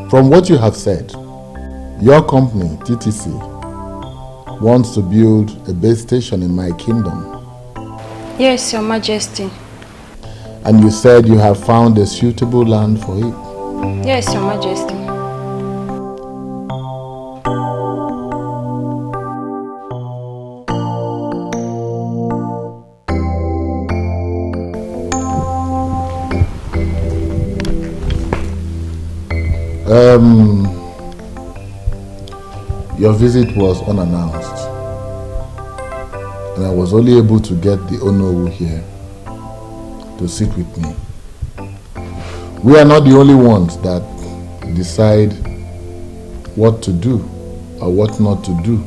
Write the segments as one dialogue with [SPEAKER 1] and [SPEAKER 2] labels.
[SPEAKER 1] From what you have said, your company, TTC, wants to build a base station in my kingdom.
[SPEAKER 2] Yes, Your Majesty.
[SPEAKER 1] And you said you have found a suitable land for it.
[SPEAKER 2] Yes, Your Majesty.
[SPEAKER 1] Your visit was unannounced, and I was only able to get the Onowu here to sit with me. We are not the only ones that decide what to do or what not to do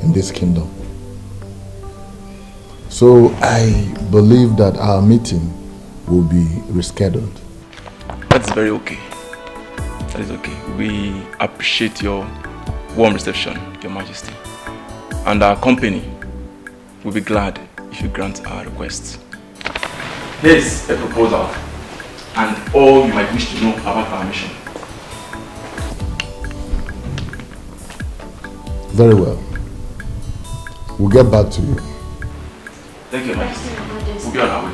[SPEAKER 1] in this kingdom. So I believe that our meeting will be rescheduled.
[SPEAKER 3] That's very okay. That is okay. We appreciate your warm reception, Your Majesty. And our company will be glad if you grant our request. Here's a proposal and all you might wish to know about our mission.
[SPEAKER 1] Very well. We'll get back to you.
[SPEAKER 3] Thank you, Your Majesty. We'll be on our way.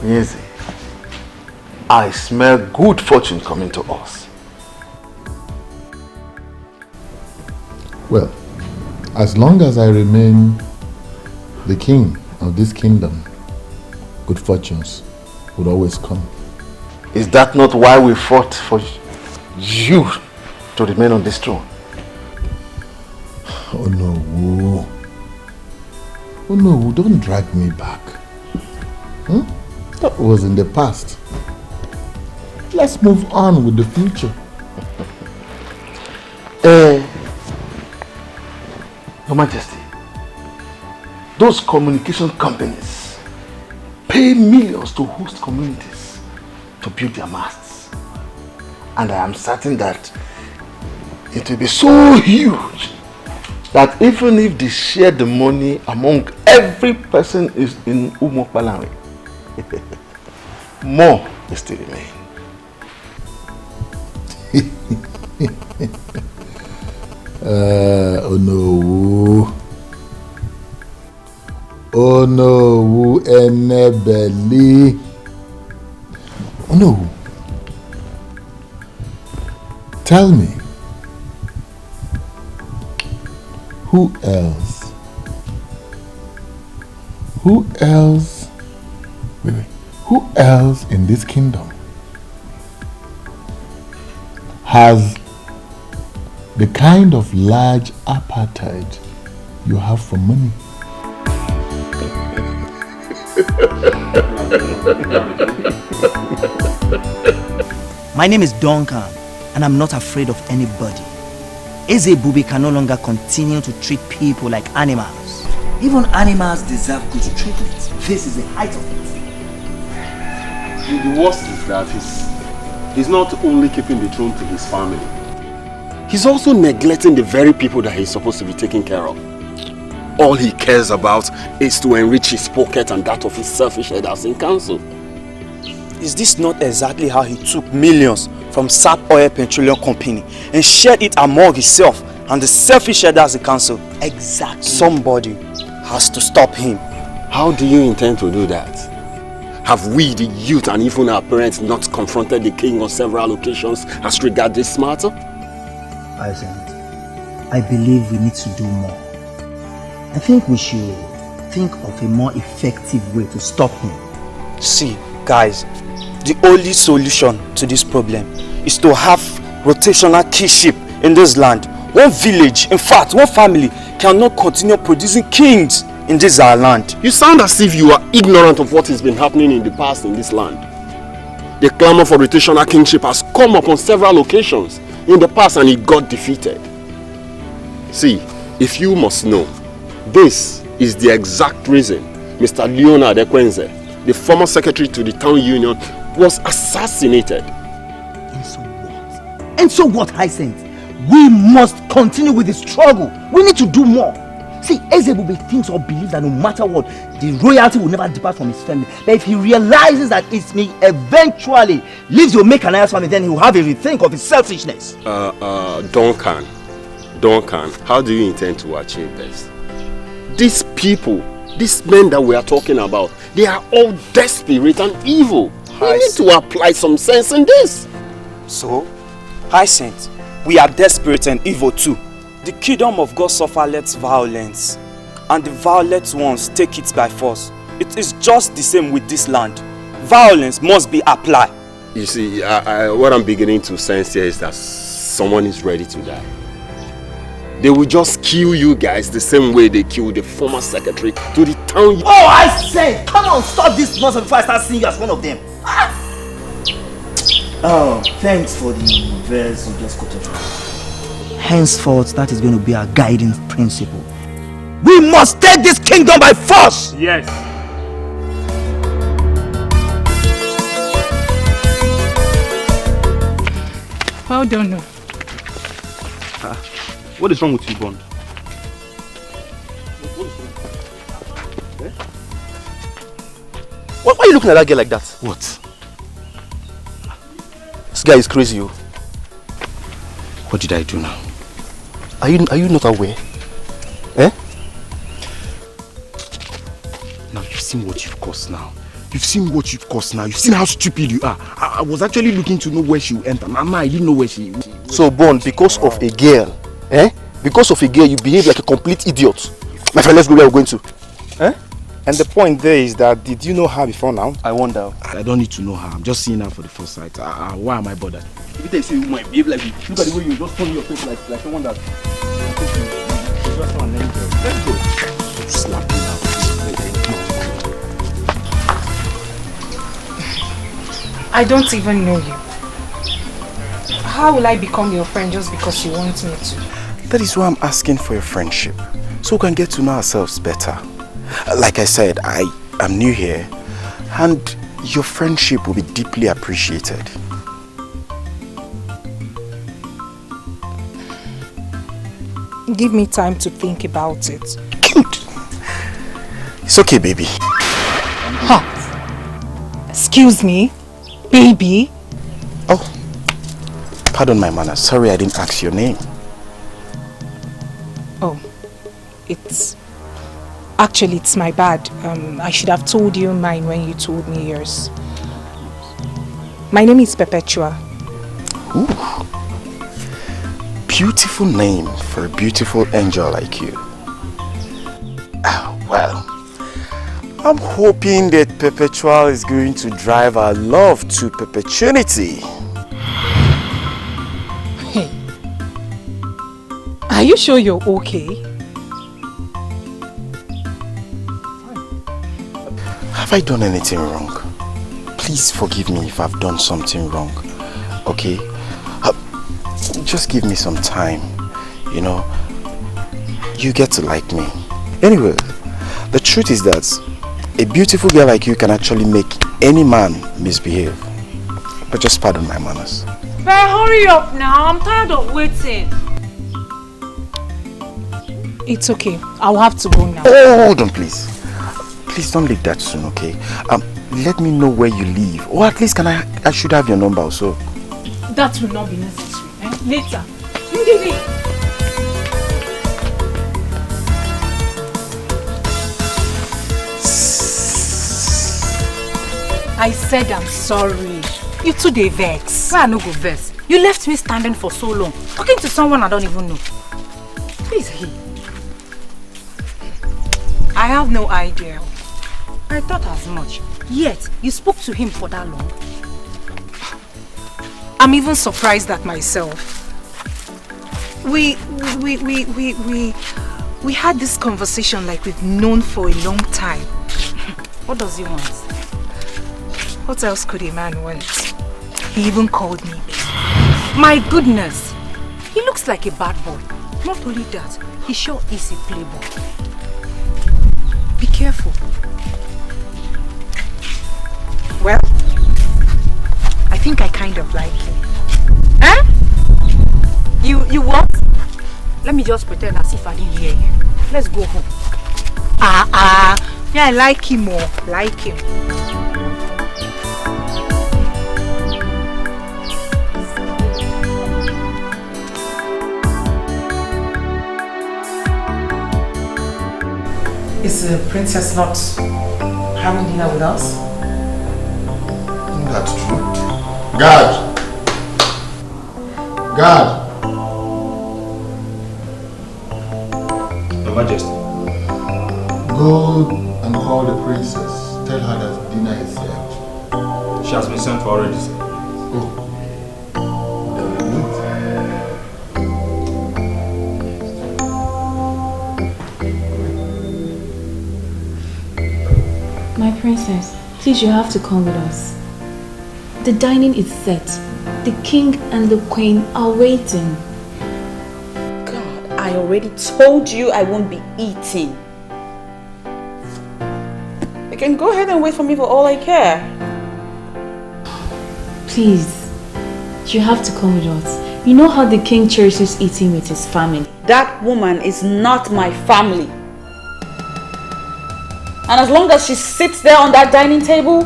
[SPEAKER 4] Yes, I smell good fortune coming to us.
[SPEAKER 1] Well, as long as I remain the king of this kingdom, good fortunes would always come.
[SPEAKER 4] Is that not why we fought for you to remain on this throne?
[SPEAKER 1] Oh no, oh no, don't drag me back. That was in the past. Let's move on with the future.
[SPEAKER 4] Your Majesty, those communication companies pay millions to host communities to build their masts. And I am certain that it will be so huge that even if they share the money among every person is in Umokpalanwe, more will still remain.
[SPEAKER 1] Oh no. Oh no, Enebeli. Oh no. Tell me, who else? Who else? Wait. Who else in this kingdom has the kind of large appetite you have for money?
[SPEAKER 5] My name is Duncan, and I'm not afraid of anybody. Eze Bubi can no longer continue to treat people like animals. Even animals deserve good treatment. This is the height of it.
[SPEAKER 6] The worst is that he's not only keeping the throne to his family, he's also neglecting the very people that he's supposed to be taking care of. All he cares about is to enrich his pocket and that of his selfish headers in council.
[SPEAKER 7] Is this not exactly how he took millions from SAP Oil Petroleum Company and shared it among himself and the selfish headers in council?
[SPEAKER 5] Exactly.
[SPEAKER 7] Somebody has to stop him.
[SPEAKER 6] How do you intend to do that? Have we, the youth, and even our parents not confronted the king on several occasions as regards this matter?
[SPEAKER 5] I believe we need to do more. I think we should think of a more effective way to stop him.
[SPEAKER 7] See, guys, the only solution to this problem is to have rotational kingship in this land. One village, in fact, one family cannot continue producing kings in this our land.
[SPEAKER 6] You sound as if you are ignorant of what has been happening in the past in this land. The clamor for rotational kingship has come up on several occasions in the past and it got defeated. See, if you must know, this is the exact reason Mr. Leonard Ekwenze, the former secretary to the town union, was assassinated.
[SPEAKER 5] And so what? And so what, Hyacinth? We must continue with the struggle. We need to do more. See, Ezebube thinks or believes that no matter what, the royalty will never depart from his family. But if he realizes that it may eventually leave the Omekanaya's family, then he will have a rethink of his selfishness.
[SPEAKER 6] Duncan, how do you intend to achieve this? These people, these men that we are talking about, they are all desperate and evil. We need to apply some sense in this.
[SPEAKER 7] So, Hyacinth, we are desperate and evil too. The kingdom of God suffer less violence, and the violent ones take it by force. It is just the same with this land. Violence must be applied.
[SPEAKER 6] You see, what I'm beginning to sense here is that someone is ready to die. They will just kill you guys the same way they killed the former secretary to the town.
[SPEAKER 5] Oh, I say, come on, stop this nonsense before I start seeing you as one of them. Oh, thanks for the verse you just quoted. Henceforth, that is going to be our guiding principle. We must take this kingdom by force!
[SPEAKER 8] Yes.
[SPEAKER 9] Well done.
[SPEAKER 4] What is wrong with you, Bond? Why are you looking at that girl like that?
[SPEAKER 8] What?
[SPEAKER 4] This guy is crazy, yo.
[SPEAKER 8] What did I do now?
[SPEAKER 4] Are you not aware? Eh?
[SPEAKER 8] Now you've seen what you've caused now. You've seen what you've caused now. You've seen how stupid you are. I was actually looking to know where she will enter. Mama, I didn't know where she will.
[SPEAKER 4] So, Bond, because of a girl, eh? Because of a girl, you behave like a complete idiot. My friend, let's go where we're going to. Eh?
[SPEAKER 10] And the point there is that, did you know her before now?
[SPEAKER 4] I wonder.
[SPEAKER 8] I don't need to know her. I'm just seeing her for the first sight. Why am I bothered?
[SPEAKER 4] Every time you say you might behave like you, look at the way you just turn your face like someone that. Just an angel. Let's go.
[SPEAKER 8] Slap me now.
[SPEAKER 9] I don't even know you. How will I become your friend just because you want me to?
[SPEAKER 10] That is why I'm asking for your friendship, so we can get to know ourselves better. Like I said, I am new here, and your friendship will be deeply appreciated.
[SPEAKER 9] Give me time to think about it.
[SPEAKER 10] Good. It's okay, baby.
[SPEAKER 9] Huh? Excuse me? Baby?
[SPEAKER 10] Oh, pardon my manners. Sorry I didn't ask your name.
[SPEAKER 9] Oh, it's my bad. I should have told you mine when you told me yours. My name is Perpetua.
[SPEAKER 10] Ooh. Beautiful name for a beautiful angel like you. Well, I'm hoping that Perpetual is going to drive our love to perpetuity.
[SPEAKER 9] Hey, are you sure you're okay?
[SPEAKER 10] Have I done anything wrong? Please forgive me if I've done something wrong, okay? Just give me some time, you know. You get to like me. Anyway, the truth is that a beautiful girl like you can actually make any man misbehave. But just pardon my manners.
[SPEAKER 11] But hurry up now, I'm tired of waiting.
[SPEAKER 9] It's okay, I'll have to go now.
[SPEAKER 10] Oh, hold on please. Please don't leave that soon, okay? Let me know where you live. Or at least I should have your number also.
[SPEAKER 9] That will not be necessary. Later. I said I'm sorry.
[SPEAKER 11] You too dey vex. Why I no go vex? You left me standing for so long, talking to someone I don't even know. Please, I have no idea. I thought as much. Yet, you spoke to him for that long.
[SPEAKER 9] I'm even surprised at myself. We had this conversation like we've known for a long time.
[SPEAKER 11] What does he want?
[SPEAKER 9] What else could a man want? He even called me.
[SPEAKER 11] My goodness! He looks like a bad boy. Not only that, he sure is a playboy. Be careful. Well, I think I kind of like him. Eh? You what? Let me just pretend as if I didn't hear you. Let's go home. Yeah, I like him more. Like him.
[SPEAKER 12] Is the princess not having dinner with us?
[SPEAKER 1] That's true. Guard! Guard!
[SPEAKER 3] Your Majesty.
[SPEAKER 1] Go and call the princess. Tell her that dinner is served.
[SPEAKER 3] She has been sent for already, sir.
[SPEAKER 1] Oh.
[SPEAKER 13] My princess, please, you have to come with us. The dining is set. The king and the queen are waiting.
[SPEAKER 14] God, I already told you I won't be eating. You can go ahead and wait for me for all I care.
[SPEAKER 13] Please, you have to come with us. You know how the king cherishes eating with his family.
[SPEAKER 14] That woman is not my family. And as long as she sits there on that dining table,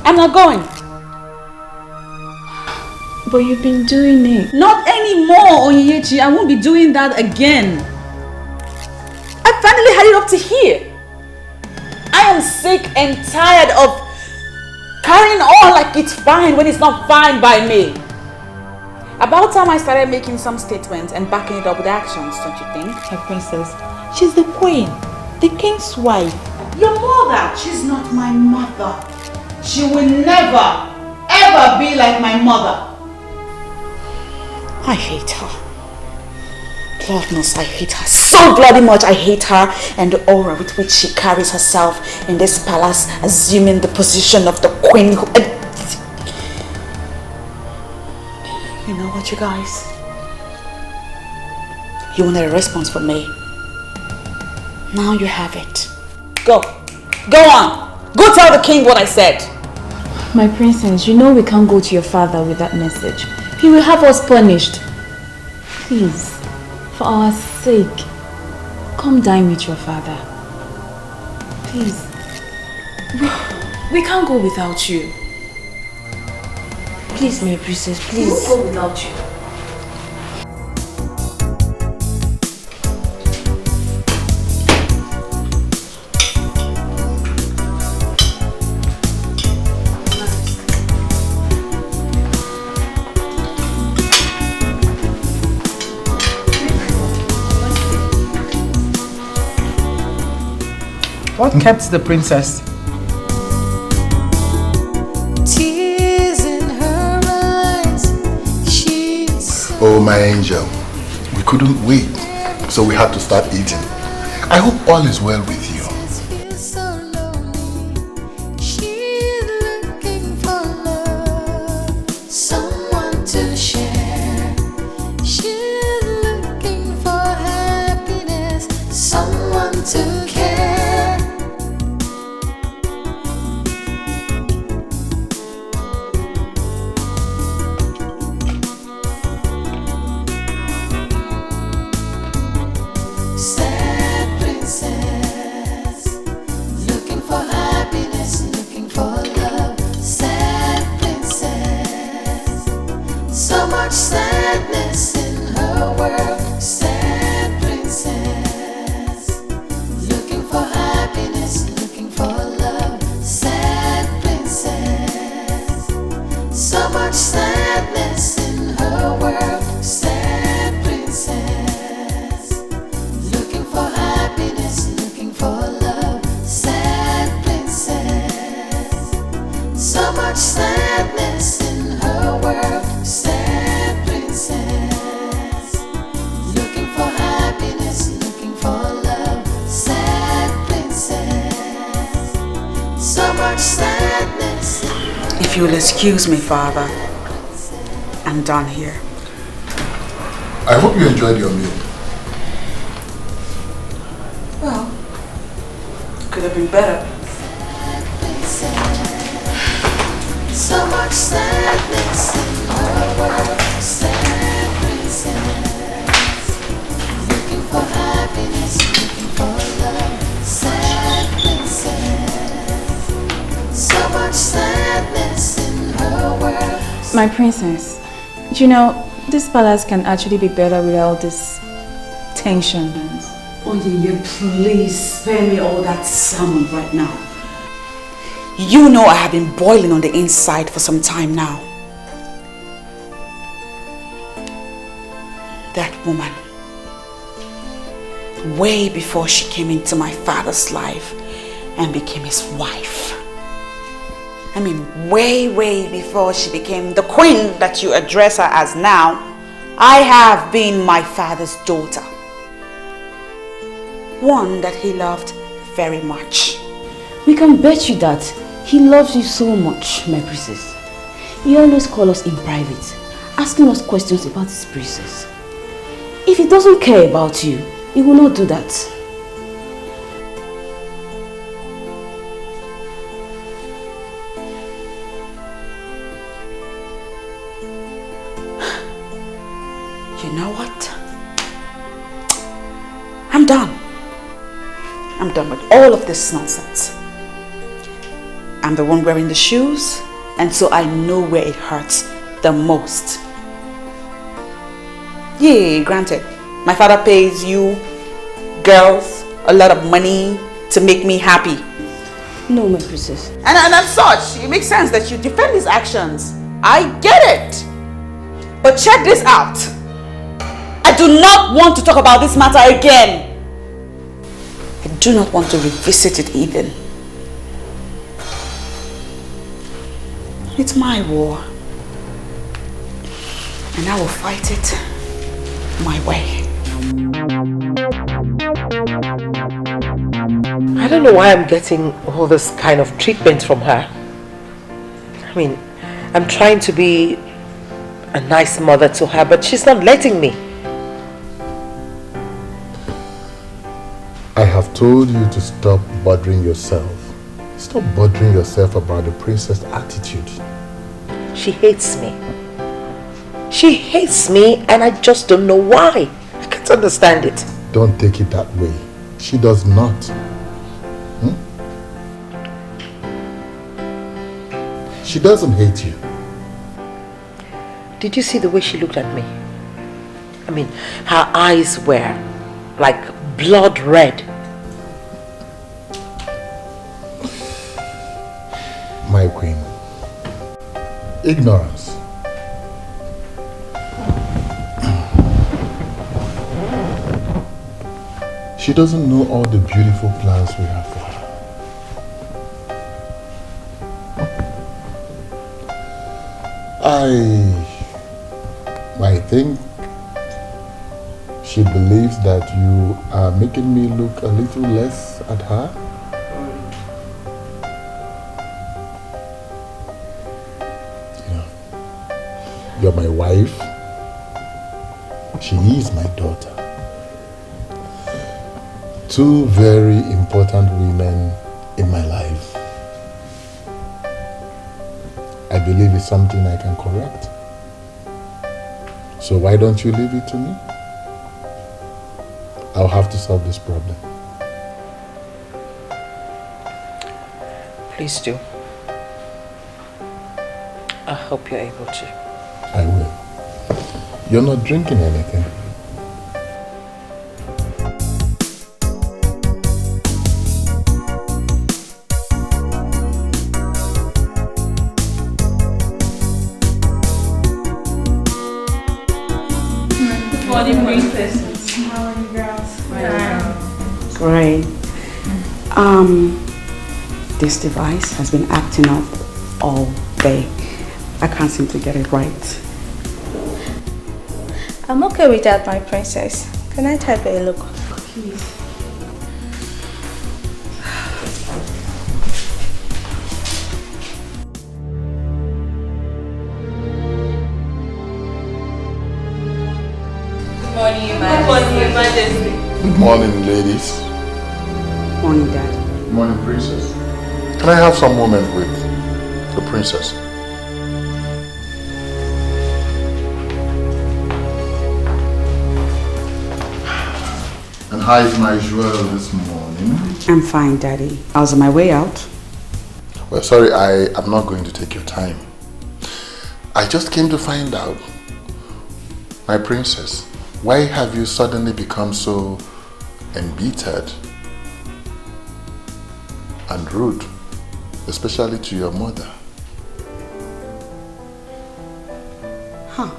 [SPEAKER 14] I'm not going.
[SPEAKER 13] But you've been doing it.
[SPEAKER 14] Not anymore, Onyechi. I won't be doing that again. I finally had it up to here. I am sick and tired of carrying on like it's fine when it's not fine by me. About time I started making some statements and backing it up with actions, don't you think?
[SPEAKER 13] My princess, she's the queen, the king's wife.
[SPEAKER 14] Your mother, she's not my mother. She will never, ever be like my mother. I hate her. Lord knows I hate her so bloody much. I hate her and the aura with which she carries herself in this palace, assuming the position of the queen. You know what, you guys? You wanted a response from me. Now you have it. Go. Go on. Go tell the king what I said.
[SPEAKER 13] My princess, you know we can't go to your father with that message. He will have us punished. Please, for our sake, come dine with your father. Please. We can't go without you. Please, my princess, please. We won't go without you.
[SPEAKER 12] What kept the princess?
[SPEAKER 15] Tears in her eyes. She's
[SPEAKER 1] Oh, my angel. We couldn't wait, so we had to start eating. I hope all is well with you.
[SPEAKER 15] so lonely. She's looking for love, someone to share. She's looking for happiness, someone to care. Sad princess, looking for happiness, looking for love. Sad princess, so much sadness in her world. Sad princess, looking for happiness, looking for love. Sad princess, so much sadness in her world. Sad princess, looking for happiness, looking for love. Sad princess, so much sadness in her world. Sad princess, looking for happiness, looking for love. Sad princess, so much sadness.
[SPEAKER 14] If you'll excuse me, Father, I'm done here.
[SPEAKER 1] I hope you enjoyed your meal.
[SPEAKER 14] Well, could could have been better.
[SPEAKER 15] So much sadness in her world. Sad princess, looking for happiness, looking for love. Sad princess, so much sadness in her world.
[SPEAKER 13] My princess, you know, this palace can actually be better without this tension.
[SPEAKER 14] Oh yeah, please spare me all that salmon right now. You know I have been boiling on the inside for some time now. That woman, way before she came into my father's life and became his wife. I mean, way before she became the queen that you address her as now, I have been my father's daughter. One that he loved very much.
[SPEAKER 16] We can bet you that he loves you so much, my princess. He always calls us in private, asking us questions about his princess. If he doesn't care about you, he will not do that.
[SPEAKER 14] You know what? I'm done. I'm done with all of this nonsense. I'm the one wearing the shoes, and so I know where it hurts the most. Yeah, granted, my father pays you girls a lot of money to make me happy.
[SPEAKER 16] No, my princess.
[SPEAKER 14] And as such, it makes sense that you defend his actions. I get it. But check this out. I do not want to talk about this matter again. I do not want to revisit it even. It's my war. And I will fight it my way.
[SPEAKER 12] I don't know why I'm getting all this kind of treatment from her. I mean, I'm trying to be a nice mother to her, but she's not letting me.
[SPEAKER 1] I have told you to stop bothering yourself. Stop bothering yourself about the princess' attitude.
[SPEAKER 12] She hates me. She hates me and I just don't know why. I can't understand it.
[SPEAKER 1] Don't take it that way. She does not. She doesn't hate you.
[SPEAKER 12] Did you see the way she looked at me? I mean, her eyes were like blood red.
[SPEAKER 1] My queen. Ignorance. She doesn't know all the beautiful plans we have for her. I think she believes that you are making me look a little less at her. You know, you're my wife. She is my daughter. Two very important women in my life. I believe it's something I can correct. So why don't you leave it to me? I'll have to solve this problem.
[SPEAKER 12] Please do. I hope you're able to.
[SPEAKER 1] I will. You're not drinking anything.
[SPEAKER 14] Great. This device has been acting up all day. I can't seem to get it right.
[SPEAKER 2] I'm okay with that, my princess. Can I take a look?
[SPEAKER 14] Please.
[SPEAKER 2] Good morning, Your Majesty.
[SPEAKER 1] Good morning, ladies.
[SPEAKER 14] Morning, Dad.
[SPEAKER 1] Good morning, princess. Can I have some moment with the princess? And how is my jewel this morning?
[SPEAKER 14] I'm fine, Daddy. I was on my way out.
[SPEAKER 1] Well, sorry, I am not going to take your time. I just came to find out, my princess, why have you suddenly become so embittered and rude, especially to your mother?
[SPEAKER 14] Huh.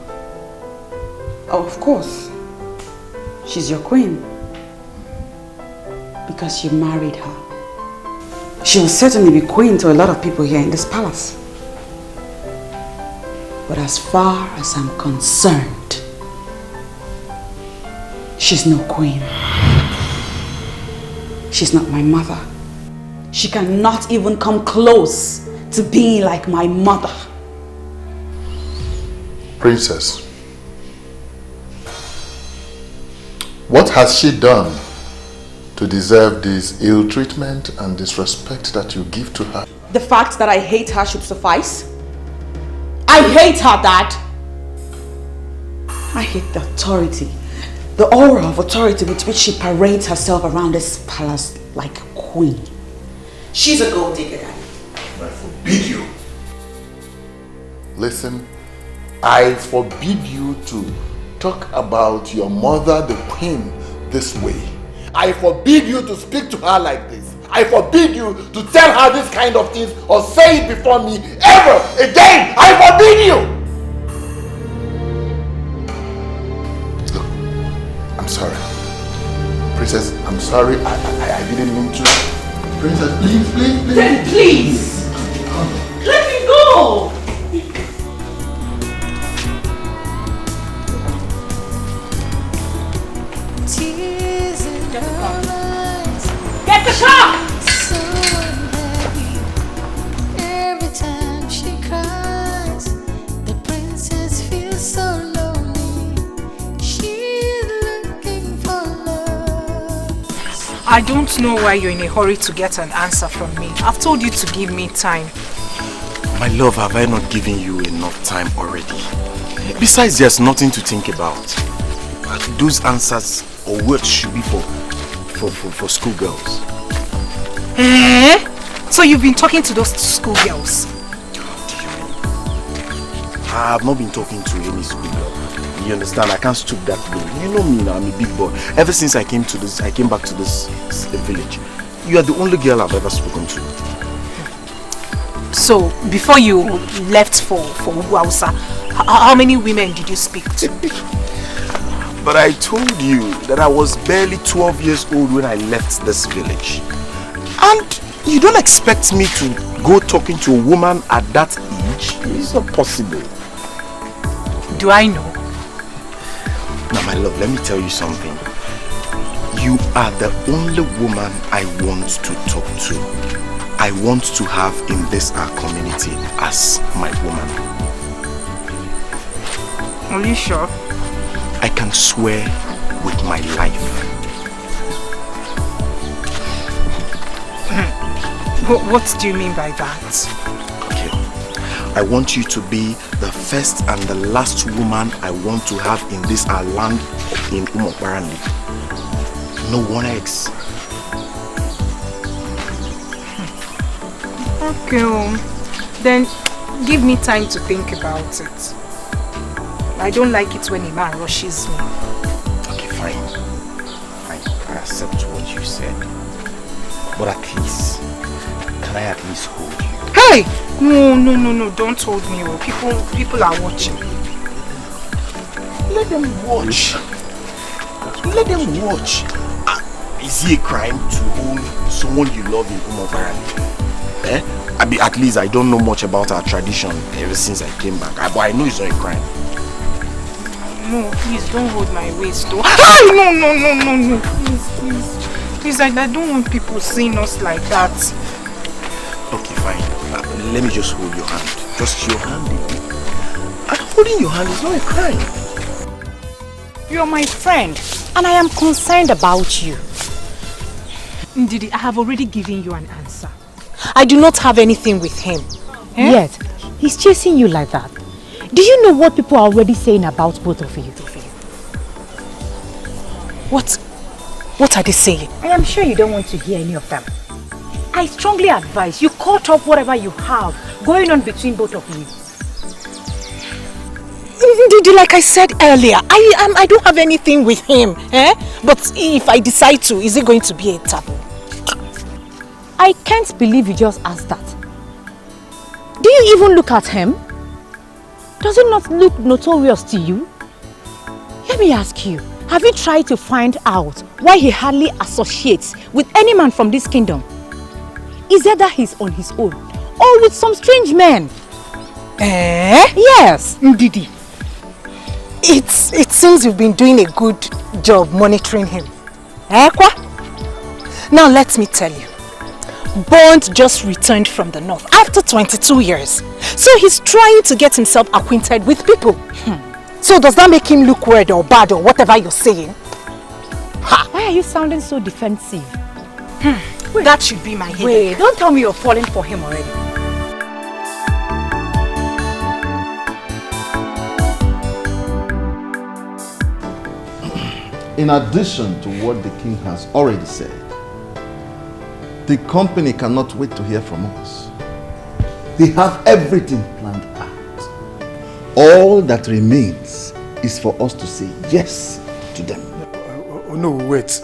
[SPEAKER 14] Oh, of course. She's your queen. Because you married her. She will certainly be queen to a lot of people here in this palace. But as far as I'm concerned, she's no queen. She's not my mother. She cannot even come close to being like my mother.
[SPEAKER 1] Princess, what has she done to deserve this ill treatment and disrespect that you give to her?
[SPEAKER 14] The fact that I hate her should suffice. I hate her, Dad. I hate the authority, the aura of authority with which she parades herself around this palace like a queen. She's a gold digger, Daddy.
[SPEAKER 1] I forbid you. Listen, I forbid you to talk about your mother, the queen, this way. I forbid you to speak to her like this. I forbid you to tell her this kind of things or say it before me ever again. I forbid you. Look, I'm sorry. Princess, I'm sorry. I didn't mean to. Princess, please.
[SPEAKER 14] Then please, let me go. Get the car!
[SPEAKER 15] So unhappy. Every time she cries, the princess feels so lonely. She's looking for love.
[SPEAKER 9] I don't know why you're in a hurry to get an answer from me. I've told you to give me time.
[SPEAKER 10] My love, have I not given you enough time already? Besides, there's nothing to think about. Those answers or words should be for schoolgirls.
[SPEAKER 9] Eh? So you've been talking to those schoolgirls?
[SPEAKER 10] I've not been talking to any schoolgirl. You understand? I can't stoop that low. You know me now, I'm a big boy. Ever since I came back to this village, you are the only girl I've ever spoken to.
[SPEAKER 9] So, before you left for Ubah, how many women did you speak to?
[SPEAKER 10] But I told you that I was barely 12 years old when I left this village. And you don't expect me to go talking to a woman at that age? It's not possible.
[SPEAKER 9] Do I know?
[SPEAKER 10] Now my love, let me tell you something. You are the only woman I want to talk to. I want to have in this our community as my woman.
[SPEAKER 9] Are you sure?
[SPEAKER 10] I can swear with my life.
[SPEAKER 9] What do you mean by that?
[SPEAKER 10] Okay. I want you to be the first and the last woman I want to have in this our land in Umokwarani. No one else.
[SPEAKER 9] Okay, then give me time to think about it. I don't like it when a man rushes me.
[SPEAKER 10] Okay, fine. I accept what you said. But at least, can I at least hold you?
[SPEAKER 9] Hey! No, don't hold me. People are watching.
[SPEAKER 10] Let them watch. Let them watch. Is it a crime to hold someone you love in Umokwarani? At least I don't know much about our tradition ever since I came back. But I know it's not a crime.
[SPEAKER 9] No, please don't hold my waist. No. Please, I don't want people seeing us like that.
[SPEAKER 10] Okay, fine. Let me just hold your hand. Just your hand. And holding your hand is not a crime.
[SPEAKER 11] You're my friend, and I am concerned about you.
[SPEAKER 9] Ndidi, I have already given you an answer. I do not have anything with him. Eh?
[SPEAKER 11] Yet, he's chasing you like that. Do you know what people are already saying about both of you?
[SPEAKER 9] What are they saying?
[SPEAKER 11] I am sure you don't want to hear any of them. I strongly advise you cut off whatever you have going on between both of you.
[SPEAKER 9] Ndidi, like I said earlier, I don't have anything with him. Eh? But if I decide to, is it going to be a taboo?
[SPEAKER 11] I can't believe you just asked that. Do you even look at him? Does it not look notorious to you? Let me ask you, have you tried to find out why he hardly associates with any man from this kingdom? Is it that he's on his own or with some strange men?
[SPEAKER 9] Eh?
[SPEAKER 11] Yes.
[SPEAKER 9] Ndidi, it seems you've been doing a good job monitoring him. Eh, Kwa? Now let me tell you. Bond just returned from the north after 22 years. So he's trying to get himself acquainted with people. So does that make him look weird or bad or whatever you're saying?
[SPEAKER 11] Ha. Why are you sounding so defensive?
[SPEAKER 9] That should be my headache.
[SPEAKER 11] Wait, don't tell me you're falling for him already.
[SPEAKER 4] In addition to what the king has already said, the company cannot wait to hear from us. They have everything planned out. All that remains is for us to say yes to them.
[SPEAKER 17] No, wait.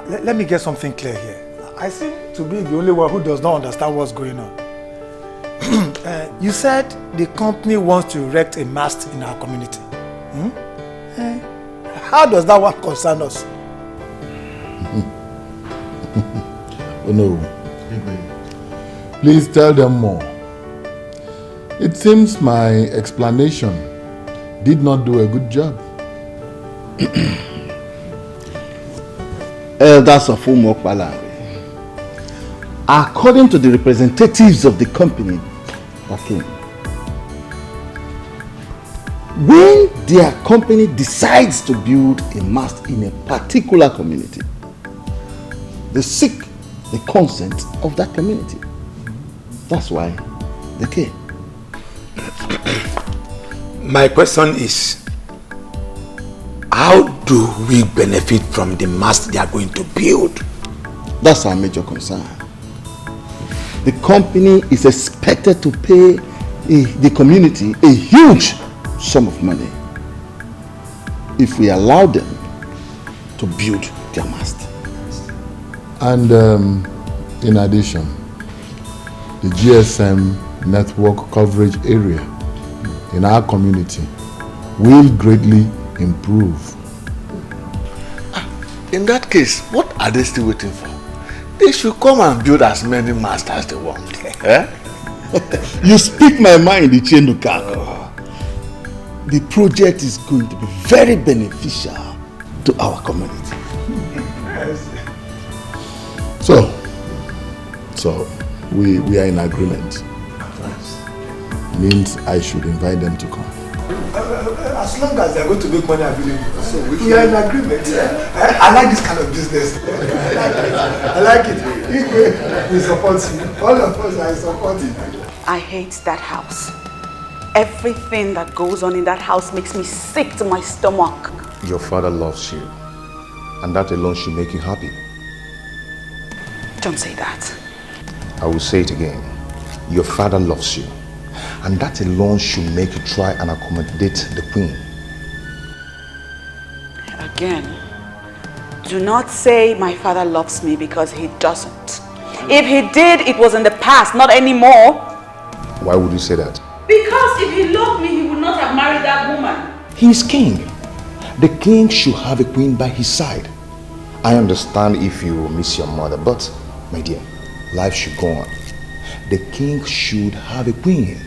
[SPEAKER 17] Let me get something clear here. I seem to be the only one who does not understand what's going on. You said the company wants to erect a mast in our community. How does that one concern us?
[SPEAKER 1] Oh no. Please tell them more. It seems my explanation did not do a good job.
[SPEAKER 4] Elders of Umokbala, according to the representatives of the company that came, when their company decides to build a mast in a particular community, they seek the consent of that community. That's why they came.
[SPEAKER 18] My question is, how do we benefit from the mast they are going to build?
[SPEAKER 4] That's our major concern. The company is expected to pay the community a huge sum of money if we allow them to build their mast.
[SPEAKER 1] And in addition, the GSM network coverage area in our community will greatly improve.
[SPEAKER 6] In that case, what are they still waiting for? They should come and build as many masts as they want. Eh?
[SPEAKER 4] You speak my mind, Chinenye. The project is going to be very beneficial to our community.
[SPEAKER 1] So we are in agreement. Means I should invite them to come.
[SPEAKER 17] As long as they are going to make money available. So we are in agreement. I like this kind of business. I like it. We support you. All of us are supporting.
[SPEAKER 14] I hate that house. Everything that goes on in that house makes me sick to my stomach.
[SPEAKER 8] Your father loves you, and that alone should make you happy.
[SPEAKER 14] Don't say that.
[SPEAKER 8] I will say it again. Your father loves you, and that alone should make you try and accommodate the queen.
[SPEAKER 14] Again, do not say my father loves me, because he doesn't. If he did, it was in the past, not anymore.
[SPEAKER 8] Why would you say that?
[SPEAKER 14] Because if he loved me, he would not have married that woman.
[SPEAKER 8] He is king. The king should have a queen by his side. I understand if you miss your mother, but my dear, life should go on. The king should have a queen.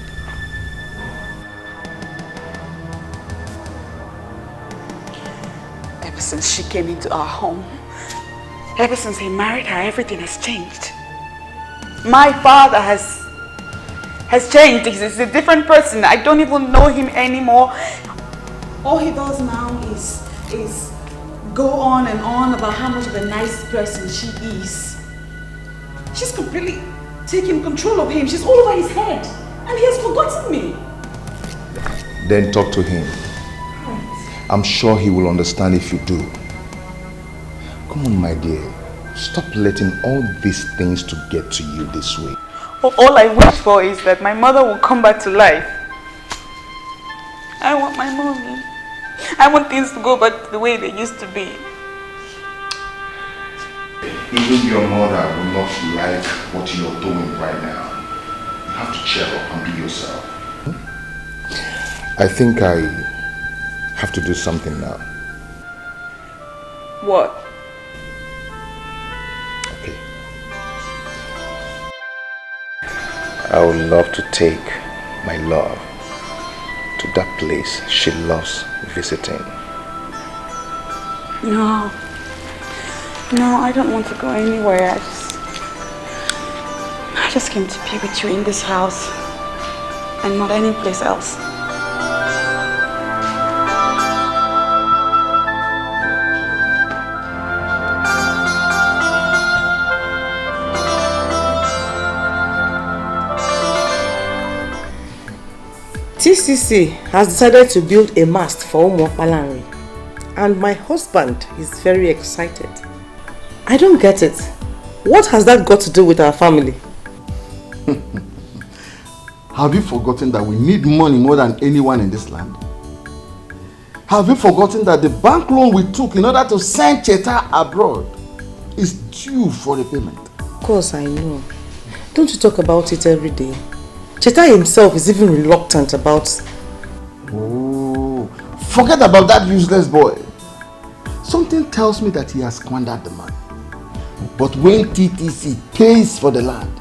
[SPEAKER 14] Ever since she came into our home, ever since he married her, everything has changed. My father has changed. He's a different person. I don't even know him anymore. All he does now is go on and on about how much of a nice person she is. She's completely taking control of him. She's all over his head. And he has forgotten me.
[SPEAKER 8] Then talk to him. I'm sure he will understand if you do. Come on, my dear. Stop letting all these things to get to you this way.
[SPEAKER 14] All I wish for is that my mother will come back to life. I want my mommy. I want things to go back to the way they used to be.
[SPEAKER 8] Even your mother will not like what you're doing right now. You have to cheer up and be yourself. I think I have to do something now.
[SPEAKER 14] What?
[SPEAKER 8] Okay. I would love to take my love to that place she loves visiting.
[SPEAKER 14] No. No, I don't want to go anywhere. I just came to be with you in this house and not any place else.
[SPEAKER 12] TCC has decided to build a mast for UZOKWE, and my husband is very excited. I don't get it. What has that got to do with our family?
[SPEAKER 1] Have you forgotten that we need money more than anyone in this land? Have you forgotten that the bank loan we took in order to send Cheta abroad is due for repayment?
[SPEAKER 12] Of course I know. Don't you talk about it every day? Cheta himself is even reluctant about...
[SPEAKER 1] Oh, forget about that useless boy. Something tells me that he has squandered the money. But when TTC pays for the land,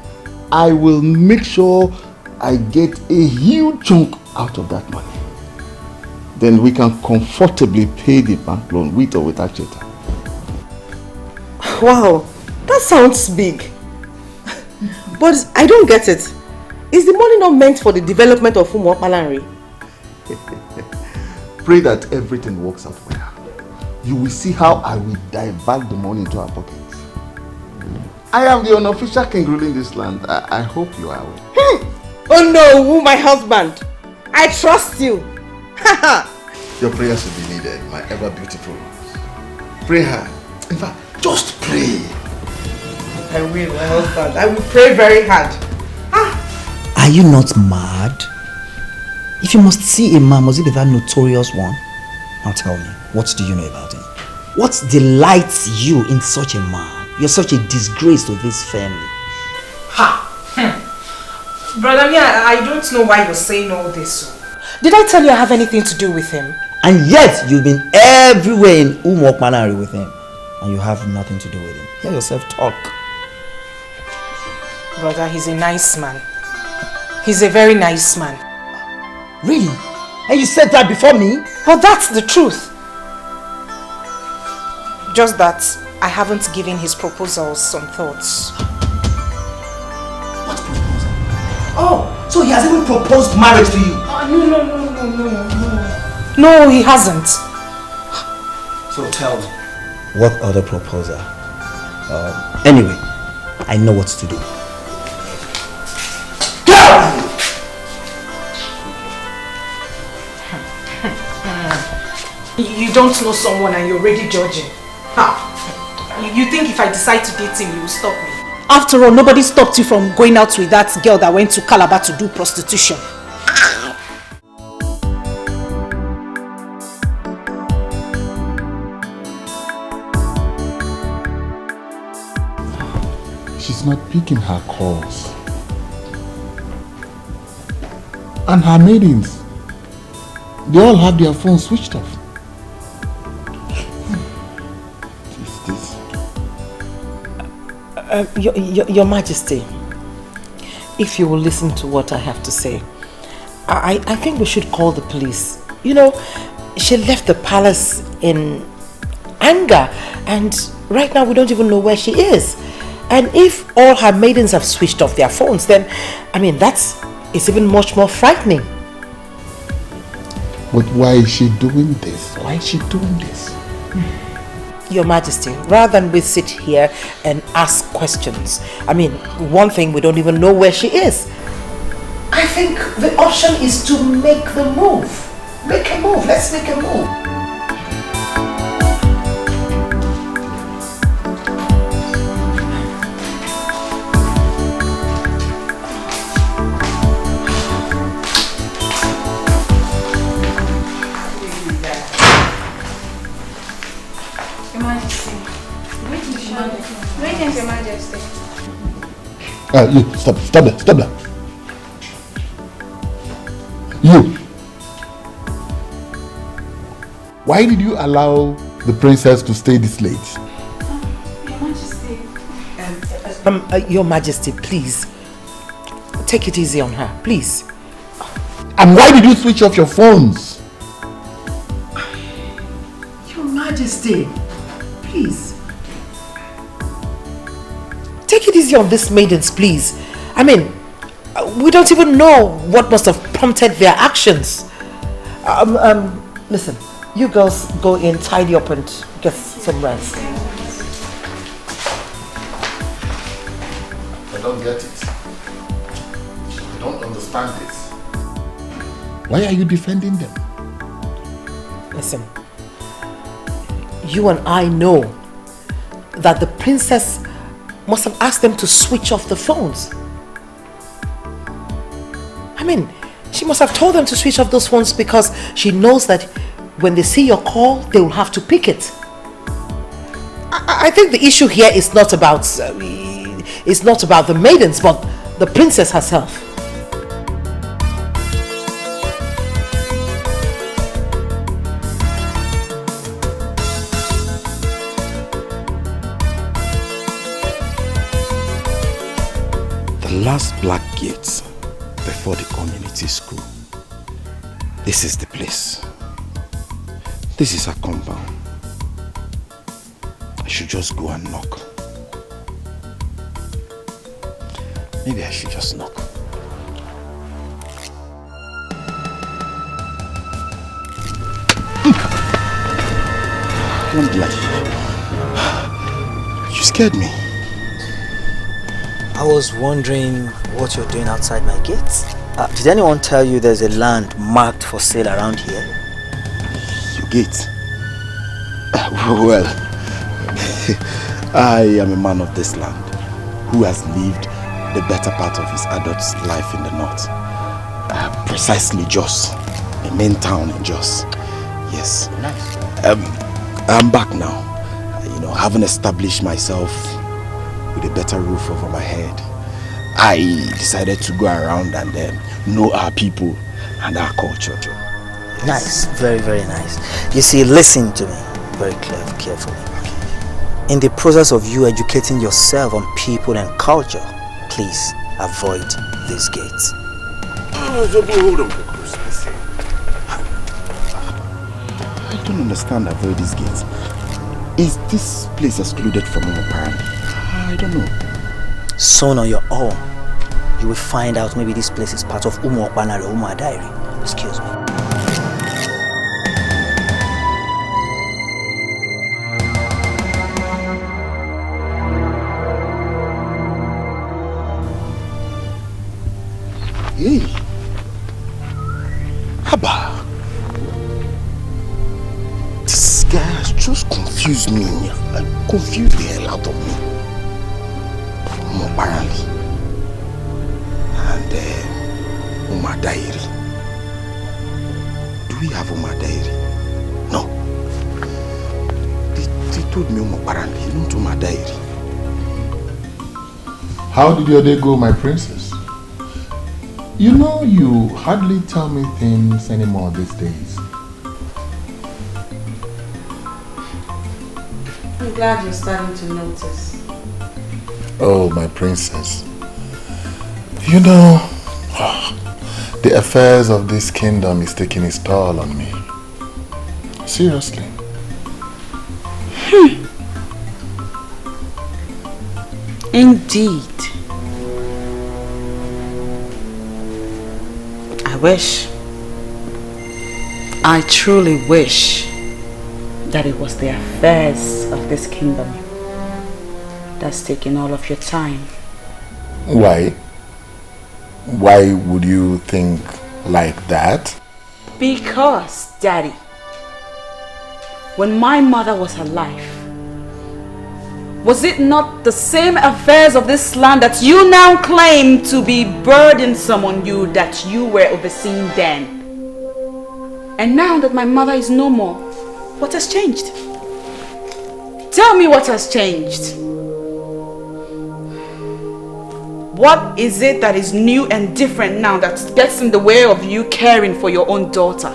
[SPEAKER 1] I will make sure I get a huge chunk out of that money. Then we can comfortably pay the bank loan with or without Cheta.
[SPEAKER 12] Wow, that sounds big. But I don't get it. Is the money not meant for the development of UZOKWE?
[SPEAKER 1] Pray that everything works out well. You will see how I will divert the money into our pockets. I am the unofficial king ruling this land. I hope you are aware.
[SPEAKER 12] Oh no, my husband. I trust you.
[SPEAKER 1] Your prayers will be needed, my ever beautiful. Pray hard. In fact, just pray.
[SPEAKER 12] I will, my husband. I will pray very hard.
[SPEAKER 5] Are you not mad? If you must see a man, must it be that notorious one? Now tell me, what do you know about him? What delights you in such a man? You're such a disgrace to this family.
[SPEAKER 9] Ha! Brother, I don't know why you're saying all this. Did I tell you I have anything to do with him?
[SPEAKER 5] And yet, you've been everywhere in UZOKWE with him. And you have nothing to do with him. Hear yourself talk.
[SPEAKER 9] Brother, he's a nice man. He's a very nice man.
[SPEAKER 5] Really? And you said that before me?
[SPEAKER 9] Well, that's the truth. Just that I haven't given his proposals some thoughts.
[SPEAKER 5] What proposal? Oh, so he has even proposed marriage to you?
[SPEAKER 9] No, he hasn't.
[SPEAKER 5] So tell me. What other proposal? Anyway, I know what to do.
[SPEAKER 9] You don't know someone and you're already judging. You think if I decide to date him, you will stop me? After all, nobody stopped you from going out with that girl that went to Calabar to do prostitution.
[SPEAKER 1] She's not picking her calls. And her maidens, they all have their phones switched off.
[SPEAKER 12] Your Majesty, if you will listen to what I have to say, I think we should call the police. You know, she left the palace in anger, and right now we don't even know where she is. And if all her maidens have switched off their phones, then, I mean, it's even much more frightening.
[SPEAKER 1] But why is she doing this? Why is she doing this?
[SPEAKER 12] Your Majesty, rather than we sit here and ask questions, I mean, one thing, we don't even know where she is. I think the option is to make the move. Make a move. Let's make a move.
[SPEAKER 2] Greetings, Your Majesty.
[SPEAKER 1] You, stop there. You. Why did you allow the princess to stay this late?
[SPEAKER 2] Your Majesty.
[SPEAKER 12] Your Majesty, please. Take it easy on her, please.
[SPEAKER 1] And why did you switch off your phones?
[SPEAKER 12] Your Majesty, please. Take it easy on these maidens, please. I mean, we don't even know what must have prompted their actions. Listen, you girls go in, tidy up and get some rest.
[SPEAKER 1] I don't get it. I don't understand this. Why are you defending them?
[SPEAKER 12] Listen, you and I know that the princess must have asked them to switch off the phones. I mean, she must have told them to switch off those phones because she knows that when they see your call, they will have to pick it. I think the issue here is not about the maidens, but the princess herself.
[SPEAKER 10] The last black gates before the community school. This is the place. This is her compound. I should just go and knock. Maybe I should just knock. Don't lie. You scared me.
[SPEAKER 5] I was wondering what you're doing outside my gates. Did anyone tell you there's a land marked for sale around here?
[SPEAKER 10] Your gate? Well, I am a man of this land who has lived the better part of his adult life in the north. Precisely Jos, the main town in Jos. Yes.
[SPEAKER 5] Nice.
[SPEAKER 10] I'm back now. Having established myself with a better roof over my head, I decided to go around and know our people and our culture. Yes.
[SPEAKER 5] Nice, very, very nice. You see, listen to me very carefully. In the process of you educating yourself on people and culture, please avoid these gates.
[SPEAKER 10] Hold on. I don't understand avoid these gates. Is this place excluded from MORAH? I don't know.
[SPEAKER 5] Soon on your own, you will find out maybe this place is part of UZOKWE or Diary. Excuse me.
[SPEAKER 10] Hey, Abba, this guy has just confused me. Confused the hell out of me. Apparently, and Diary. Do we have Diary? No. They told me apparently, not Diary.
[SPEAKER 1] How did your day go, my princess? You know, you hardly tell me things anymore these days.
[SPEAKER 12] I'm glad you're starting to notice.
[SPEAKER 1] Oh, my princess. You know, the affairs of this kingdom is taking its toll on me. Seriously.
[SPEAKER 12] Indeed. I truly wish
[SPEAKER 14] that it was the affairs of this kingdom that's taking all of your time.
[SPEAKER 1] Why? Why would you think like that?
[SPEAKER 14] Because, Daddy, when my mother was alive, was it not the same affairs of this land that you now claim to be burdensome on you that you were overseeing then? And now that my mother is no more, what has changed? Tell me what has changed. What is it that is new and different now that gets in the way of you caring for your own daughter?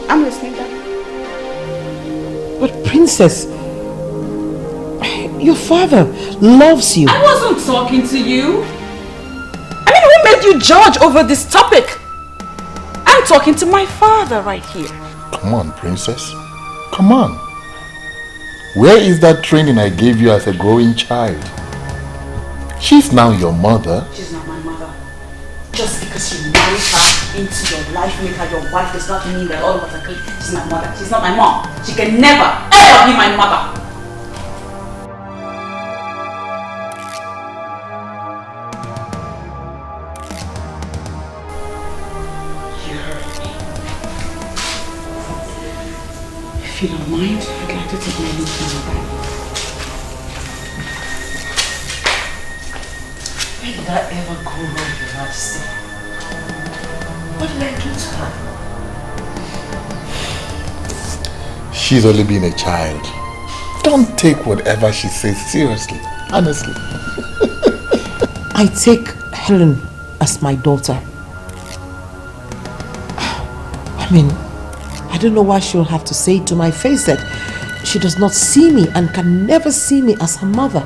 [SPEAKER 14] I'm listening, Daddy.
[SPEAKER 12] But Princess, your father loves you.
[SPEAKER 14] I wasn't talking to you. I mean, who made you judge over this topic? I'm talking to my father right here.
[SPEAKER 1] Come on, Princess. Come on. Where is that training I gave you as a growing child? She's now your mother.
[SPEAKER 14] She's not my mother. Just because you married her into your life, make her your wife, does not mean that all of us agree she's my mother. She's not my mom. She can never, ever be my mother. You heard me. If you don't mind, I'd like to take my leave now. Where did I ever go wrong, Your Majesty? What did I do to her?
[SPEAKER 1] She's only been a child. Don't take whatever she says seriously. Honestly.
[SPEAKER 12] I take Helen as my daughter. I mean, I don't know why she'll have to say to my face that she does not see me and can never see me as her mother.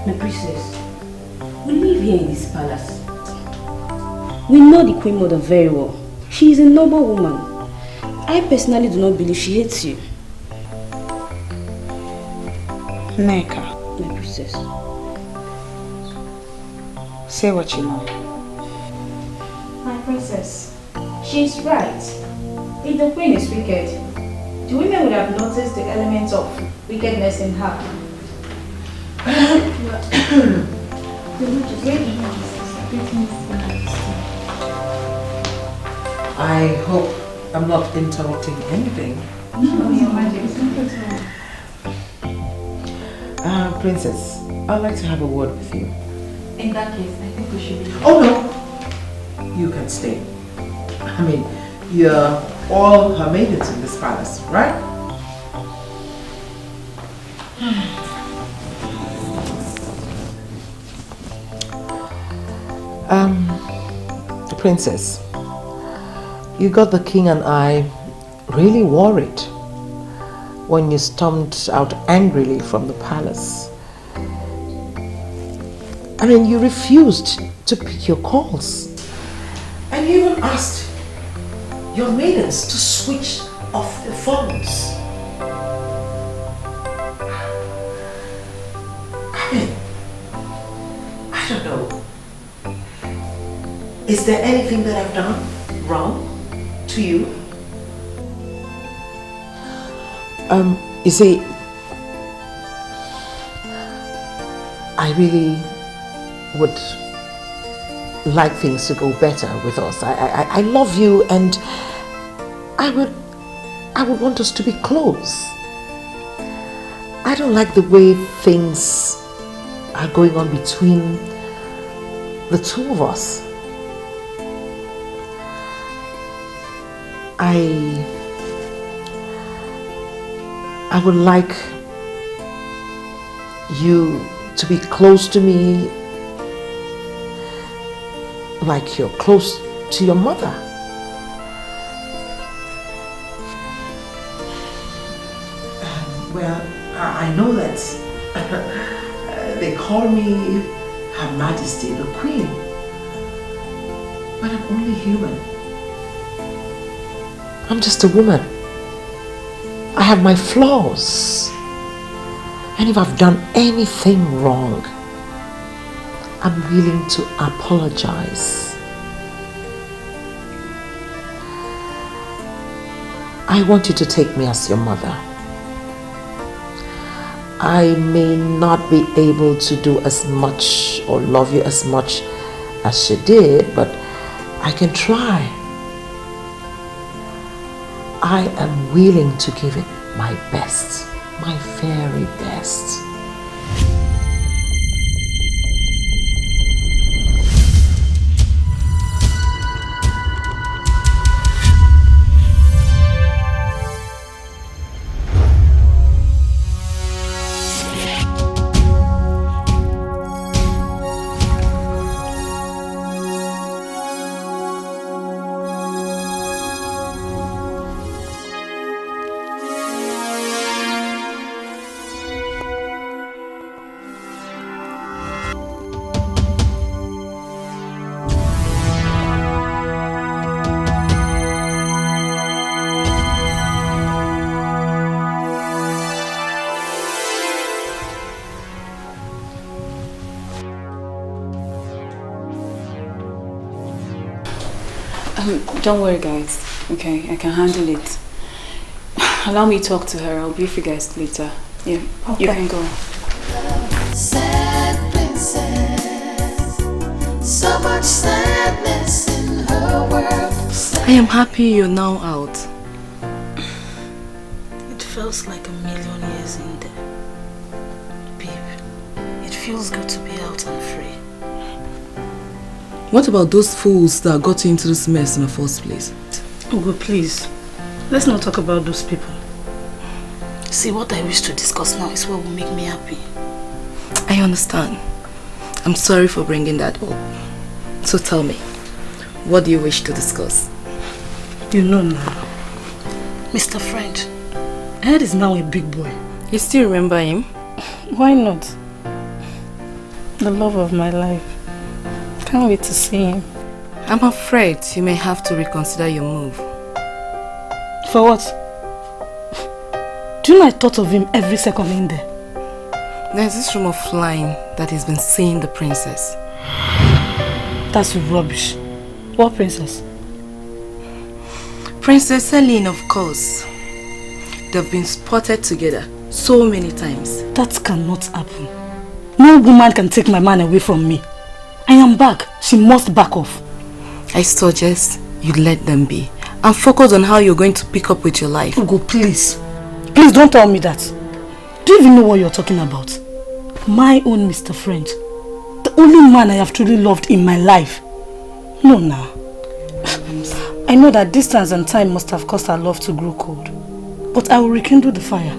[SPEAKER 16] My princess, we live here in this palace. We know the Queen Mother very well. She is a noble woman. I personally do not believe she hates you.
[SPEAKER 14] Neka,
[SPEAKER 16] my princess,
[SPEAKER 14] say what you know.
[SPEAKER 13] My princess, she's right. If the queen is wicked, the women would have noticed the element of wickedness in her.
[SPEAKER 12] I hope I'm not interrupting anything.
[SPEAKER 13] No, Your Majesty.
[SPEAKER 12] Princess, I'd like to have a word with you.
[SPEAKER 13] In that case, I think we should be...
[SPEAKER 12] Oh no! You can stay. I mean, you're all her maidens in this palace, right? Princess, you got the king and I really worried when you stormed out angrily from the palace. I mean, you refused to pick your calls. And you even asked your maidens to switch off the phones. I mean, I don't know. Is there anything that I've done wrong to you? You see, I really would like things to go better with us. I love you, and I would want us to be close. I don't like the way things are going on between the two of us. I would like you to be close to me like you're close to your mother. Well, I know that they call me Her Majesty the Queen, but I'm only human. I'm just a woman. I have my flaws. And if I've done anything wrong, I'm willing to apologize. I want you to take me as your mother. I may not be able to do as much or love you as much as she did, but I can try. I am willing to give it my best, my very best.
[SPEAKER 13] Don't worry, guys. Okay, I can handle it. Allow me to talk to her. I'll brief you guys later. Yeah, okay. You can go.
[SPEAKER 15] Sad princess, so much sadness in her world.
[SPEAKER 19] I am happy you're now out.
[SPEAKER 20] It feels like a million years in there. Babe, it feels good to be out and free.
[SPEAKER 19] What about those fools that got you into this mess in the first place?
[SPEAKER 20] Ugo, please. Let's not talk about those people. See, what I wish to discuss now is what will make me happy.
[SPEAKER 19] I understand. I'm sorry for bringing that up. So tell me, what do you wish to discuss?
[SPEAKER 20] You know now. Mr. French, Ed is now a big boy.
[SPEAKER 19] You still remember him?
[SPEAKER 20] Why not? The love of my life. Can't wait to see him.
[SPEAKER 19] I'm afraid you may have to reconsider your move.
[SPEAKER 20] For what? Do you know I thought of him every second in there?
[SPEAKER 19] There's this rumor flying that he's been seeing the princess.
[SPEAKER 20] That's rubbish. What princess?
[SPEAKER 19] Princess Celine, of course. They've been spotted together so many times.
[SPEAKER 20] That cannot happen. No woman can take my man away from me. I am back. She must back off.
[SPEAKER 19] I suggest you let them be and focus on how you're going to pick up with your life.
[SPEAKER 20] Ugo, please. Please don't tell me that. Do you even know what you're talking about? My own Mr. French. The only man I have truly loved in my life. No, now. I know that distance and time must have caused our love to grow cold. But I will rekindle the fire.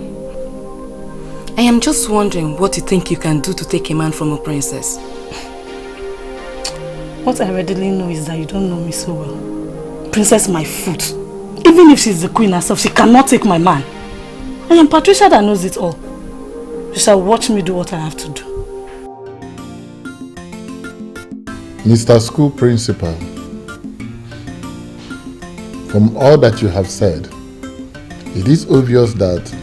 [SPEAKER 19] I am just wondering what you think you can do to take a man from a princess.
[SPEAKER 20] What I readily know is that you don't know me so well. Princess my foot. Even if she's the queen herself, she cannot take my man. I am Patricia that knows it all. You shall watch me do what I have to do.
[SPEAKER 1] Mr. School Principal, from all that you have said, it is obvious that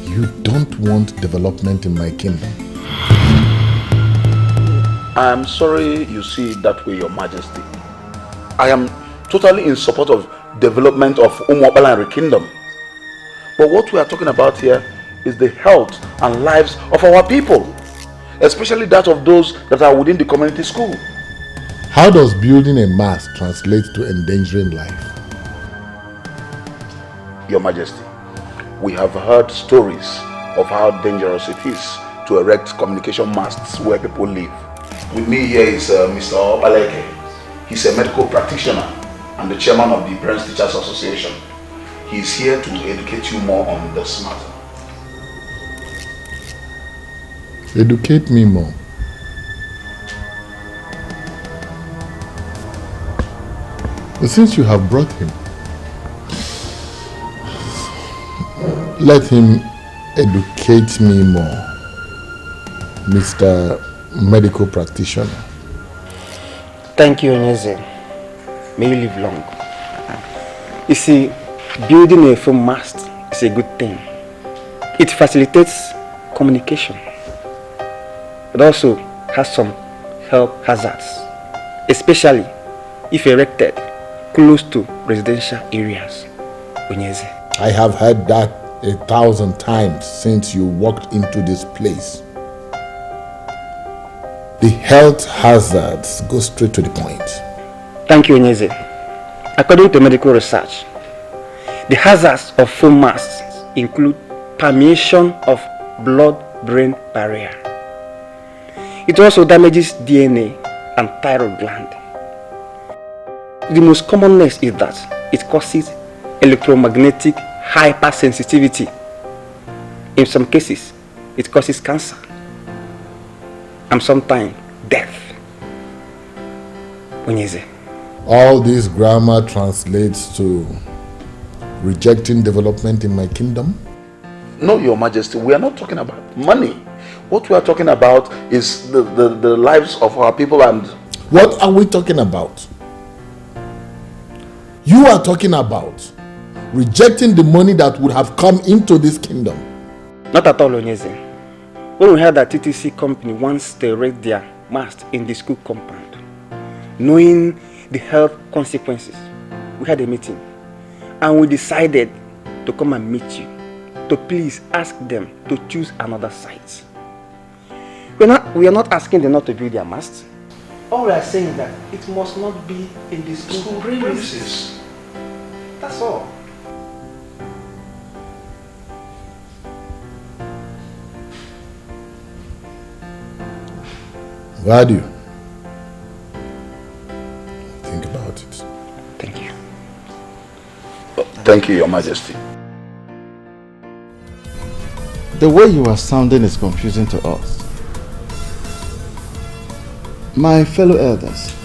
[SPEAKER 1] you don't want development in my kingdom.
[SPEAKER 4] I am sorry you see it that way, Your Majesty. I am totally in support of development of Umuabalanri Kingdom. But what we are talking about here is the health and lives of our people, especially that of those that are within the community school.
[SPEAKER 1] How does building a mast translate to endangering life?
[SPEAKER 4] Your Majesty, we have heard stories of how dangerous it is to erect communication masts where people live. With me here is Mr. Obaleke. He's a medical practitioner and the chairman of the Parents Teachers Association. He's here to educate you more on this matter.
[SPEAKER 1] Educate me more. But since you have brought him, let him educate me more, Mr. Medical Practitioner.
[SPEAKER 21] Thank you, Onyeze. May you live long. You see, building a phone mast is a good thing. It facilitates communication. It also has some health hazards, especially if erected close to residential areas.
[SPEAKER 10] Unyeze.
[SPEAKER 1] I have heard that 1,000 times since you walked into this place. The health hazards go straight to the point.
[SPEAKER 21] Thank you, Unyeze. According to medical research, the hazards of foam masks include permeation of blood-brain barrier. It also damages DNA and thyroid gland. The most commonness is that it causes electromagnetic hypersensitivity. In some cases, it causes cancer and sometimes death. Unyeze.
[SPEAKER 1] All this grammar translates to rejecting development in my kingdom?
[SPEAKER 4] No, Your Majesty, we are not talking about money. What we are talking about is the lives of our people. And
[SPEAKER 1] what are we talking about? You are talking about rejecting the money that would have come into this kingdom.
[SPEAKER 21] Not at all, Unyeze. When we heard that TTC company wants to erect their mast in the school compound, knowing the health consequences, we had a meeting and we decided to come and meet you to please ask them to choose another site. We are not asking them not to build their mast. All we are saying is that it must not be in the school premises. That's all.
[SPEAKER 1] Value. Think about it.
[SPEAKER 21] Thank you.
[SPEAKER 4] Thank you, Your Majesty. The way you are sounding is confusing to us. My fellow elders,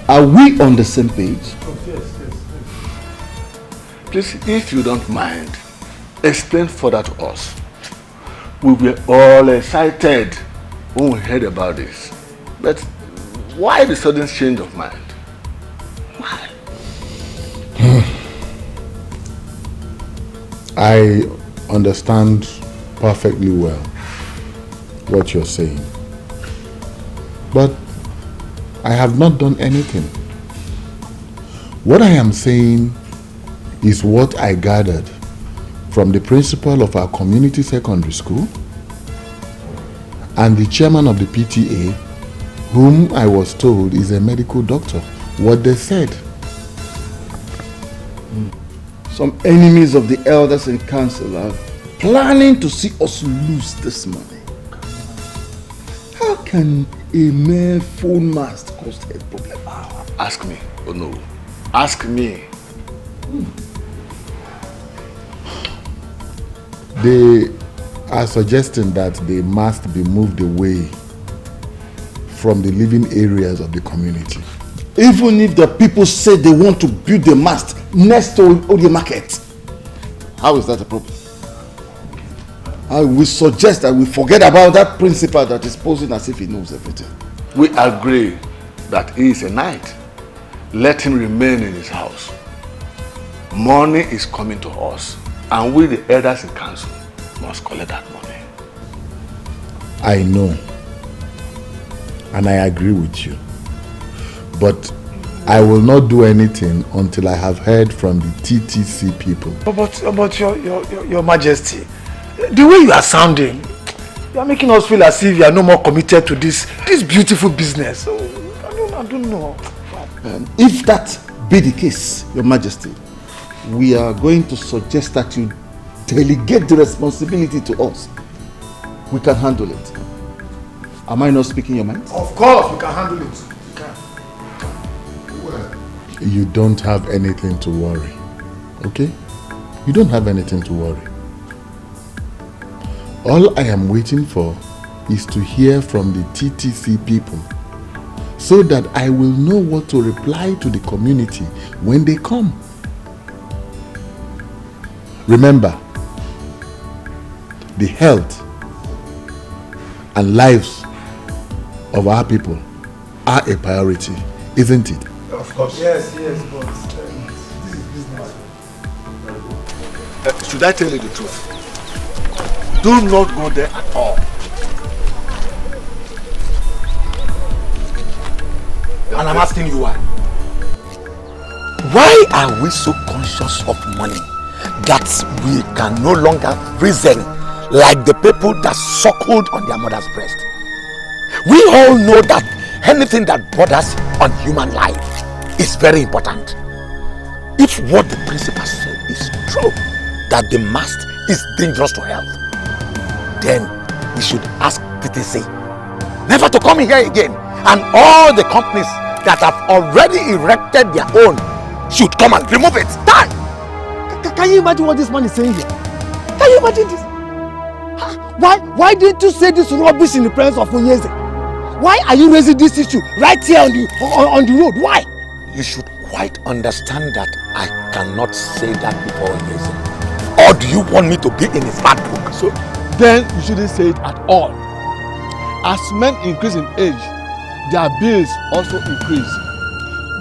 [SPEAKER 4] are we on the same page?
[SPEAKER 7] Please, if you don't mind, explain further to us. We were all excited when we heard about this. But why the sudden change of mind? Why?
[SPEAKER 1] I understand perfectly well what you're saying. But I have not done anything. What I am saying is what I gathered from the principal of our community secondary school and the chairman of the PTA, whom I was told is a medical doctor. What they said.
[SPEAKER 4] Some enemies of the elders and council are planning to see us lose this money. How can a mere phone mast cause a problem?
[SPEAKER 7] Ask me. Oh no. Ask me.
[SPEAKER 1] They are suggesting that they must be moved away from the living areas of the community.
[SPEAKER 4] Even if the people say they want to build the mast next to the market, how is that a problem? I will suggest that we forget about that principal that is posing as if he knows everything.
[SPEAKER 7] We agree that he is a knight. Let him remain in his house. Money is coming to us, and we, the elders in council, must collect that money.
[SPEAKER 1] I know, and I agree with you. But I will not do anything until I have heard from the TTC people.
[SPEAKER 17] But your Majesty, the way you are sounding, you are making us feel as if you are no more committed to this beautiful business. So, I don't know.
[SPEAKER 4] If that be the case, Your Majesty, we are going to suggest that you delegate the responsibility to us. We can handle it. Am I not speaking your mind?
[SPEAKER 17] Of course, we can handle it.
[SPEAKER 1] You don't have anything to worry, okay? You don't have anything to worry. All I am waiting for is to hear from the TTC people so that I will know what to reply to the community when they come. Remember, the health and lives of our people are a priority, isn't it?
[SPEAKER 17] Of course. Yes, but this is business.
[SPEAKER 7] Should I tell you the truth? Do not go there at all.
[SPEAKER 4] And I'm asking you why.
[SPEAKER 18] Why are we so conscious of money that we can no longer reason like the people that suckled on their mother's breast. We all know that anything that borders on human life is very important. If what the principal said is true, that the mast is dangerous to health, then we should ask TTC never to come here again, and all the companies that have already erected their own should come and remove it. Done!
[SPEAKER 4] Can you imagine what this man is saying here? Can you imagine this? Why didn't you say this rubbish in the presence of UGEZU? Why are you raising this issue right here on the road? Why?
[SPEAKER 18] You should quite understand that I cannot say that before UGEZU. Or do you want me to be in his bad book?
[SPEAKER 4] So then you shouldn't say it at all. As men increase in age, their bills also increase.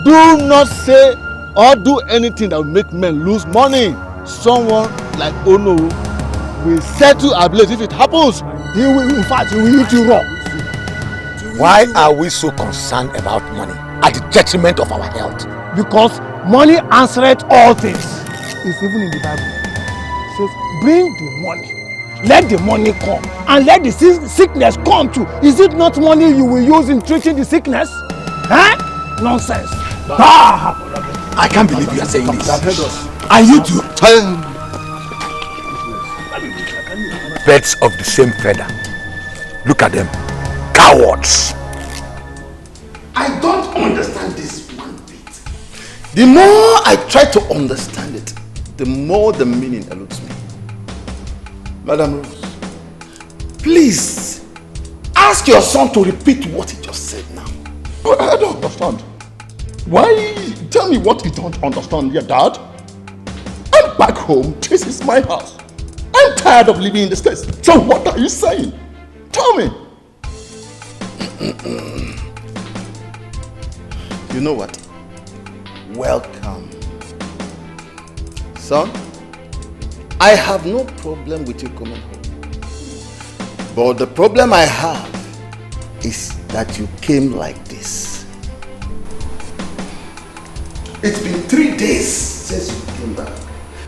[SPEAKER 4] Do not say or do anything that will make men lose money. Someone like Ono will settle ablaze if it happens. He will, in fact, he will eat you raw.
[SPEAKER 18] Why are we so concerned about money at the detriment of our health?
[SPEAKER 4] Because money answereth all things. It's even in the Bible. It says, bring the money. Let the money come. And let the sickness come too. Is it not money you will use in treating the sickness? Huh? Nonsense.
[SPEAKER 18] I can't believe you are saying this. Are you two birds of the same feather? Look at them. Cowards.
[SPEAKER 4] I don't understand this one bit.
[SPEAKER 7] The more I try to understand it, the more the meaning eludes me. Madam Rose, please ask your son to repeat what he just said now.
[SPEAKER 1] But I don't understand. Why? Tell me what you don't understand, your dad. I'm back home. This is my house. I'm tired of living in the States. So what are you saying? Tell me.
[SPEAKER 7] You know what? Welcome. Son, I have no problem with you coming home. But the problem I have is that you came like this. It's been 3 days since you came back.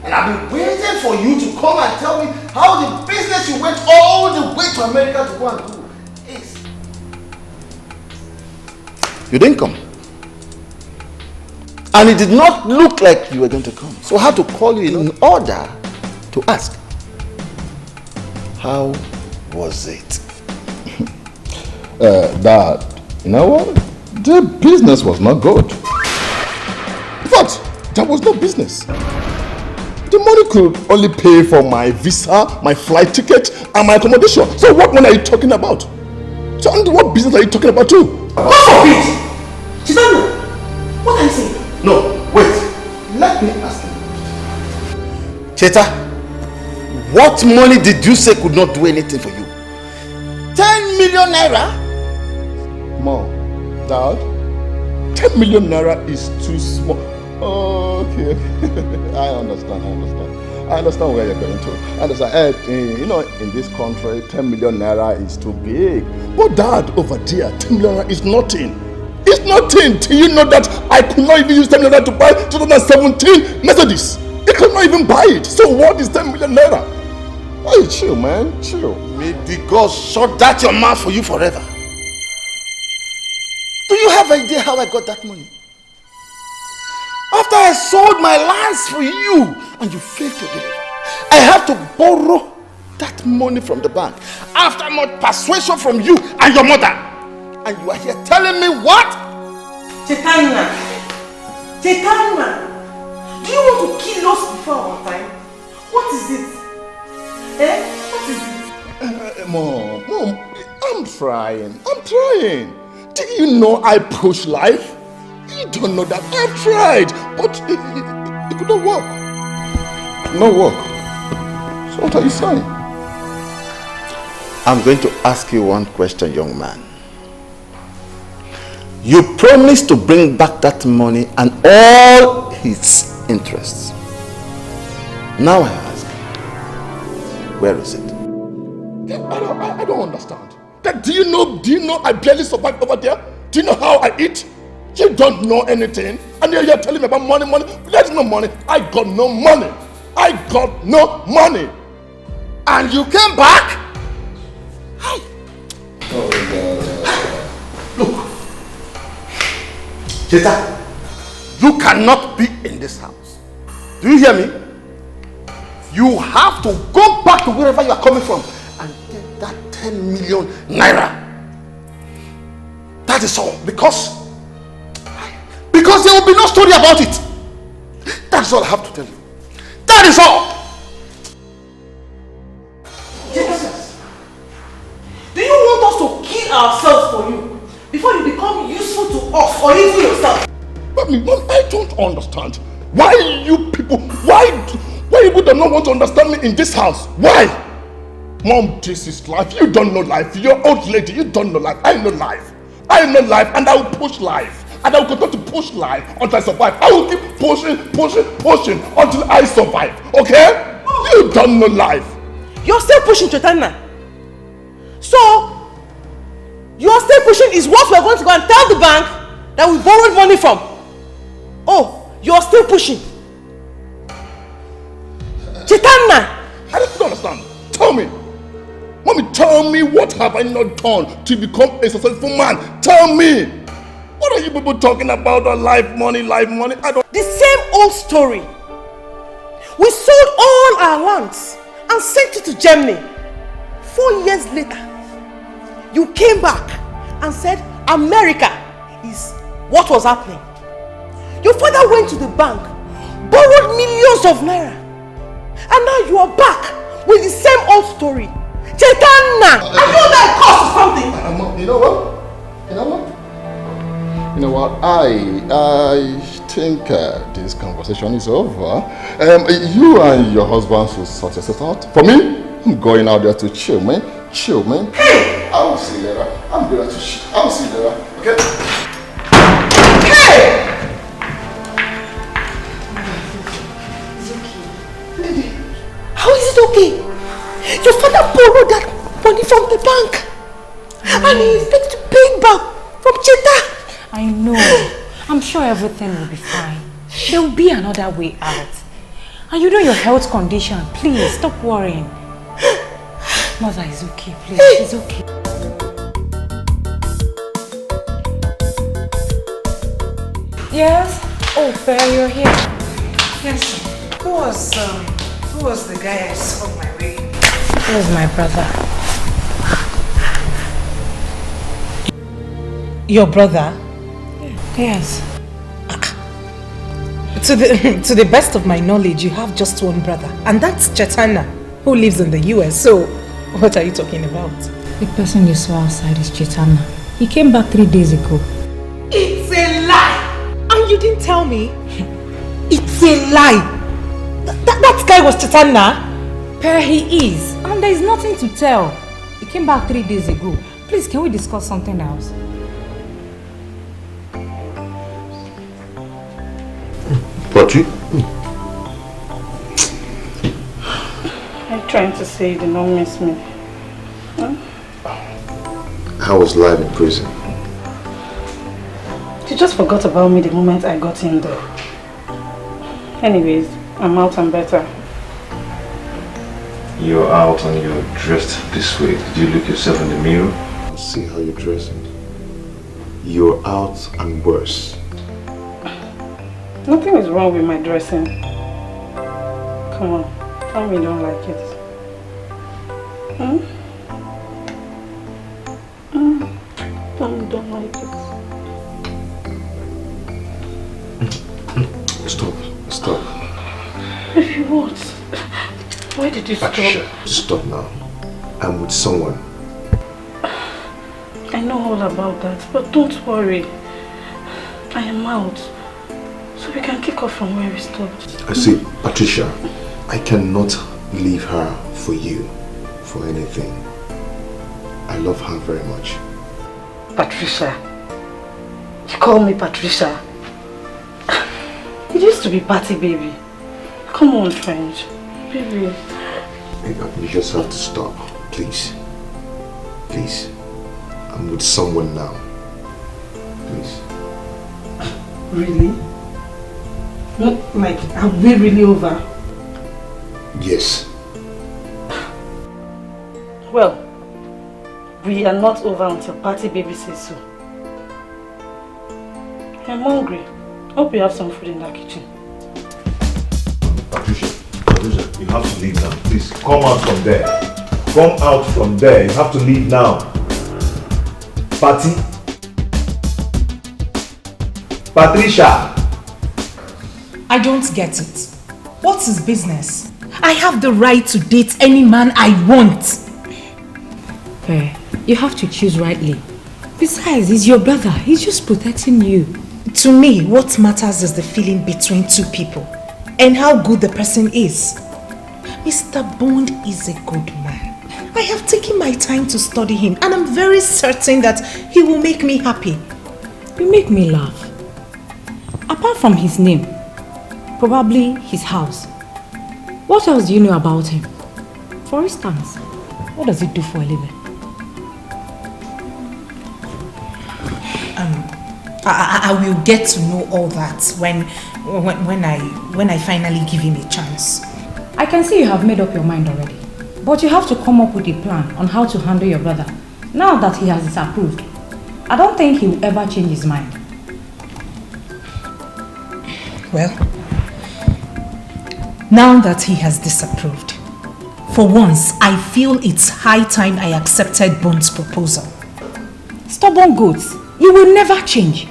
[SPEAKER 7] And I've been waiting for you to come and tell me how the business you went all the way to America to go and do is. You didn't come. And it did not look like you were going to come. So I had to call you in order to ask, how was it?
[SPEAKER 1] Dad, you know what? The business was not good. In fact, there was no business. The money could only pay for my visa, my flight ticket, and my accommodation. So what money are you talking about? So what business are you talking about too?
[SPEAKER 7] God forbid! Chinenye, what are you saying? No, wait. Let me ask you. Cheta, what money did you say could not do anything for you? 10 million naira?
[SPEAKER 1] Mom, Dad, 10 million naira is too small. Okay. I understand. I understand where you're going to. I understand. You know, in this country, 10 million naira is too big. But Dad, over there, 10 million naira is nothing. It's nothing. Do you know that I could not even use 10 million naira to buy 2017 Mercedes? I could not even buy it. So what is 10 million naira? Hey, chill, man. Chill.
[SPEAKER 7] May the gods shut that your mouth for you forever. Do you have an idea how I got that money? After I sold my lands for you and you failed to deliver, I have to borrow that money from the bank after much persuasion from you and your mother. And you are here telling me what?
[SPEAKER 12] Chinenye, do you want to kill us before our time? What is it? What is it?
[SPEAKER 1] Mom, I'm trying. Do you know I push life? You don't know that. I've tried, but it could not work. No work. So what are you saying?
[SPEAKER 7] I'm going to ask you one question, young man. You promised to bring back that money and all its interests. Now I ask, where is it?
[SPEAKER 1] I don't understand. Do you know I barely survive over there? Do you know how I eat? You don't know anything, and you're telling me about money. There's no money. I got no money.
[SPEAKER 18] I got no money. And you came back? Hi. Look. Cheta, you cannot be in this house. Do you hear me? You have to go back to wherever you are coming from and get that 10 million naira. That is all. Because there will be no story about it. That's all I have to tell you. That is all.
[SPEAKER 12] Jesus. Do you want us to kill ourselves for you before you become useful to us or even yourself?
[SPEAKER 18] Mommy, I don't understand. Why you people do not want to understand me in this house? Why? Mom, this is life. You don't know life. You're old lady. You don't know life. I know life. I know life, and I will push life. And I will continue to push life until I survive. I will keep pushing until I survive. Okay? You don't know life.
[SPEAKER 12] You're still pushing, Chetana. So, you're still pushing is what we're going to go and tell the bank that we borrowed money from. Oh, you're still pushing. Chetana!
[SPEAKER 18] I don't understand. Tell me. Mommy, tell me, what have I not done to become a successful man? Tell me. What are you people talking about? Life money, I don't...
[SPEAKER 12] The same old story. We sold all our lands and sent it to Germany. 4 years later, you came back and said America is what was happening. Your father went to the bank, borrowed millions of naira, and now you are back with the same old story. Chetana! Are you that cost something?
[SPEAKER 18] You know what? I think this conversation is over. You and your husband should sort yourself out. For me, I'm going out there to chill, man. Chill, man. Hey! I will see you later. I'm going to chill. I will see you later. Okay?
[SPEAKER 12] Hey! How is it okay? Your father borrowed that money from the bank. And he expects to pay it back from Cheta.
[SPEAKER 11] I know. I'm sure everything will be fine. There will be another way out. And you know your health condition. Please, stop worrying. Mother is okay, please. She's okay.
[SPEAKER 12] Yes? Oh, Fair, you're here. Yes. Who was the guy I saw on my way?
[SPEAKER 11] He was my brother.
[SPEAKER 12] Your brother?
[SPEAKER 11] Yes.
[SPEAKER 12] To the best of my knowledge, you have just one brother, and that's Chetana, who lives in the US. So, what are you talking about?
[SPEAKER 11] The person you saw outside is Chetana. He came back 3 days ago.
[SPEAKER 12] It's a lie! And you didn't tell me? It's a lie! That guy was Chetana?
[SPEAKER 11] Per, he is. And there is nothing to tell. He came back 3 days ago. Please, can we discuss something else?
[SPEAKER 8] Pochi?
[SPEAKER 2] I'm trying to say you did not miss me. Huh?
[SPEAKER 8] How was life in prison?
[SPEAKER 2] You just forgot about me the moment I got in there. Anyways, I'm out and better.
[SPEAKER 8] You're out and you're dressed this way. Did you look yourself in the mirror? See how you're dressing. You're out and worse.
[SPEAKER 2] Nothing is wrong with my dressing. Come on, tell me you don't like it. Hmm? Tell me you don't like it.
[SPEAKER 8] Stop.
[SPEAKER 2] What? Why did you stop?
[SPEAKER 8] Patricia, stop now. I'm with someone.
[SPEAKER 2] I know all about that, but don't worry. I am out. So we can kick off from where we stopped.
[SPEAKER 8] I see, Patricia, I cannot leave her for you, for anything. I love her very much.
[SPEAKER 2] Patricia. You call me Patricia. It used to be Patty, baby. Come on, French. Baby.
[SPEAKER 8] You just have to stop, please. Please. I'm with someone now. Please.
[SPEAKER 2] Really? Like, are we really over?
[SPEAKER 8] Yes.
[SPEAKER 2] Well, we are not over until party baby says so. I'm hungry. Hope you have some food in that kitchen.
[SPEAKER 1] Patricia, you have to leave now. Please, come out from there. Come out from there. You have to leave now. Patty? Patricia!
[SPEAKER 9] I don't get it. What's his business? I have the right to date any man I want.
[SPEAKER 11] You have to choose rightly. Besides, he's your brother. He's just protecting you.
[SPEAKER 9] To me, what matters is the feeling between two people and how good the person is. Mr. Bond is a good man. I have taken my time to study him and I'm very certain that he will make me happy.
[SPEAKER 11] You make me laugh. Apart from his name, probably his house. What else do you know about him? For instance, what does he do for a living?
[SPEAKER 9] I will get to know all that when I finally give him a chance.
[SPEAKER 11] I can see you have made up your mind already. But you have to come up with a plan on how to handle your brother now that he has disapproved. I don't think he will ever change his mind.
[SPEAKER 9] Well, now that he has disapproved, for once I feel it's high time I accepted Bond's proposal.
[SPEAKER 11] Stubborn goats, you will never change.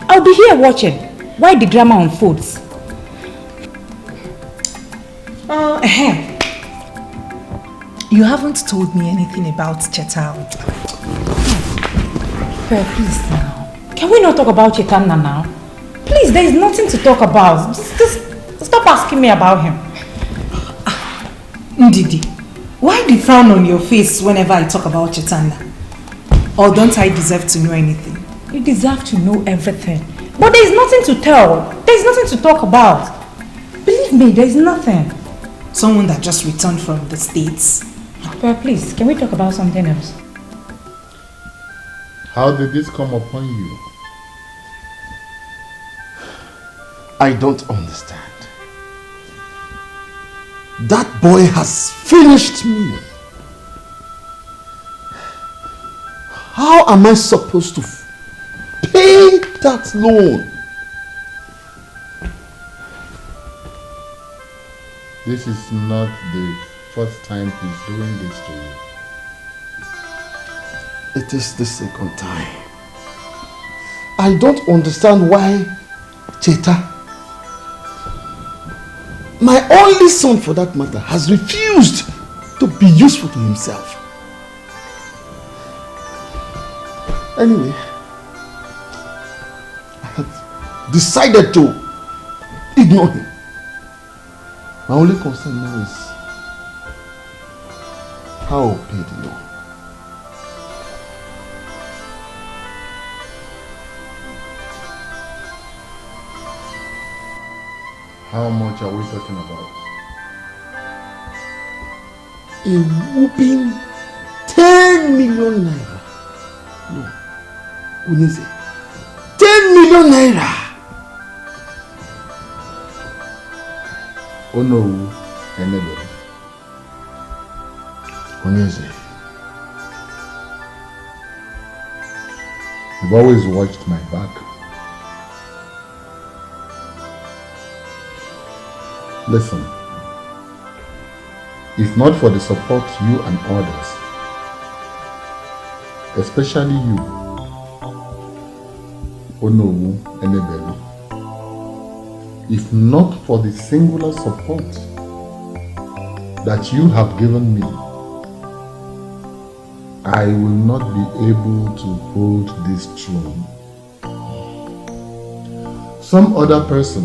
[SPEAKER 11] I'll be here watching while the drama unfolds.
[SPEAKER 9] You haven't told me anything about Chetal.
[SPEAKER 11] Please now. Can we not talk about Chetana now? Please, there is nothing to talk about. Just stop asking me about him.
[SPEAKER 9] Ndidi, why the frown on your face whenever I talk about Chetana? Or don't I deserve to know anything?
[SPEAKER 11] You deserve to know everything. But there is nothing to tell. There is nothing to talk about. Believe me, there is nothing.
[SPEAKER 9] Someone that just returned from the States.
[SPEAKER 11] Please, can we talk about something else?
[SPEAKER 1] How did this come upon you?
[SPEAKER 4] I don't understand. That boy has finished me. How am I supposed to pay that loan?
[SPEAKER 1] This is not the first time he's doing this to you.
[SPEAKER 4] It is the second time. I don't understand why Cheta, my only son for that matter, has refused to be useful to himself. Anyway, I have decided to ignore him. My only concern now is how I'll pay the loan.
[SPEAKER 1] How much are we talking about?
[SPEAKER 4] A whooping 10 million naira. No, Unise, 10 million naira.
[SPEAKER 1] Oh no, anybody.
[SPEAKER 4] Unise,
[SPEAKER 1] you've always watched my back. Listen, if not for the support you and others, especially you, Onowu Enebelu, if not for the singular support that you have given me, I will not be able to hold this throne. Some other person,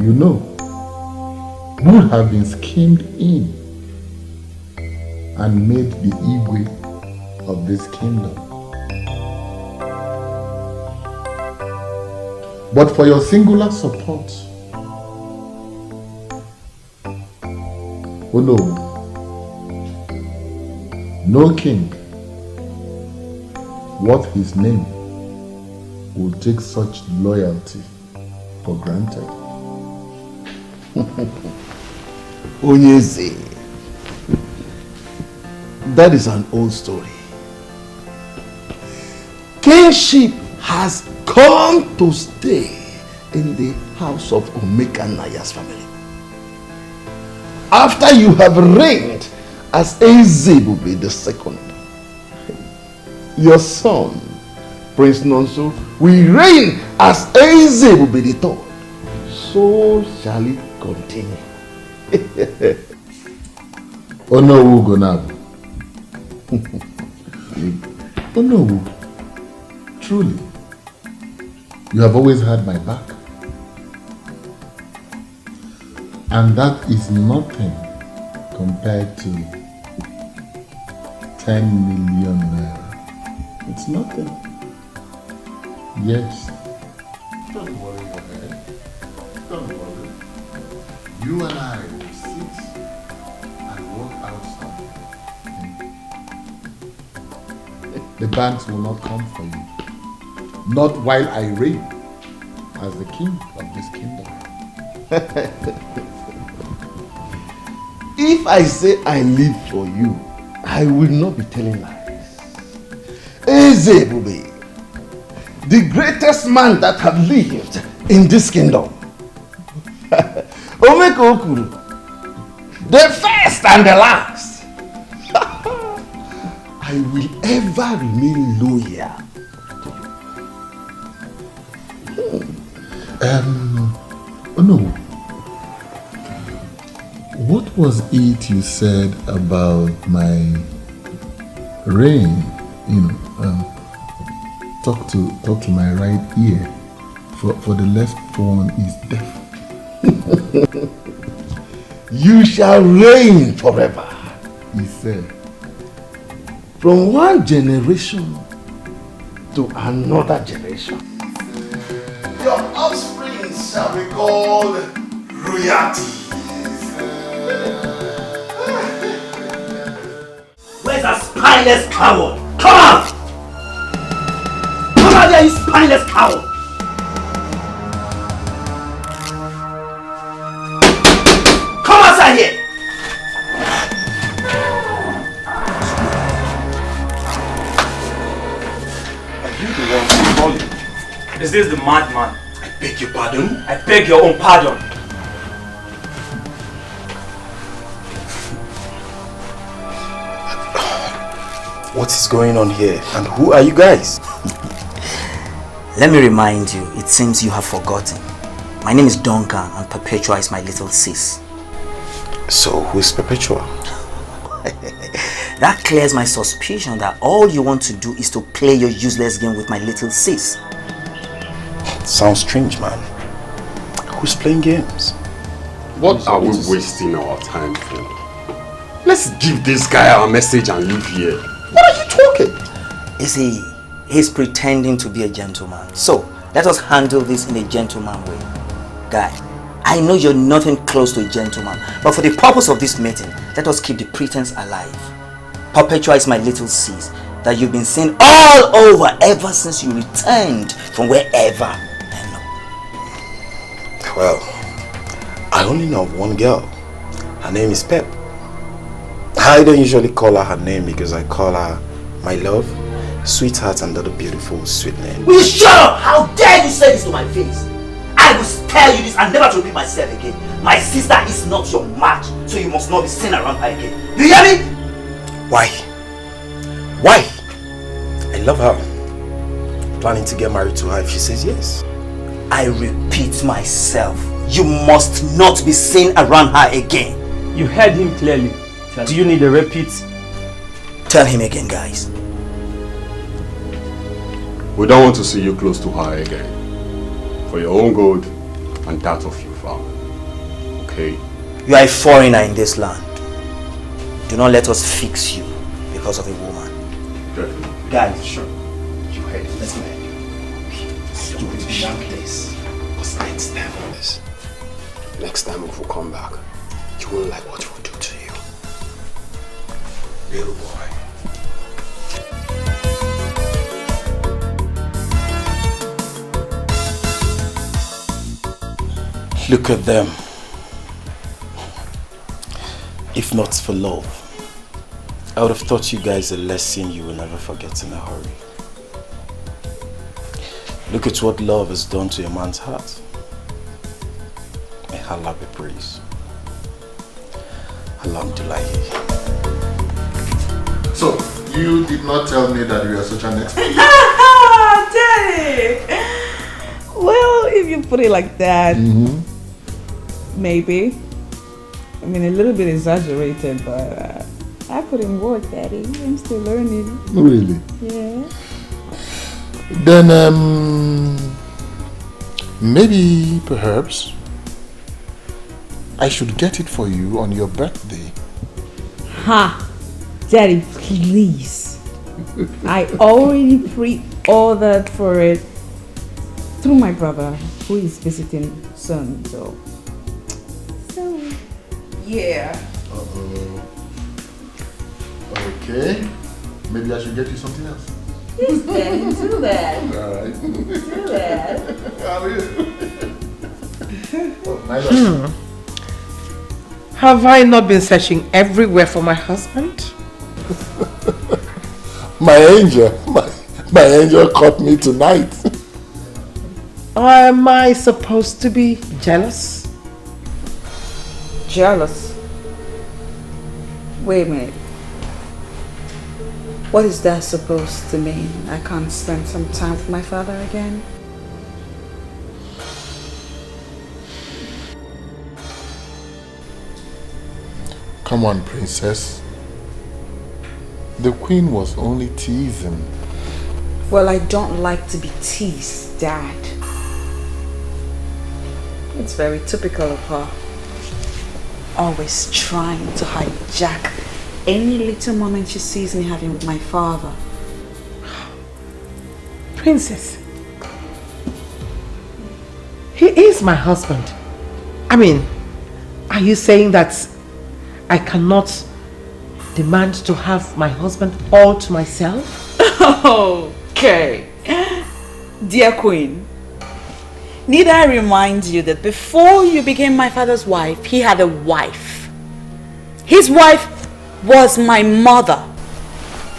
[SPEAKER 1] you know, would have been schemed in and made the Igwe of this kingdom. But for your singular support, oh no, no king worth his name will take such loyalty for granted.
[SPEAKER 4] Onyeze. That is an old story. Kingship has come to stay in the house of Omekanaya's family. After you have reigned as Ezebube II, your son, Prince Nonso, will reign as Ezebube III. So shall it continue.
[SPEAKER 1] Onowu Gonab. Onowu, truly, you have always had my back. And that is nothing compared to 10 million naira. It's nothing. Yes. Don't worry your head. Don't worry. You and I will sit and work out something. The banks will not come for you. Not while I reign as the king of this kingdom.
[SPEAKER 4] If I say I live for you, I will not be telling lies. Ezebube, the greatest man that have lived in this kingdom. Omeko Okuru, the first and the last. I will ever remain loyal to you.
[SPEAKER 1] Oh no. What was it you said about my reign? Talk to my right ear, for the left one is deaf.
[SPEAKER 4] You shall reign forever,
[SPEAKER 1] he said.
[SPEAKER 4] From one generation to another generation. Your offspring shall be called royalty.
[SPEAKER 5] Where's that spineless coward? Come out! Come out there, you spineless coward! Come outside here!
[SPEAKER 6] Are you the one who calling?
[SPEAKER 5] Is this the madman?
[SPEAKER 6] I beg your pardon?
[SPEAKER 5] I beg your own pardon.
[SPEAKER 10] What is going on here? And who are you guys?
[SPEAKER 5] Let me remind you, it seems you have forgotten. My name is Duncan and Perpetua is my little sis.
[SPEAKER 10] So, who is Perpetua?
[SPEAKER 5] That clears my suspicion that all you want to do is to play your useless game with my little sis.
[SPEAKER 10] Sounds strange, man. Who's playing games?
[SPEAKER 6] What are we wasting our time for? Let's give this guy our message and leave here.
[SPEAKER 5] What are you talking? You see, he's pretending to be a gentleman. So, let us handle this in a gentleman way. Guy, I know you're nothing close to a gentleman, but for the purpose of this meeting, let us keep the pretense alive. Perpetua is my little sis that you've been seeing all over ever since you returned from wherever.
[SPEAKER 10] Well, I only know of one girl. Her name is Pep. I don't usually call her name because I call her my love, sweetheart, and other beautiful sweet name.
[SPEAKER 5] Will you shut up? How dare you say this to my face? I will spare you this and never to repeat myself again. My sister is not your match, so you must not be seen around her again. You hear me?
[SPEAKER 10] Why? Why? I love her. Planning to get married to her if she says yes.
[SPEAKER 5] I repeat myself. You must not be seen around her again.
[SPEAKER 21] You heard him clearly. Do you need a repeat?
[SPEAKER 5] Tell him again, guys.
[SPEAKER 6] We don't want to see you close to her again. For your own good and that of your family. Okay?
[SPEAKER 5] You are a foreigner in this land. Do not let us fix you because of a woman.
[SPEAKER 6] Definitely.
[SPEAKER 5] Guys,
[SPEAKER 6] sure.
[SPEAKER 5] You heard. Let's go. Stupid young place.
[SPEAKER 10] What's next time on this? Next time if we come back, you won't like what we'll do to you. Little boy. Look at them. If not for love, I would have taught you guys a lesson you will never forget in a hurry. Look at what love has done to a man's heart. May Allah be praised. Alhamdulillah.
[SPEAKER 1] So, you did not tell me that you are such an expert.
[SPEAKER 14] Daddy! Well, if you put it like that, maybe. I mean, a little bit exaggerated, but I put in work, Daddy. I'm still learning.
[SPEAKER 1] Really?
[SPEAKER 14] Yeah.
[SPEAKER 1] Then, maybe, perhaps, I should get it for you on your birthday.
[SPEAKER 14] Ha! Daddy, please. I already pre-ordered for it through my brother, who is visiting soon, so yeah.
[SPEAKER 1] Okay. Maybe I should get you something else.
[SPEAKER 14] Yes, Daddy, do that.
[SPEAKER 1] Alright.
[SPEAKER 14] Do that.
[SPEAKER 12] Have I not been searching everywhere for my husband?
[SPEAKER 1] My angel caught me tonight.
[SPEAKER 12] Am I supposed to be jealous?
[SPEAKER 14] Jealous? Wait a minute. What is that supposed to mean? I can't spend some time with my father again?
[SPEAKER 1] Come on, princess. The queen was only teasing.
[SPEAKER 14] Well, I don't like to be teased, Dad. It's very typical of her. Always trying to hijack any little moment she sees me having with my father.
[SPEAKER 12] Princess, he is my husband. I mean, are you saying that I cannot demand to have my husband all to myself?
[SPEAKER 14] Okay. Dear Queen, need I remind you that before you became my father's wife, he had a wife. His wife was my mother.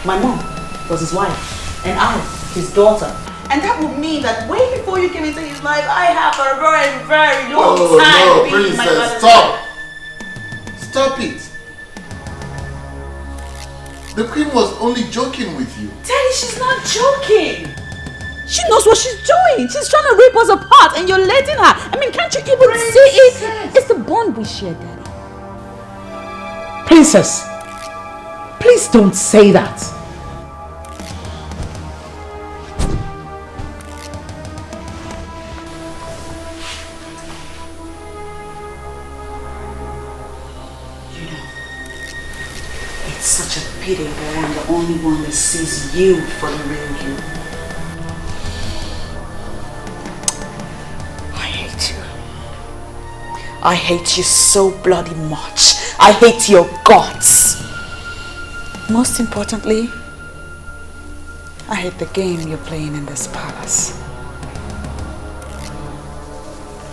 [SPEAKER 14] My mom was his wife, and I, his daughter. And that would mean that way before you came into his life, I have a very, very long time being my father's wife.
[SPEAKER 1] Stop it. The queen was only joking with you.
[SPEAKER 14] Daddy, she's not joking. She knows what she's doing. She's trying to rip us apart and you're letting her. I mean, can't you even see it? It's the bond we share, Daddy.
[SPEAKER 12] Princess, please don't say that.
[SPEAKER 14] You know, it's such a pity that I'm the only one that sees you for the real you. I hate you so bloody much. I hate your guts. Most importantly, I hate the game you're playing in this palace.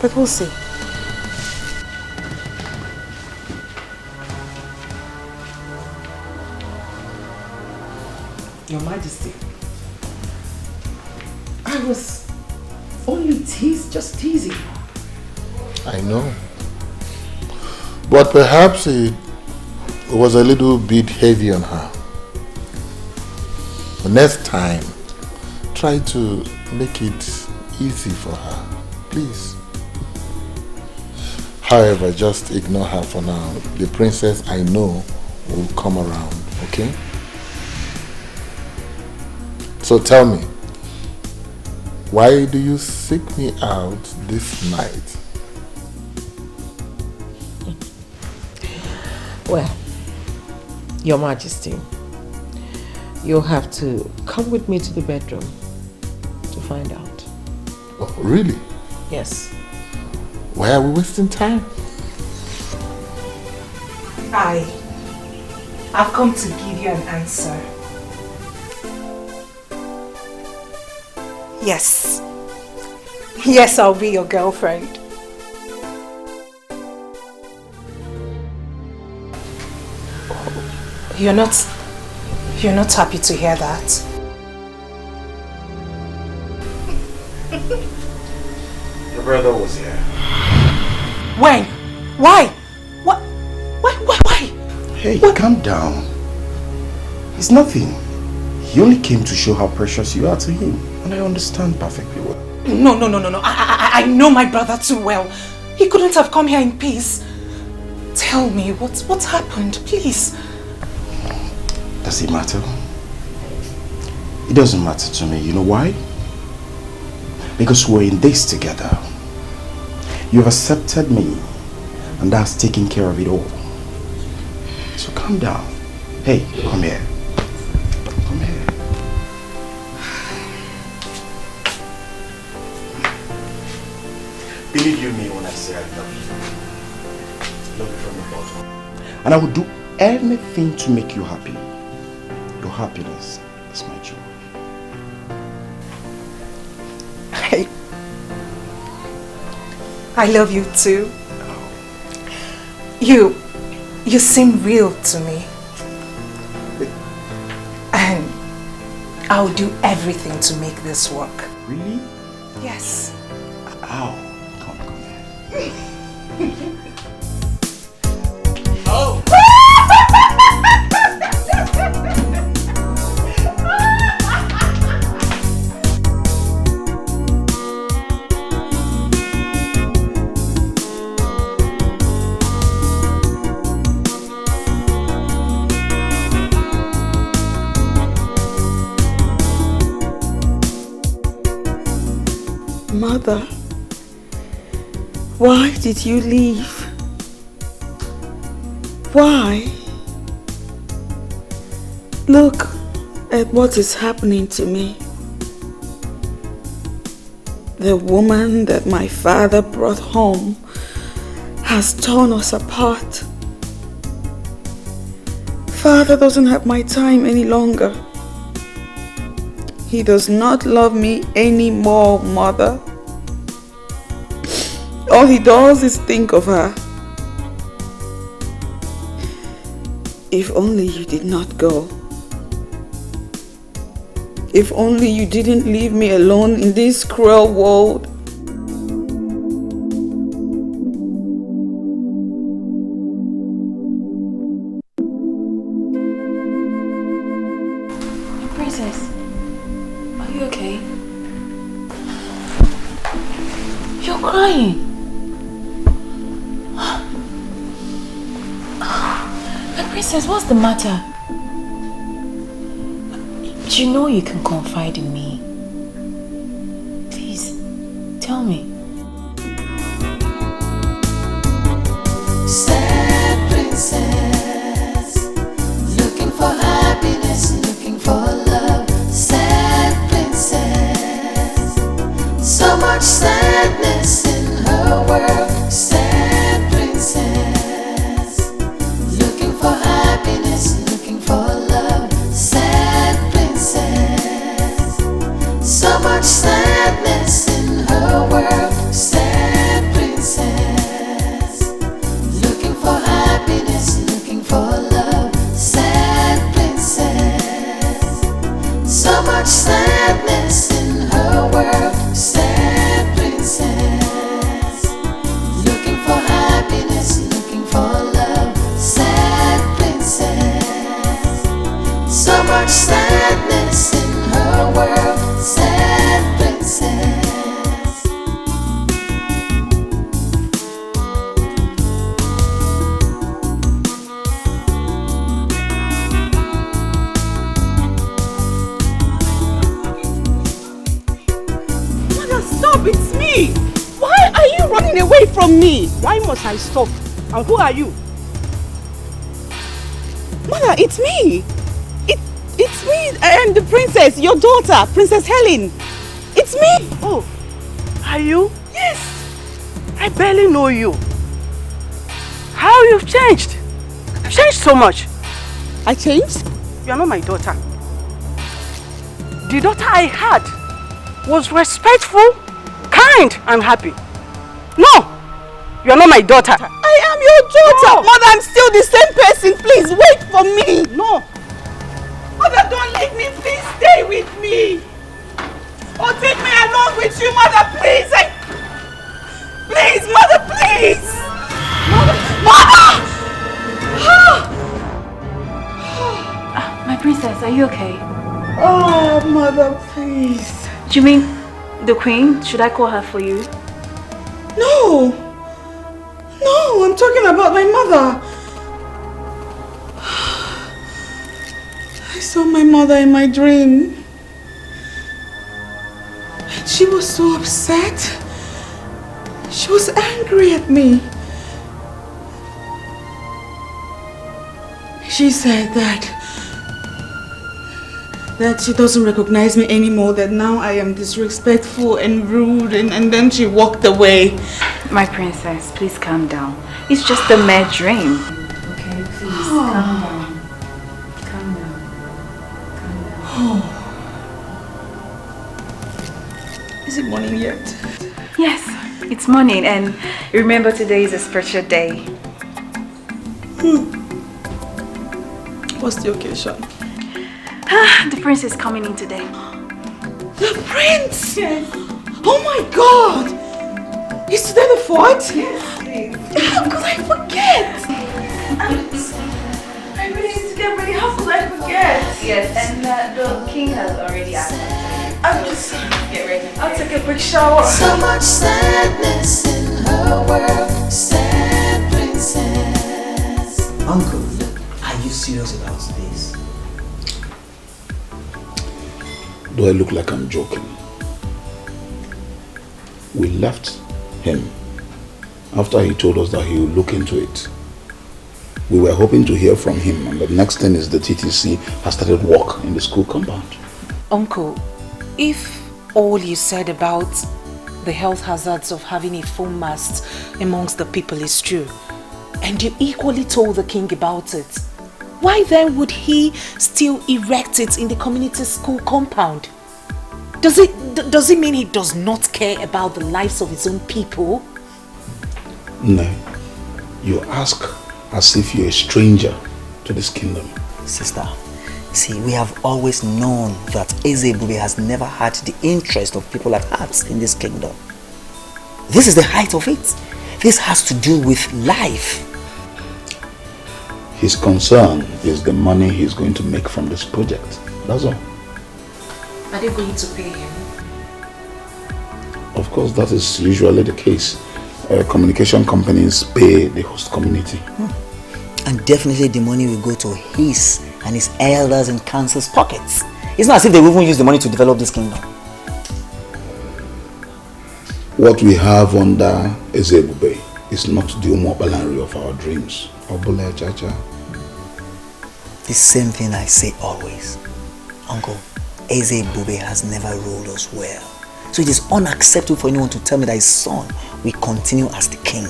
[SPEAKER 14] But we'll see.
[SPEAKER 12] Your Majesty, I was only just teasing.
[SPEAKER 1] I know. But perhaps it was a little bit heavy on her. The next time, try to make it easy for her, please. However, just ignore her for now. The princess, I know, will come around, okay? So tell me, why do you seek me out this night?
[SPEAKER 12] Well, Your Majesty, you'll have to come with me to the bedroom to find out.
[SPEAKER 1] Oh, really?
[SPEAKER 12] Yes.
[SPEAKER 1] Why are we wasting time?
[SPEAKER 9] I've come to give you an answer. Yes. Yes, I'll be your girlfriend. You're not happy to hear that?
[SPEAKER 10] Your brother was here.
[SPEAKER 9] When? Why? Why?
[SPEAKER 10] Hey, calm down. It's nothing. He only came to show how precious you are to him. And I understand perfectly well.
[SPEAKER 9] No. I know my brother too well. He couldn't have come here in peace. Tell me, what's happened, please?
[SPEAKER 10] Does it matter? It doesn't matter to me. You know why? Because we're in this together. You've accepted me, and that's taking care of it all. So calm down. Hey, come here. Come here. Believe you me when I say I love you. I love you from the bottom. And I will do anything to make you happy. Your happiness is my joy.
[SPEAKER 9] I love you too. You seem real to me. And I'll do everything to make this work.
[SPEAKER 10] Really?
[SPEAKER 9] Yes.
[SPEAKER 10] Ow. Come here.
[SPEAKER 9] Oh.
[SPEAKER 3] Mother, why did you leave? Why? Look at what is happening to me. The woman that my father brought home has torn us apart. Father doesn't have my time any longer. He does not love me anymore, Mother. All he does is think of her. If only you did not go. If only you didn't leave me alone in this cruel world.
[SPEAKER 13] Princess, are you okay? You're crying. Princess, what's the matter? You know you can confide in me. Please, tell me.
[SPEAKER 15] Sad princess, looking for happiness, looking for love. Sad princess, so much sadness in her world. Sad princess, looking for happiness, looking for love. Sad princess, so much sadness in her world. Sad princess, looking for happiness, looking for love. Sad princess, so much sadness in her world. Sad princess, looking for happiness, looking for love. Sad princess, so much sadness in her world. Sad princess.
[SPEAKER 22] Mother, stop! It's me! Why are you running away from me? Why must I stop? And who are you? Mother, it's me! It's me and the princess, your daughter, Princess Helen. It's me! Oh, are you? Yes! I barely know you. How you've changed? You've changed so much. I changed? You're not my daughter. The daughter I had was respectful, kind, and happy. No! You are not my daughter. I am your daughter. No. Mother, I'm still the same person. Please wait for me. No. Mother, don't leave me. Please stay with me. Or take me along with you, Mother, please. Please, Mother, please. Mother!
[SPEAKER 13] My princess, are you okay?
[SPEAKER 22] Oh, Mother, please.
[SPEAKER 13] Do you mean the queen? Should I call her for you?
[SPEAKER 22] No. No, I'm talking about my mother. I saw my mother in my dream. And she was so upset. She was angry at me. She said that she doesn't recognize me anymore, that now I am disrespectful and rude, and then she walked away.
[SPEAKER 13] My princess, please calm down. It's just a mere dream. Okay, please calm down. Calm down. Calm down.
[SPEAKER 22] Is it morning yet?
[SPEAKER 13] Yes, it's morning, and remember today is a special day.
[SPEAKER 22] What's the occasion?
[SPEAKER 13] The prince is coming in today.
[SPEAKER 22] The prince? Yes. Oh my God! Is today the 4th?
[SPEAKER 13] Yes, please.
[SPEAKER 22] How could I forget?
[SPEAKER 13] I really need to get ready. How could I forget? Yes, and the king has already asked.
[SPEAKER 22] I'm just
[SPEAKER 13] get ready.
[SPEAKER 22] I'll take a quick shower.
[SPEAKER 15] So much sadness in her world, sad princess.
[SPEAKER 5] Uncle, are you serious about this?
[SPEAKER 1] Do I look like I'm joking? We left him after he told us that he would look into it. We were hoping to hear from him, and the next thing is the TTC has started work in the school compound.
[SPEAKER 12] Uncle, if all you said about the health hazards of having a foam mast amongst the people is true, and you equally told the king about it, why then would he still erect it in the community school compound? Does it mean he does not care about the lives of his own people?
[SPEAKER 1] No. You ask as if you're a stranger to this kingdom.
[SPEAKER 5] Sister, see, we have always known that Ezebube has never had the interest of people at heart in this kingdom. This is the height of it. This has to do with life.
[SPEAKER 1] His concern is the money he's going to make from this project. That's all.
[SPEAKER 12] Are they going to pay him?
[SPEAKER 1] Of course, that is usually the case. Communication companies pay the host community.
[SPEAKER 5] And definitely the money will go to his and his elders and council's pockets. It's not as if they will even use the money to develop this kingdom.
[SPEAKER 1] What we have under Ezebube is not the umobalanri of our dreams. Obule Chacha.
[SPEAKER 5] The same thing I say always. Uncle, Ezebube has never ruled us well. So it is unacceptable for anyone to tell me that his son will continue as the king.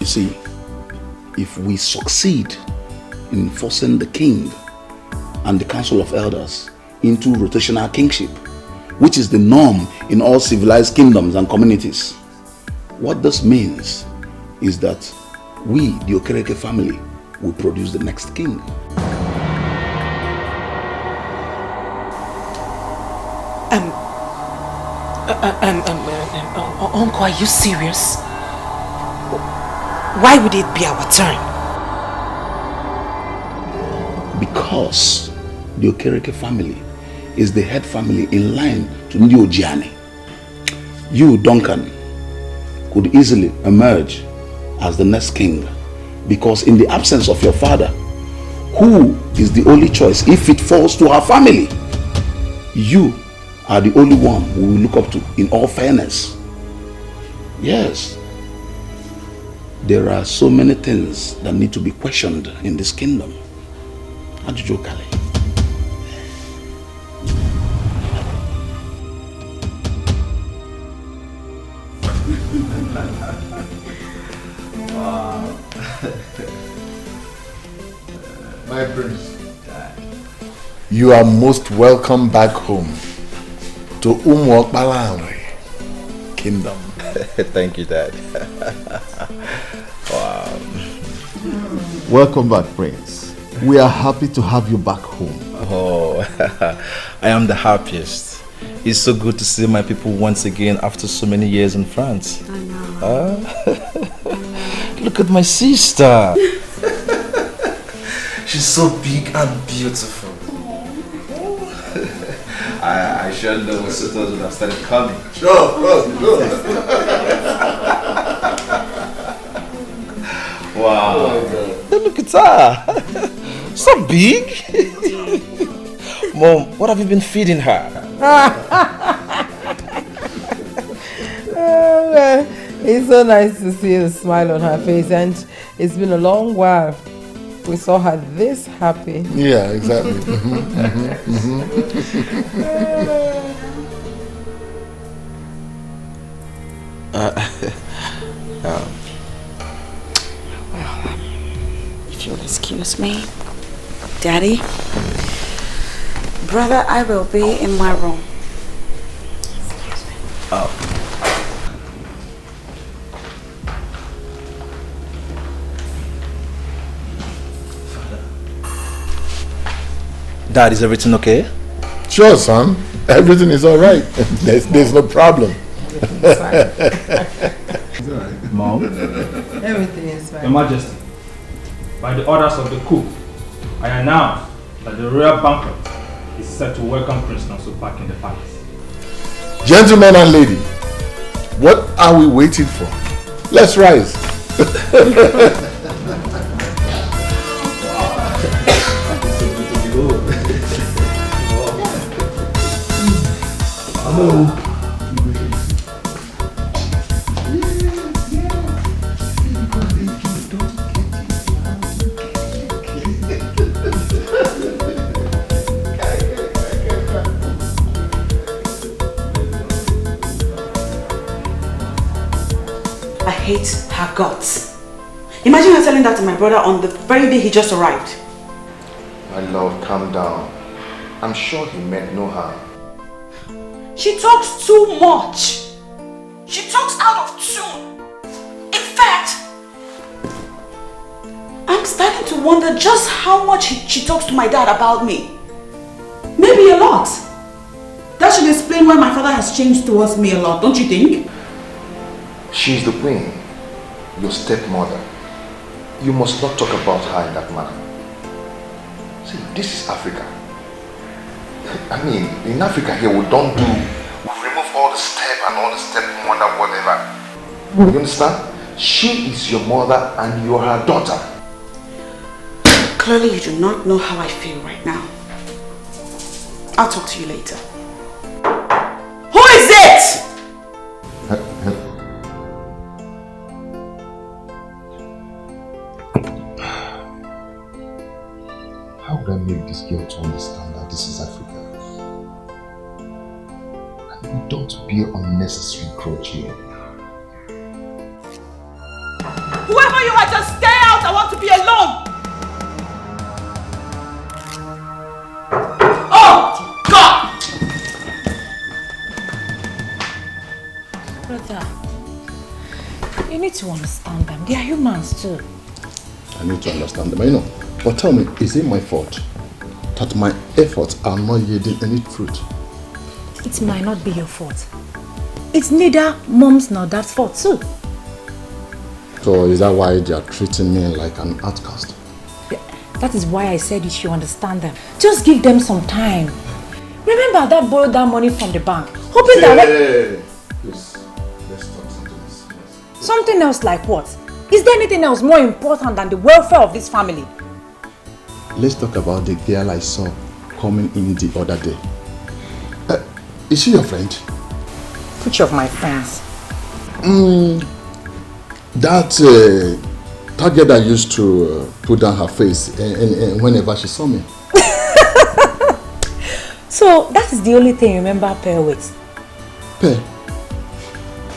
[SPEAKER 1] You see, if we succeed in forcing the king and the council of elders into rotational kingship, which is the norm in all civilized kingdoms and communities, what this means is that we, the Okereke family, will produce the next king.
[SPEAKER 12] Uncle, are you serious? Why would it be our turn?
[SPEAKER 1] Because the Okereke family is the head family in line to Ndi Ojiani. You, Duncan, could easily emerge as the next king, because in the absence of your father, who is the only choice if it falls to our family, you are the only one we will look up to in all fairness. Yes, there are so many things that need to be questioned in this kingdom. Ajujo Kale.
[SPEAKER 16] Wow. My prince,
[SPEAKER 1] you are most welcome back home to Umuokbalanri Kingdom.
[SPEAKER 8] Thank you, Dad. Wow.
[SPEAKER 1] Welcome back, Prince. We are happy to have you back home.
[SPEAKER 8] Oh, I am the happiest. It's so good to see my people once again after so many years in France.
[SPEAKER 3] I know.
[SPEAKER 8] Look at my sister. She's so big and beautiful. I sure know my sisters would have started coming.
[SPEAKER 1] Sure.
[SPEAKER 8] Wow. Oh, look at her. So big. Mom, what have you been feeding her?
[SPEAKER 12] Well, it's so nice to see the smile on her face, and it's been a long while we saw her this happy.
[SPEAKER 1] Yeah, exactly.
[SPEAKER 3] If you'll excuse me, Daddy, brother, I will be in my room.
[SPEAKER 8] Oh. Dad, is everything okay?
[SPEAKER 1] Sure, son. Everything is all right. There's no problem.
[SPEAKER 19] Mom.
[SPEAKER 12] Everything is fine.
[SPEAKER 19] Your Majesty, by the orders of the coup, I announce that the royal banquet is set to welcome Prince Nonso back in the palace.
[SPEAKER 1] Gentlemen and lady, what are we waiting for? Let's rise.
[SPEAKER 19] Hello.
[SPEAKER 2] I hate her guts. Imagine her telling that to my brother on the very day he just arrived.
[SPEAKER 8] My love, calm down. I'm sure he meant no harm.
[SPEAKER 2] She talks too much. She talks out of tune. In fact, I'm starting to wonder just how much she talks to my dad about me. Maybe a lot. That should explain why my father has changed towards me a lot, don't you think?
[SPEAKER 8] She's the queen, your stepmother. You must not talk about her in that manner. See, this is Africa. I mean, in Africa here, we don't do, we remove all the step and all the stepmother, whatever. You understand? She is your mother and you are her daughter.
[SPEAKER 2] Clearly you do not know how I feel right now. I'll talk to you later. Who is it?
[SPEAKER 8] How would I make this girl to understand that this is Africa? And we don't bear unnecessary grudge here.
[SPEAKER 2] Whoever you are, just stay out. I want to be alone. Oh, God!
[SPEAKER 11] Brother, you need to understand them. They are humans too.
[SPEAKER 1] I need to understand them, I know. But tell me, is it my fault that my efforts are not yielding any fruit?
[SPEAKER 11] It might not be your fault. It's neither mom's nor dad's fault too.
[SPEAKER 1] So is that why they are treating me like an outcast?
[SPEAKER 11] That is why I said you should understand them. Just give them some time. Remember that borrowed that money from the bank, hoping that...
[SPEAKER 1] Please, let's talk something else.
[SPEAKER 11] Something else like what? Is there anything else more important than the welfare of this family?
[SPEAKER 1] Let's talk about the girl I saw coming in the other day. Is she your friend?
[SPEAKER 11] Which of my friends?
[SPEAKER 1] That girl that used to put down her face and whenever she saw me.
[SPEAKER 11] So that is the only thing you remember Pearl with?
[SPEAKER 1] Pearl?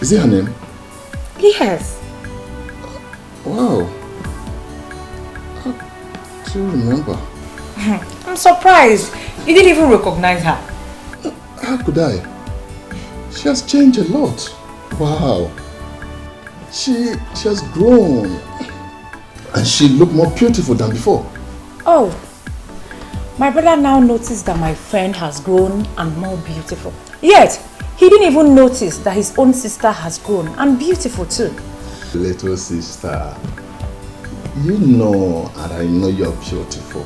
[SPEAKER 1] Is it her name?
[SPEAKER 11] Yes.
[SPEAKER 1] Wow. I do remember.
[SPEAKER 11] I'm surprised. You didn't even recognize her.
[SPEAKER 1] How could I? She has changed a lot. Wow. She has grown. And she looked more beautiful than before.
[SPEAKER 11] Oh, my brother now noticed that my friend has grown and more beautiful. Yet, he didn't even notice that his own sister has grown and beautiful too.
[SPEAKER 1] Little sister, you know and I know you're beautiful.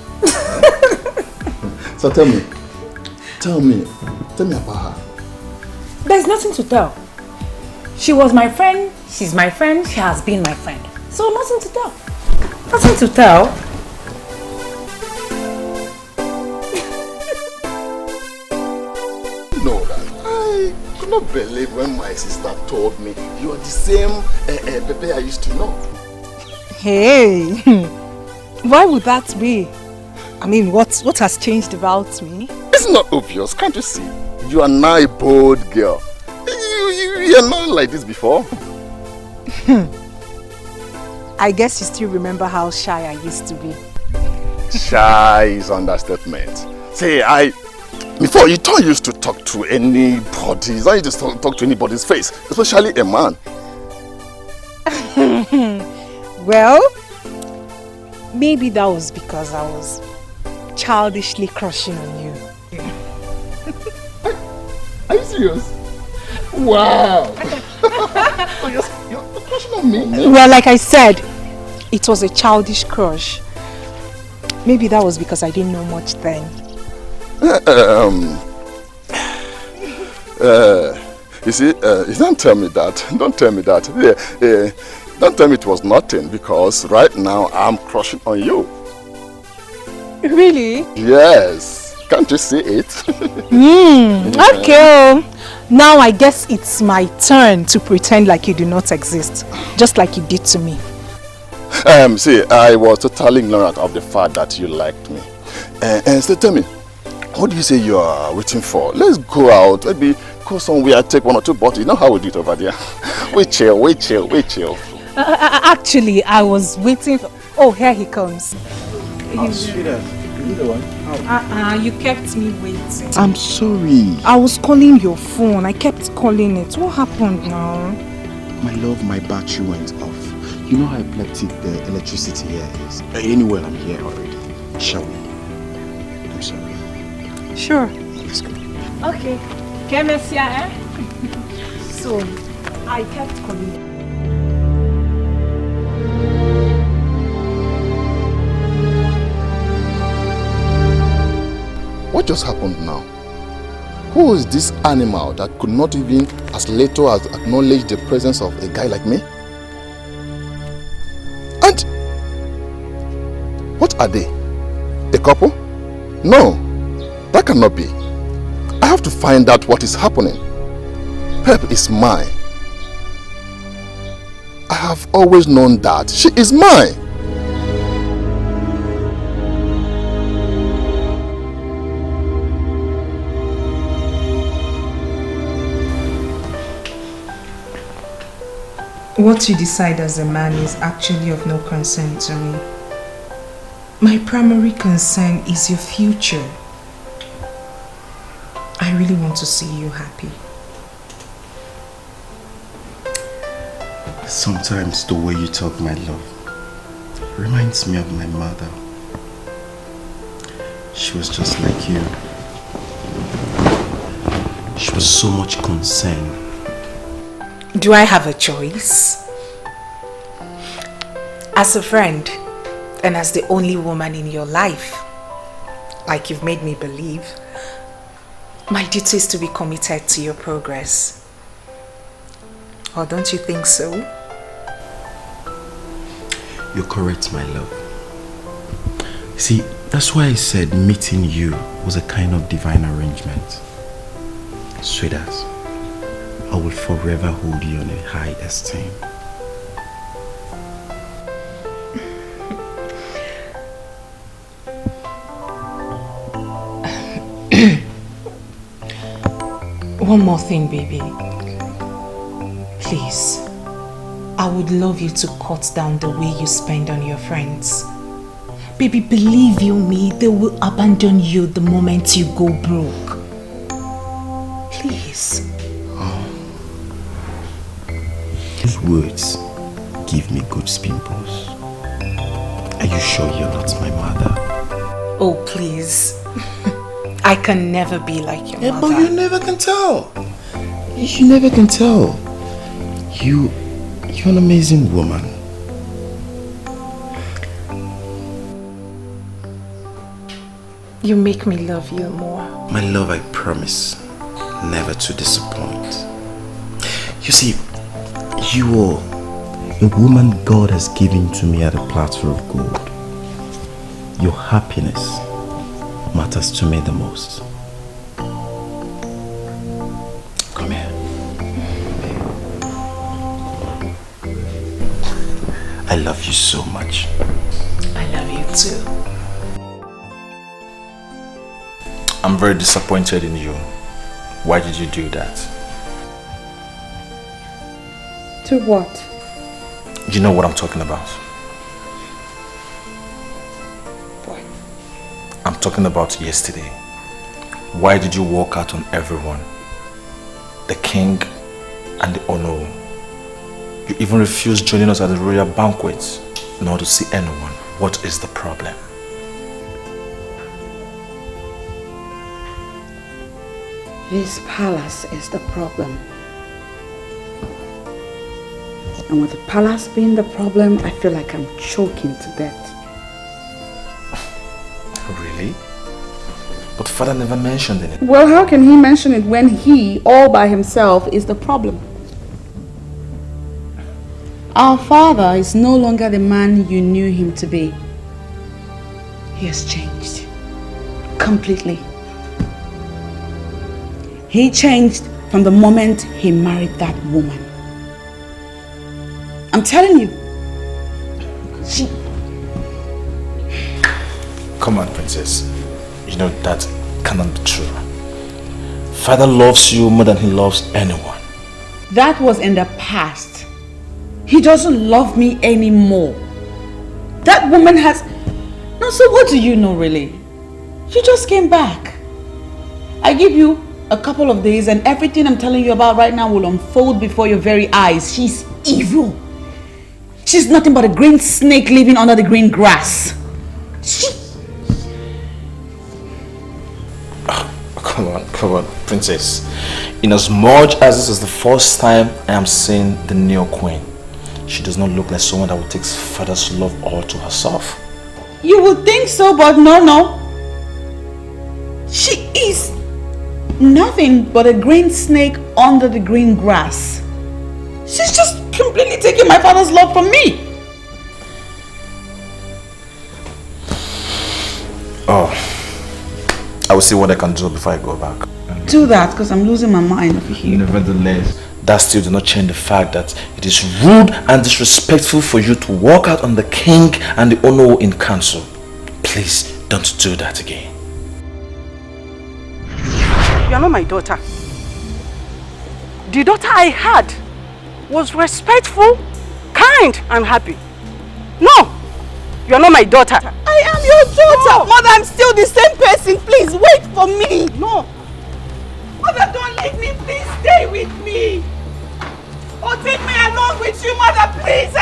[SPEAKER 1] So tell me about her.
[SPEAKER 11] There's nothing to tell. She was my friend, she's my friend, she has been my friend. So nothing to tell. Nothing to tell.
[SPEAKER 1] No, I could not believe when my sister told me you are the same Pepe I used to know.
[SPEAKER 9] Hey, why would that be? I mean, what has changed about me?
[SPEAKER 1] It's not obvious, can't you see? You are now a bold girl. You are not like this before.
[SPEAKER 9] I guess you still remember how shy I used to be.
[SPEAKER 1] Shy is understatement. See, before you don't used to talk to anybody. You don't used to talk to anybody's face, especially a man.
[SPEAKER 9] Well, maybe that was because I was childishly crushing on you.
[SPEAKER 1] Are you serious? Wow! Oh, you're crushing on me?
[SPEAKER 9] Well, like I said, it was a childish crush. Maybe that was because I didn't know much then.
[SPEAKER 1] You see, don't tell me that. Don't tell me that. Don't tell me it was nothing, because right now I'm crushing on you.
[SPEAKER 9] Really?
[SPEAKER 1] Yes. Can't you see it?
[SPEAKER 9] Okay. Now I guess it's my turn to pretend like you do not exist, just like you did to me.
[SPEAKER 1] See, I was totally ignorant of the fact that you liked me. And so tell me, what do you say you are waiting for? Let's go out, maybe go somewhere, take 1 or 2 bottles. You know how we do it over there. We chill.
[SPEAKER 9] Actually, I was waiting for... Oh, here he comes.
[SPEAKER 10] Oh, sweetheart, you the one?
[SPEAKER 9] You kept me waiting.
[SPEAKER 10] I'm sorry.
[SPEAKER 9] I was calling your phone. I kept calling it. What happened now?
[SPEAKER 10] My love, my battery went off. You know how epileptic the electricity here is. Anyway, I'm here already. Shall we? I'm sorry.
[SPEAKER 9] Sure.
[SPEAKER 10] Let's go.
[SPEAKER 9] Okay. So, I kept calling you.
[SPEAKER 1] What just happened now? Who is this animal that could not even as little as acknowledge the presence of a guy like me? And what are they? A couple? No, that cannot be. I have to find out what is happening. Pep is mine. I have always known that she is mine.
[SPEAKER 3] What you decide as a man is actually of no concern to me. My primary concern is your future. I really want to see you happy.
[SPEAKER 10] Sometimes the way you talk, my love, reminds me of my mother. She was just like you. She was so much concerned.
[SPEAKER 9] Do I have a choice? As a friend, and as the only woman in your life, like you've made me believe, my duty is to be committed to your progress. Or don't you think so?
[SPEAKER 10] You're correct, my love. See, that's why I said meeting you was a kind of divine arrangement. Sweetheart, I will forever hold you in a high esteem.
[SPEAKER 3] One more thing, baby. Please. I would love you to cut down the way you spend on your friends. Baby, believe you me, they will abandon you the moment you go broke. Please.
[SPEAKER 10] Those words give me good pimples. Are you sure you're not my mother?
[SPEAKER 3] Oh, please. I can never be like your mother.
[SPEAKER 10] But you never can tell. You never can tell. You're an amazing woman.
[SPEAKER 3] You make me love you more.
[SPEAKER 10] My love, I promise never to disappoint. You see, you are a woman God has given to me at a platter of gold. Your happiness matters to me the most. Come here. I love you so much.
[SPEAKER 3] I love you too.
[SPEAKER 19] I'm very disappointed in you. Why did you do that?
[SPEAKER 2] To what?
[SPEAKER 19] You know what I'm talking about.
[SPEAKER 2] What?
[SPEAKER 19] I'm talking about yesterday. Why did you walk out on everyone? The king and the Ono. You even refused joining us at the royal banquet, not to see anyone. What is the problem?
[SPEAKER 2] This palace is the problem. And with the palace being the problem, I feel like I'm choking to death.
[SPEAKER 19] Really? But father never mentioned it.
[SPEAKER 2] Well, how can he mention it when he, all by himself, is the problem? Our father is no longer the man you knew him to be. He has changed. Completely. He changed from the moment he married that woman. I'm telling you. She...
[SPEAKER 19] Come on, princess. You know that cannot be true. Father loves you more than he loves anyone.
[SPEAKER 2] That was in the past. He doesn't love me anymore. That woman has... No, so what do you know really? You just came back. I give you a couple of days and everything I'm telling you about right now will unfold before your very eyes. She's evil. She's nothing but a green snake living under the green grass.
[SPEAKER 19] Come on, princess. In as much as this is the first time I am seeing the new queen, she does not look like someone that would take father's love all to herself.
[SPEAKER 2] You would think so, but no. She is nothing but a green snake under the green grass. She's just completely taking my father's love from me.
[SPEAKER 19] Oh, I will see what I can do before I go back.
[SPEAKER 2] Do that, because I'm losing my mind over here.
[SPEAKER 19] Nevertheless, that still does not change the fact that it is rude and disrespectful for you to walk out on the king and the Ono in council. Please don't do that again.
[SPEAKER 22] You are not my daughter. The daughter I had was respectful, kind, and happy. No, you are not my daughter.
[SPEAKER 2] I am your daughter. No. Mother, I'm still the same person. Please wait for me.
[SPEAKER 22] No.
[SPEAKER 2] Mother, don't leave me. Please stay with me. Or take me along with you, Mother, please.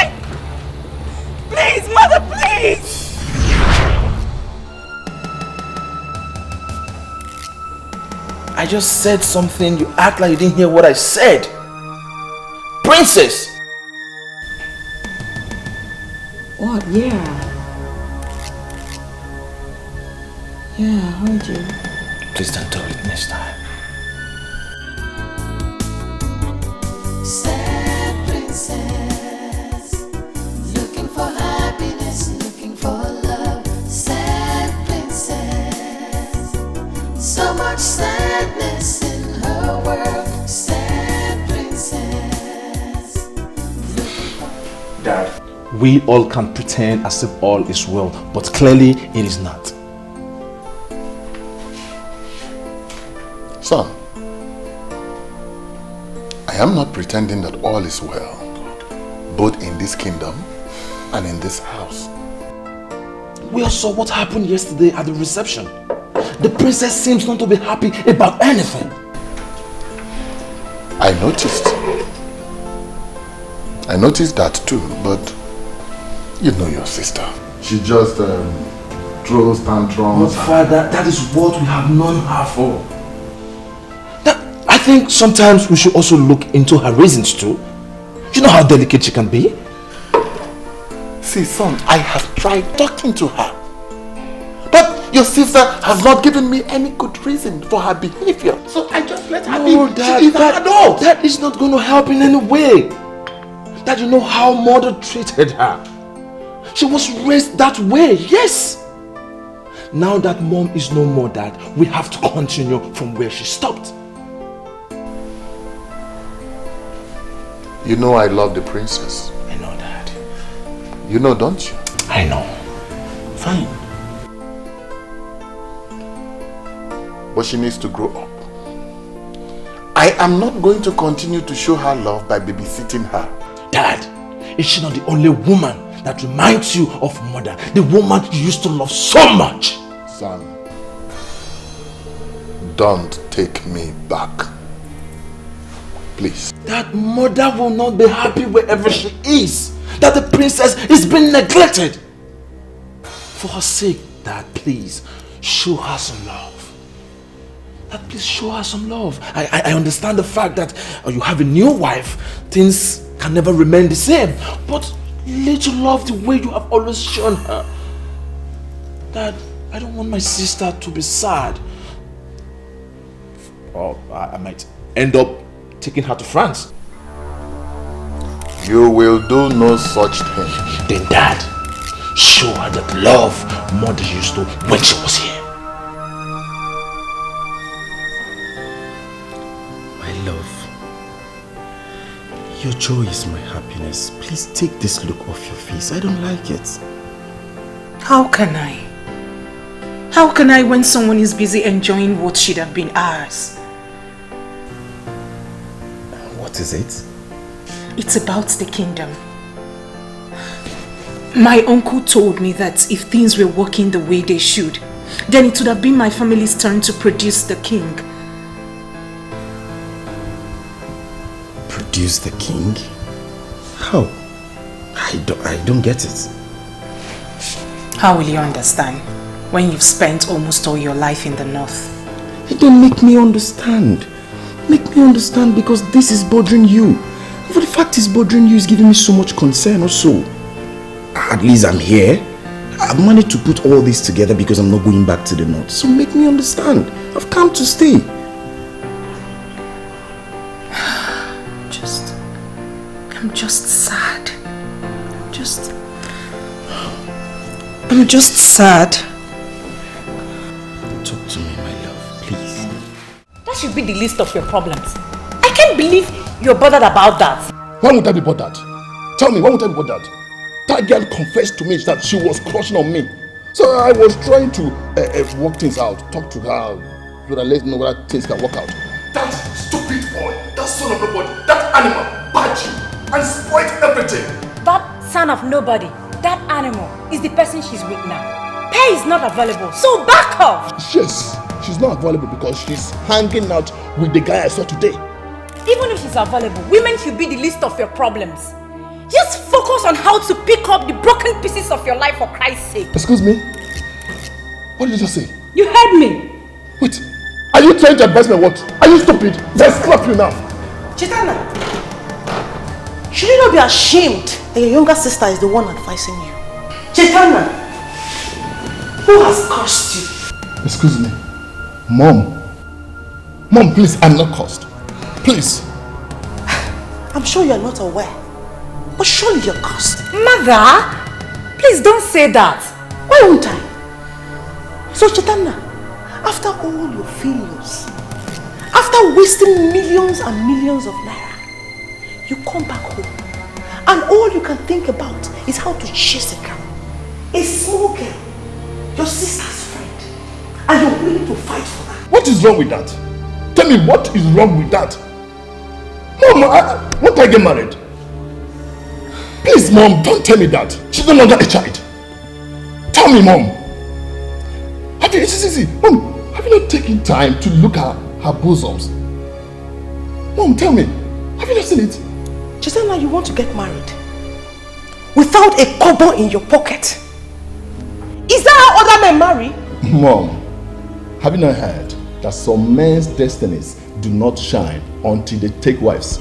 [SPEAKER 2] Please, Mother, please.
[SPEAKER 19] I just said something. You act like you didn't hear what I said. Princess!
[SPEAKER 2] What? Yeah. Yeah, I heard you.
[SPEAKER 19] Please don't do it next time.
[SPEAKER 15] Sad princess, looking for happiness, looking for love. Sad princess, so much sadness in her world. Sad princess.
[SPEAKER 19] Dad, we all can pretend as if all is well, but clearly it is not.
[SPEAKER 1] Son, I am not pretending that all is well, both in this kingdom and in this house.
[SPEAKER 19] We all saw what happened yesterday at the reception. The princess seems not to be happy about anything.
[SPEAKER 1] I noticed. I noticed that too, but you know your sister. She just throws tantrums.
[SPEAKER 4] But Father, that is what we have known her for. I think sometimes we should also look into her reasons too. You know how delicate she can be?
[SPEAKER 1] See, son, I have tried talking to her. But your sister has not given me any good reason for her behavior. So I just let her be.
[SPEAKER 4] Dad,
[SPEAKER 1] she is an adult.
[SPEAKER 4] That is not going to help in any way. Dad, you know how mother treated her. She was raised that way, yes. Now that mom is no more, Dad, we have to continue from where she stopped.
[SPEAKER 1] You know I love the princess.
[SPEAKER 4] I know, Dad.
[SPEAKER 1] You know, don't you?
[SPEAKER 4] I know.
[SPEAKER 1] Fine. But she needs to grow up. I am not going to continue to show her love by babysitting her.
[SPEAKER 4] Dad, is she not the only woman that reminds you of mother? The woman you used to love so much.
[SPEAKER 1] Son, don't take me back. Please.
[SPEAKER 4] That mother will not be happy wherever she is. That the princess is being neglected. For her sake, Dad, please, show her some love. Dad, please show her some love. I understand the fact that you have a new wife. Things can never remain the same. But little love the way you have always shown her. Dad, I don't want my sister to be sad. Or I might end up taking her to France.
[SPEAKER 1] You will do no such thing.
[SPEAKER 4] Then Dad, show her that love mother used to when she was here.
[SPEAKER 10] My love, your joy is my happiness. Please take this look off your face. I don't like it.
[SPEAKER 3] How can I? How can I when someone is busy enjoying what should have been ours?
[SPEAKER 10] What is it?
[SPEAKER 3] It's about the kingdom. My uncle told me that if things were working the way they should, then it would have been my family's turn to produce the king.
[SPEAKER 10] Produce the king? How? I don't get it.
[SPEAKER 3] How will you understand when you've spent almost all your life in the north?
[SPEAKER 10] You don't make me understand. Make me understand, because this is bothering you. But the fact is bothering you is giving me so much concern also. At least I'm here. I've managed to put all this together because I'm not going back to the north. So make me understand. I've come to stay.
[SPEAKER 3] I'm just sad. I'm just sad.
[SPEAKER 10] Talk to me, my love, please.
[SPEAKER 11] That should be the least of your problems. I can't believe you're bothered about that.
[SPEAKER 1] Why would I be bothered? Tell me, why would I be bothered? That girl confessed to me that she was crushing on me. So I was trying to work things out, talk to her, so that let me know whether things can work out. That stupid boy, that son of nobody, that animal, bite you and spoiled everything.
[SPEAKER 11] That son of nobody, that animal, is the person she's with now. Pay is not available, so back off!
[SPEAKER 1] Yes, she's not available because she's hanging out with the guy I saw today.
[SPEAKER 11] Even if she's available, women should be the least of your problems. Just focus on how to pick up the broken pieces of your life for Christ's sake.
[SPEAKER 1] Excuse me? What did you just say?
[SPEAKER 11] You heard me.
[SPEAKER 1] Wait, are you trying to advise me what? Are you stupid? Let's slap you now.
[SPEAKER 12] Chitana, should you not be ashamed that your younger sister is the one advising you? Chitana, who has cursed you?
[SPEAKER 1] Excuse me. Mom. Mom, please, I'm not cursed. Please.
[SPEAKER 12] I'm sure you're not aware, but surely you're cursed.
[SPEAKER 11] Mother, please don't say that.
[SPEAKER 12] Why won't I? So Chitana, after all your failures, after wasting millions and millions of naira, you come back home and all you can think about is how to chase a girl, a small girl, your sister's friend, and you're willing to fight for her.
[SPEAKER 1] What is wrong with that? Tell me, what is wrong with that? Mom, won't I get married? Please, Mom, don't tell me that. She's no longer a child. Tell me, Mom. Mom, have you not taken time to look at her bosoms? Mom, tell me, have you not seen it?
[SPEAKER 12] She said now you want to get married without a kobo in your pocket. Is that how other men marry?
[SPEAKER 1] Mom, have you not heard that some men's destinies do not shine until they take wives?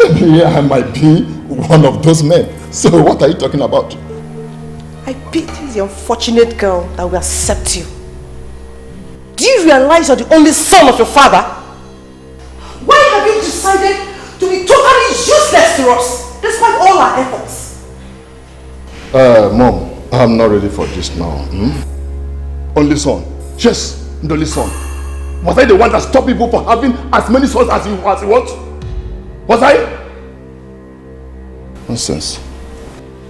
[SPEAKER 1] Maybe I might be one of those men. So what are you talking about?
[SPEAKER 12] I pity the unfortunate girl that will accept you. Do you realize you're the only son of your father? Why have you decided to be totally useless to us, despite all our efforts?
[SPEAKER 1] Mom, I'm not ready for this now. Only son. Yes, the only son. Was I the one that stopped people from having as many sons as he wants? Was I? Nonsense.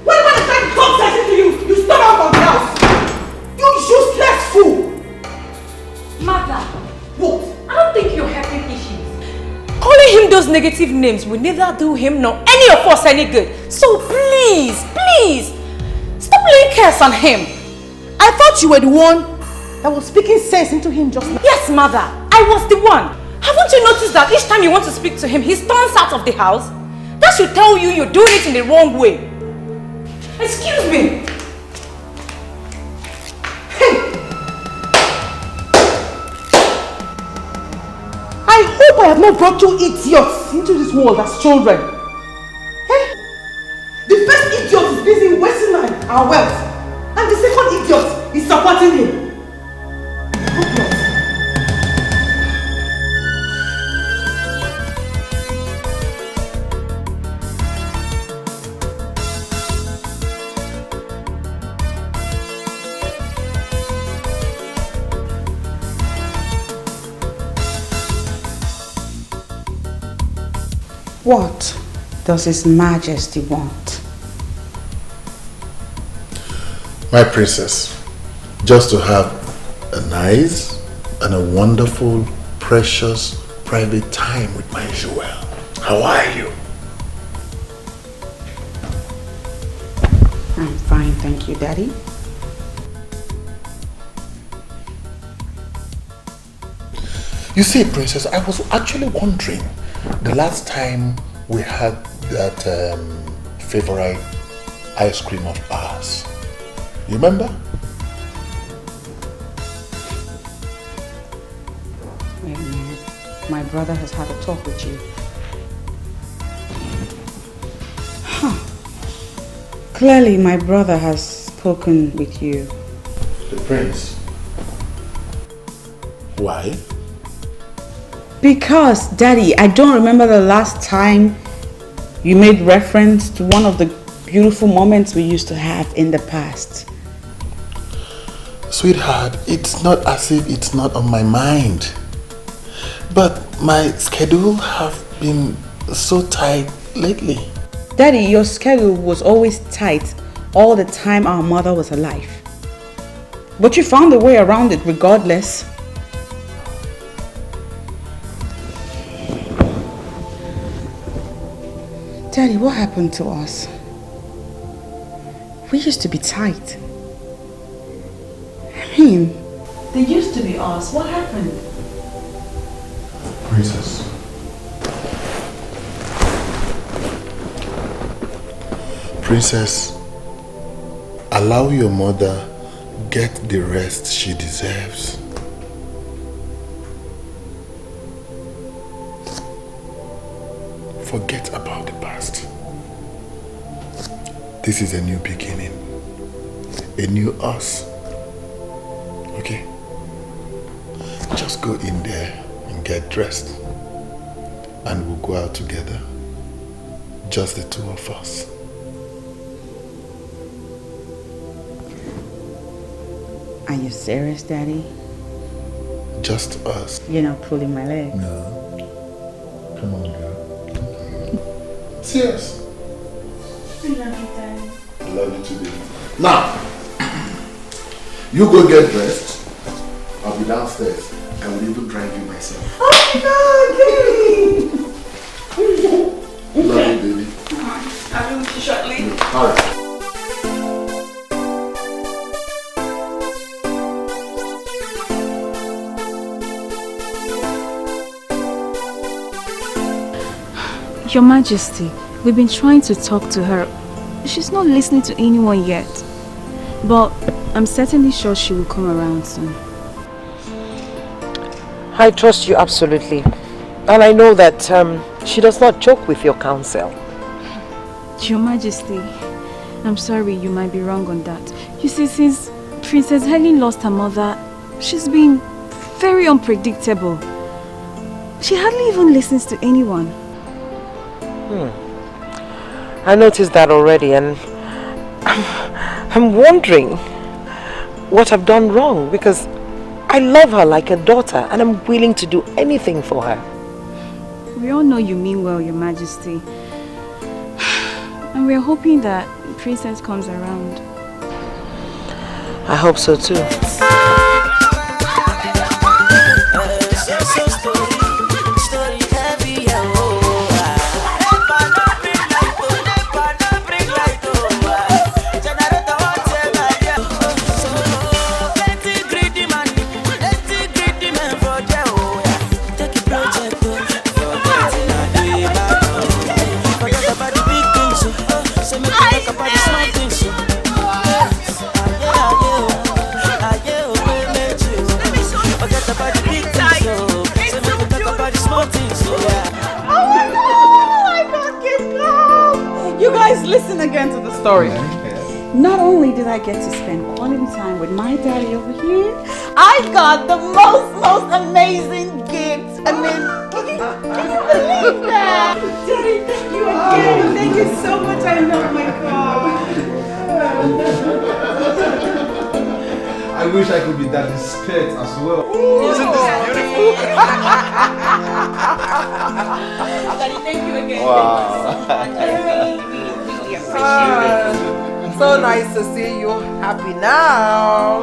[SPEAKER 12] When I started talk sense to you, you stop out of the house. You useless fool.
[SPEAKER 11] Mother, what? I don't think you're helping issues. Calling him those negative names will neither do him nor any of us any good. So please, please, stop laying curse on him.
[SPEAKER 12] I thought you were the one that was speaking sense into him just now.
[SPEAKER 11] Yes, mother, I was the one. Haven't you noticed that each time you want to speak to him, he storms out of the house? That should tell you you're doing it in the wrong way. Excuse me.
[SPEAKER 12] I hope I have not brought you idiots into this world as children. Hey? The first idiot is busy wasting our wealth, and the second idiot is supporting him.
[SPEAKER 2] What does His Majesty want?
[SPEAKER 1] My princess, just to have a nice and a wonderful, precious, private time with my Joel. How are you?
[SPEAKER 2] I'm fine, thank you, Daddy.
[SPEAKER 1] You see, princess, I was actually wondering, the last time we had that favorite ice cream of ours, you remember?
[SPEAKER 2] Wait a minute. My brother has had a talk with you. Huh. Clearly, my brother has spoken with you.
[SPEAKER 1] The prince. Why?
[SPEAKER 2] Because, Daddy, I don't remember the last time you made reference to one of the beautiful moments we used to have in the past.
[SPEAKER 1] Sweetheart, it's not as if it's not on my mind. But my schedule have been so tight lately.
[SPEAKER 2] Daddy, your schedule was always tight all the time our mother was alive. But you found a way around it regardless. Daddy, what happened to us? We used to be tight. I mean,
[SPEAKER 12] they used to be us. What happened?
[SPEAKER 1] Princess. Princess, allow your mother get the rest she deserves. Forget about the past. This is a new beginning. A new us. Okay? Just go in there and get dressed. And we'll go out together. Just the two of us.
[SPEAKER 2] Are you serious, Daddy?
[SPEAKER 1] Just us.
[SPEAKER 2] You're not pulling my leg.
[SPEAKER 1] No. Come on, girl. Serious.
[SPEAKER 13] I love you, Daddy.
[SPEAKER 1] I love you too, baby. Now, you go get dressed. I'll be downstairs. I will even drive you myself.
[SPEAKER 12] Oh my God,
[SPEAKER 1] Love you, baby.
[SPEAKER 12] I'll be with you shortly.
[SPEAKER 1] All right.
[SPEAKER 13] Your Majesty, we've been trying to talk to her. She's not listening to anyone yet. But I'm certainly sure she will come around soon.
[SPEAKER 12] I trust you absolutely. And I know that she does not joke with your counsel.
[SPEAKER 13] Your Majesty, I'm sorry, you might be wrong on that. You see, since Princess Helen lost her mother, she's been very unpredictable. She hardly even listens to anyone.
[SPEAKER 12] I noticed that already, and I'm wondering what I've done wrong, because I love her like a daughter and I'm willing to do anything for her.
[SPEAKER 13] We all know you mean well, Your Majesty. And we're hoping that Princess comes around.
[SPEAKER 12] I hope so too.
[SPEAKER 2] Listen again to the story. Not only did I get to spend quality time with my daddy over here, I got the most amazing gift. I mean, can you believe that? Daddy, thank you again. Thank you so much. I love my God.
[SPEAKER 17] I wish I could be daddy's pet as well.
[SPEAKER 2] Isn't this beautiful? Daddy, thank you again.
[SPEAKER 17] Wow.
[SPEAKER 2] Thank you so much.
[SPEAKER 12] So nice to see you happy now.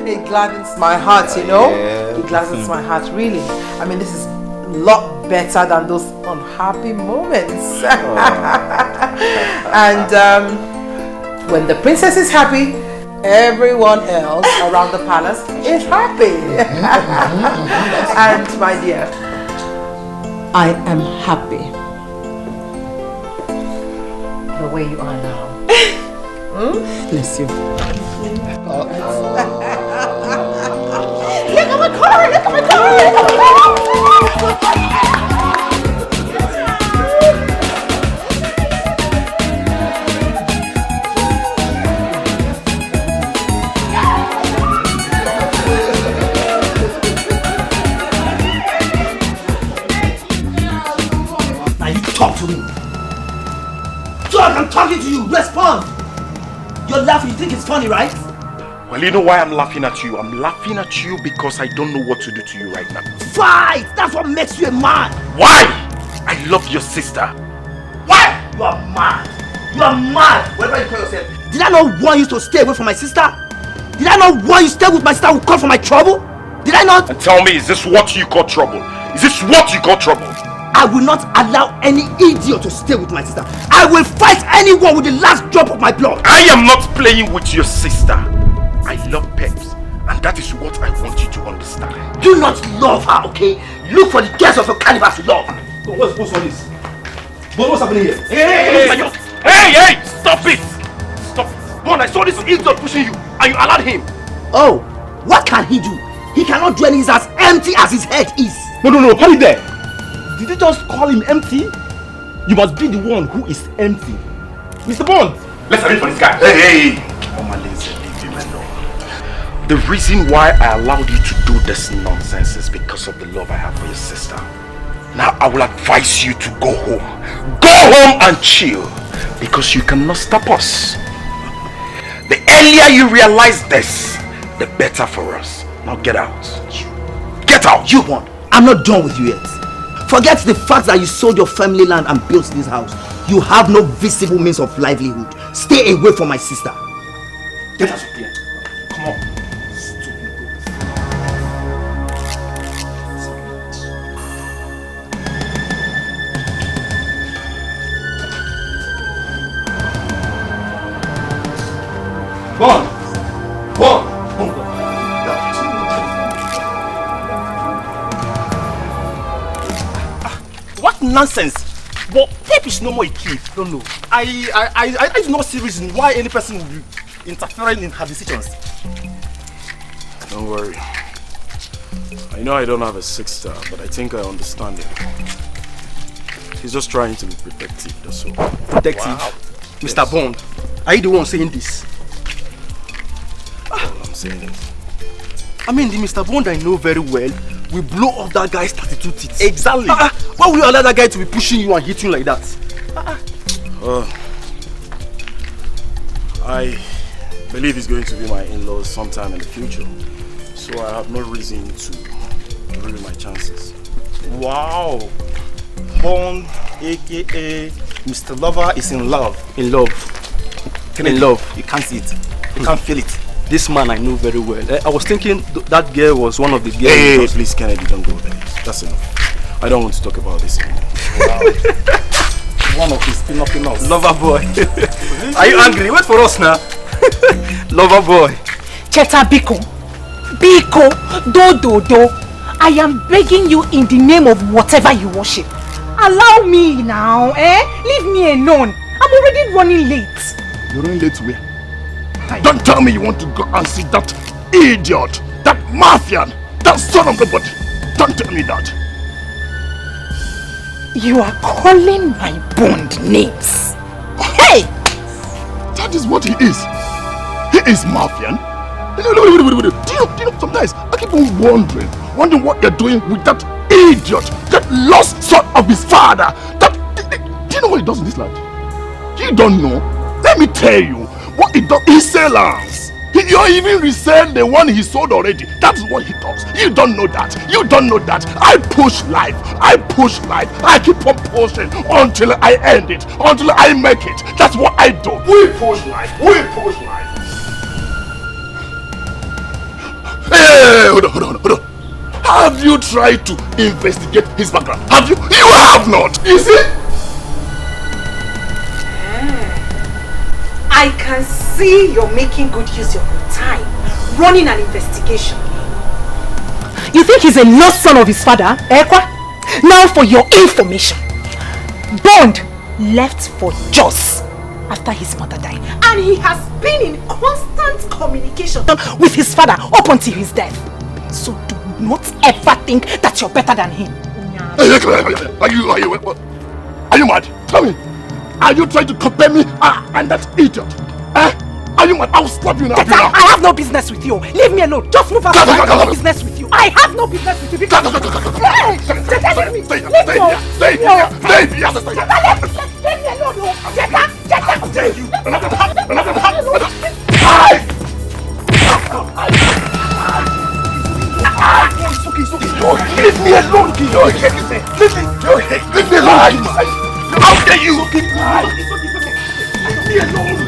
[SPEAKER 12] It gladdens my heart, you know.
[SPEAKER 17] Yeah.
[SPEAKER 12] It gladdens my heart, really. I mean, this is a lot better than those unhappy moments. And when the princess is happy, everyone else around the palace is happy. And my dear, I am happy the way you are now. Bless you.
[SPEAKER 2] Look at my car! Look at my car! Look at my car!
[SPEAKER 5] Now you talk to me. Talk, I'm talking to you. Respond. You're laughing. You think it's funny, right?
[SPEAKER 18] Well, you know why I'm laughing at you? I'm laughing at you because I don't know what to do to you right now.
[SPEAKER 5] Fight! That's what makes you a man.
[SPEAKER 18] Why? I love your sister.
[SPEAKER 5] Why? You are mad. You are mad. Whatever you call yourself. Did I not want you to stay away from my sister? Did I not want you to stay with my sister who called for my trouble? Did I not?
[SPEAKER 18] And tell me, is this what you call trouble? Is this what you call trouble?
[SPEAKER 5] I will not allow any idiot to stay with my sister. I will fight anyone with the last drop of my blood.
[SPEAKER 18] I am not playing with your sister. I love Peps, and that is what I want you to understand.
[SPEAKER 5] Do not love her, okay? Look for the girls of your caliber to love.
[SPEAKER 17] What's all this? What's happening here?
[SPEAKER 18] Hey! Stop it! Stop it! One, I saw this idiot pushing you, and you allowed him.
[SPEAKER 5] Oh, what can he do? He cannot do anything as empty as his head is.
[SPEAKER 17] No, hold it there. Did you just call him empty? You must be the one who is empty. Mr. Bond!
[SPEAKER 18] Let's arrange for this guy. Hey! Leave him alone. The reason why I allowed you to do this nonsense is because of the love I have for your sister. Now I will advise you to go home. Go home and chill. Because you cannot stop us. The earlier you realize this, the better for us. Now get out. Get out!
[SPEAKER 5] You won. I'm not done with you yet. Forget the fact that you sold your family land and built this house. You have no visible means of livelihood. Stay away from my sister.
[SPEAKER 17] Get out of here. Come on. Bond!
[SPEAKER 5] What nonsense!
[SPEAKER 17] Tape is no more a kid. No. I do not see reason why any person will be interfering in her decisions.
[SPEAKER 6] Don't worry. I know I don't have a 6-star, but I think I understand it. He's just trying to be protective, that's all.
[SPEAKER 17] Protective? Wow. Mr. Yes. Bond, are you the one saying this?
[SPEAKER 6] All I'm saying is...
[SPEAKER 17] I mean, the Mr. Bond I know very well will blow off that guy's 32 teeth.
[SPEAKER 6] Exactly.
[SPEAKER 17] Why will you allow that guy to be pushing you and hitting you like that?
[SPEAKER 6] I believe he's going to be my in-laws sometime in the future. So I have no reason to ruin my chances.
[SPEAKER 17] Wow. Bond, aka Mr. Lover, is in love. In love. In love. You can't see it. You can't feel it. This man I know very well. I was thinking that girl was one of the girls.
[SPEAKER 6] Hey, please, Kennedy, don't go there. That's enough. I don't want to talk about this anymore.
[SPEAKER 17] Wow. One of his pinocchio's. Lover boy. Are you angry? Wait for us now. Lover boy.
[SPEAKER 9] Cheta Biko. Biko. Do. I am begging you in the name of whatever you worship. Allow me now, Leave me alone. I'm already running late.
[SPEAKER 18] You're running late where? Don't tell me you want to go and see that idiot, that mafian, that son of the body. Don't tell me that.
[SPEAKER 9] You are calling my Bond names. Hey!
[SPEAKER 18] That is what he is. He is mafian. Do you know, sometimes I keep on wondering what you're doing with that idiot, that lost son of his father. Do you know what he does in this land? You don't know. Let me tell you. What he does, he sells. You even resell the one he sold already. That's what he does. You don't know that. You don't know that. I push life. I keep on pushing until I end it. Until I make it. That's what I do. We push life. Hey, hold on. Have you tried to investigate his background? Have you? You have not. You see?
[SPEAKER 9] I can see you're making good use of your time, running an investigation. You think he's a lost son of his father, Ekwa? Now for your information, Bond left for Jos after his mother died, and he has been in constant communication with his father up until his death. So do not ever think that you're better than him.
[SPEAKER 18] Are you mad? Tell me. Are you trying to compare me and that idiot? Are you mad? I'll slap you now.
[SPEAKER 9] I have no business with you. Leave me alone. Just move out. I have no business with you. I have no business with you. Leave me alone. Leave me alone.
[SPEAKER 18] How dare you? Leave me alone.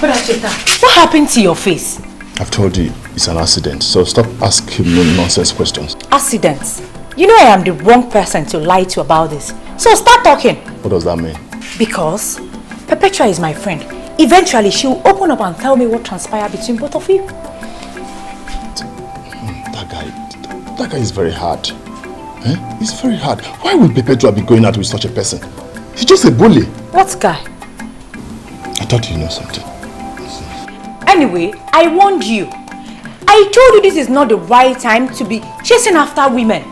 [SPEAKER 9] But Acheta, what happened to your face?
[SPEAKER 8] I've told you it's an accident, so stop asking me nonsense questions.
[SPEAKER 9] Accidents? You know I am the wrong person to lie to about this. So start talking.
[SPEAKER 8] What does that mean?
[SPEAKER 9] Because Perpetua is my friend. Eventually she will open up and tell me what transpired between both of you.
[SPEAKER 8] That guy is very hard. He's very hard. Why would Perpetua be going out with such a person? He's just a bully.
[SPEAKER 9] What guy?
[SPEAKER 8] I thought you know something.
[SPEAKER 9] Anyway, I warned you. I told you this is not the right time to be chasing after women.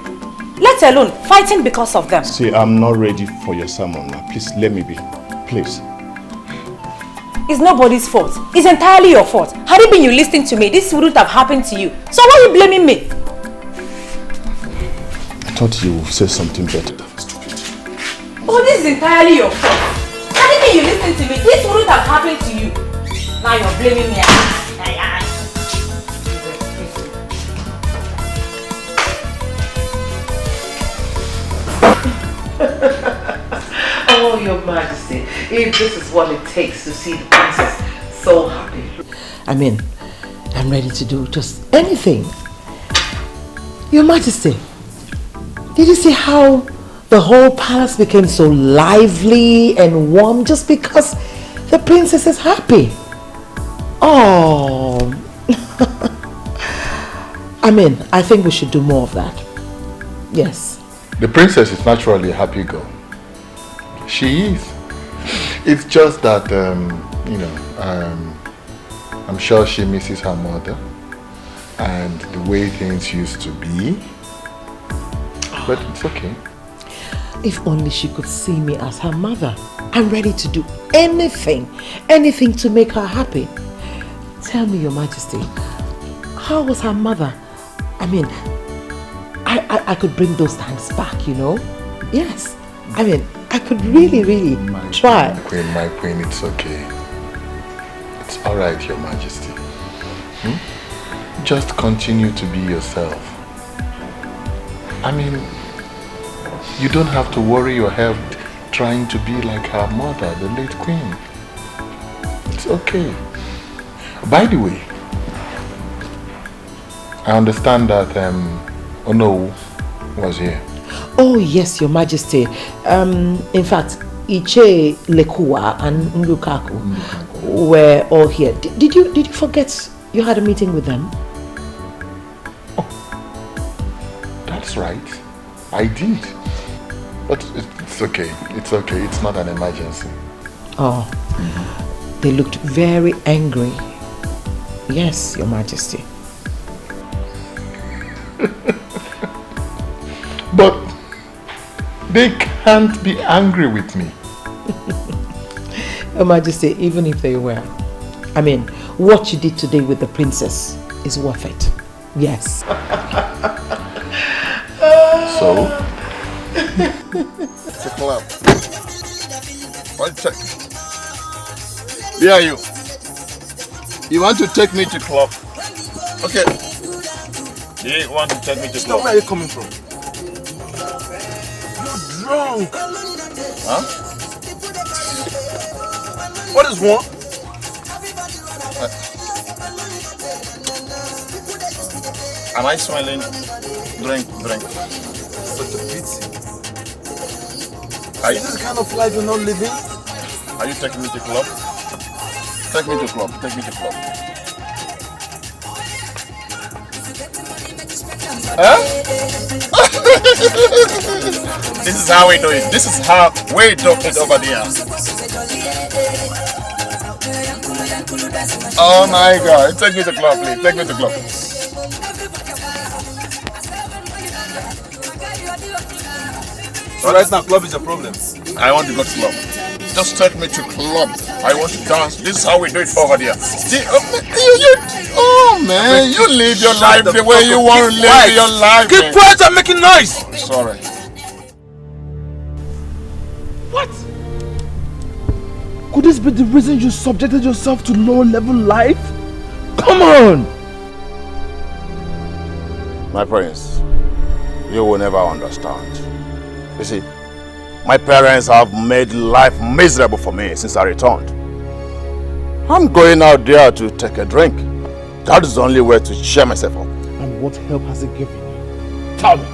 [SPEAKER 9] Let alone fighting because of them.
[SPEAKER 8] See, I'm not ready for your sermon now. Please, let me be. Please.
[SPEAKER 9] It's nobody's fault. It's entirely your fault. Had it been you listening to me, this wouldn't have happened to you. So why are you blaming me?
[SPEAKER 8] I thought you would say something better.
[SPEAKER 9] Oh, this is entirely your fault. Had it been you listening to me, this wouldn't have happened to you. Now you're blaming me.
[SPEAKER 12] Oh, Your Majesty, if this is what it takes to see the princess so happy. I mean, I'm ready to do just anything. Your Majesty, did you see how the whole palace became so lively and warm just because the princess is happy? Oh, I mean, I think we should do more of that. Yes.
[SPEAKER 1] The princess is naturally a happy girl. She is. It's just that, I'm sure she misses her mother and the way things used to be. But it's okay.
[SPEAKER 12] If only she could see me as her mother. I'm ready to do anything to make her happy. Tell me, Your Majesty, how was her mother? I mean, I could bring those times back, you know? Yes. I mean, I could really try.
[SPEAKER 1] My queen, it's okay. It's alright, Your Majesty. Just continue to be yourself. I mean, you don't have to worry your head trying to be like her mother, the late queen. It's okay. By the way, I understand that Ono was here.
[SPEAKER 12] Oh yes, Your Majesty. In fact, Iche, Lekua and Ndukaku were all here. Did you forget you had a meeting with them?
[SPEAKER 1] Oh, that's right. I did. But it's okay. It's okay. It's not an emergency.
[SPEAKER 12] Oh, they looked very angry. Yes, Your Majesty.
[SPEAKER 1] But they can't be angry with me.
[SPEAKER 12] Your Majesty, even if they were, I mean, what you did today with the princess is worth it. Yes.
[SPEAKER 1] So?
[SPEAKER 18] It's a club. One check. Where are you? You want to take me to club? Okay. You want to take me to club?
[SPEAKER 4] Where are you coming from? You're drunk.
[SPEAKER 18] Huh?
[SPEAKER 4] What is wrong?
[SPEAKER 18] Am I smelling? Drink.
[SPEAKER 4] Such a pity.
[SPEAKER 18] Are you,
[SPEAKER 4] is this kind of life you're not living?
[SPEAKER 18] Are you taking me to club? Take me to club. Take me to club. Huh? This is how we do it. This is how we do it over there. Oh my God! Take me to club, please. Take me to club.
[SPEAKER 4] So right now, club is a problem.
[SPEAKER 18] I want to go to club. Just take me to club. I want to dance. This is how we do it over there. Oh man, you live your life the way you want to live your life.
[SPEAKER 4] Keep quiet and making noise.
[SPEAKER 18] Sorry.
[SPEAKER 4] What? Could this be the reason you subjected yourself to low-level life? Come on!
[SPEAKER 18] My prince, you will never understand. You see, my parents have made life miserable for me since I returned. I'm going out there to take a drink. That is the only way to cheer myself up.
[SPEAKER 4] And what help has it given you? Tell me.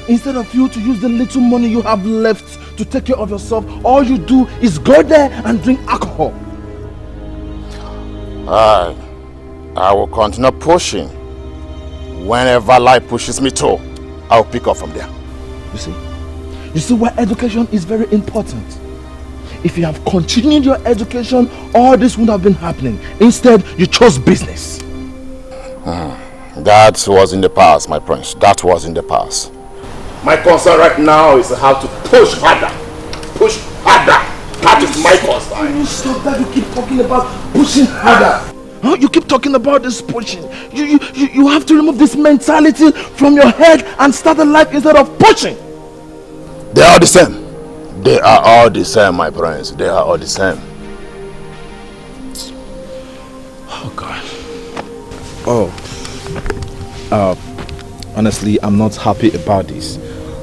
[SPEAKER 4] Instead of you to use the little money you have left to take care of yourself, all you do is go there and drink alcohol.
[SPEAKER 18] I will continue pushing. Whenever life pushes me to, I'll pick up from there.
[SPEAKER 4] You see why education is very important. If you have continued your education, all this would have been happening. Instead, you chose business.
[SPEAKER 18] That was in the past, my prince. That was in the past. My concern right now is how to push harder. Push harder. That is my concern.
[SPEAKER 4] You stop that. You keep talking about pushing harder. Huh? You keep talking about this pushing. You have to remove this mentality from your head and start a life instead of pushing.
[SPEAKER 18] They are the same. They are all the same, my friends. They are all the same.
[SPEAKER 4] Oh God. Honestly, I'm not happy about this.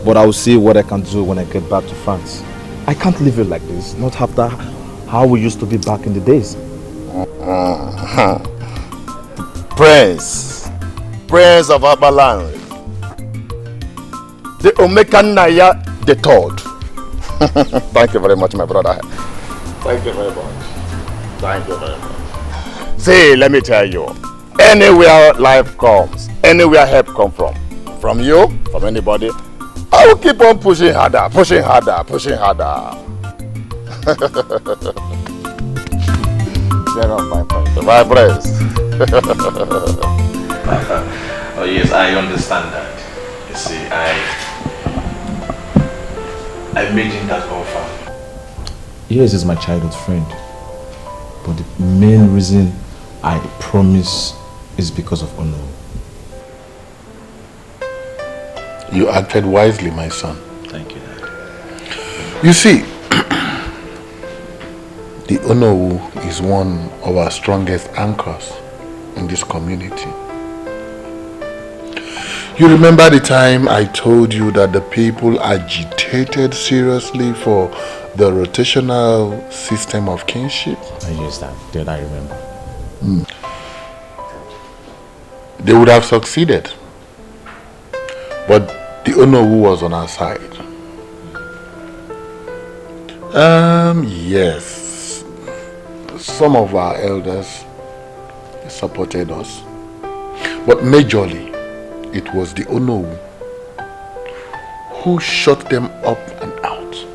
[SPEAKER 4] But I will see what I can do when I get back to France. I can't live it like this. Not after how we used to be back in the days.
[SPEAKER 18] Prince of Abalan. The Omekanaya the third. Thank you very much, my brother. Thank you very much. Thank you very much. See, let me tell you, anywhere life comes, anywhere help comes from you, from anybody, I will keep on pushing harder, pushing harder, pushing harder. Get off my breast. My breast.
[SPEAKER 19] Oh yes, I understand that. You see, I made him that offer.
[SPEAKER 7] Yes, he's my childhood friend. But the main reason I promise is because of honor.
[SPEAKER 1] You acted wisely, my son.
[SPEAKER 19] Thank you, Dad.
[SPEAKER 1] You see, the Onowu is one of our strongest anchors in this community. You remember the time I told you that the people agitated seriously for the rotational system of kinship?
[SPEAKER 7] Yes, Dad, I remember.
[SPEAKER 1] They would have succeeded, but the Onowu was on our side. Yes, some of our elders supported us, but majorly it was the Onowu who shut them up and out.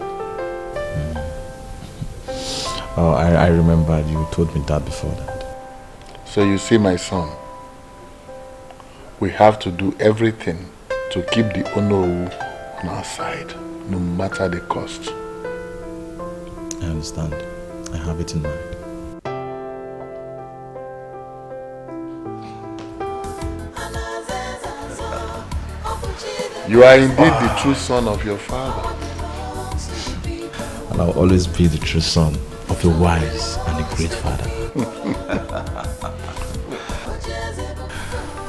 [SPEAKER 7] Oh, I remember you told me that before that.
[SPEAKER 1] So you see, my son, we have to do everything to keep the Onowu on our side, no matter the cost.
[SPEAKER 7] I understand. I have it in mind.
[SPEAKER 1] You are indeed the true son of your father.
[SPEAKER 7] And I'll always be the true son of a wise and a great father.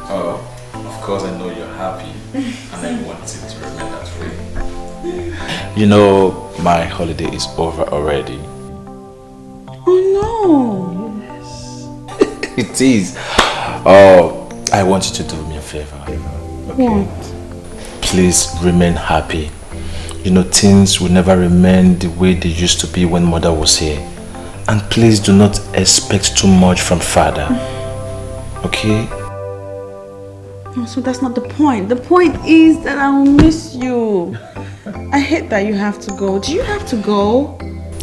[SPEAKER 19] Oh, of course I know you're happy and I want it to remain that way. You know, my holiday is over already.
[SPEAKER 2] Oh no!
[SPEAKER 19] It is. Oh, I want you to do me a favor.
[SPEAKER 2] Okay. What?
[SPEAKER 19] Please remain happy. You know, things will never remain the way they used to be when Mother was here. And please do not expect too much from Father. Okay?
[SPEAKER 2] No, so that's not the point. The point is that I'll miss you. I hate that you have to go. Do you have to go?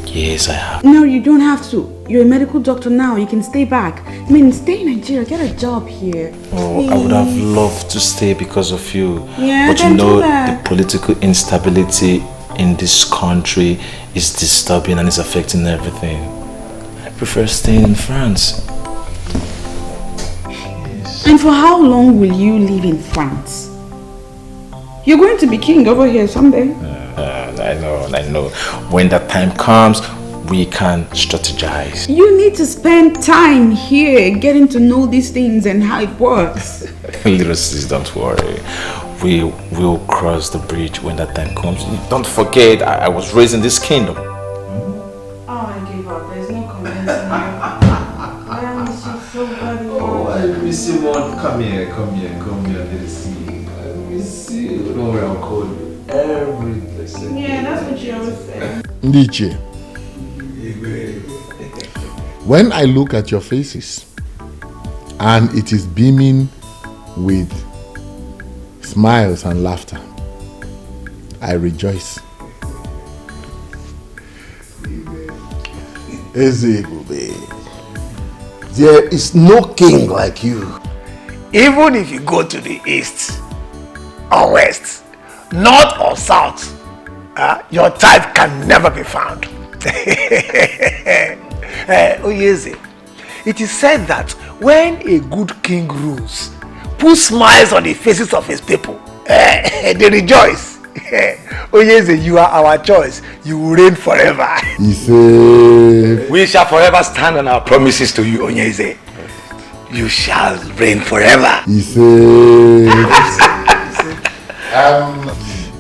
[SPEAKER 19] Yes, I have.
[SPEAKER 2] No, you don't have to. You're a medical doctor now. You can stay back. I mean, stay in Nigeria. Get a job here.
[SPEAKER 19] Oh, I would have loved to stay because of you.
[SPEAKER 2] Yeah,
[SPEAKER 19] but you
[SPEAKER 2] then
[SPEAKER 19] know,
[SPEAKER 2] do that.
[SPEAKER 19] the political instability in this country is disturbing and is affecting everything. I prefer staying in France.
[SPEAKER 2] And for how long will you live in France? You're going to be king over here someday.
[SPEAKER 19] I know. When that time comes, we can strategize.
[SPEAKER 2] You need to spend time here getting to know these things and how it works.
[SPEAKER 19] Little sis, don't worry. We will cross the bridge when that time comes. Don't forget, I was raised in this kingdom.
[SPEAKER 2] Oh, I gave up. There's no convincing you. I miss you so badly.
[SPEAKER 7] Oh, I miss you, Mom. Come here, little sis. I miss you. Don't worry, I'll call you every blessed day.
[SPEAKER 2] Yeah, that's what you always say.
[SPEAKER 1] Ndiche, when I look at your faces and it is beaming with smiles and laughter, I rejoice.
[SPEAKER 18] There is no king like you. Even if you go to the east or west, north or south, your type can never be found. Uyeze, it is said that when a good king rules, puts smiles on the faces of his people, they rejoice. Uyeze, you are our choice. You will reign forever. We shall forever stand on our promises to you, Onyeze. You shall reign forever.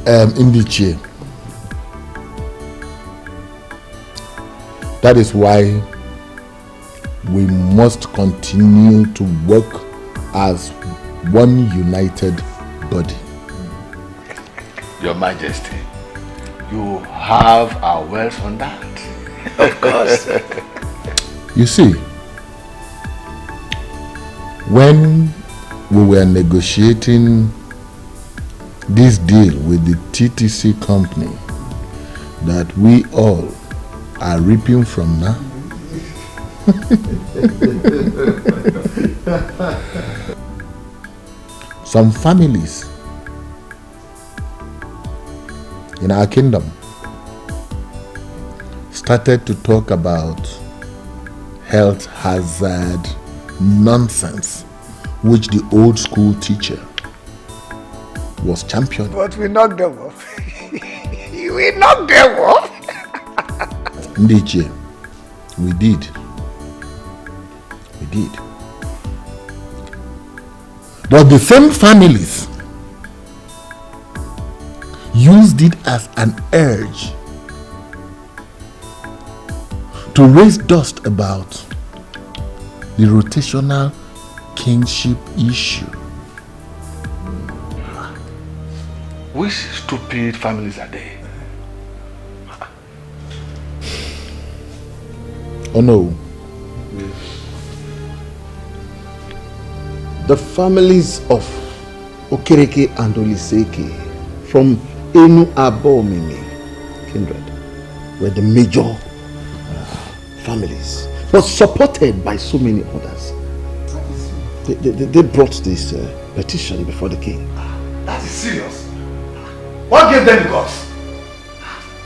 [SPEAKER 1] Ndiche, that is why we must continue to work as one united body.
[SPEAKER 18] Your Majesty, you have our words on that. Of course.
[SPEAKER 1] You see, when we were negotiating this deal with the TTC company that we all are reaping from now. Some families in our kingdom started to talk about health hazard nonsense, which the old school teacher was championing.
[SPEAKER 18] But we knocked them off. We knocked them off.
[SPEAKER 1] Ndiche, we did. We did. But the same families used it as an urge to raise dust about the rotational kingship issue.
[SPEAKER 4] Which stupid families are they?
[SPEAKER 1] Oh no.
[SPEAKER 4] The families of Okereke and Oliseke from Enu Abomimi kindred were the major families, but supported by so many others. They brought this petition before the king.
[SPEAKER 18] That is serious. What gave them the guts?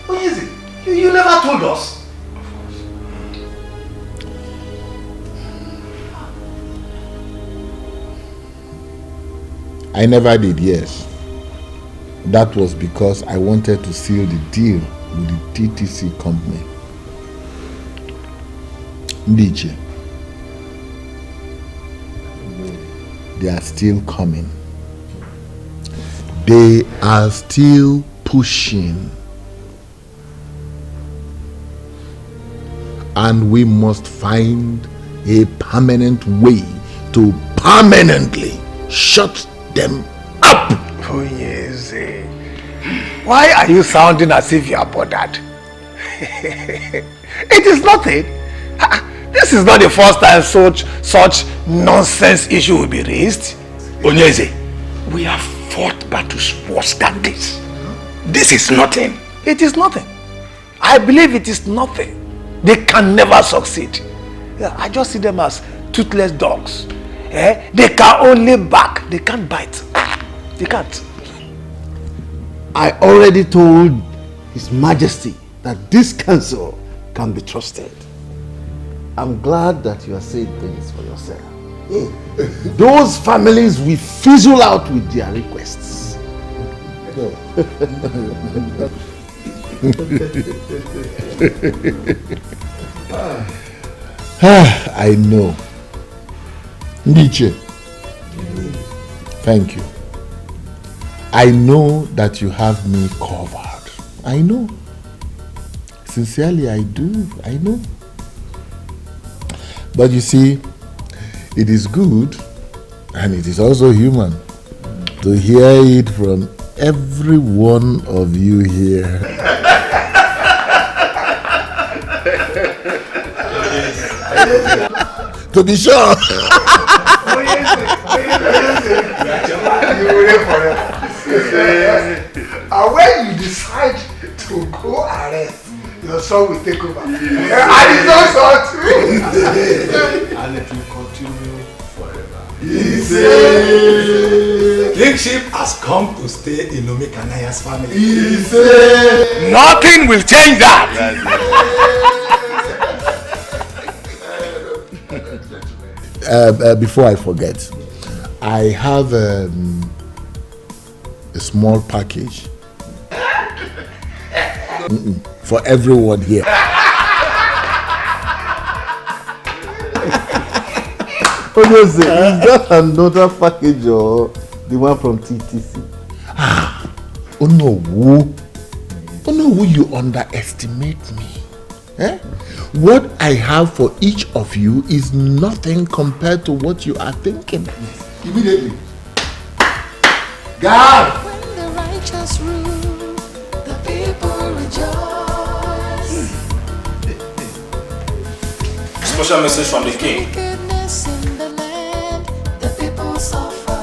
[SPEAKER 18] What is it? You never told us.
[SPEAKER 1] I never did, yes. That was because I wanted to seal the deal with the TTC company. Ndiche, they are still coming. They are still pushing. And we must find a permanent way to permanently shut them up.
[SPEAKER 18] Oh yes. Why are you sounding as if you are bothered? It is nothing. This is not the first time such nonsense issue will be raised. Onyeze, we have fought battles worse than this. This is nothing. It is nothing. I believe it is nothing. They can never succeed. I just see them as toothless dogs. They can only bark. They can't bite. They can't.
[SPEAKER 4] I already told His Majesty that this council can be trusted. I'm glad that you are saying things for yourself. Those families will fizzle out with their requests.
[SPEAKER 1] I know. Ndiche, thank you. I know that you have me covered. I know. Sincerely, I do. I know. But you see, it is good and it is also human to hear it from every one of you here. To be sure.
[SPEAKER 18] And when you decide to go arrest, your son will take over. And his own son too.
[SPEAKER 7] And it will continue forever.
[SPEAKER 18] Kingship has come to stay in Omekanaya's family. Nothing will change that.
[SPEAKER 1] Before I forget, I have a small package for everyone here.
[SPEAKER 4] Is that another package or the one from TTC?
[SPEAKER 1] Oh no, you underestimate me. What I have for each of you is nothing compared to what you are thinking.
[SPEAKER 18] Immediately. God!
[SPEAKER 15] When the righteous rule, the people rejoice.
[SPEAKER 19] Special message from the king.
[SPEAKER 15] Wickedness in the land, the people suffer.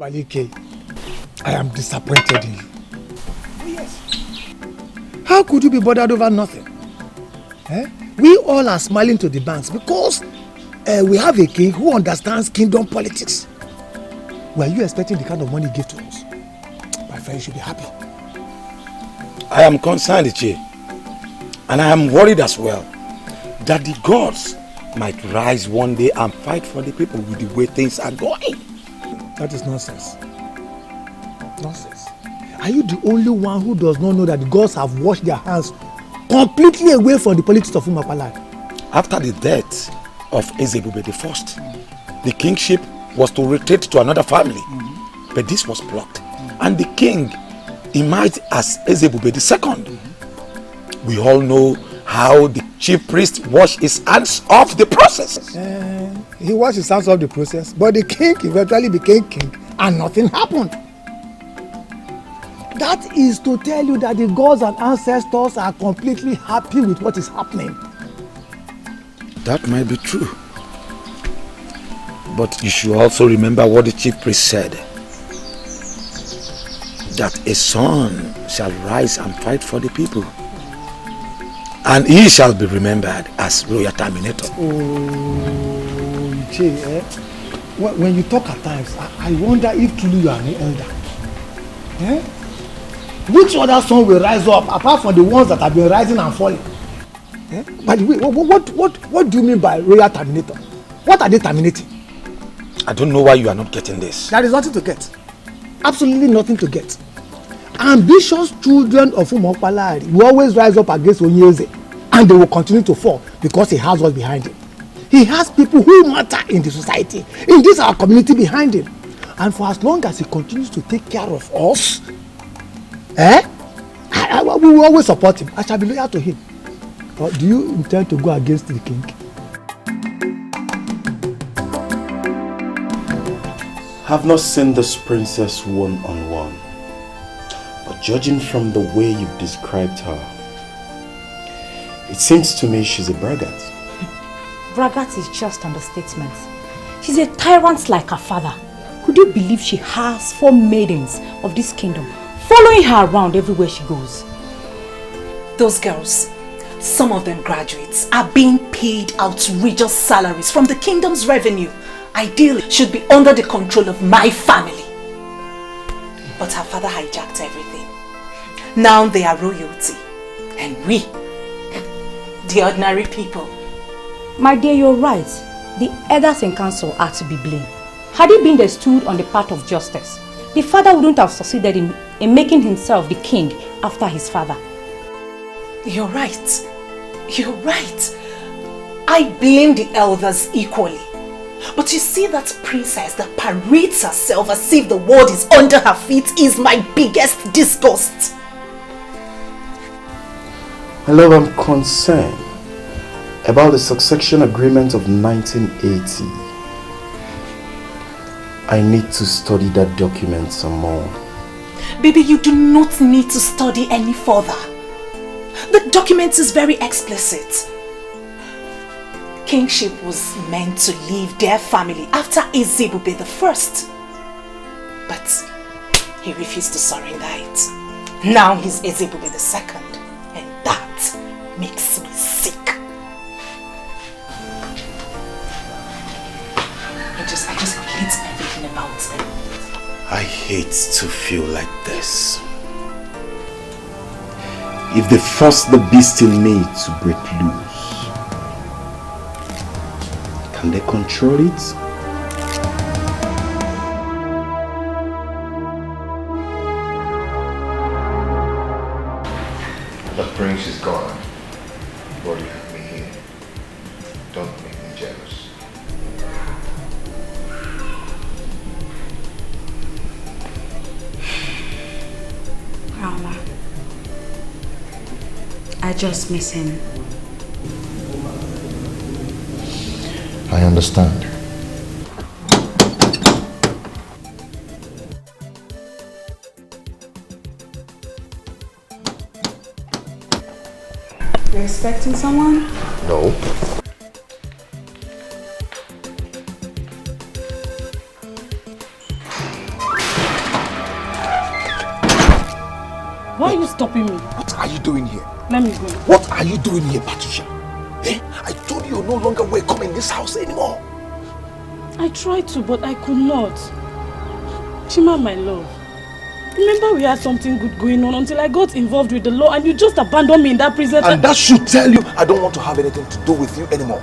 [SPEAKER 20] Malike, I am disappointed in you. Oh yes. How could you be bothered over nothing? Eh? We all are smiling to the banks because we have a king who understands kingdom politics. Were you expecting the kind of money he gave to us? My friend, you should be happy.
[SPEAKER 18] I am concerned, Iche, and I am worried as well that the gods might rise one day and fight for the people with the way things are going.
[SPEAKER 20] That is nonsense. Nonsense. Are you the only one who does not know that the gods have washed their hands completely away from the politics of Umapala?
[SPEAKER 18] After the death of Ezebube I, the kingship was to retreat to another family, but this was blocked, and the king emerged as Ezebube II. We all know how the chief priest washed his hands off the process.
[SPEAKER 20] He washed his hands off the process, but the king eventually became king and nothing happened. That is to tell you that the gods and ancestors are completely happy with what is happening.
[SPEAKER 18] That might be true. But you should also remember what the chief priest said. That a son shall rise and fight for the people. And he shall be remembered as royal terminator.
[SPEAKER 20] Oh, Che, when you talk at times, I wonder if truly you are an elder. Eh? Which other son will rise up apart from the ones that have been rising and falling? Eh? By the way, what do you mean by royal terminator? What are they terminating?
[SPEAKER 18] I don't know why you are not getting this.
[SPEAKER 20] There is nothing to get. Absolutely nothing to get. Ambitious children of Umokpala will always rise up against Onyeze, and they will continue to fall because he has what's behind him. He has people who matter in the society, in this our community behind him. And for as long as he continues to take care of us, we will always support him. I shall be loyal to him. Or do you intend to go against the king?
[SPEAKER 10] I've not seen this princess one-on-one, but judging from the way you've described her, it seems to me she's a braggart.
[SPEAKER 11] Braggart is just understatement. She's a tyrant like her father. Could you believe she has 4 maidens of this kingdom following her around everywhere she goes?
[SPEAKER 3] Those girls, some of them graduates, are being paid outrageous salaries from the kingdom's revenue. Ideally, should be under the control of my family. But her father hijacked everything. Now they are royalty. And we, the ordinary people.
[SPEAKER 11] My dear, you're right. The elders in council are to be blamed. Had he been they stood on the path of justice, the father wouldn't have succeeded in making himself the king after his father.
[SPEAKER 3] You're right. You're right. I blame the elders equally. But you see, that princess that parades herself as if the world is under her feet is my biggest disgust.
[SPEAKER 10] My love, I'm concerned about the succession agreement of 1980. I need to study that document some more.
[SPEAKER 3] Baby, you do not need to study any further. The document is very explicit. Kingship was meant to leave their family after Ezebube I. But he refused to surrender it. Now he's Ezebube II. And that makes me sick. I just hate everything about him.
[SPEAKER 10] I hate to feel like this. If they force the beast in me to break loose, can they control it?
[SPEAKER 8] The prince is gone, but you have me here. Don't make me jealous.
[SPEAKER 2] Rama, I just miss him.
[SPEAKER 1] I understand.
[SPEAKER 2] You're expecting someone?
[SPEAKER 8] No.
[SPEAKER 22] Why are you stopping me?
[SPEAKER 8] What are you doing here?
[SPEAKER 22] Let me go.
[SPEAKER 8] What are you doing here, Patricia? Eh? I told you you're no longer welcome in this house anymore.
[SPEAKER 22] I tried to, but I could not. Chima, my love. Remember we had something good going on until I got involved with the law and you just abandoned me in that prison.
[SPEAKER 8] And that should tell you I don't want to have anything to do with you anymore.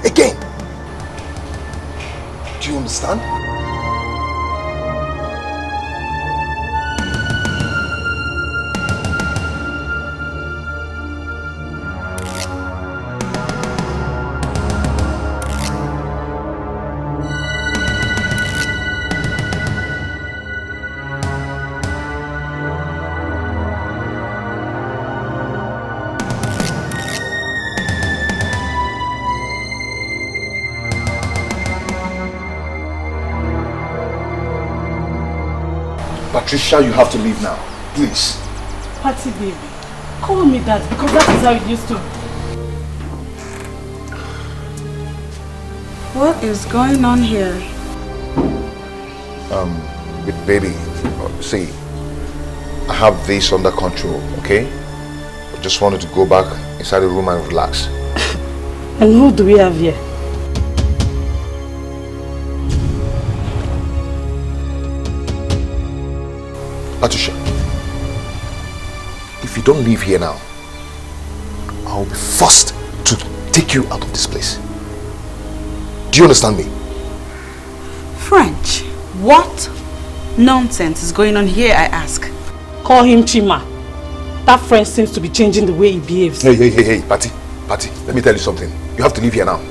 [SPEAKER 8] Again. Do you understand? Patricia, you have to leave now. Please.
[SPEAKER 22] Patty baby, call me that because that is how it used to. What is going on here?
[SPEAKER 8] Baby, see, I have this under control, okay? I just wanted to go back inside the room and relax.
[SPEAKER 22] And who do we have here?
[SPEAKER 8] Patricia, if you don't leave here now, I'll be forced to take you out of this place. Do you understand me?
[SPEAKER 2] French, what nonsense is going on here, I ask?
[SPEAKER 22] Call him Chima. That French seems to be changing the way he behaves.
[SPEAKER 8] Hey, Patty, let me tell you something. You have to leave here now.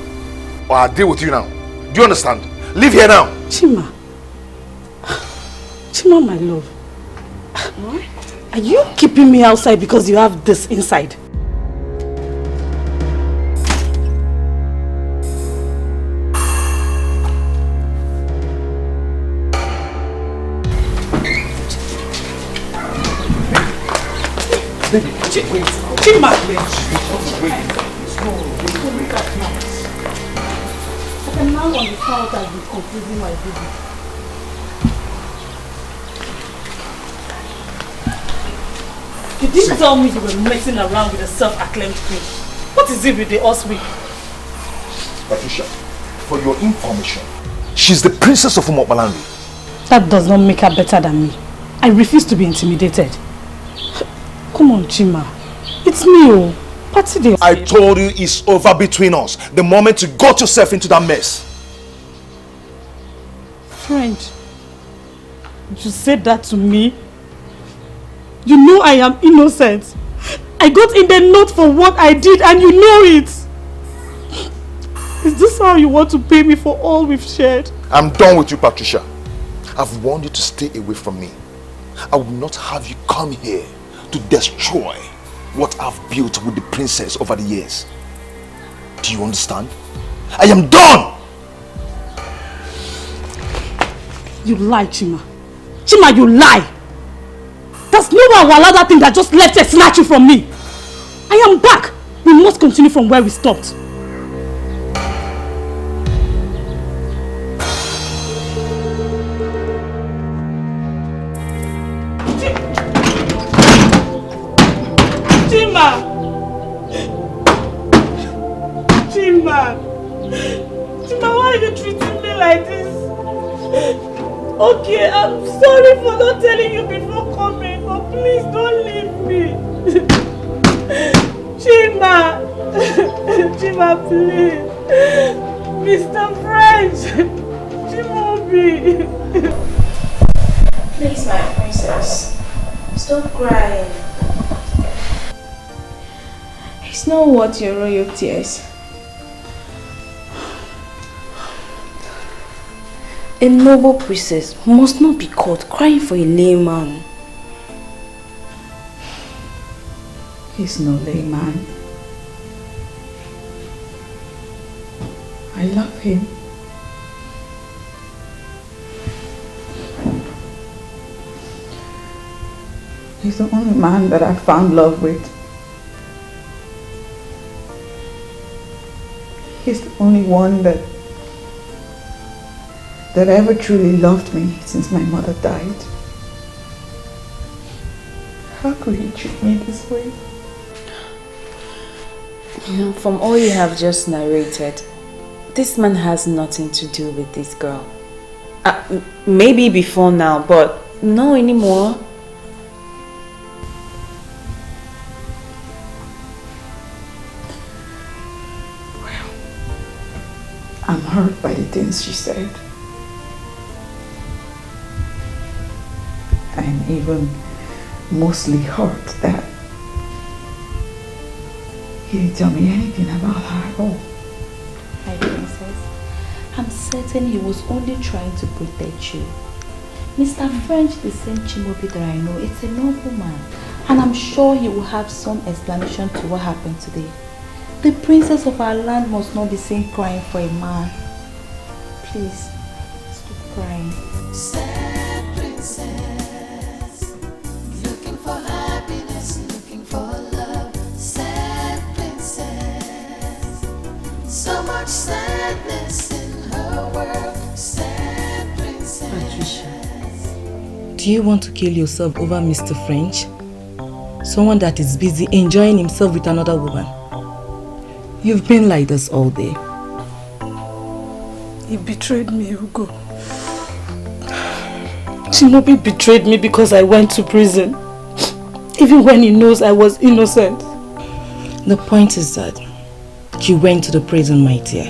[SPEAKER 8] Or I'll deal with you now. Do you understand? Leave here now.
[SPEAKER 22] Chima. Chima, my love. What? Are you keeping me outside because you have this inside? Chima! I can now understand what I've been confusing my baby. You didn't tell me you were messing around with a self-acclaimed queen. What is it with the Oswe?
[SPEAKER 8] Patricia, for your information, she's the princess of Umobalanri.
[SPEAKER 22] That does not make her better than me. I refuse to be intimidated. Come on, Chima. It's me, oh. Patty day.
[SPEAKER 8] I told you it's over between us the moment you got yourself into that mess.
[SPEAKER 22] French, you said that to me? You know I am innocent. I got in the note for what I did and you know it. Is this how you want to pay me for all we've shared?
[SPEAKER 8] I'm done with you, Patricia. I've warned you to stay away from me. I will not have you come here to destroy what I've built with the princess over the years. Do you understand? I am done!
[SPEAKER 22] You lie, Chima. Chima, you lie! There's no one will allow that thing that just left and snatch you from me. I am back. We must continue from where we stopped. Chima! Chima! Chima, why are you treating me like this? Okay, I'm sorry for not telling you before coming, but please don't leave me. Chima! Chima, please. Mr. French! Chimobi!
[SPEAKER 14] Please, my princess, stop crying. It's not worth your royal tears. A noble princess must not be caught crying for a layman.
[SPEAKER 2] He's no layman. I love him. He's the only man that I found love with. He's the only one that ever truly loved me since my mother died.
[SPEAKER 22] How could he treat me this way?
[SPEAKER 13] You know, from all you have just narrated, this man has nothing to do with this girl. Maybe before now, but no anymore.
[SPEAKER 22] Well, I'm hurt by the things she said. I'm even mostly hurt that he didn't tell me anything about her at all.
[SPEAKER 14] My princess, I'm certain he was only trying to protect you. Mr. French, the same Chimobi that I know, it's a noble man. And I'm sure he will have some explanation to what happened today. The princess of our land must not be seen crying for a man. Please, stop crying.
[SPEAKER 15] Sad princess, looking for happiness, looking for love. Sad princess, so much sadness in her world. Sad princess.
[SPEAKER 12] Patricia, do you want to kill yourself over Mr. French? Someone that is busy enjoying himself with another woman. You've been like this all day.
[SPEAKER 3] He betrayed me, Ugo. Chimobi betrayed me because I went to prison. Even when he knows I was innocent.
[SPEAKER 12] The point is that you went to the prison, my dear.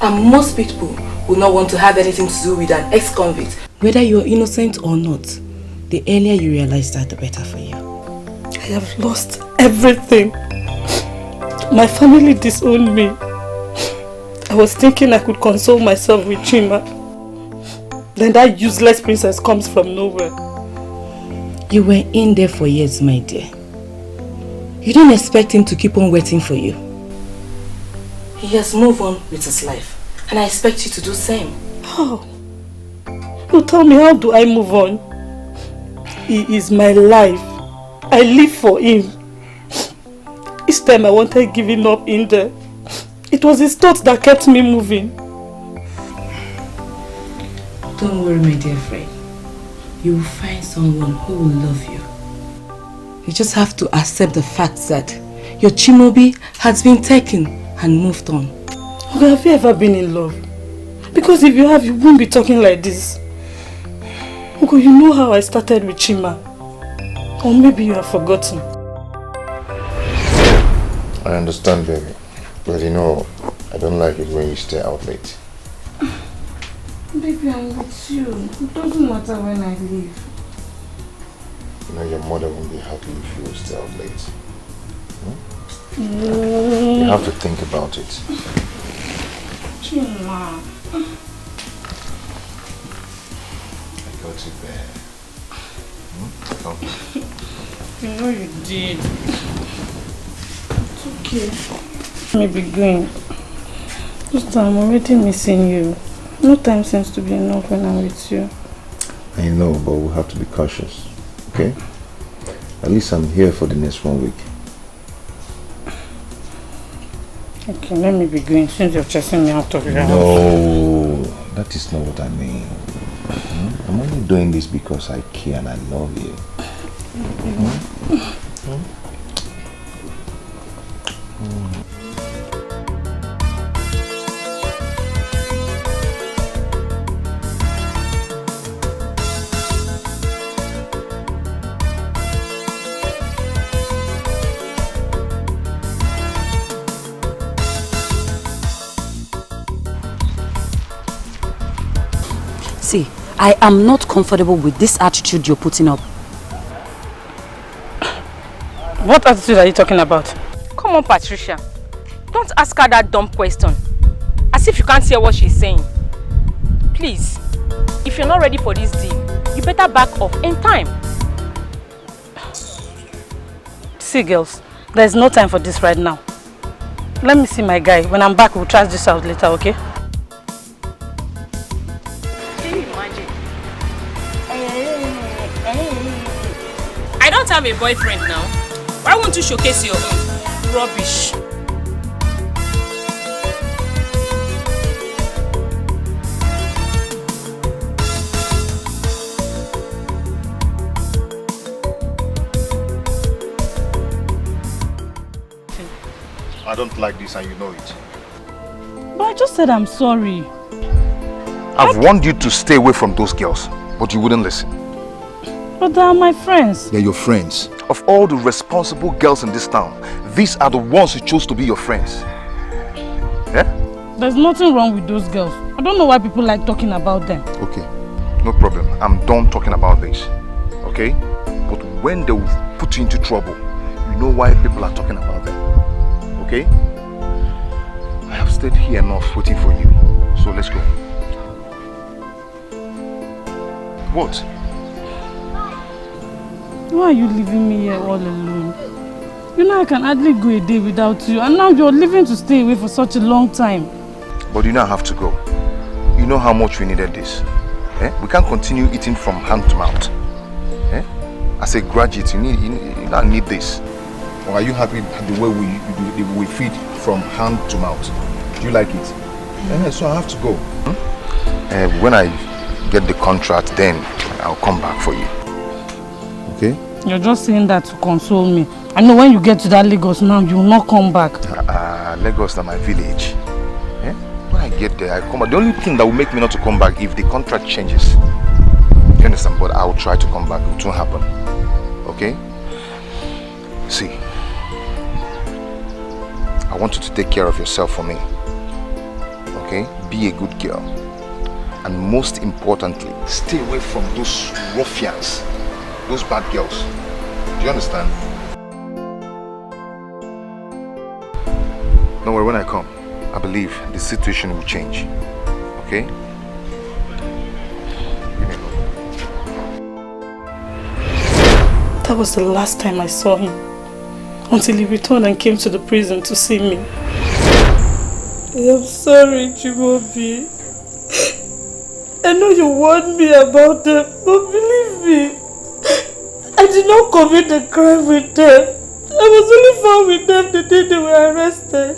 [SPEAKER 12] And most people will not want to have anything to do with an ex-convict. Whether you're innocent or not, the earlier you realize that, the better for you.
[SPEAKER 3] I have lost everything. My family disowned me. I was thinking I could console myself with Chima. Then that useless princess comes from nowhere.
[SPEAKER 12] You were in there for years, my dear. You didn't expect him to keep on waiting for you. He has moved on with his life, and I expect you to do the same.
[SPEAKER 3] How? No, tell me, how do I move on? He is my life. I live for him. Each time I wanted giving up in there, it was his thoughts that kept me moving.
[SPEAKER 12] Don't worry, my dear friend. You will find someone who will love you. You just have to accept the fact that your Chimobi has been taken and moved on.
[SPEAKER 3] Okay, have you ever been in love? Because if you have, you won't be talking like this. Uncle, you know how I started with Chima. Or maybe you have forgotten.
[SPEAKER 8] I understand, baby. But you know, I don't like it when you stay out late.
[SPEAKER 22] Baby, I'm with you. It doesn't matter when I leave.
[SPEAKER 8] You know, your mother won't be happy if you stay out late.
[SPEAKER 22] Mm.
[SPEAKER 8] You have to think about it.
[SPEAKER 22] Chima.
[SPEAKER 8] I got you there. Come.
[SPEAKER 22] You know you did. It's okay. Let me be going. Just I'm already missing you. No time seems to be enough when I'm with you.
[SPEAKER 8] I know, but we'll have to be cautious. Okay? At least I'm here for the next 1 week.
[SPEAKER 22] Okay, let me be going since you're chasing me out of your house.
[SPEAKER 8] No, that is not what I mean. I'm only doing this because I care and I love you.
[SPEAKER 16] See, I am not comfortable with this attitude you're putting up.
[SPEAKER 22] What attitude are you talking about?
[SPEAKER 11] Come on, Patricia. Don't ask her that dumb question. As if you can't hear what she's saying. Please, if you're not ready for this deal, you better back off in time.
[SPEAKER 22] See, girls, there's no time for this right now. Let me see my guy. When I'm back, we'll trash this out later, okay?
[SPEAKER 11] I don't have a boyfriend now. Why won't you showcase your own? Rubbish.
[SPEAKER 8] don't like this and you know it.
[SPEAKER 22] But I just said I'm sorry.
[SPEAKER 8] I've warned you to stay away from those girls, but you wouldn't listen.
[SPEAKER 22] But they are my friends.
[SPEAKER 8] They're your friends. Of all the responsible girls in this town, these are the ones who chose to be your friends. Yeah?
[SPEAKER 22] There's nothing wrong with those girls. I don't know why people like talking about them.
[SPEAKER 8] Okay, no problem. I'm done talking about this. Okay? But when they will put you into trouble, you know why people are talking about them. Okay? I have stayed here enough waiting for you. So let's go. What?
[SPEAKER 22] Why are you leaving me here all alone? You know I can hardly go a day without you, and now you're leaving to stay away for such a long time.
[SPEAKER 8] But you now have to go. You know how much we needed this. Eh? We can't continue eating from hand to mouth. Eh? As a graduate, you now need this. Or are you happy the way we feed from hand to mouth? Do you like it? So I have to go. When I get the contract, then I'll come back for you. Okay?
[SPEAKER 22] You're just saying that to console me. I know when you get to that Lagos now, you will not come back.
[SPEAKER 8] Lagos is my village. Eh? When I get there, I come back. The only thing that will make me not to come back if the contract changes. You understand? But I will try to come back. It won't happen. Okay? See, I want you to take care of yourself for me. Okay? Be a good girl. And most importantly, stay away from those ruffians, those bad girls. Do you understand? Don't worry, when I come, I believe the situation will change. Okay?
[SPEAKER 22] That was the last time I saw him. Until he returned and came to the prison to see me. I'm sorry, Chimaobi. I know you warned me about them, but believe me, I did not commit the crime with them. I was only found with them the day they were arrested.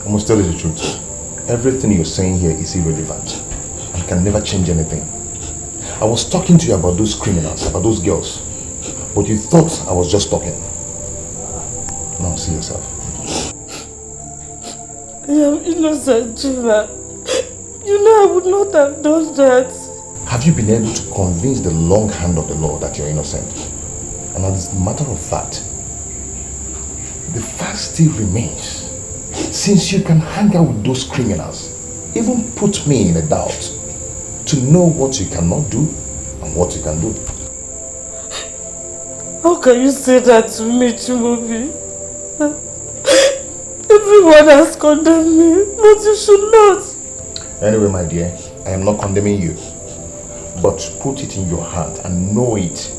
[SPEAKER 8] I must tell you the truth. Everything you're saying here is irrelevant and can never change anything. I was talking to you about those criminals, about those girls, but you thought I was just talking. Now see yourself.
[SPEAKER 22] I am innocent, Chima. You know I would not have done that.
[SPEAKER 8] Have you been able to convince the long hand of the law that you're innocent? And as a matter of fact, the fact still remains. Since you can hang out with those criminals, even put me in a doubt to know what you cannot do and what you can do.
[SPEAKER 22] How can you say that to me, Chimaobi? Everyone has condemned me, but you should not.
[SPEAKER 8] Anyway, my dear, I am not condemning you. But put it in your heart and know it.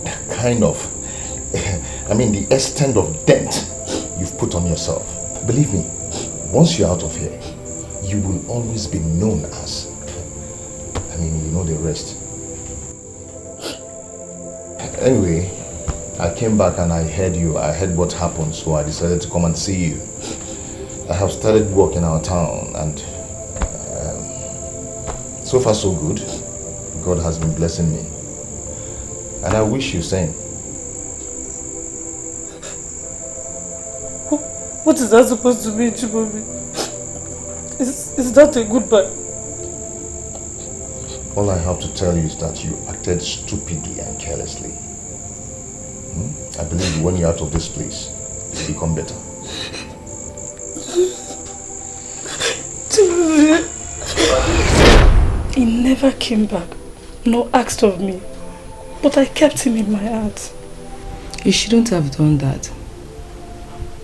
[SPEAKER 8] The kind of, the extent of dent you've put on yourself. Believe me, once you're out of here, you will always be known as, you know the rest. Anyway, I came back and I heard what happened, so I decided to come and see you. I have started work in our town and so far so good. God has been blessing me. And I wish you same.
[SPEAKER 22] What is that supposed to mean, Chimaobi? Is that a goodbye?
[SPEAKER 8] All I have to tell you is that you acted stupidly and carelessly. I believe when you're out of this place, you'll become better.
[SPEAKER 22] He never came back, nor asked of me, but I kept him in my heart.
[SPEAKER 5] You shouldn't have done that.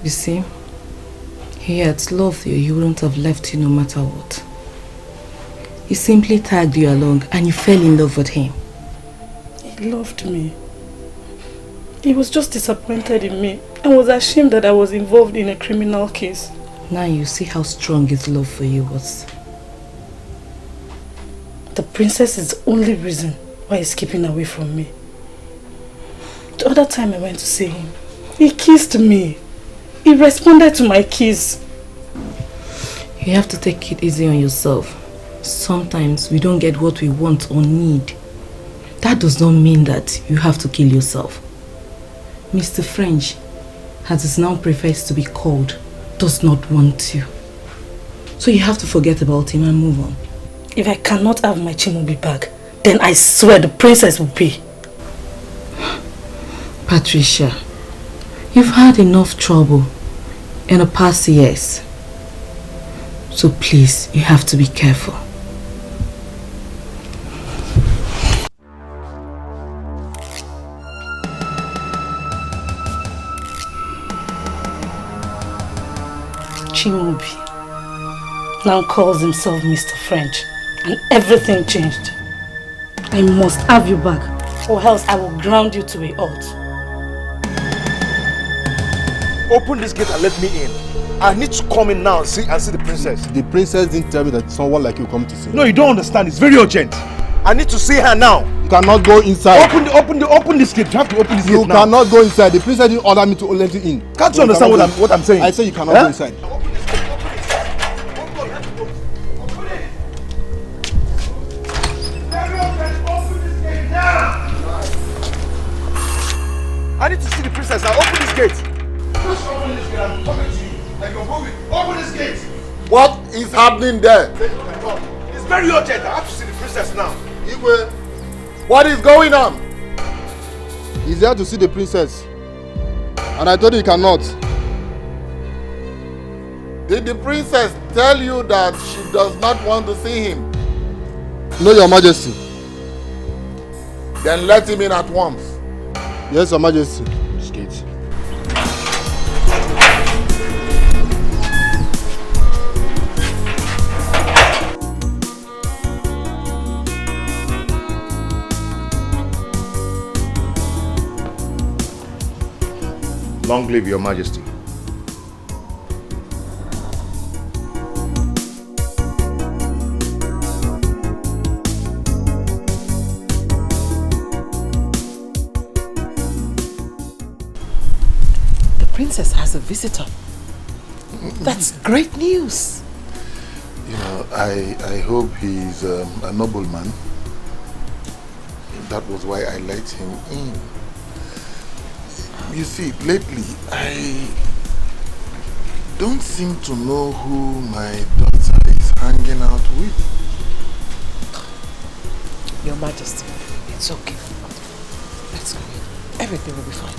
[SPEAKER 5] You see, he had loved you, he wouldn't have left you no matter what. He simply tagged you along and you fell in love with him.
[SPEAKER 22] He loved me. He was just disappointed in me and was ashamed that I was involved in a criminal case.
[SPEAKER 5] Now you see how strong his love for you was.
[SPEAKER 22] The princess is the only reason why he's keeping away from me. The other time I went to see him, he kissed me. He responded to my kiss.
[SPEAKER 5] You have to take it easy on yourself. Sometimes we don't get what we want or need. That does not mean that you have to kill yourself. Mr. French as it now prefers to be called, does not want you. So you have to forget about him and move on.
[SPEAKER 3] If I cannot have my Chimaobi back, then I swear the princess will pay.
[SPEAKER 5] Patricia, you've had enough trouble in the past years. So please, you have to be careful.
[SPEAKER 3] Chimaobi now calls himself Mr. French, and everything changed. I must have you back, or else I will ground you to a halt.
[SPEAKER 4] Open this gate and let me in. I need to come in now and see the princess.
[SPEAKER 6] The princess didn't tell me that someone like you come to see.
[SPEAKER 4] No, you don't understand. It's very urgent. I need to see her now.
[SPEAKER 6] You cannot go inside.
[SPEAKER 4] Open this gate. You have to open this gate now.
[SPEAKER 6] You cannot go inside. The princess didn't order me to let you in.
[SPEAKER 4] Can't you understand what I'm saying?
[SPEAKER 6] I say you cannot go inside.
[SPEAKER 4] I need to see the princess now. Open this gate. Just open this gate. I'm coming to you. Like you're moving. Open this gate.
[SPEAKER 1] What is happening there?
[SPEAKER 4] It's very urgent. I have to see the princess now.
[SPEAKER 1] Iwe, what is going on?
[SPEAKER 6] He's there to see the princess. And I told you he cannot.
[SPEAKER 1] Did the princess tell you that she does not want to see him?
[SPEAKER 6] No, Your Majesty.
[SPEAKER 1] Then let him in at once.
[SPEAKER 6] Yes, Your Majesty.
[SPEAKER 4] This gate.
[SPEAKER 8] Long live Your Majesty.
[SPEAKER 12] The princess has a visitor. That's great news.
[SPEAKER 1] You know, I hope he's a nobleman. That was why I let him in. You see, lately, I don't seem to know who my daughter is hanging out with.
[SPEAKER 12] Your Majesty, it's okay. Let's go in. Everything will be fine.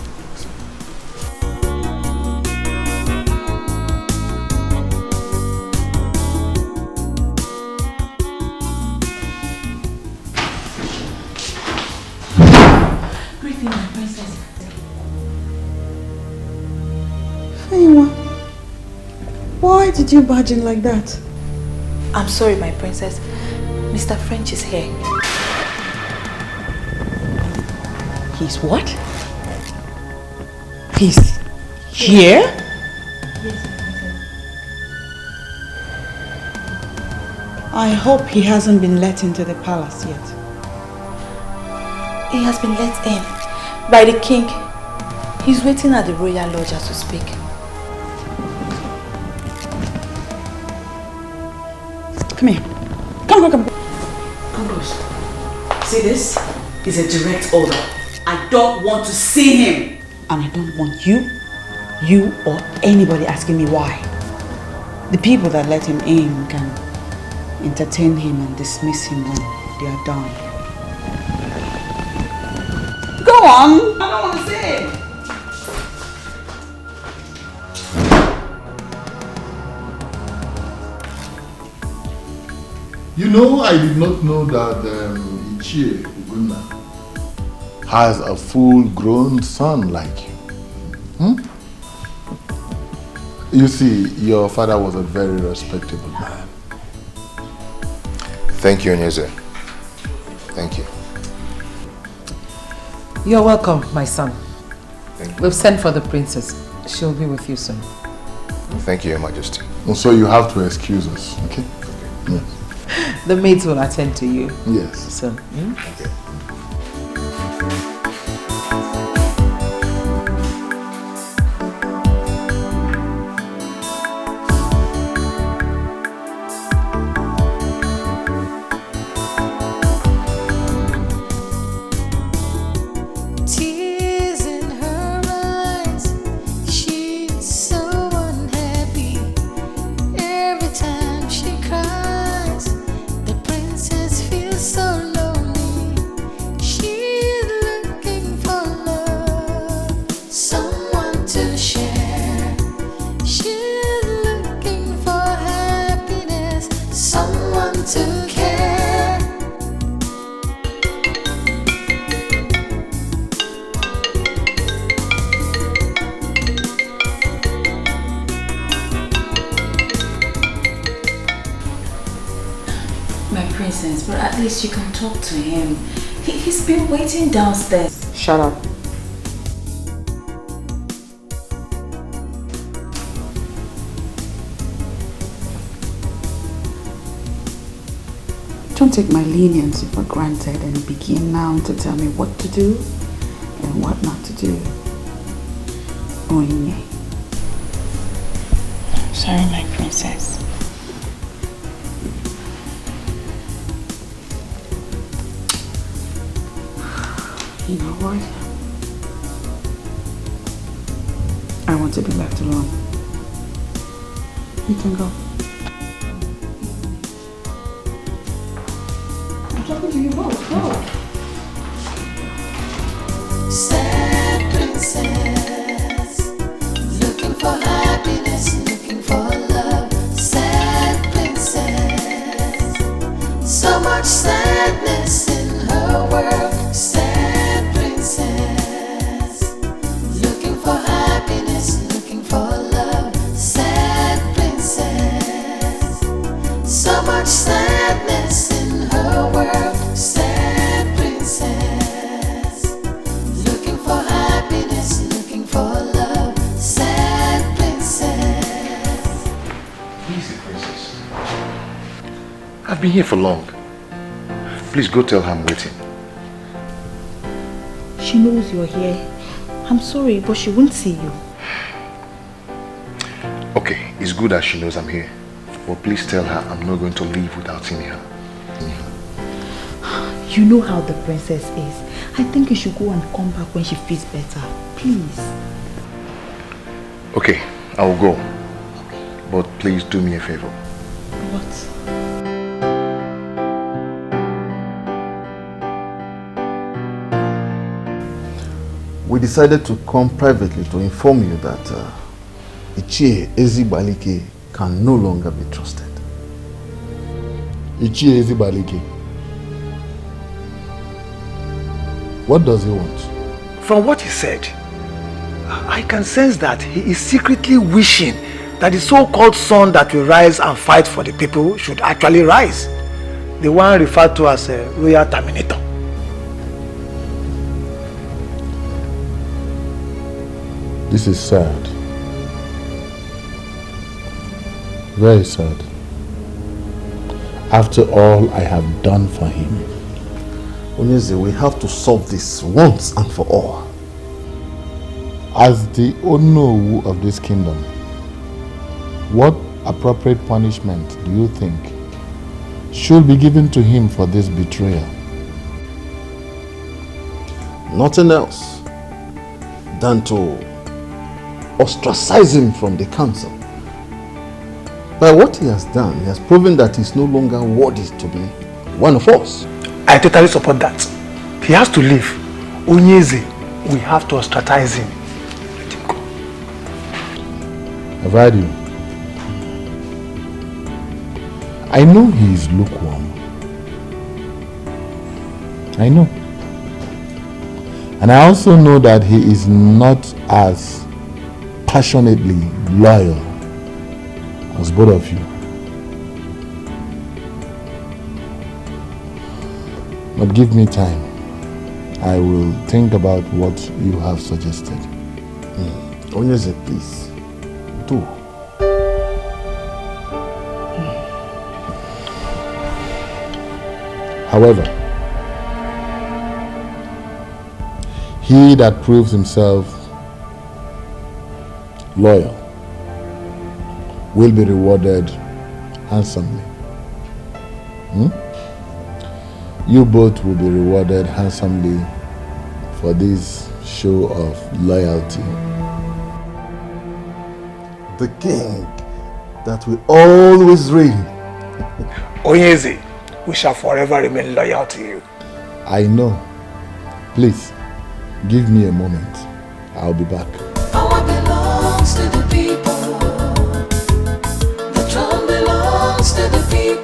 [SPEAKER 2] Greeting, my princess. Why did you barge in like that?
[SPEAKER 14] I'm sorry, my princess. Mr. French is here.
[SPEAKER 2] He's what? He's here?
[SPEAKER 14] Yes, my princess.
[SPEAKER 2] I hope he hasn't been let into the palace yet.
[SPEAKER 14] He has been let in by the king. He's waiting at the royal lodge to speak.
[SPEAKER 2] Come here. Come. Ambrose, see this? Is a direct order. I don't want to see him. And I don't want you or anybody asking me why. The people that let him in can entertain him and dismiss him when they are done. Go on! I don't want to see him.
[SPEAKER 1] You know, I did not know that Ichie Ugonna has a full-grown son like you. You see, your father was a very respectable man.
[SPEAKER 8] Thank you, Onyeze. Thank you.
[SPEAKER 12] You're welcome, my son.
[SPEAKER 8] Thank you.
[SPEAKER 12] We've sent for the princess. She'll be with you soon.
[SPEAKER 8] Thank you, Your Majesty.
[SPEAKER 1] And so you have to excuse us, okay? Yes.
[SPEAKER 12] The maids will attend to you.
[SPEAKER 1] Yes.
[SPEAKER 12] So,
[SPEAKER 8] Okay.
[SPEAKER 15] Tears in her eyes, she
[SPEAKER 13] My princess, but at least you can talk to him. He's been waiting downstairs.
[SPEAKER 12] Shut up.
[SPEAKER 2] Don't take my leniency for granted and begin now to tell me what to do and what not to do. Chinenye. Sorry, my princess. You know what? I want to be left alone. You can go. I'm talking to you both. Go.
[SPEAKER 15] Sad princess, looking for happiness, looking for love. Sad princess, so much sadness in her world. Sad princess, looking for happiness, looking for love. Sad princess, so much sadness in her world. Sad princess, looking for happiness, looking for love. Sad princess.
[SPEAKER 8] Easy, princess. I've been here for long. Please go tell her I'm waiting.
[SPEAKER 14] She knows you're here. I'm sorry, but she won't see you.
[SPEAKER 8] Okay, it's good that she knows I'm here. But please tell her I'm not going to leave without seeing her.
[SPEAKER 14] You know how the princess is. I think you should go and come back when she feels better. Please.
[SPEAKER 8] Okay, I will go. But please do me a favor.
[SPEAKER 14] What?
[SPEAKER 4] We decided to come privately to inform you that Ichie Ezibalike can no longer be trusted.
[SPEAKER 1] Ichie Ezibalike. What does he want?
[SPEAKER 20] From what he said, I can sense that he is secretly wishing that the so-called son that will rise and fight for the people should actually rise. The one referred to as a royal terminator.
[SPEAKER 1] This is sad. Very sad. After all I have done for him.
[SPEAKER 4] Onyeze, we have to solve this once and for all.
[SPEAKER 1] As the Onowu of this kingdom, what appropriate punishment do you think should be given to him for this betrayal?
[SPEAKER 4] Nothing else than to ostracize him from the council. By what he has done, he has proven that he is no longer worthy to be one of us.
[SPEAKER 20] I totally support that. He has to leave. Onyeze, we have to ostracize him. Let him go.
[SPEAKER 1] I've heard you. I know he is lukewarm. I know. And I also know that he is not as passionately loyal as both of you. But give me time. I will think about what you have suggested.
[SPEAKER 4] Onyeze, please. Do.
[SPEAKER 1] However, he that proves himself loyal will be rewarded handsomely. You both will be rewarded handsomely for this show of loyalty.
[SPEAKER 4] The king that will always reign.
[SPEAKER 20] Onyeze, we shall forever remain loyal to you.
[SPEAKER 1] I know. Please, give me a moment. I'll be back.
[SPEAKER 15] Power belongs to the people. The throne belongs to the people.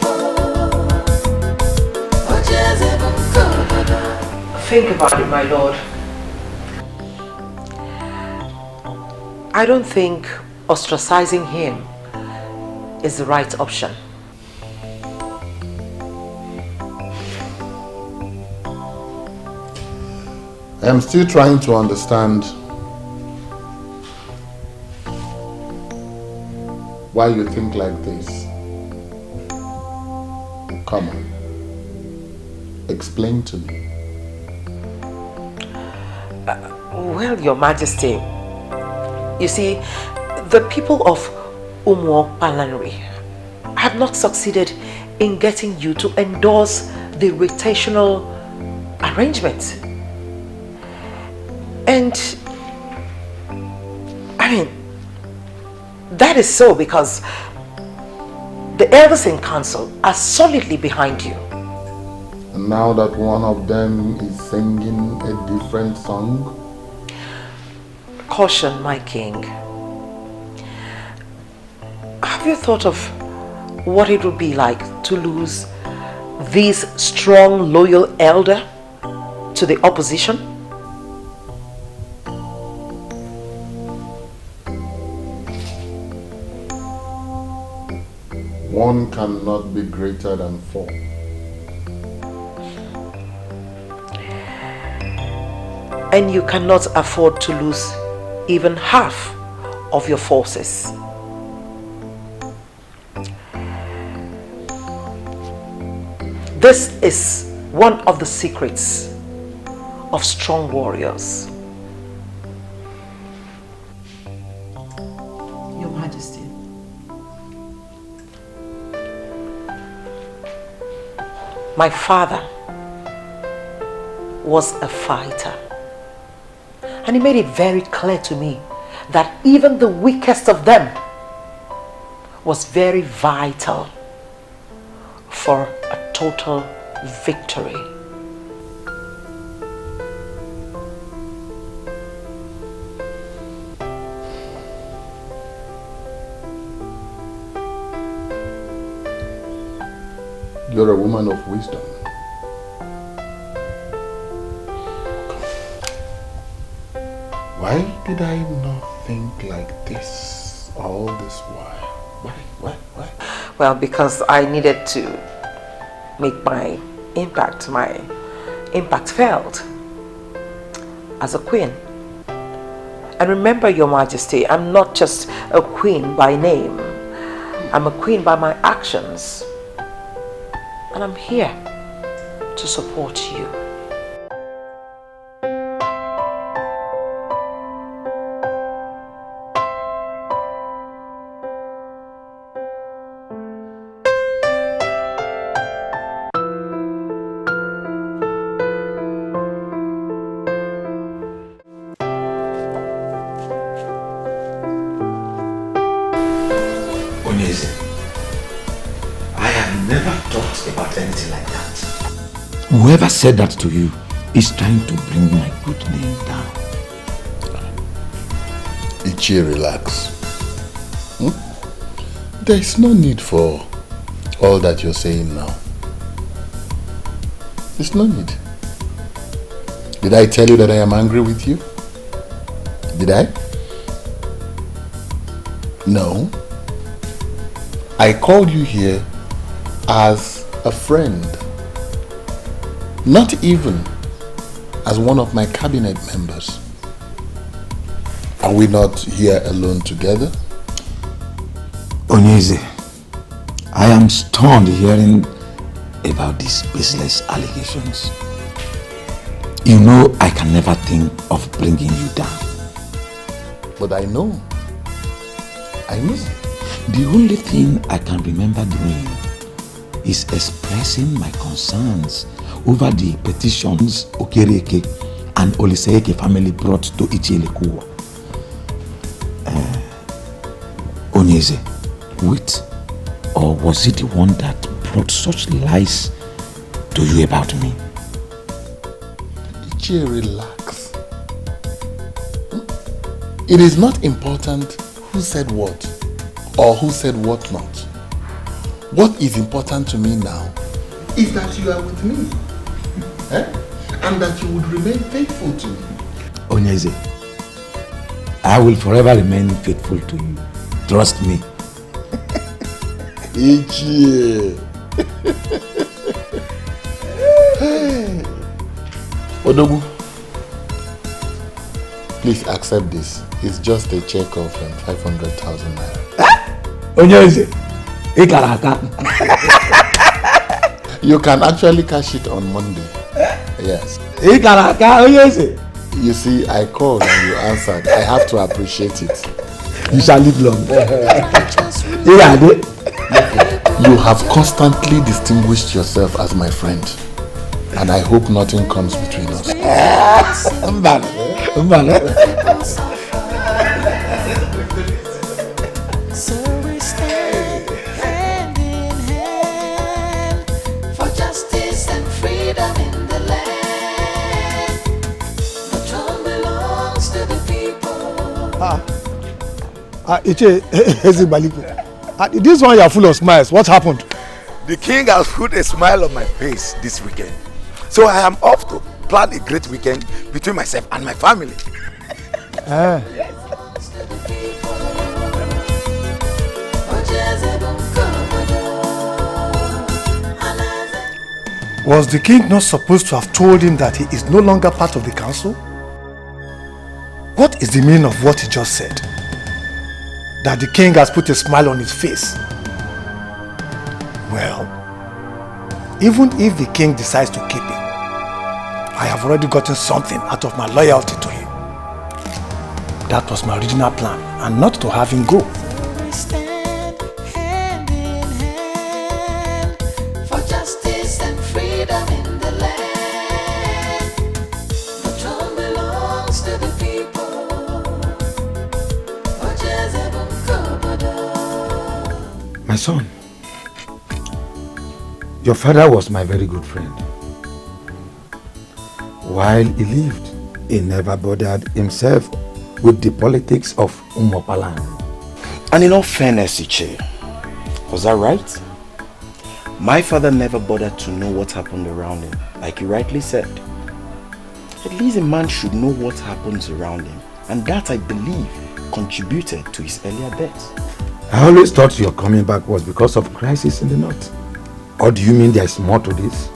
[SPEAKER 12] Think about it, my lord. I don't think ostracizing him is the right option.
[SPEAKER 1] I am still trying to understand why you think like this. Come on. Explain to me.
[SPEAKER 12] Well, Your Majesty, you see, the people of Umuokpalanri have not succeeded in getting you to endorse the rotational arrangement. And, I mean, that is so because the elders in council are solidly behind you.
[SPEAKER 1] And now that one of them is singing a different song?
[SPEAKER 12] Caution, my king. Have you thought of what it would be like to lose this strong, loyal elder to the opposition?
[SPEAKER 1] One cannot be greater than four.
[SPEAKER 12] And you cannot afford to lose even half of your forces. This is one of the secrets of strong warriors. Your Majesty. My father was a fighter. And he made it very clear to me that even the weakest of them was very vital for a total victory.
[SPEAKER 1] You're a woman of wisdom. Why did I not think like this all this while? Why?
[SPEAKER 12] Well, because I needed to make my impact felt as a queen. And remember, Your Majesty, I'm not just a queen by name. I'm a queen by my actions. And I'm here to support you.
[SPEAKER 18] Whoever said that to you is trying to bring my good name down.
[SPEAKER 1] Ichie, relax. There is no need for all that you're saying now. There's no need. Did I tell you that I am angry with you? Did I? No. I called you here as a friend. Not even as one of my cabinet members. Are we not here alone together?
[SPEAKER 18] Onyeze, I am stunned hearing about these baseless allegations. You know I can never think of bringing you down.
[SPEAKER 1] But I know.
[SPEAKER 18] The only thing I can remember doing is expressing my concerns over the petitions Okereke and Oliseeke family brought to Ichielekuwa. Onyeze, wait, or was it the one that brought such lies to you about me?
[SPEAKER 1] Ichie, relax. It is not important who said what or who said what not. What is important to me now is that you are with me. And that you would remain faithful to me.
[SPEAKER 18] Onyeze, I will forever remain faithful to you. Trust me.
[SPEAKER 1] Ichie. Odogu, Please accept this. It's just a check of 500,000 naira. You can actually cash it on Monday. Yes. You see, I called and you answered. I have to appreciate it.
[SPEAKER 4] You shall live long.
[SPEAKER 1] You have constantly distinguished yourself as my friend. And I hope nothing comes between us.
[SPEAKER 15] So we stand hand in hand for justice and freedom in the land. The throne belongs to the people.
[SPEAKER 20] This one you are full of smiles. What happened?
[SPEAKER 18] The king has put a smile on my face this weekend. So I am off to plan a great weekend between myself and my family.
[SPEAKER 20] Was the king not supposed to have told him that he is no longer part of the council? What is the meaning of what he just said? That the king has put a smile on his face. Well, even if the king decides to keep him, I have already gotten something out of my loyalty to him. That was my original plan, and not to have him go.
[SPEAKER 15] We stand hand in hand for justice and freedom in the land. The throne belongs to the people.
[SPEAKER 4] My son, your father was my very good friend. While he lived, he never bothered himself with the politics of Umopaland.
[SPEAKER 10] And in all fairness, Iche, was that right? My father never bothered to know what happened around him, like you rightly said. At least a man should know what happens around him, and that, I believe, contributed to his earlier death.
[SPEAKER 4] I always thought your coming back was because of crisis in the north. Or do you mean there is more to this?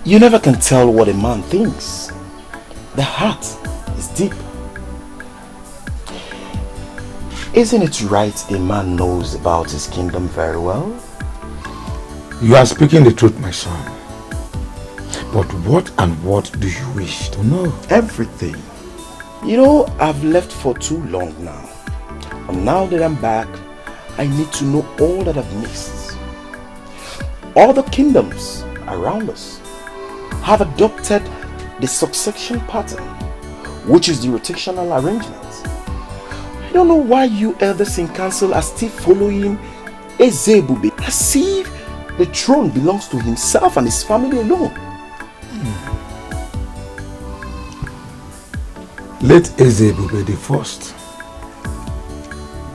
[SPEAKER 10] You never can tell what a man thinks. The heart is deep. Isn't it right a man knows about his kingdom very well?
[SPEAKER 4] You are speaking the truth, my son. But what and what do you wish to know?
[SPEAKER 10] Everything. You know, I've left for too long now. And now that I'm back, I need to know all that I've missed. All the kingdoms around us have adopted the succession pattern, which is the rotational arrangement. I don't know why you elders in council are still following Ezebube as if the throne belongs to himself and his family alone.
[SPEAKER 4] Let Ezebube the first.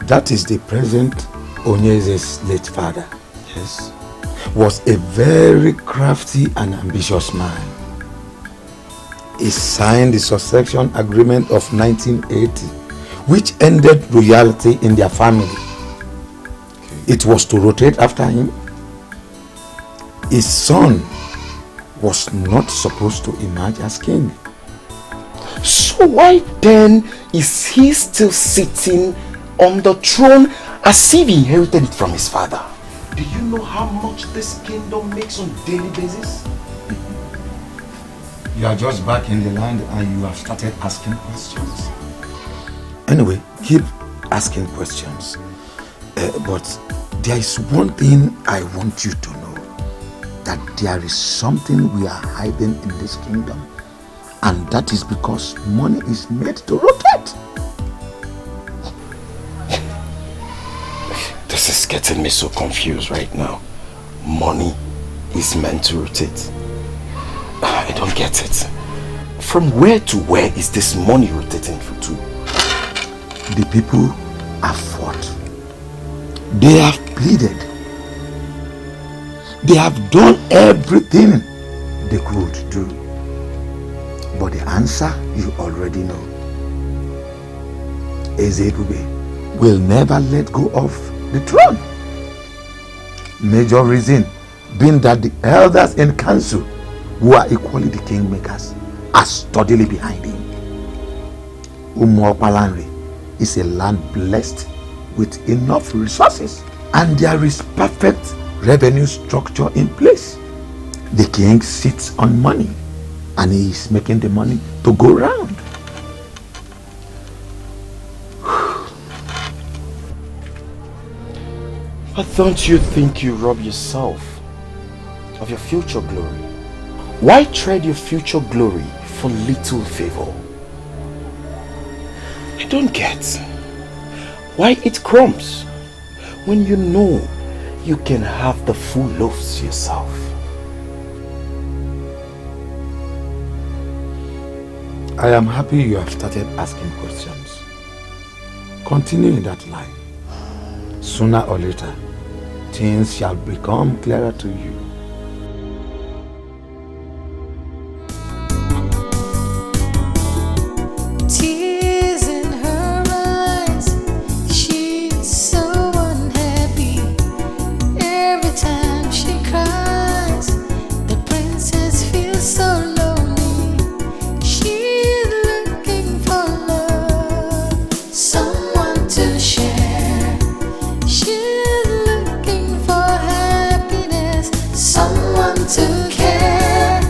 [SPEAKER 4] That is the present Onyeze's late father.
[SPEAKER 10] Yes.
[SPEAKER 4] Was a very crafty and ambitious man. He signed the succession agreement of 1980, which ended royalty in their family. It was to rotate after him. His son was not supposed to emerge as king.
[SPEAKER 10] So why then is he still sitting on the throne as if he inherited it from his father? Do you know how much this kingdom makes on a daily basis?
[SPEAKER 4] You are just back in the land and you have started asking questions. Anyway, keep asking questions. But there is one thing I want you to know. That there is something we are hiding in this kingdom. And that is because money is made to rotate.
[SPEAKER 10] This is getting me so confused right now. Money is meant to rotate. I don't get it. From where to where is this money rotating to?
[SPEAKER 4] The people have fought. They have pleaded. They have done everything they could do. But the answer you already know. Ezebube will never let go of the throne. Major reason being that the elders in council, who are equally the kingmakers, are steadily behind him.
[SPEAKER 18] Umuokwalanri is a land blessed with enough resources, and there is perfect revenue structure in place. The king sits on money, and he is making the money to go round.
[SPEAKER 10] But don't you think you rob yourself of your future glory? Why trade your future glory for little favor? I don't get why eat crumbs when you know you can have the full loaves yourself.
[SPEAKER 18] I am happy you have started asking questions. Continue in that line. Sooner or later, things shall become clearer to you.
[SPEAKER 15] Tears in her eyes, she's so unhappy. Every time she cries, the princess feels so lonely. She's looking for love, someone to share. She's looking for happiness, someone to care.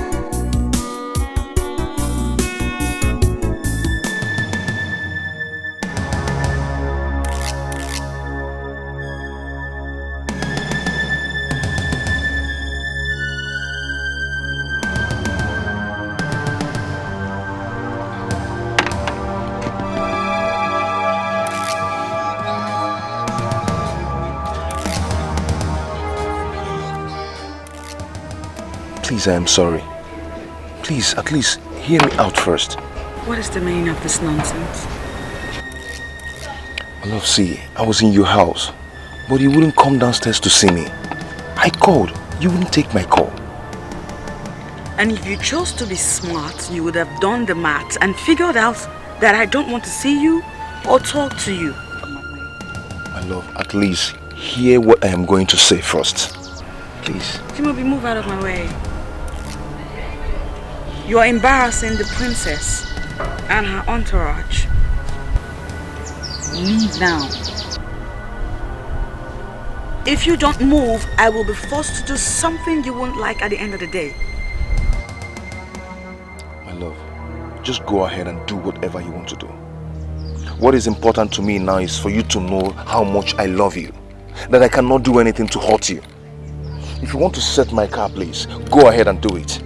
[SPEAKER 10] Please, I am sorry. Please, at least hear me out first.
[SPEAKER 2] What is the meaning of this nonsense?
[SPEAKER 10] My love, see, I was in your house, but you wouldn't come downstairs to see me. I called, you wouldn't take my call.
[SPEAKER 2] And if you chose to be smart, you would have done the math and figured out that I don't want to see you or talk to you.
[SPEAKER 10] My love, at least hear what I am going to say first. Please.
[SPEAKER 2] Timothy, move out of my way. You are embarrassing the princess and her entourage. Leave now. If you don't move, I will be forced to do something you won't like at the end of the day.
[SPEAKER 10] My love, just go ahead and do whatever you want to do. What is important to me now is for you to know how much I love you. That I cannot do anything to hurt you. If you want to set my car, please, go ahead and do it.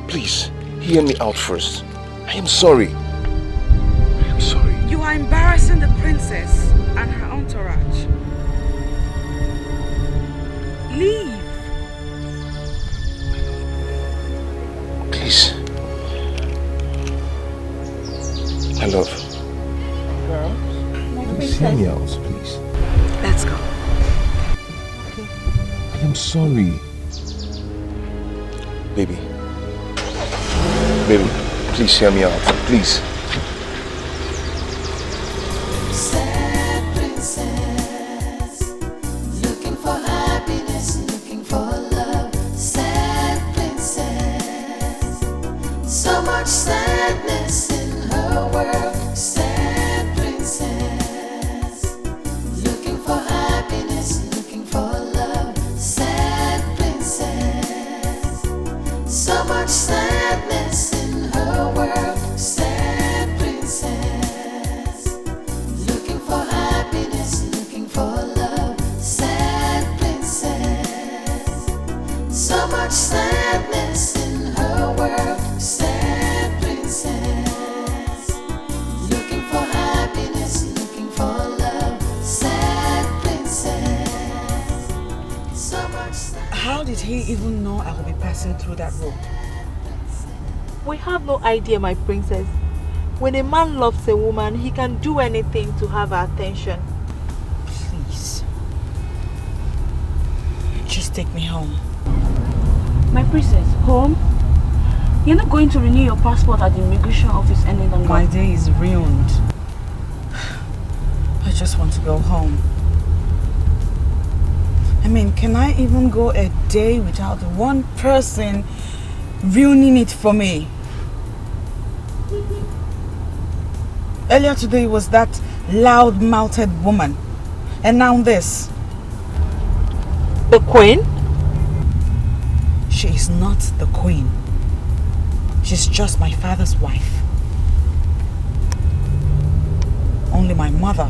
[SPEAKER 10] Please, hear me out first. I am sorry. I am sorry.
[SPEAKER 2] You are embarrassing the princess and her entourage. Leave.
[SPEAKER 10] Please. My love. Please hear me out, please.
[SPEAKER 2] Let's go.
[SPEAKER 10] I am sorry. Baby. Baby, please hear me out. Please.
[SPEAKER 15] Sad princess, looking for happiness, looking for love. Sad princess, so much sadness in her world. Sad princess, looking for happiness, looking for love. Sad princess, so much sadness in her world. Sad princess, looking for happiness, looking for love. Sad princess, so much sadness in her world. Sad princess, looking for happiness, looking for love. Sad princess, so much sadness.
[SPEAKER 2] How did he even know I would be passing through that road?
[SPEAKER 3] We have no idea, my princess. When a man loves a woman, he can do anything to have her attention.
[SPEAKER 2] Please. Just take me home.
[SPEAKER 13] My princess, home? You're not going to renew your passport at the immigration office any longer.
[SPEAKER 2] My day is ruined. I just want to go home. I mean, can I even go a day without one person ruining it for me? Earlier today was that loud-mouthed woman. And now this.
[SPEAKER 12] The queen?
[SPEAKER 2] She is not the queen. She's just my father's wife. Only my mother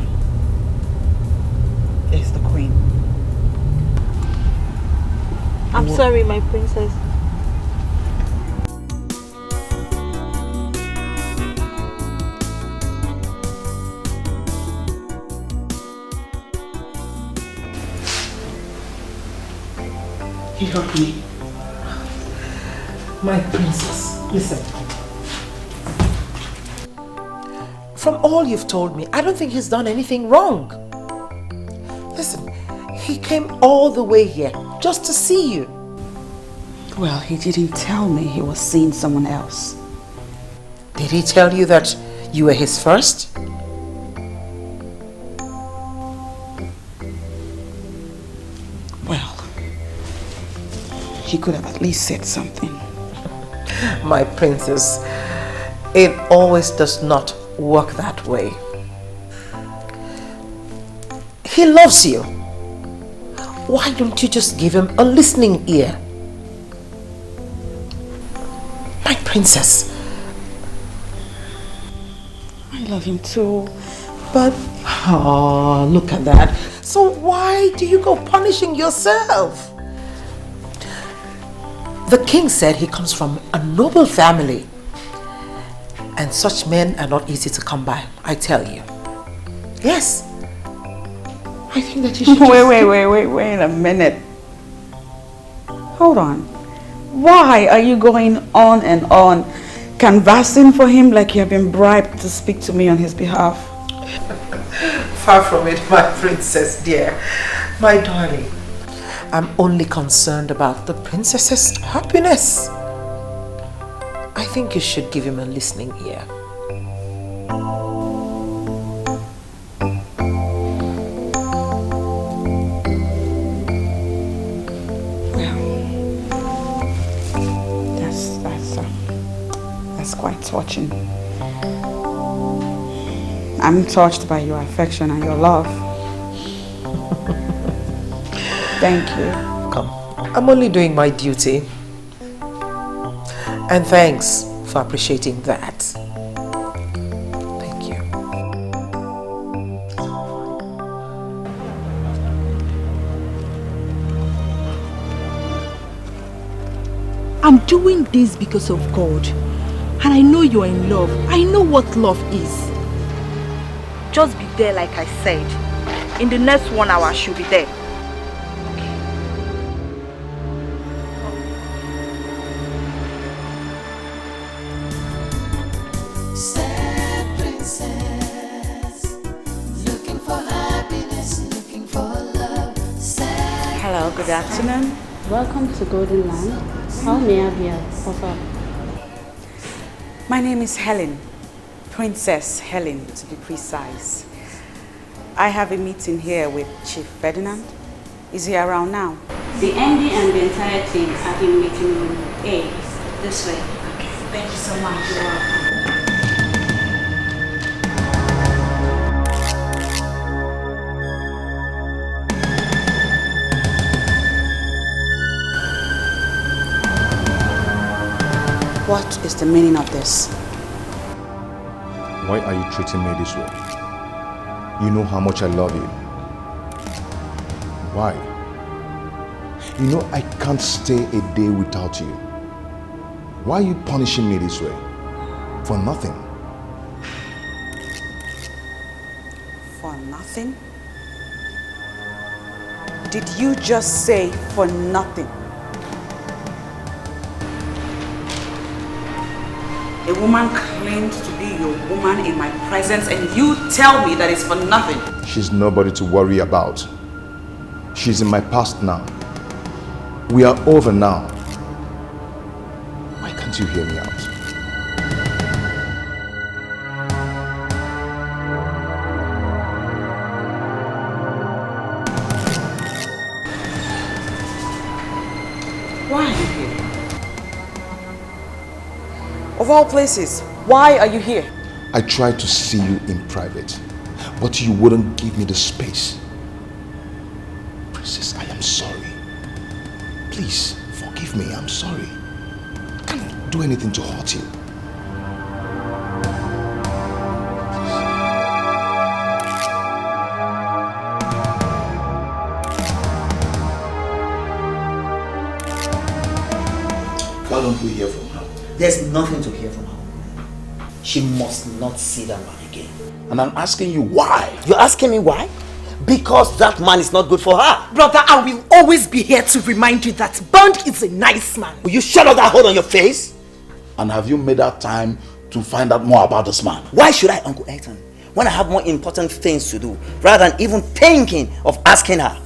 [SPEAKER 2] is the queen.
[SPEAKER 11] I'm sorry, my princess.
[SPEAKER 12] He hurt me. My princess, listen. From all you've told me, I don't think he's done anything wrong. Listen, he came all the way here just to see you.
[SPEAKER 2] Well, he didn't tell me he was seeing someone else.
[SPEAKER 12] Did he tell you that you were his first?
[SPEAKER 2] Well, he could have at least said something.
[SPEAKER 12] My princess, it always does not work that way. He loves you. Why don't you just give him a listening ear? My princess.
[SPEAKER 2] I love him too, but...
[SPEAKER 12] Oh, look at that. So why do you go punishing yourself? The king said he comes from a noble family. And such men are not easy to come by, I tell you. Yes. I think that you should
[SPEAKER 2] Wait a minute. Hold on. Why are you going on and on canvassing for him like you have been bribed to speak to me on his behalf?
[SPEAKER 12] Far from it, my princess dear. My darling. I'm only concerned about the princess's happiness. I think you should give him a listening ear.
[SPEAKER 2] That's quite touching. I'm touched by your affection and your love. Thank you.
[SPEAKER 12] Come, I'm only doing my duty. And thanks for appreciating that. Thank you.
[SPEAKER 17] I'm doing this because of God. And I know you're in love. I know what love is.
[SPEAKER 11] Just be there like I said. In the next 1 hour, she'll be there.
[SPEAKER 15] Sad princess, looking for happiness, looking for love. Sad
[SPEAKER 2] Hello, good afternoon.
[SPEAKER 21] Welcome to Golden Land. How may I be of help?
[SPEAKER 2] My name is Helen, Princess Helen to be precise. I have a meeting here with Chief Ferdinand. Is he around now?
[SPEAKER 21] The MD and the entire team are in meeting room A. This way.
[SPEAKER 2] Okay, thank you so much. You're welcome. What is the meaning of this?
[SPEAKER 8] Why are you treating me this way? You know how much I love you. Why? You know I can't stay a day without you. Why are you punishing me this way? For nothing.
[SPEAKER 2] For nothing? Did you just say for nothing? A woman claimed to be your woman in my presence and you tell me that it's for nothing.
[SPEAKER 8] She's nobody to worry about. She's in my past now. We are over now. Why can't you hear me out?
[SPEAKER 2] Why are you here? Of all places, why are you here?
[SPEAKER 8] I tried to see you in private, but you wouldn't give me the space. Princess, I am sorry. Please, forgive me, I'm sorry. I can't do anything to hurt you.
[SPEAKER 7] Why don't we hear from her? There's nothing to hear from her. She must not see that man again.
[SPEAKER 18] And I'm asking you why?
[SPEAKER 7] You're asking me why? Because that man is not good for her.
[SPEAKER 3] Brother, I will always be here to remind you that Bond is a nice man.
[SPEAKER 7] Will you shut up that hole on your face?
[SPEAKER 18] And have you made that time to find out more about this man?
[SPEAKER 7] Why should I, Uncle Ethan, when I have more important things to do, rather than even thinking of asking her?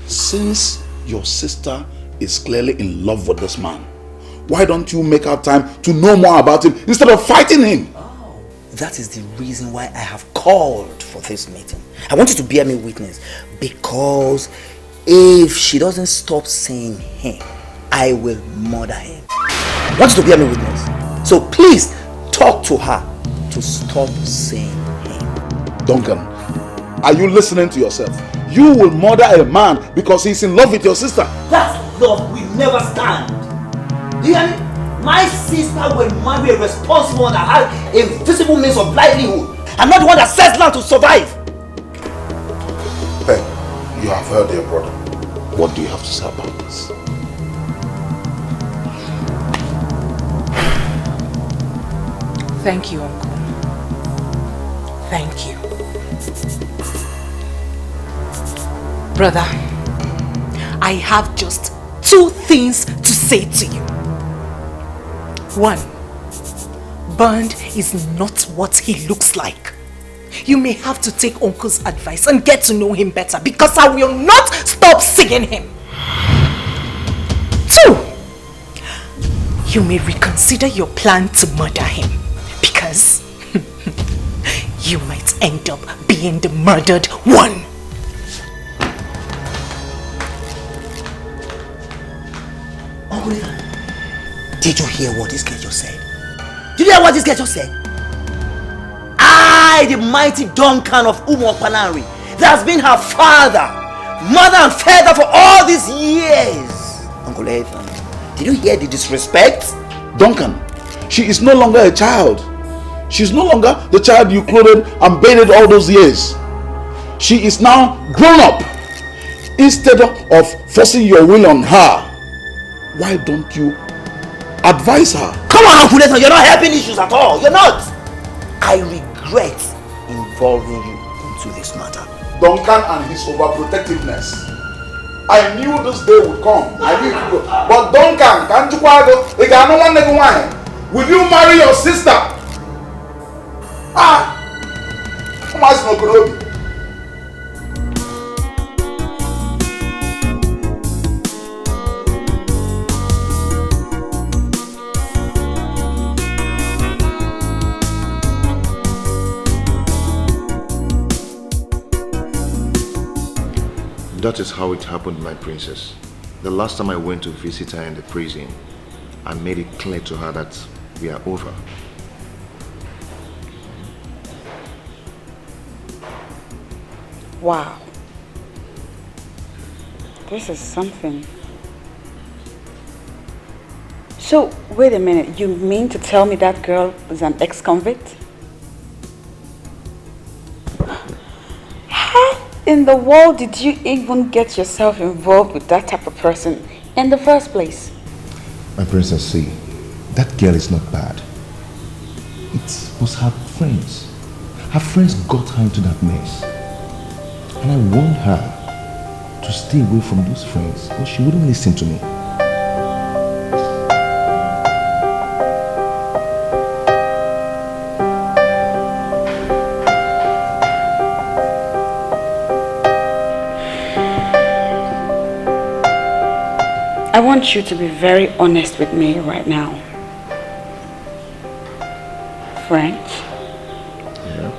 [SPEAKER 18] Since your sister is clearly in love with this man, why don't you make out time to know more about him instead of fighting him?
[SPEAKER 7] Oh, that is the reason why I have called for this meeting. I want you to bear me witness, because if she doesn't stop saying him, I will murder him. I want you to bear me witness. So please talk to her to stop saying him.
[SPEAKER 18] Duncan, are you listening to yourself? You will murder a man because he's in love with your sister.
[SPEAKER 7] That love will never stand. Do you hear me? My sister will marry a responsible one that has a visible means of livelihood. I'm not the one that sets land to survive.
[SPEAKER 18] Hey, you have heard your brother. What do you have to say about this?
[SPEAKER 3] Thank you, Uncle. Thank you. Brother, I have just 2 things to say to you. 1, Bond is not what he looks like. You may have to take Uncle's advice and get to know him better, because I will not stop seeing him. 2, you may reconsider your plan to murder him, because you might end up being the murdered one.
[SPEAKER 7] Uncle Ethan, did you hear what this girl just said? Did you hear what this girl just said? I, the mighty Duncan of Umokpanari, that has been her father, mother and father for all these years. Uncle Ethan, did you hear the disrespect?
[SPEAKER 18] Duncan, she is no longer a child. She's no longer the child you clothed and bathed all those years. She is now grown up. Instead of forcing your will on her, why don't you advise her?
[SPEAKER 7] Come on, Uncle Ethan, you're not helping issues at all. You're not. I regret involving you into this matter.
[SPEAKER 18] Duncan and his overprotectiveness. I knew this day would come. I knew it would. But Duncan, can't you will you marry your sister? Come on,
[SPEAKER 8] That is how it happened, my princess. The last time I went to visit her in the prison, I made it clear to her that we are over.
[SPEAKER 2] Wow. This is something. So, wait a minute. You mean to tell me that girl is an ex-convict? How in the world did you even get yourself involved with that type of person in the first place?
[SPEAKER 8] My princess, see, that girl is not bad. It was her friends. Her friends got her into that mess. And I warned her to stay away from those friends, but she wouldn't listen to me.
[SPEAKER 2] I want you to be very honest with me right now. French?
[SPEAKER 8] Yeah?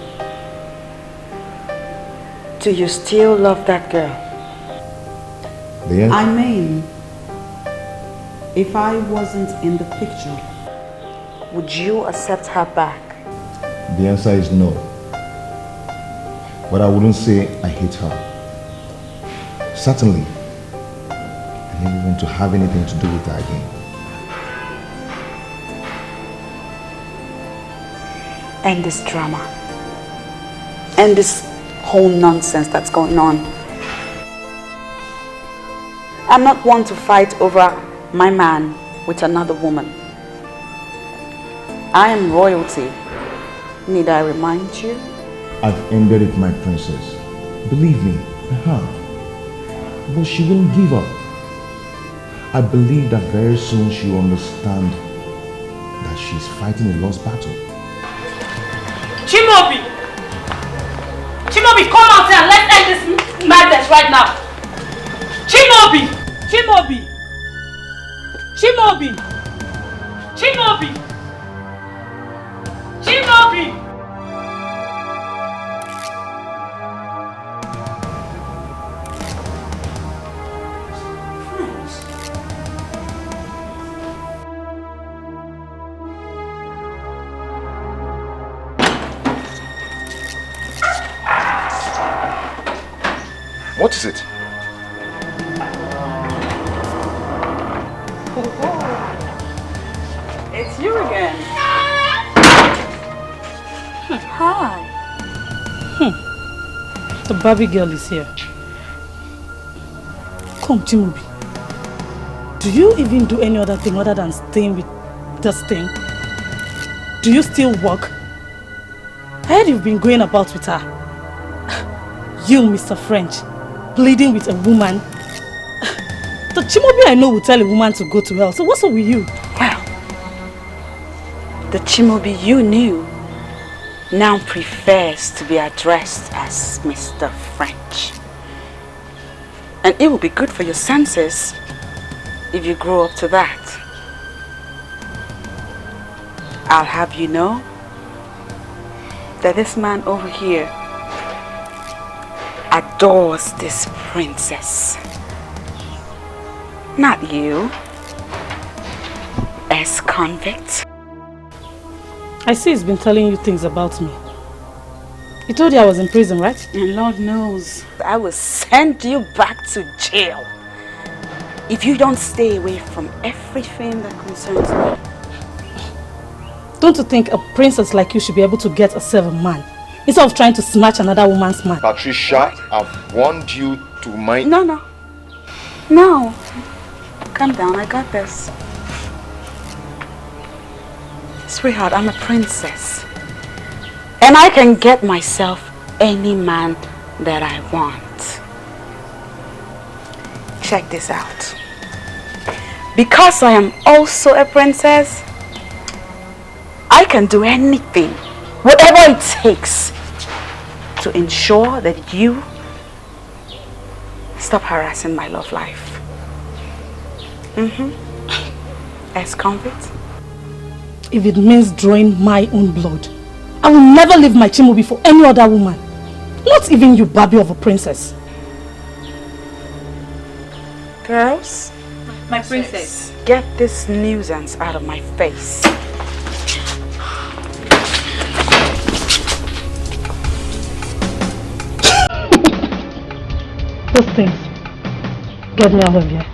[SPEAKER 2] Do you still love that girl?
[SPEAKER 8] Yeah?
[SPEAKER 2] I mean, if I wasn't in the picture, would you accept her back?
[SPEAKER 8] The answer is no. But I wouldn't say I hate her. Certainly, I never want to have anything to do with her again.
[SPEAKER 2] End this drama. End this whole nonsense that's going on. I'm not one to fight over my man with another woman. I am royalty. Need I remind you?
[SPEAKER 8] I've ended it, my princess. Believe me, I have. But she won't give up. I believe that very soon she will understand that she's fighting a lost battle.
[SPEAKER 11] Chimobi! Chimobi, come out here and let's end this madness right now! Chimobi! Chimobi! Chimobi! Chimobi! Chimobi!
[SPEAKER 8] What is it?
[SPEAKER 2] It's you again. Hi.
[SPEAKER 22] The Barbie girl is here. Come, Chimobi. Do you even do any other thing other than staying with this thing? Do you still work? I heard you've been going about with her. You, Mr. French, pleading with a woman. The Chimobi I know will tell a woman to go to hell. So what's up with you?
[SPEAKER 2] Well, the Chimobi you knew now prefers to be addressed as Mr. French. And it will be good for your senses if you grow up to that. I'll have you know that this man over here adores this princess. Not you, ex-convict.
[SPEAKER 22] I see he's been telling you things about me. He told you I was in prison, right?
[SPEAKER 2] And Lord knows, I will send you back to jail if you don't stay away from everything that concerns me.
[SPEAKER 22] Don't you think a princess like you should be able to get herself a man instead of trying to snatch another woman's man?
[SPEAKER 8] Patricia, I've warned you to mind...
[SPEAKER 2] No. Calm down, I got this. Sweetheart, I'm a princess. And I can get myself any man that I want. Check this out. Because I am also a princess, I can do anything, whatever it takes, to ensure that you stop harassing my love life. Ex-convict?
[SPEAKER 22] If it means drawing my own blood, I will never leave my Chimobi for any other woman. Not even you, Barbie of a princess.
[SPEAKER 2] Girls,
[SPEAKER 11] My princess.
[SPEAKER 2] get this nuisance out of my face.
[SPEAKER 22] Those things. Get me out of here.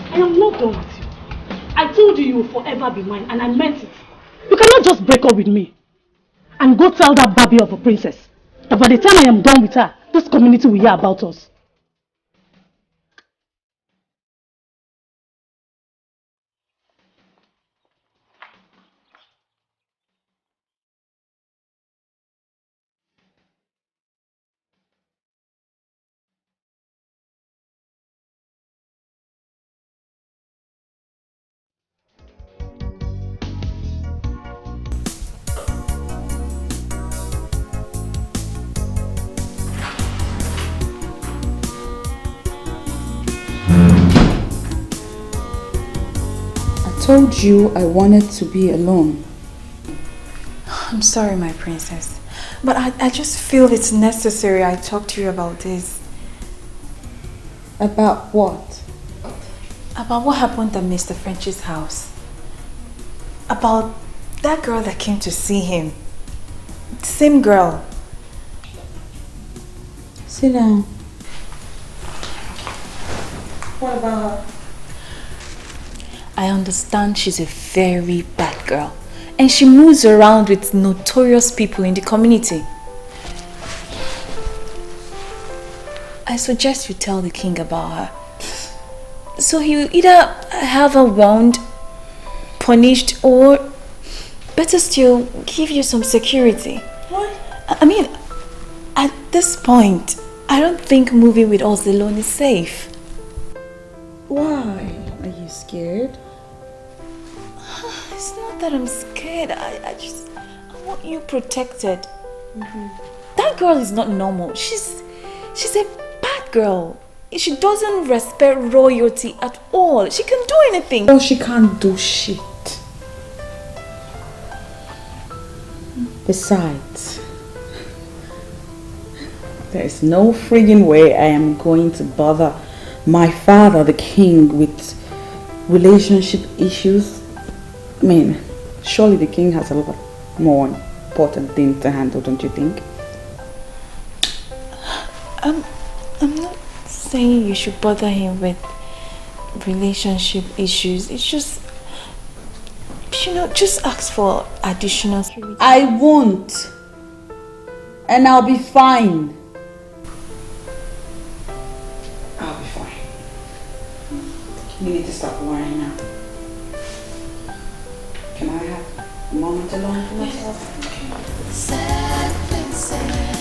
[SPEAKER 22] I am not done with you. I told you you will forever be mine, and I meant it. You cannot just break up with me and go tell that Barbie of a princess that by the time I am done with her, this community will hear about us.
[SPEAKER 2] I told you I wanted to be alone.
[SPEAKER 13] I'm sorry, my princess.
[SPEAKER 9] But I just feel it's necessary I talk to you about this.
[SPEAKER 2] About what?
[SPEAKER 9] About what happened at Mr. French's house. About that girl that came to see him. Same girl.
[SPEAKER 2] Sit down.
[SPEAKER 9] What about her? I understand she's a very bad girl. And she moves around with notorious people in the community. I suggest you tell the king about her. So he'll either have her warned, punished, or better still, give you some security.
[SPEAKER 2] What?
[SPEAKER 9] I mean, at this point, I don't think moving with us alone is safe.
[SPEAKER 2] Why? Are you scared?
[SPEAKER 9] It's not that I'm scared. I want you protected. That girl is not normal. She's a bad girl. She doesn't respect royalty at all. She can do anything.
[SPEAKER 2] No, she can't do shit. Besides, there is no friggin' way I am going to bother my father, the king, with relationship issues. I mean, surely the king has a lot more important things to handle, don't you think?
[SPEAKER 9] I'm not saying you should bother him with relationship issues. It's just, just ask for additional security.
[SPEAKER 2] I won't. And I'll be fine. I'll be fine. You need to stop worrying now. Can I have a moment alone for myself?
[SPEAKER 15] Sad princess,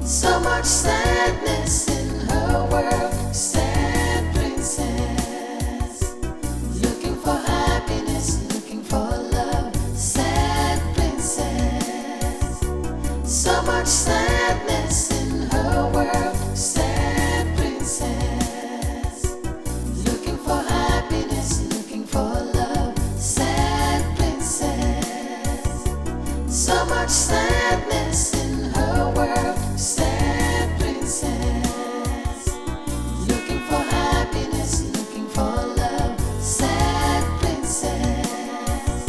[SPEAKER 15] so much sadness in her world. Sad princess, looking for happiness, looking for love. Sad princess, so much sadness in her world. Sad princess, looking for happiness, looking for love. Sad princess, so much sadness in her world. Sad princess, looking for happiness, looking for love. Sad princess,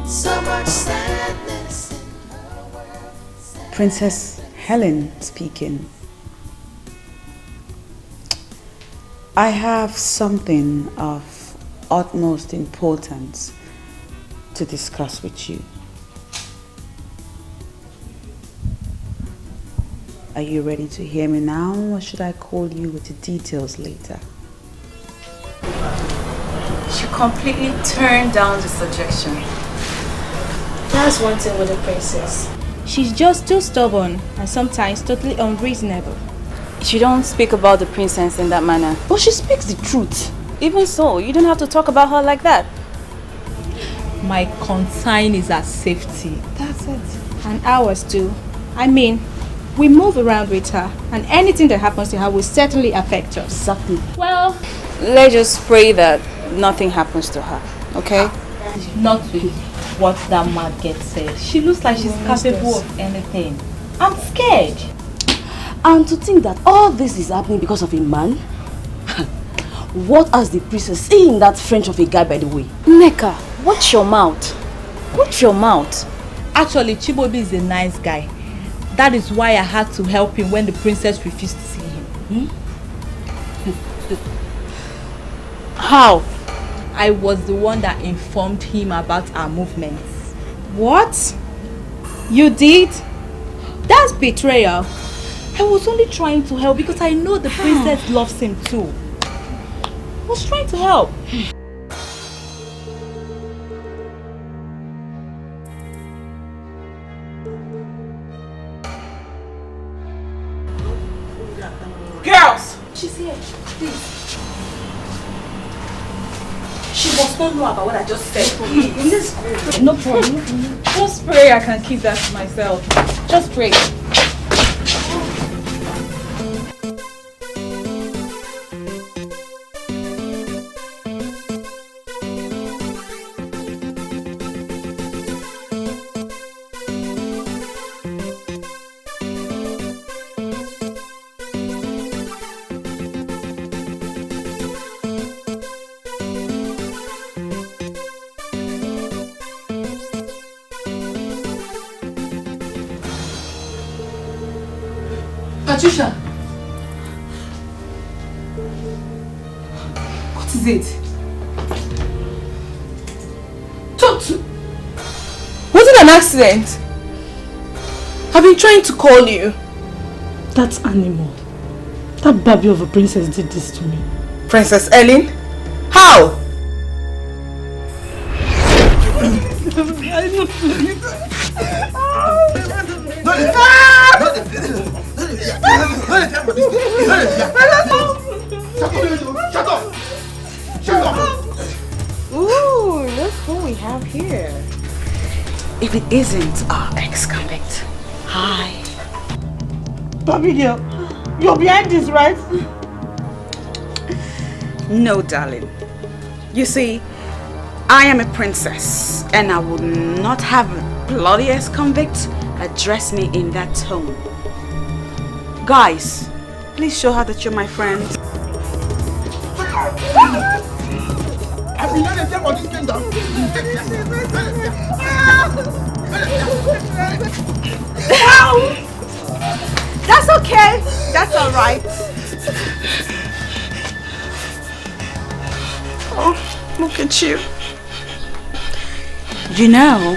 [SPEAKER 15] so much sadness in her world.
[SPEAKER 2] Princess Helen speaking. I have something of utmost importance to discuss with you. Are you ready to hear me now, or should I call you with the details later?
[SPEAKER 9] She completely turned down the suggestion. That's one thing with the princess.
[SPEAKER 17] She's just too stubborn and sometimes totally unreasonable.
[SPEAKER 16] You don't speak about the princess in that manner. But she speaks the truth. Even so, you don't have to talk about her like that.
[SPEAKER 17] My concern is her safety. That's it. And ours too. I mean, we move around with her, and anything that happens to her will certainly affect us.
[SPEAKER 16] Exactly.
[SPEAKER 17] Well,
[SPEAKER 16] let's just pray that nothing happens to her, okay?
[SPEAKER 22] Not with what that maggot says. She looks like she's capable of anything. I'm scared.
[SPEAKER 19] And to think that all this is happening because of a man? What has the princess seen that French of a guy, by the way?
[SPEAKER 16] Neka, watch your mouth. Watch your mouth.
[SPEAKER 22] Actually, Chibobi is a nice guy. That is why I had to help him when the princess refused to see him.
[SPEAKER 16] How?
[SPEAKER 22] I was the one that informed him about our movements.
[SPEAKER 17] what? You did? That's betrayal.
[SPEAKER 22] I was only trying to help because I know the princess loves him too. I was trying to help.
[SPEAKER 3] Girls!
[SPEAKER 22] She's here, please.
[SPEAKER 3] She must not know about what I just said.
[SPEAKER 22] Let's go. No problem. Just pray I can keep that to myself. Just pray.
[SPEAKER 3] Patricia! What is it? Talk to... Was it an accident? I've been trying to call you.
[SPEAKER 5] That animal, that baby of a princess did this to me.
[SPEAKER 3] Princess Ellen? How?
[SPEAKER 2] Ooh, look who we have here. If it isn't our ex-convict. Hi.
[SPEAKER 22] Baby girl, you're behind this, right?
[SPEAKER 2] No, darling. You see, I am a princess and I would not have a bloody ex-convict address me in that tone. Guys, please show her that you're my friend.
[SPEAKER 15] I've been letting them on this kingdom.
[SPEAKER 2] That's okay. That's all right. Oh, look at you. You know,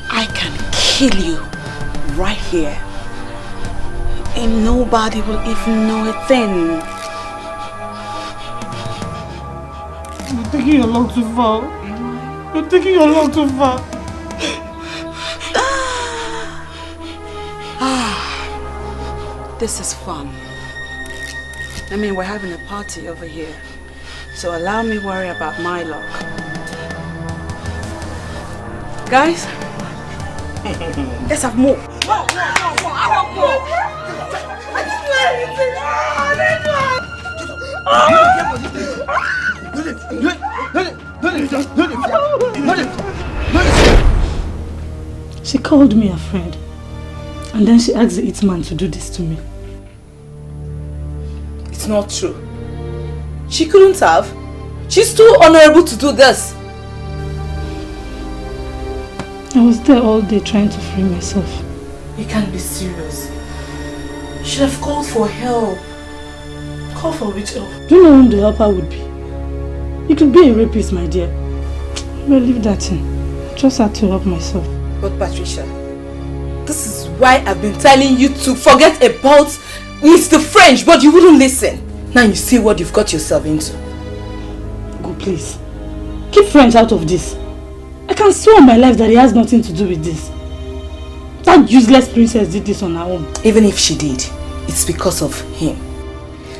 [SPEAKER 2] I can kill you right here. And nobody will even know a thing.
[SPEAKER 22] You're taking your long too far. You're taking your long too far.
[SPEAKER 2] This is fun. I mean, we're having a party over here. So allow me worry about my luck. Guys, let's have more.
[SPEAKER 15] No, I want more. I didn't do anything.
[SPEAKER 5] She called me a friend. And then she asked the hitman to do this to me.
[SPEAKER 3] It's not true. She couldn't have. She's too honorable to do this.
[SPEAKER 5] I was there all day trying to free myself.
[SPEAKER 3] You can't be serious. You should have called for help. Call for which help?
[SPEAKER 5] Do you know whom the helper would be? It could be a rapist, my dear. Well, leave that in. I just had to help myself.
[SPEAKER 3] But Patricia, this is why I've been telling you to forget about Mr. French, but you wouldn't listen. Now you see what you've got yourself into.
[SPEAKER 5] Go, please. Keep French out of this. I can swear on my life that he has nothing to do with this. That useless princess did this on her own.
[SPEAKER 3] Even if she did, it's because of him.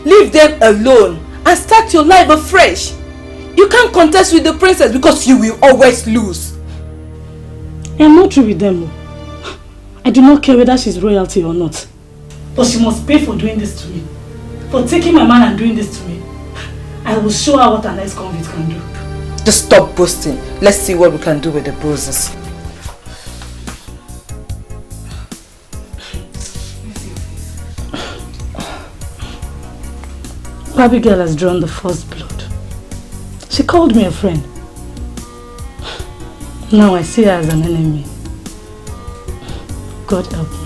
[SPEAKER 3] Leave them alone and start your life afresh. You can't contest with the princess because you will always lose.
[SPEAKER 5] I am not through with them. I do not care whether she's royalty or not. But she must pay for doing this to me. For taking my man and doing this to me. I will show her what an ex-convict can do.
[SPEAKER 3] Just stop boasting. Let's see what we can do with the bruises.
[SPEAKER 5] Abigail has drawn the first blood. She called me a friend. Now I see her as an enemy. God help me.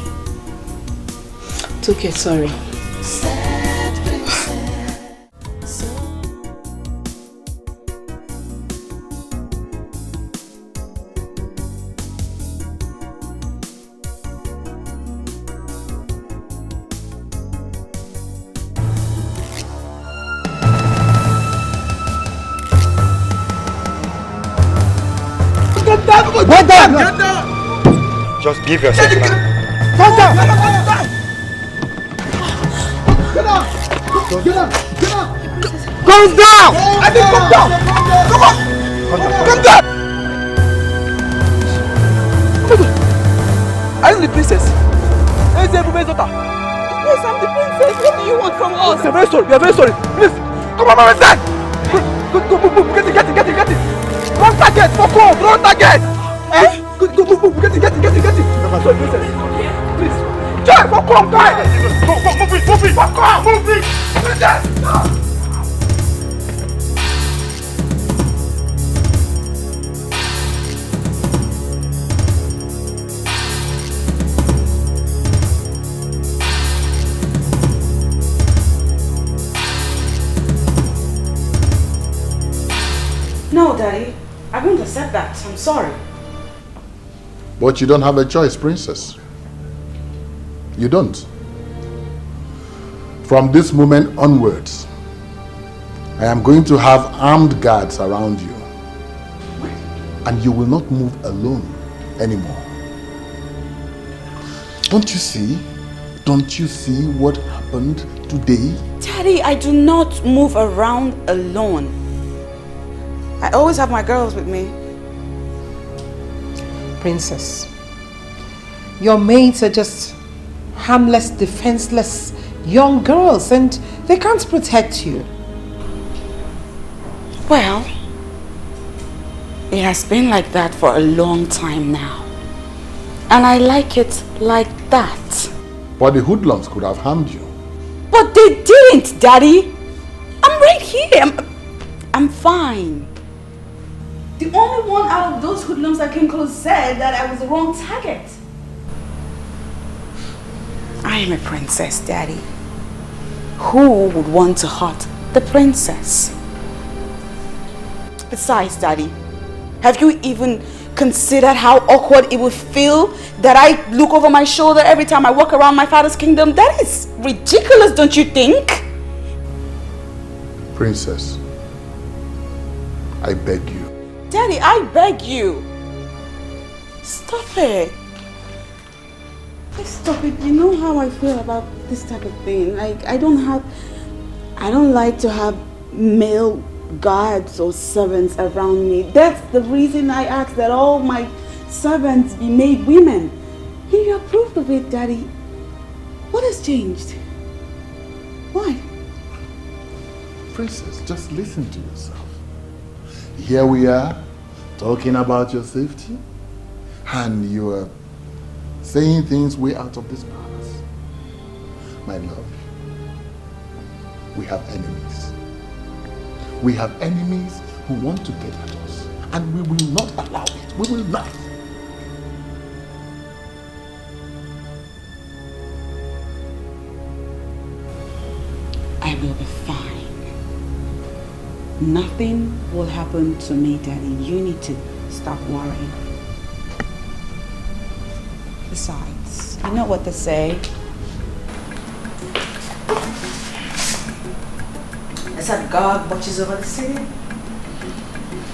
[SPEAKER 3] It's okay, sorry.
[SPEAKER 15] Get down!
[SPEAKER 10] Just give yourself time.
[SPEAKER 15] Come down! Get down! Get down! Get down! Come down! I think come down! Come on! Come down!
[SPEAKER 6] Are you the princess? Yes, I'm the princess. What do you want from us? We are very sorry. We are very sorry. Please, come on, my son. Go, get it. Wrong target. Focus. Wrong target. Eh? Go, get it. Sorry, princess. Please. Joy, focus, guys. Move it. Focus, move it. Princess.
[SPEAKER 2] No, Daddy. I won't accept that. I'm sorry.
[SPEAKER 8] But you don't have a choice, Princess. You don't. From this moment onwards, I am going to have armed guards around you. And you will not move alone anymore. Don't you see? Don't you see what happened today?
[SPEAKER 2] Daddy, I do not move around alone. I always have my girls with me.
[SPEAKER 12] Princess, your maids are just harmless, defenseless young girls and they can't protect you.
[SPEAKER 2] Well, it has been like that for a long time now. And I like it like that.
[SPEAKER 8] But the hoodlums could have harmed you.
[SPEAKER 2] But they didn't, Daddy. I'm right here. I'm fine. The only one out of those hoodlums that came close said that I was the wrong target. I am a princess, Daddy. Who would want to hurt the princess? Besides, Daddy, have you even considered how awkward it would feel that I look over my shoulder every time I walk around my father's kingdom? That is ridiculous, don't you think?
[SPEAKER 8] Princess, I beg you.
[SPEAKER 2] Daddy, I beg you. Stop it. Please stop it. You know how I feel about this type of thing. Like, I don't like to have male guards or servants around me. That's the reason I asked that all my servants be made women. And you approved of it, Daddy. What has changed? Why?
[SPEAKER 8] Princess, just listen to yourself. Here we are, talking about your safety, and you are saying things way out of this palace. My love, we have enemies. We have enemies who want to get at us, and we will not allow it. We will not.
[SPEAKER 2] I will be fine. Nothing will happen to me, Daddy. You need to stop worrying. Besides, you know what they say. I said God watches over the city.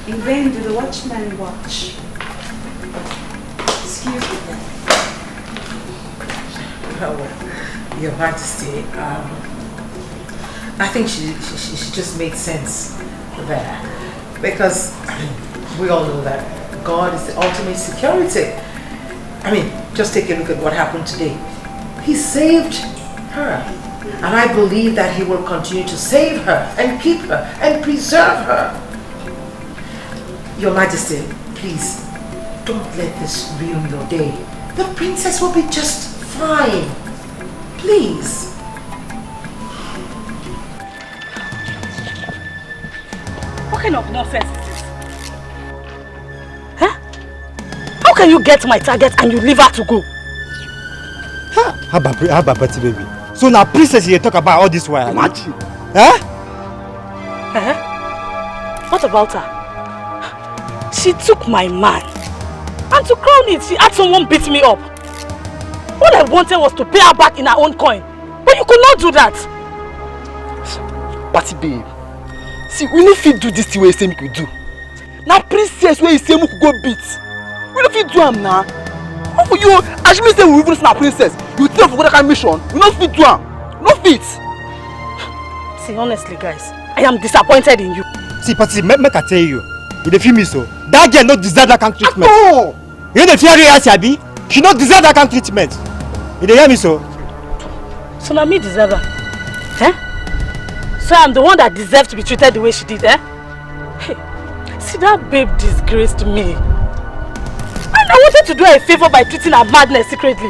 [SPEAKER 2] In vain do the watchmen watch. Excuse me, Daddy.
[SPEAKER 12] Oh, well, Your Majesty, I think she just made sense there, because we all know that God is the ultimate security. I mean, just take a look at what happened today. He saved her, and I believe that He will continue to save her and keep her and preserve her. Your Majesty, please don't let this ruin your day. The princess will be just fine. Please.
[SPEAKER 5] What kind of nonsense is this? Huh? How can you get my target and you leave her to go?
[SPEAKER 6] How about Betty, baby? So now princess you talk about all this while.
[SPEAKER 4] Imagine.
[SPEAKER 5] Huh? What about her? She took my man. And to crown it, she had someone beat me up. All I wanted was to pay her back in her own coin. But you could not do that.
[SPEAKER 6] Patty, babe. See, we no fit do this thing where you say we could do. Now princess where you say we could go beat. We no fit do am now. How for you? As you say we even see our princess, you think for that kind of mission? We no fit do am. No fit.
[SPEAKER 5] See, honestly, guys, I am disappointed in you.
[SPEAKER 6] See, Patty, make I tell you, you dey feel me so. That girl no deserve that kind of treatment. No. You dey fear her, Sabi? She no deserve that kind of treatment. You dey hear me so?
[SPEAKER 5] So now me deserve her. Eh? So I'm the one that deserves to be treated the way she did, eh? Hey, see, that babe disgraced me. And I wanted to do her a favor by treating her madness secretly.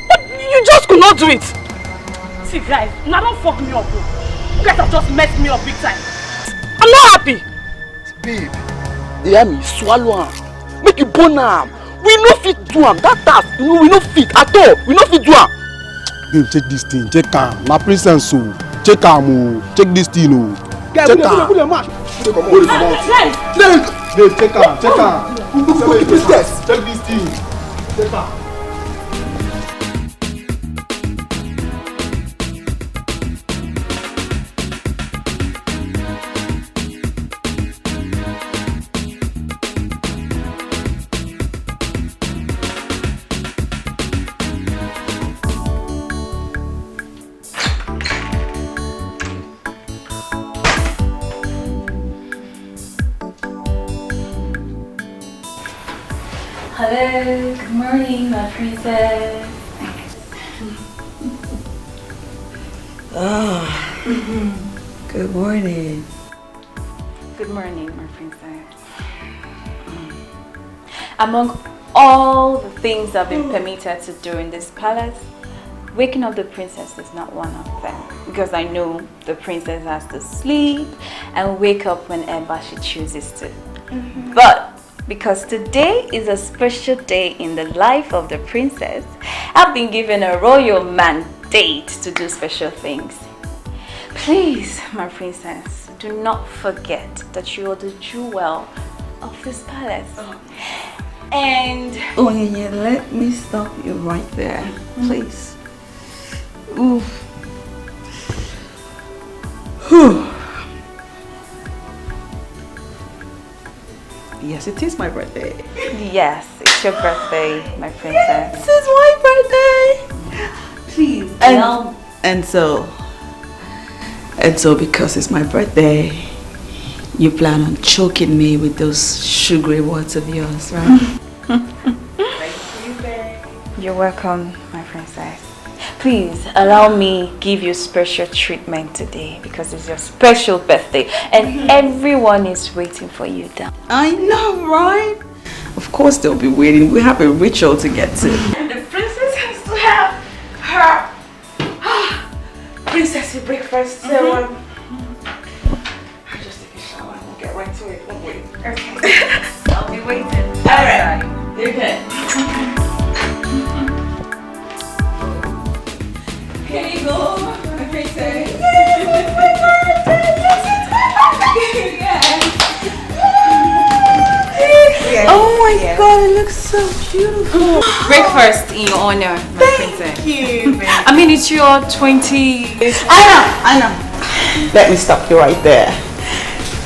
[SPEAKER 5] But you just could not do it. See, guys, now don't fuck me up, bro. You guys have just messed me up big time. I'm not happy.
[SPEAKER 6] Babe, you hear me? Swallow am. Make you burn am. We no fit do am. That task, we no fit at all. We no fit do am.
[SPEAKER 1] Babe, take this thing. Take am. My princess, so. Check am, oh. Check this thing, oh.
[SPEAKER 6] Check am.
[SPEAKER 1] Check this thing. Check her.
[SPEAKER 9] Hello, good morning, my princess.
[SPEAKER 2] Good morning.
[SPEAKER 9] Good morning, my princess. Among all the things I've been permitted to do in this palace, waking up the princess is not one of them. Because I know the princess has to sleep and wake up whenever she chooses to. But because today is a special day in the life of the princess, I've been given a royal mandate to do special things. Please, my princess, do not forget that you are the jewel of this palace. And
[SPEAKER 2] Oh, yeah, let me stop you right there, please. Ooh. Whew. Yes, it is my birthday.
[SPEAKER 9] yes, it's your birthday, my princess.
[SPEAKER 2] This is my birthday. Please. And so because it's my birthday, you plan on choking me with those sugary words of yours, right?
[SPEAKER 9] Thank you, babe. You're welcome, my princess. Please allow me give you special treatment today because it's your special birthday and everyone is waiting for you down.
[SPEAKER 2] I know, right? Of course they'll be waiting. We have a ritual to get to.
[SPEAKER 9] And the princess has to have her princessy breakfast. So I'll just take a shower and we'll get right to it, won't we? Okay. I'll be waiting. Alright. Okay. Here you go, my princess. Yay, it's my birthday! Yes, it's my birthday!
[SPEAKER 2] Oh my god, it looks so beautiful.
[SPEAKER 9] Breakfast in your honor, my princess.
[SPEAKER 2] Thank you, baby.
[SPEAKER 9] I mean, it's your 20...
[SPEAKER 2] I know. Let me stop you right there.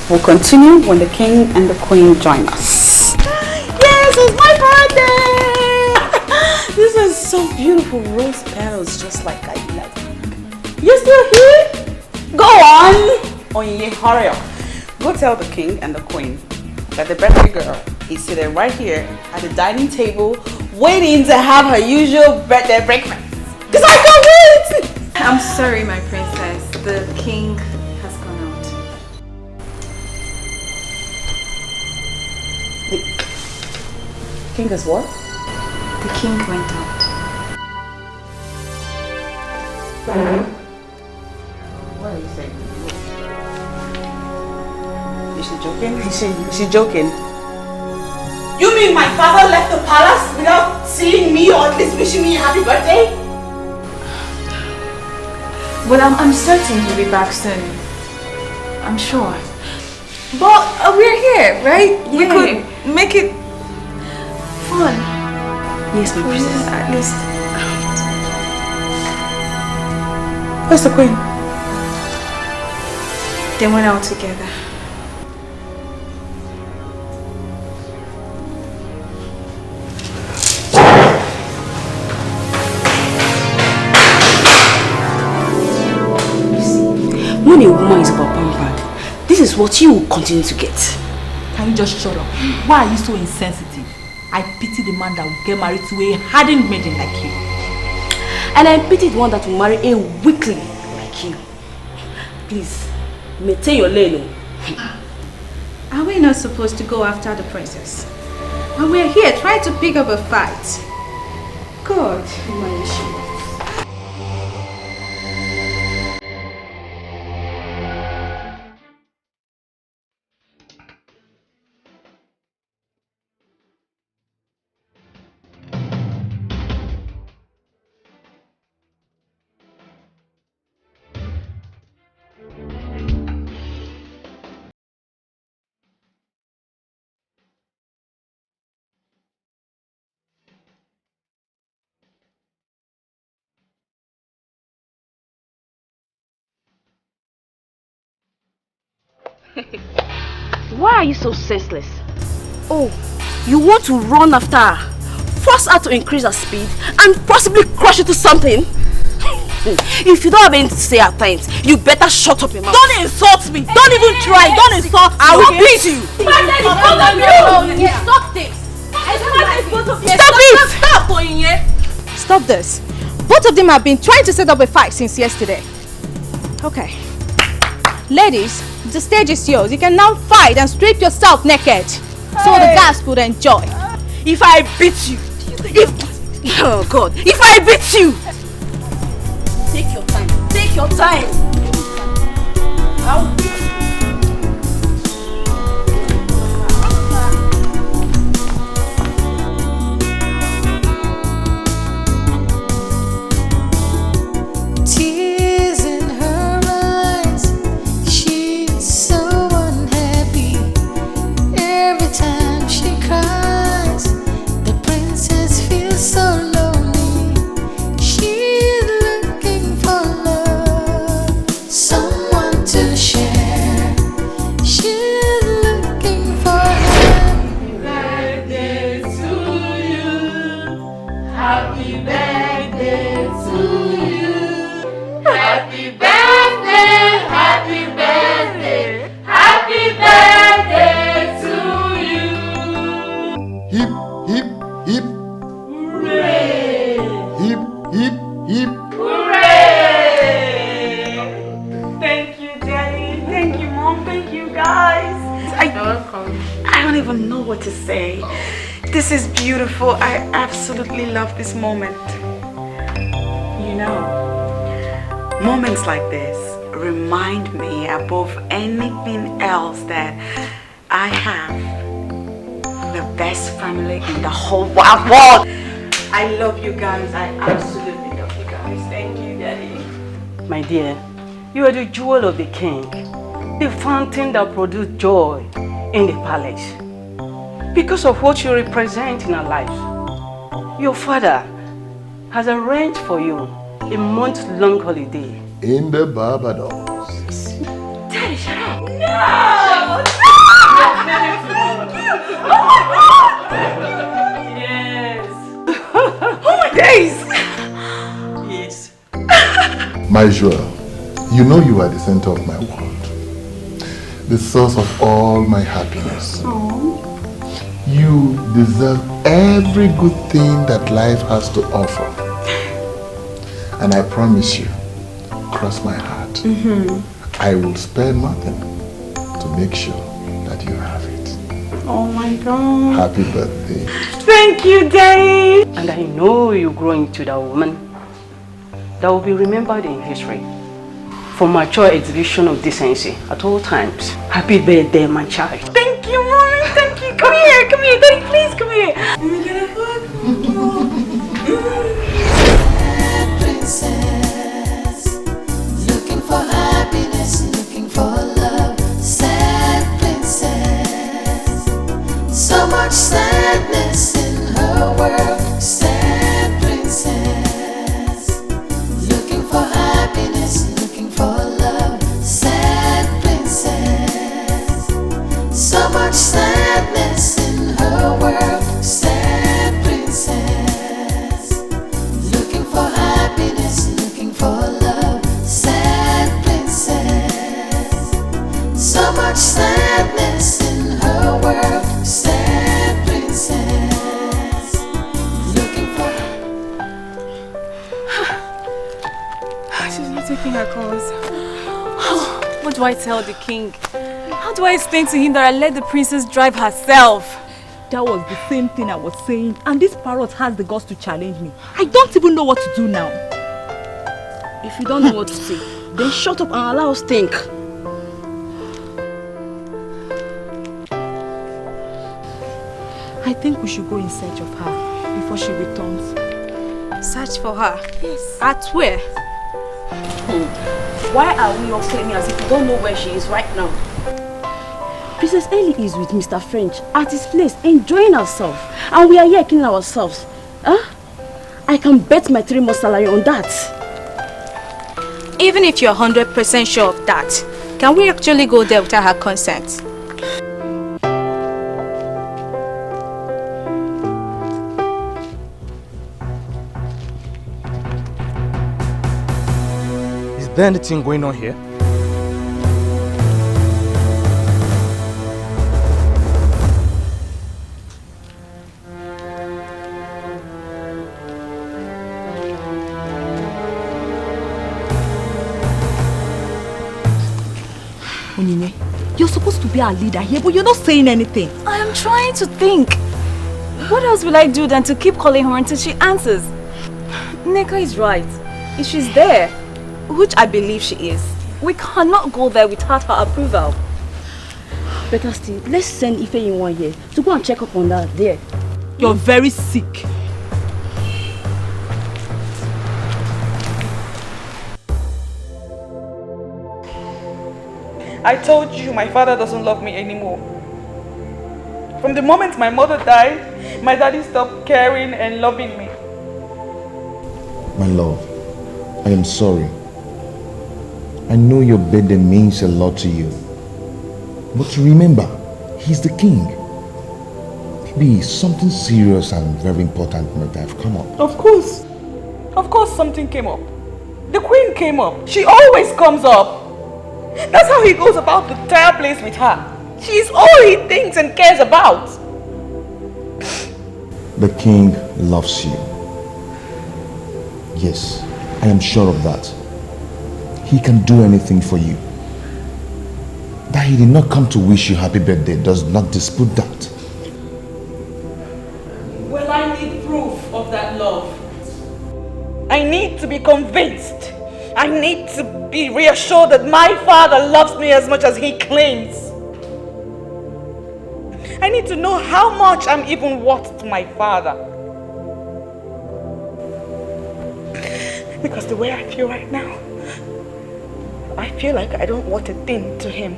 [SPEAKER 2] We'll continue when the king and the queen join us. Yes, it's my birthday! This is so beautiful. Rose petals, just like I love. You're still here? Go on! Oh yeah, hurry up. Go tell the king and the queen that the birthday girl is sitting right here at the dining table waiting to have her usual birthday breakfast. Because I can't wait!
[SPEAKER 9] I'm sorry, my princess. The king has gone out.
[SPEAKER 2] The king is what?
[SPEAKER 9] The king went out.
[SPEAKER 2] What are you saying? Is she joking? Is she joking? You mean my father left the palace without seeing me or at least wishing me a happy birthday?
[SPEAKER 9] Well, I'm certain he'll be back soon. I'm sure. But we're here, right? Yeah. We could make it fun.
[SPEAKER 2] Yes, my princess.
[SPEAKER 9] At least.
[SPEAKER 2] Where's the queen?
[SPEAKER 9] They went out together.
[SPEAKER 19] When a woman is overpampered, this is what you will continue to get.
[SPEAKER 14] Can you just shut up? Why are you so insensitive? I pity the man that will get married to a hardened maiden like you.
[SPEAKER 19] And I pity the one that will marry a weakling like you. Please, maintain your lane.
[SPEAKER 17] Are we not supposed to go after the princess? And we're here trying to pick up a fight. God, my issue.
[SPEAKER 19] Why are you so senseless? Oh, you want to run after her, force her to increase her speed, and possibly crush into something? If you don't have anything to say at times, you better shut up your mouth.
[SPEAKER 3] Don't insult me. Don't even try. Don't insult me.
[SPEAKER 19] I will
[SPEAKER 3] okay?
[SPEAKER 19] beat you.
[SPEAKER 3] Stop this.
[SPEAKER 19] Stop it!
[SPEAKER 17] Stop this. Both of them have been trying to set up a fight since yesterday. Okay. Ladies, the stage is yours. You can now fight and strip yourself naked. So the guys could enjoy.
[SPEAKER 19] If I beat you, oh God, if I beat you, take your time. Take your time. I'll beat you.
[SPEAKER 15] Tears in her eyes, she's so unhappy. Every time she cries, the princess feels so lonely. She's looking for love, someone to share. She's looking for happy birthday to you. Happy birthday to you. Happy birthday, happy birthday, happy birthday to you.
[SPEAKER 8] Hip, hip, hip.
[SPEAKER 15] Hooray!
[SPEAKER 8] Hip, hip, hip.
[SPEAKER 15] Hooray!
[SPEAKER 2] Thank you, Daddy. Thank you, Mom. Thank you, guys. I don't even know what to say. This is beautiful. I absolutely love this moment. You know, moments like this remind me above anything else that I have the best family in the whole wide world. I love you guys. I absolutely love you guys. Thank you, Daddy.
[SPEAKER 20] My dear, you are the jewel of the king, the fountain that produced joy in the palace. Because of what you represent in our lives, your father has arranged for you a month-long holiday
[SPEAKER 8] In the Barbados.
[SPEAKER 2] Daddy, shut up.
[SPEAKER 20] No! Yes.
[SPEAKER 2] Oh my days!
[SPEAKER 20] Yes.
[SPEAKER 8] My jewel, you know you are the center of my world, the source of all my happiness. You deserve every good thing that life has to offer. And I promise you, cross my heart, I will spare nothing to make sure that you have it.
[SPEAKER 2] Oh my God.
[SPEAKER 8] Happy birthday.
[SPEAKER 2] Thank you, Daddy.
[SPEAKER 20] And I know you grow into that woman that will be remembered in history for mature exhibition of decency at all times. Happy birthday, my child.
[SPEAKER 2] Thank you, Mommy. Thank you. Come here, Daddy. Please come here. Let me get a hug.
[SPEAKER 15] Princess, looking for happiness, looking for love. Sad princess, so much sadness in her world. Sad princess, looking for happiness, looking for love. Sad princess, so much sadness in her world. Sad princess, looking for happiness, looking for love. Sad princess, so much sadness in her world. Sad princess, looking for.
[SPEAKER 16] She's not taking her calls. What do I tell the king? How do I explain to him that I let the princess drive herself?
[SPEAKER 14] That was the same thing I was saying, and this parrot has the guts to challenge me. I don't even know what to do now.
[SPEAKER 19] If you don't know what to say, then shut up and allow us think.
[SPEAKER 14] I think we should go in search of her before she returns.
[SPEAKER 17] Search for her? Yes. At where?
[SPEAKER 19] Why are we all claiming as if we don't know where she is right now? Princess Ellie is with Mr. French at his place enjoying herself, and we are here killing ourselves. Huh? I can bet my 3 months salary on that.
[SPEAKER 17] Even if you're 100% sure of that, Can we actually go there without her consent?
[SPEAKER 6] Is there anything going on here?
[SPEAKER 14] Chinenye, you're supposed to be our leader here, but you're not saying anything.
[SPEAKER 9] I am trying to think. What else will I do than to keep calling her until she answers? Nneka is right. If she's there, which I believe she is, we cannot go there without her approval.
[SPEAKER 19] Better still, let's send Ife in one here to go and check up on that there.
[SPEAKER 14] You're very sick.
[SPEAKER 2] I told you my father doesn't love me anymore. From the moment my mother died, my daddy stopped caring and loving me.
[SPEAKER 8] My love, I am sorry. I know your birthday means a lot to you. But remember, he's the king. Maybe something serious and very important might have come up.
[SPEAKER 2] Of course something came up. The queen came up. She always comes up. That's how he goes about the entire place with her. She's all he thinks and cares about.
[SPEAKER 8] The king loves you. Yes, I am sure of that. He can do anything for you. That he did not come to wish you happy birthday does not dispute that.
[SPEAKER 2] Well, I need proof of that love. I need to be convinced. I need to be reassured that my father loves me as much as he claims. I need to know how much I'm even worth to my father. Because the way I feel right now, I feel like I don't want a thing to him.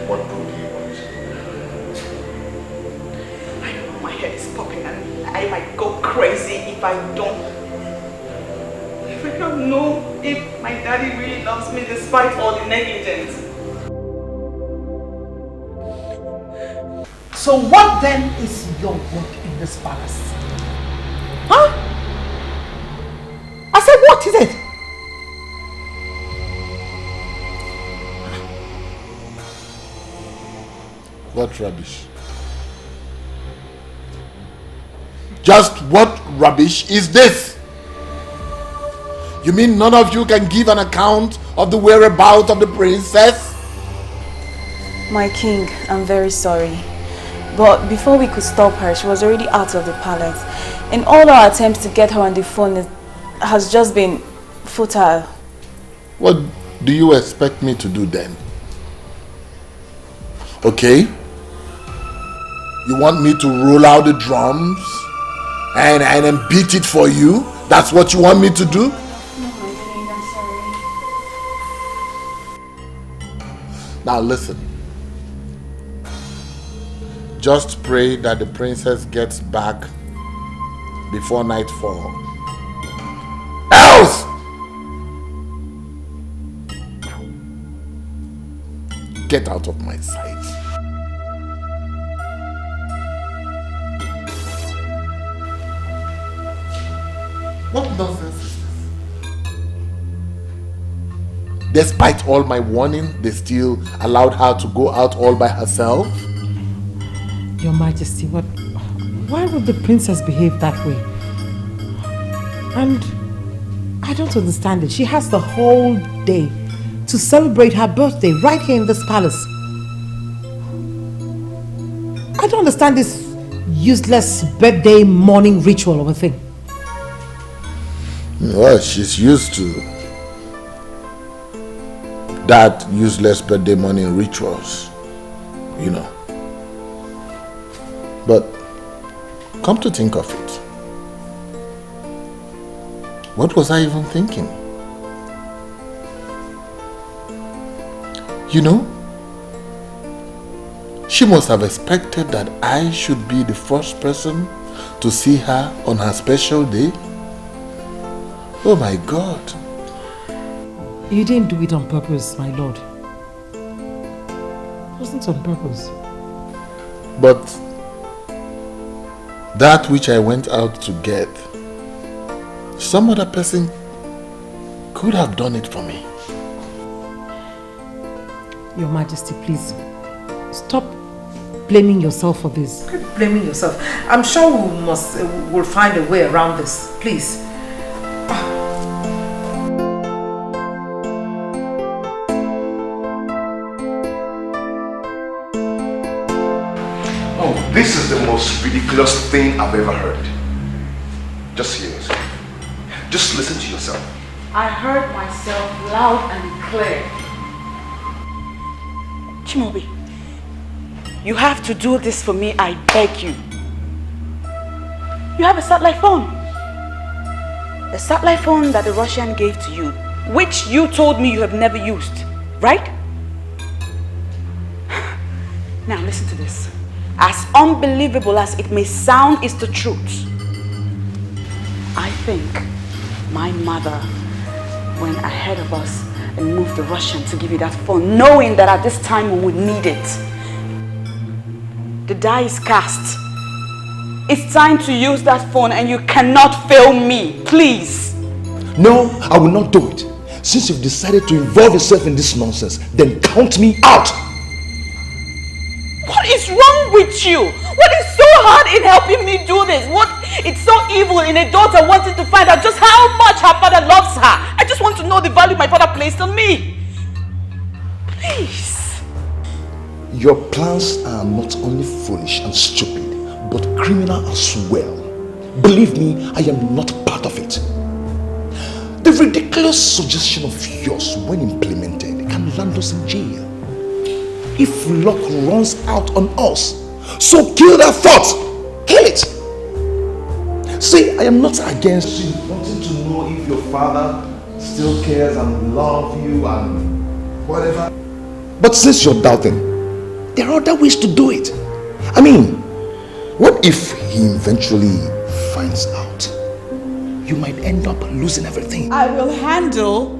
[SPEAKER 8] What do you want?
[SPEAKER 2] I know my head is popping and I might go crazy if I don't. If I don't know if my daddy really loves me despite all the negligence.
[SPEAKER 12] So what then is your work in this palace? Huh? I said, what is it?
[SPEAKER 18] What rubbish? Just what rubbish is this? You mean none of you can give an account of the whereabouts of the princess?
[SPEAKER 9] My king, I'm very sorry. But before we could stop her, she was already out of the palace. And all our attempts to get her on the phone has just been futile.
[SPEAKER 18] What do you expect me to do then? Okay? You want me to roll out the drums and then beat it for you? That's what you want me to do?
[SPEAKER 9] No, my king, I'm sorry.
[SPEAKER 18] Now listen. Just pray that the princess gets back before nightfall. Else! Get out of my sight. What nonsense is this? Despite all my warning, they still allowed her to go out all by herself?
[SPEAKER 12] Your Majesty, why would the princess behave that way? And I don't understand it. She has the whole day to celebrate her birthday right here in this palace. I don't understand this useless birthday morning ritual of a thing.
[SPEAKER 18] Well, she's used to that useless birthday morning rituals, you know. But come to think of it, what was I even thinking? You know, she must have expected that I should be the first person to see her on her special day. Oh my God.
[SPEAKER 12] You didn't do it on purpose, my lord. It wasn't on purpose.
[SPEAKER 18] But that which I went out to get, some other person could have done it for me.
[SPEAKER 12] Your Majesty, please stop blaming yourself for this. Quit blaming yourself. I'm sure we'll find a way around this. Please.
[SPEAKER 8] Oh, this is the most ridiculous thing I've ever heard. Just hear yourself. Just listen to yourself.
[SPEAKER 2] I heard myself loud and clear. Chimobi, you have to do this for me, I beg you. You have a satellite phone. The satellite phone that the Russian gave to you, which you told me you have never used, right? Now listen to this. As unbelievable as it may sound, it's the truth. I think my mother went ahead of us and moved the Russian to give you that phone, knowing that at this time we would need it. The die is cast. It's time to use that phone and you cannot fail me, please.
[SPEAKER 8] No, I will not do it. Since you've decided to involve yourself in this nonsense, then count me out.
[SPEAKER 2] What is wrong with you? What is so hard in helping me do this? What is so evil in a daughter wanting to find out just how much her father loves her? I just want to know the value my father placed on me. Please.
[SPEAKER 8] Your plans are not only foolish and stupid, but criminal as well. Believe me, I am not part of it. The ridiculous suggestion of yours, when implemented, can land us in jail. If luck runs out on us, so kill that thought. Kill it. See, I am not against you wanting to know if your father still cares and loves you and whatever. But since you're doubting, there are other ways to do it. I mean, what if he eventually finds out? You might end up losing everything.
[SPEAKER 2] I will handle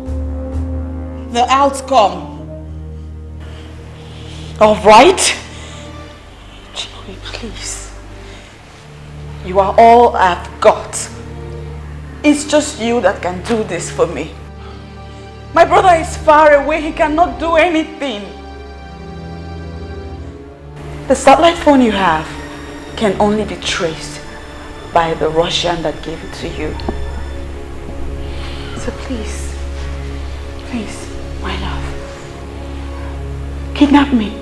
[SPEAKER 2] the outcome. All right? Chimobi, please. You are all I've got. It's just you that can do this for me. My brother is far away. He cannot do anything. The satellite phone you have can only be traced by the Russian that gave it to you. So please, my love, kidnap me.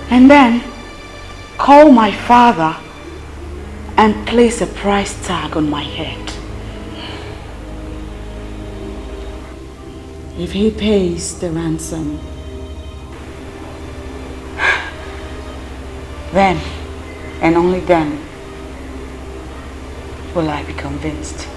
[SPEAKER 2] And then call my father and place a price tag on my head. If he pays the ransom, then and only then will I be convinced.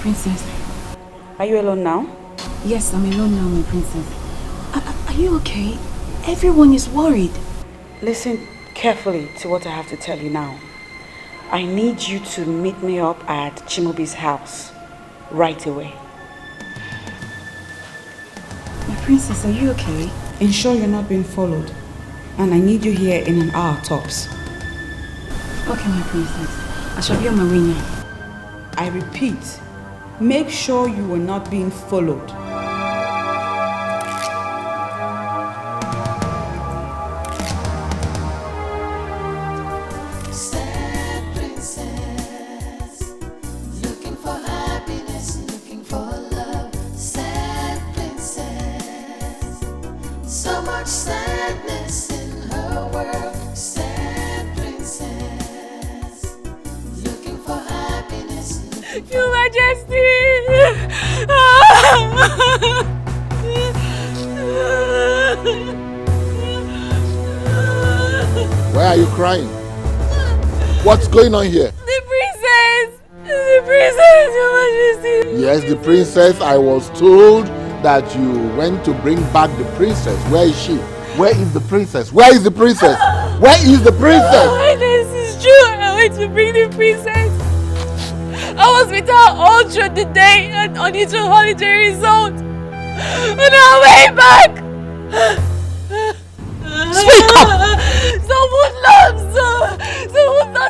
[SPEAKER 13] Princess.
[SPEAKER 2] Are you alone now?
[SPEAKER 13] Yes, I'm alone now, my princess. Are you okay? Everyone is worried.
[SPEAKER 2] Listen carefully to what I have to tell you now. I need you to meet me up at Chimobi's house right away.
[SPEAKER 13] My princess, are you okay?
[SPEAKER 2] Ensure you're not being followed. And I need you here in an hour tops.
[SPEAKER 13] Okay, my princess. I shall be on my way now.
[SPEAKER 2] I repeat, make sure you are not being followed.
[SPEAKER 16] Your Majesty!
[SPEAKER 8] are you crying? What's going on here?
[SPEAKER 9] The princess! The princess, Your Majesty!
[SPEAKER 8] Yes, the princess. I was told that you went to bring back the princess. Where is she? Where is the princess? Where is the princess? Where is the princess?
[SPEAKER 9] This is true. I went to bring the princess. I was with her all through the day on its holiday resort. On our way back.
[SPEAKER 12] Speak up!
[SPEAKER 9] Some hoodlums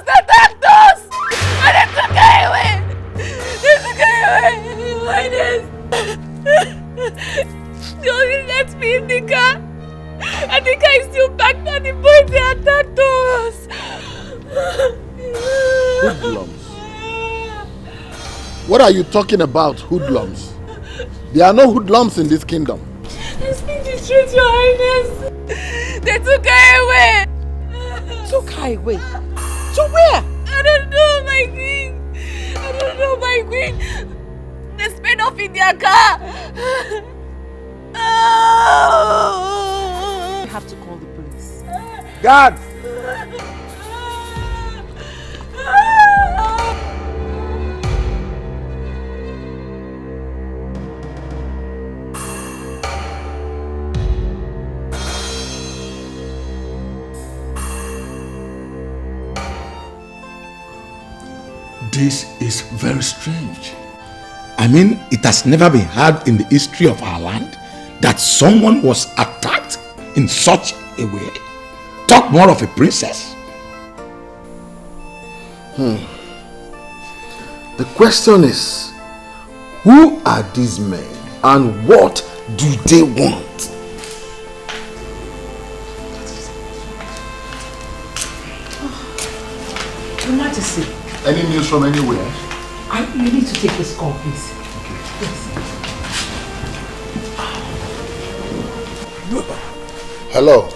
[SPEAKER 9] attacked us. And they took her away. They took her away. Like this. They only left me in the car. And the car is still back on the boat. They attacked us.
[SPEAKER 8] Hoodlums? What are you talking about, hoodlums? There are no hoodlums in this kingdom.
[SPEAKER 9] I speak the truth, Your Highness. They took her away.
[SPEAKER 12] Took her away? To where?
[SPEAKER 9] I don't know, my queen. I don't know, my queen. They sped off in their car.
[SPEAKER 12] We have to call the police.
[SPEAKER 8] Guards!
[SPEAKER 4] This is very strange. I mean, it has never been heard in the history of our land that someone was attacked in such a way. Talk more of a princess.
[SPEAKER 8] The question is, who are these men and what do they want?
[SPEAKER 12] Your Majesty.
[SPEAKER 8] Any news from anywhere?
[SPEAKER 12] You need to take this call, please. Yes.
[SPEAKER 8] Hello.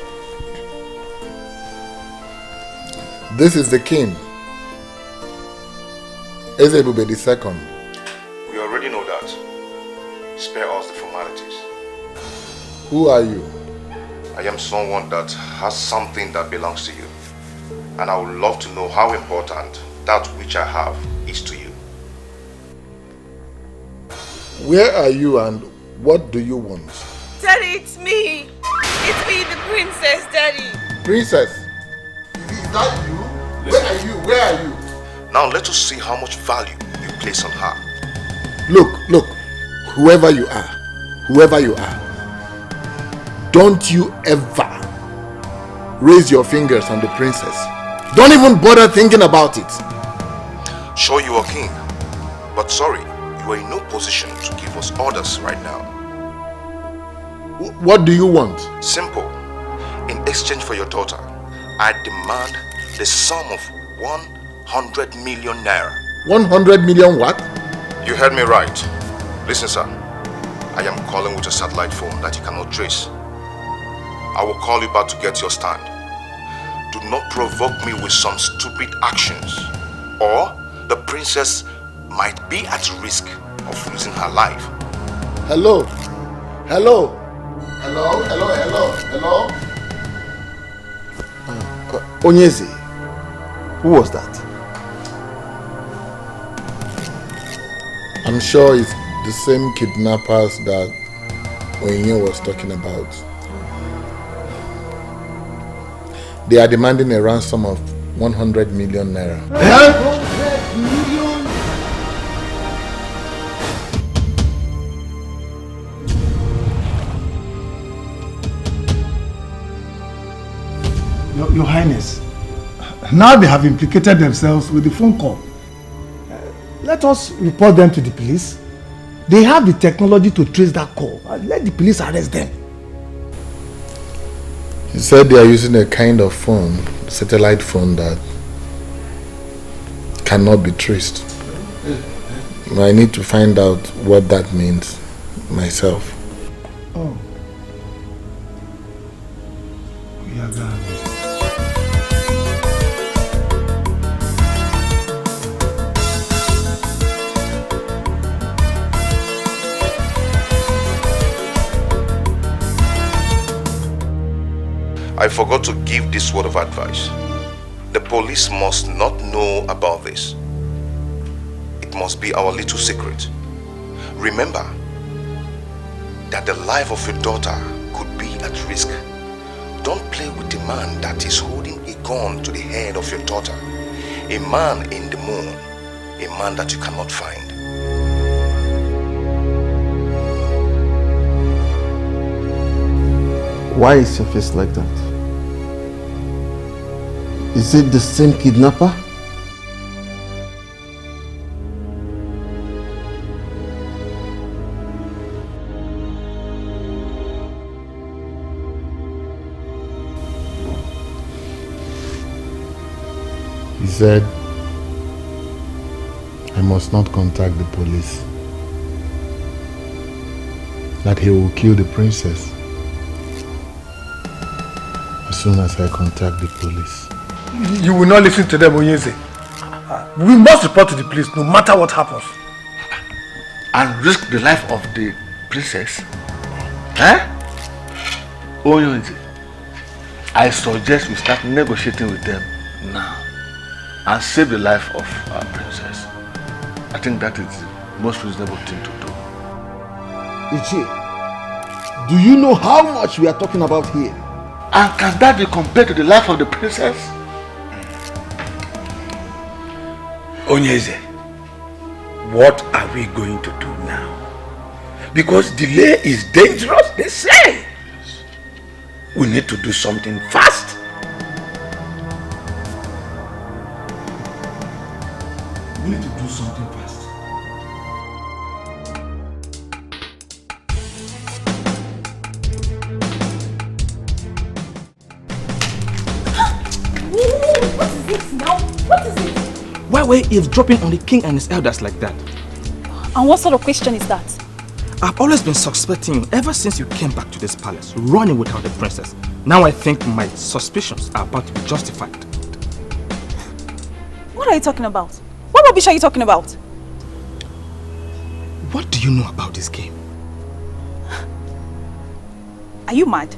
[SPEAKER 8] This is the king. Ubah II.
[SPEAKER 18] We already know that. Spare us the formalities.
[SPEAKER 8] Who are you?
[SPEAKER 18] I am someone that has something that belongs to you. And I would love to know how important that which I have is to you.
[SPEAKER 8] Where are you and what do you want?
[SPEAKER 9] Daddy, it's me. It's me, the princess, Daddy.
[SPEAKER 8] Princess? Is that you? Where are you? Where are you?
[SPEAKER 18] Now let us see how much value you place on her.
[SPEAKER 8] Look, whoever you are, don't you ever raise your fingers on the princess. Don't even bother thinking about it.
[SPEAKER 18] Sure, you are king, but sorry, you are in no position to give us orders right now.
[SPEAKER 8] What do you want?
[SPEAKER 18] Simple. In exchange for your daughter, I demand the sum of 100 million naira.
[SPEAKER 8] 100 million what?
[SPEAKER 18] You heard me right. Listen, sir. I am calling with a satellite phone that you cannot trace. I will call you back to get your stand. Do not provoke me with some stupid actions, or the princess might be at risk of losing her life.
[SPEAKER 8] Hello?
[SPEAKER 4] Onyeze, who was that?
[SPEAKER 8] I'm sure it's the same kidnappers that Onye was talking about. They are demanding a ransom of 100 million naira.
[SPEAKER 4] 100 million?
[SPEAKER 7] Your Highness, now they have implicated themselves with the phone call. Let us report them to the police. They have the technology to trace that call. Let the police arrest them.
[SPEAKER 8] He said they are using a kind of phone, satellite phone, that cannot be traced. I need to find out what that means myself.
[SPEAKER 7] Oh. We are gone.
[SPEAKER 18] I forgot to give this word of advice.
[SPEAKER 8] The police must not know about this. It must be our little secret. Remember that the life of your daughter could be at risk. Don't play with the man that is holding a gun to the head of your daughter. A man in the moon, a man that you cannot find.
[SPEAKER 4] Why is your face like that? Is it the same kidnapper? He said, I must not contact the police. That he will kill the princess as soon as I contact the police.
[SPEAKER 7] You will not listen to them, Onyeze. We must report to the police no matter what happens.
[SPEAKER 4] And risk the life of the princess? Eh? Onyeze, I suggest we start negotiating with them now and save the life of our princess. I think that is the most reasonable thing to do.
[SPEAKER 7] Ichi, do you know how much we are talking about here?
[SPEAKER 4] And can that be compared to the life of the princess?
[SPEAKER 18] Onyeze, what are we going to do now? Because delay is dangerous, they say. We need to do something fast.
[SPEAKER 7] We need to do something fast.
[SPEAKER 3] What is it now? What is it?
[SPEAKER 6] Why were you eavesdropping on the king and his elders like that?
[SPEAKER 3] And what sort of question is that?
[SPEAKER 6] I've always been suspecting you ever since you came back to this palace, running without the princess. Now I think my suspicions are about to be justified.
[SPEAKER 3] What are you talking about? What rubbish are you talking about?
[SPEAKER 6] What do you know about this game?
[SPEAKER 3] Are you mad?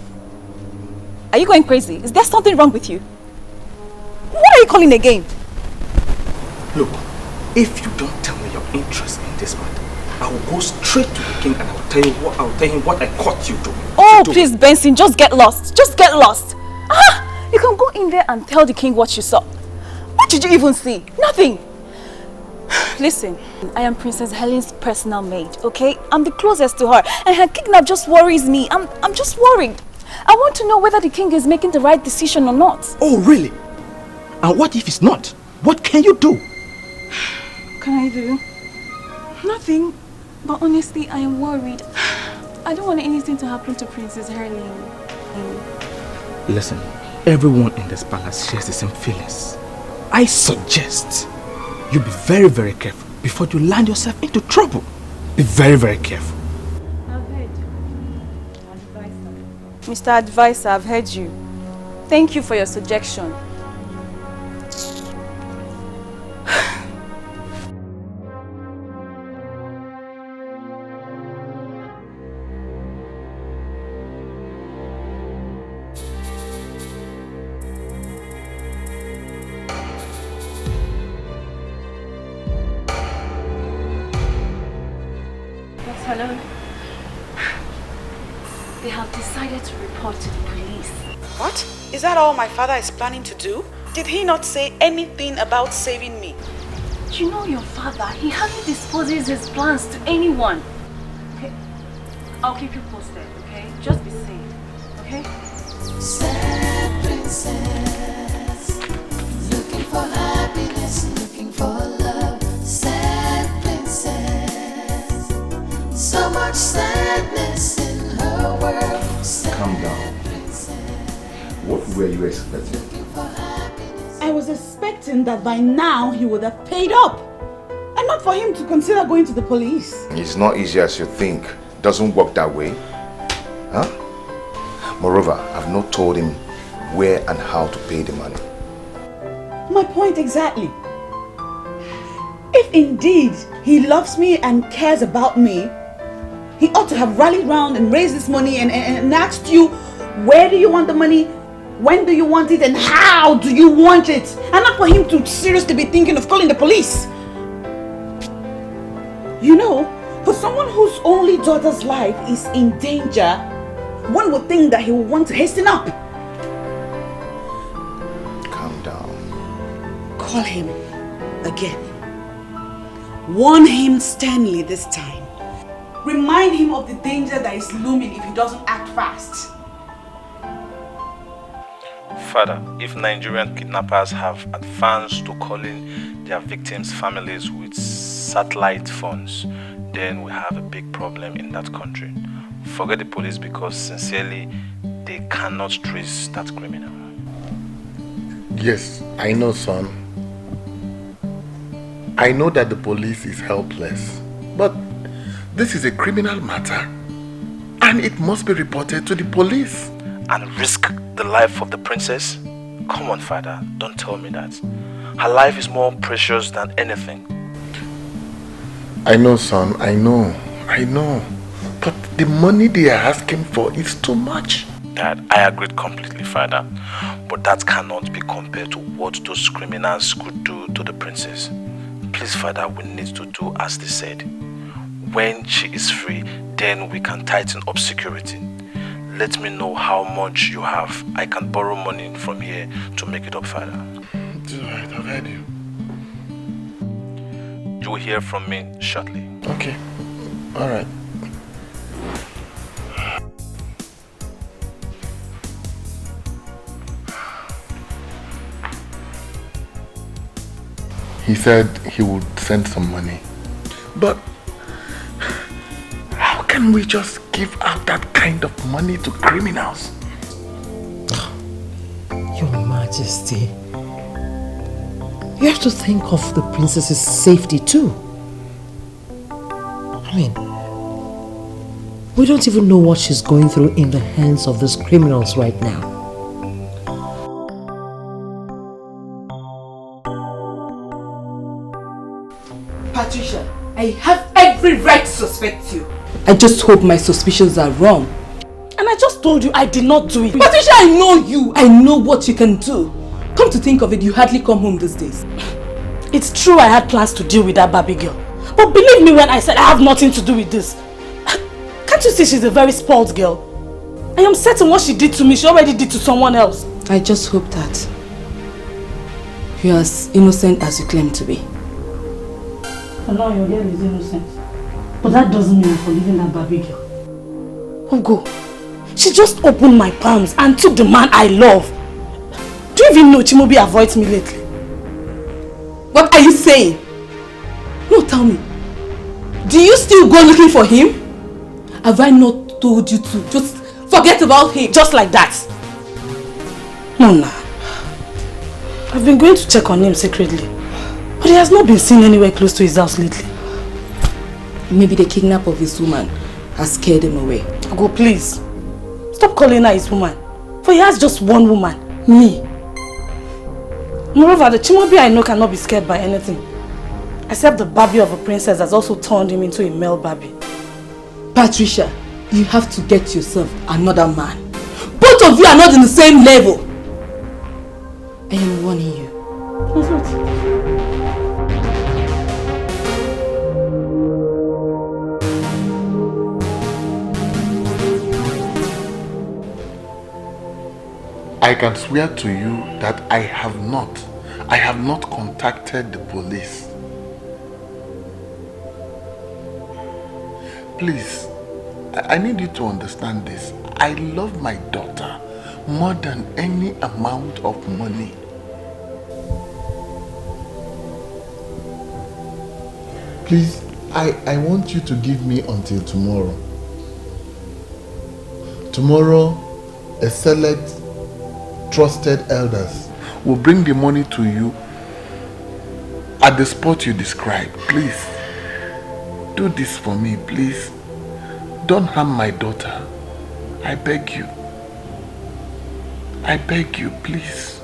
[SPEAKER 3] Are you going crazy? Is there something wrong with you? What are you calling a game?
[SPEAKER 6] Look, if you don't tell me your interest in this matter, I will go straight to the king and I will tell him what I caught you doing.
[SPEAKER 3] Oh, please, Benson, just get lost. Just get lost. Ah, you can go in there and tell the king what you saw. What did you even see? Nothing. Listen, I am Princess Helen's personal maid, okay? I'm the closest to her, and her kidnap just worries me. I'm just worried. I want to know whether the king is making the right decision or not.
[SPEAKER 6] Oh, really? And what if it's not? What can you do?
[SPEAKER 3] What can I do? Nothing. But honestly, I am worried. I don't want anything to happen to Princess Helen.
[SPEAKER 6] Listen, everyone in this palace shares the same feelings. I suggest you be very, very careful before you land yourself into trouble. Be very, very careful.
[SPEAKER 3] I've heard. Mr. Advisor, I've heard you. Thank you for your suggestion.
[SPEAKER 13] Hello. They have decided to report to the police.
[SPEAKER 2] What? Is that all my father is planning to do? Did he not say anything about saving me?
[SPEAKER 13] You know your father, he hardly disposes his plans to anyone. Okay, I'll keep you posted, okay? Just be safe, okay?
[SPEAKER 15] Sad princess, looking for happiness, looking for love. Sad princess, so much sadness in her world. Sad
[SPEAKER 8] Calm down. What were you expecting?
[SPEAKER 2] I was expecting that by now he would have paid up. And not for him to consider going to the police.
[SPEAKER 8] It's not easy as you think. Doesn't work that way. Huh? Moreover, I've not told him where and how to pay the money.
[SPEAKER 2] My point exactly. If indeed he loves me and cares about me, he ought to have rallied round and raised this money and asked you, where do you want the money? When do you want it and how do you want it? And not for him to seriously be thinking of calling the police. You know, for someone whose only daughter's life is in danger, one would think that he would want to hasten up.
[SPEAKER 8] Calm down.
[SPEAKER 2] Call him again. Warn him sternly this time. Remind him of the danger that is looming if he doesn't act fast.
[SPEAKER 4] Father, if Nigerian kidnappers have advanced to calling their victims' families with satellite phones, then we have a big problem in that country. Forget the police because sincerely, they cannot trace that criminal.
[SPEAKER 18] Yes, I know, son. I know that the police is helpless, but this is a criminal matter and it must be reported to the police.
[SPEAKER 4] And risk the life of the princess? Come on, Father, don't tell me that. Her life is more precious than anything.
[SPEAKER 18] I know, son, I know. But the money they are asking for is too much.
[SPEAKER 4] Dad, I agreed completely, Father. But that cannot be compared to what those criminals could do to the princess. Please, Father, we need to do as they said. When she is free, then we can tighten up security. Let me know how much you have. I can borrow money from here to make it up, Father.
[SPEAKER 18] It's alright, I've heard you.
[SPEAKER 4] You will hear from me shortly.
[SPEAKER 18] Okay, alright. He said he would send some money. But how can we just give out that kind of money to criminals?
[SPEAKER 12] Your Majesty, you have to think of the princess's safety too. I mean, we don't even know what she's going through in the hands of these criminals right now.
[SPEAKER 3] Patricia, I have every right to suspect you. I just hope my suspicions are wrong. And I just told you I did not do it. Patricia, I know you. I know what you can do. Come to think of it, you hardly come home these days. It's true I had plans to deal with that Barbie girl. But believe me when I said I have nothing to do with this. Can't you see she's a very spoiled girl? I am certain what she did to me, she already did to someone else. I just hope that you're as innocent as you claim to be.
[SPEAKER 5] For now, your girl is innocent. But that doesn't mean I'm forgiving that Barbie girl.
[SPEAKER 3] Ugo, she just opened my palms and took the man I love. Do you even know Chimobi avoids me lately? What are you saying? No, tell me. Do you still go looking for him? Have I not told you to just forget about him just like that? No, nah. I've been going to check on him secretly. But he has not been seen anywhere close to his house lately. Maybe the kidnap of his woman has scared him away. Go, please. Stop calling her his woman. For he has just one woman, me. Moreover, the Chimobi I know cannot be scared by anything. Except the Barbie of a princess has also turned him into a male Barbie. Patricia, you have to get yourself another man. Both of you are not in the same level. I am warning you. That's what?
[SPEAKER 18] I can swear to you that I have not contacted the police. Please, I need you to understand this. I love my daughter more than any amount of money. Please, I want you to give me until tomorrow. Tomorrow, a select trusted elders will bring the money to you at the spot you described. Please, do this for me, please. Don't harm my daughter. I beg you. I beg you, please.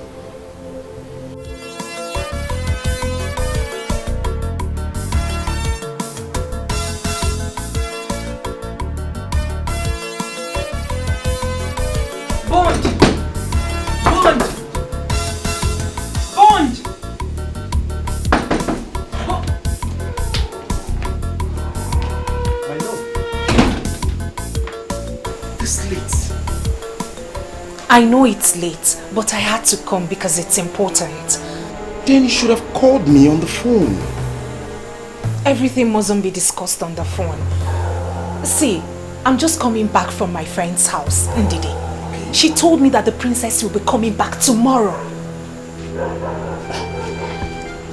[SPEAKER 3] I know it's late, but I had to come because it's important.
[SPEAKER 10] Then you should have called me on the phone.
[SPEAKER 3] Everything mustn't be discussed on the phone. See, I'm just coming back from my friend's house, Ndidi. She told me that the princess will be coming back tomorrow.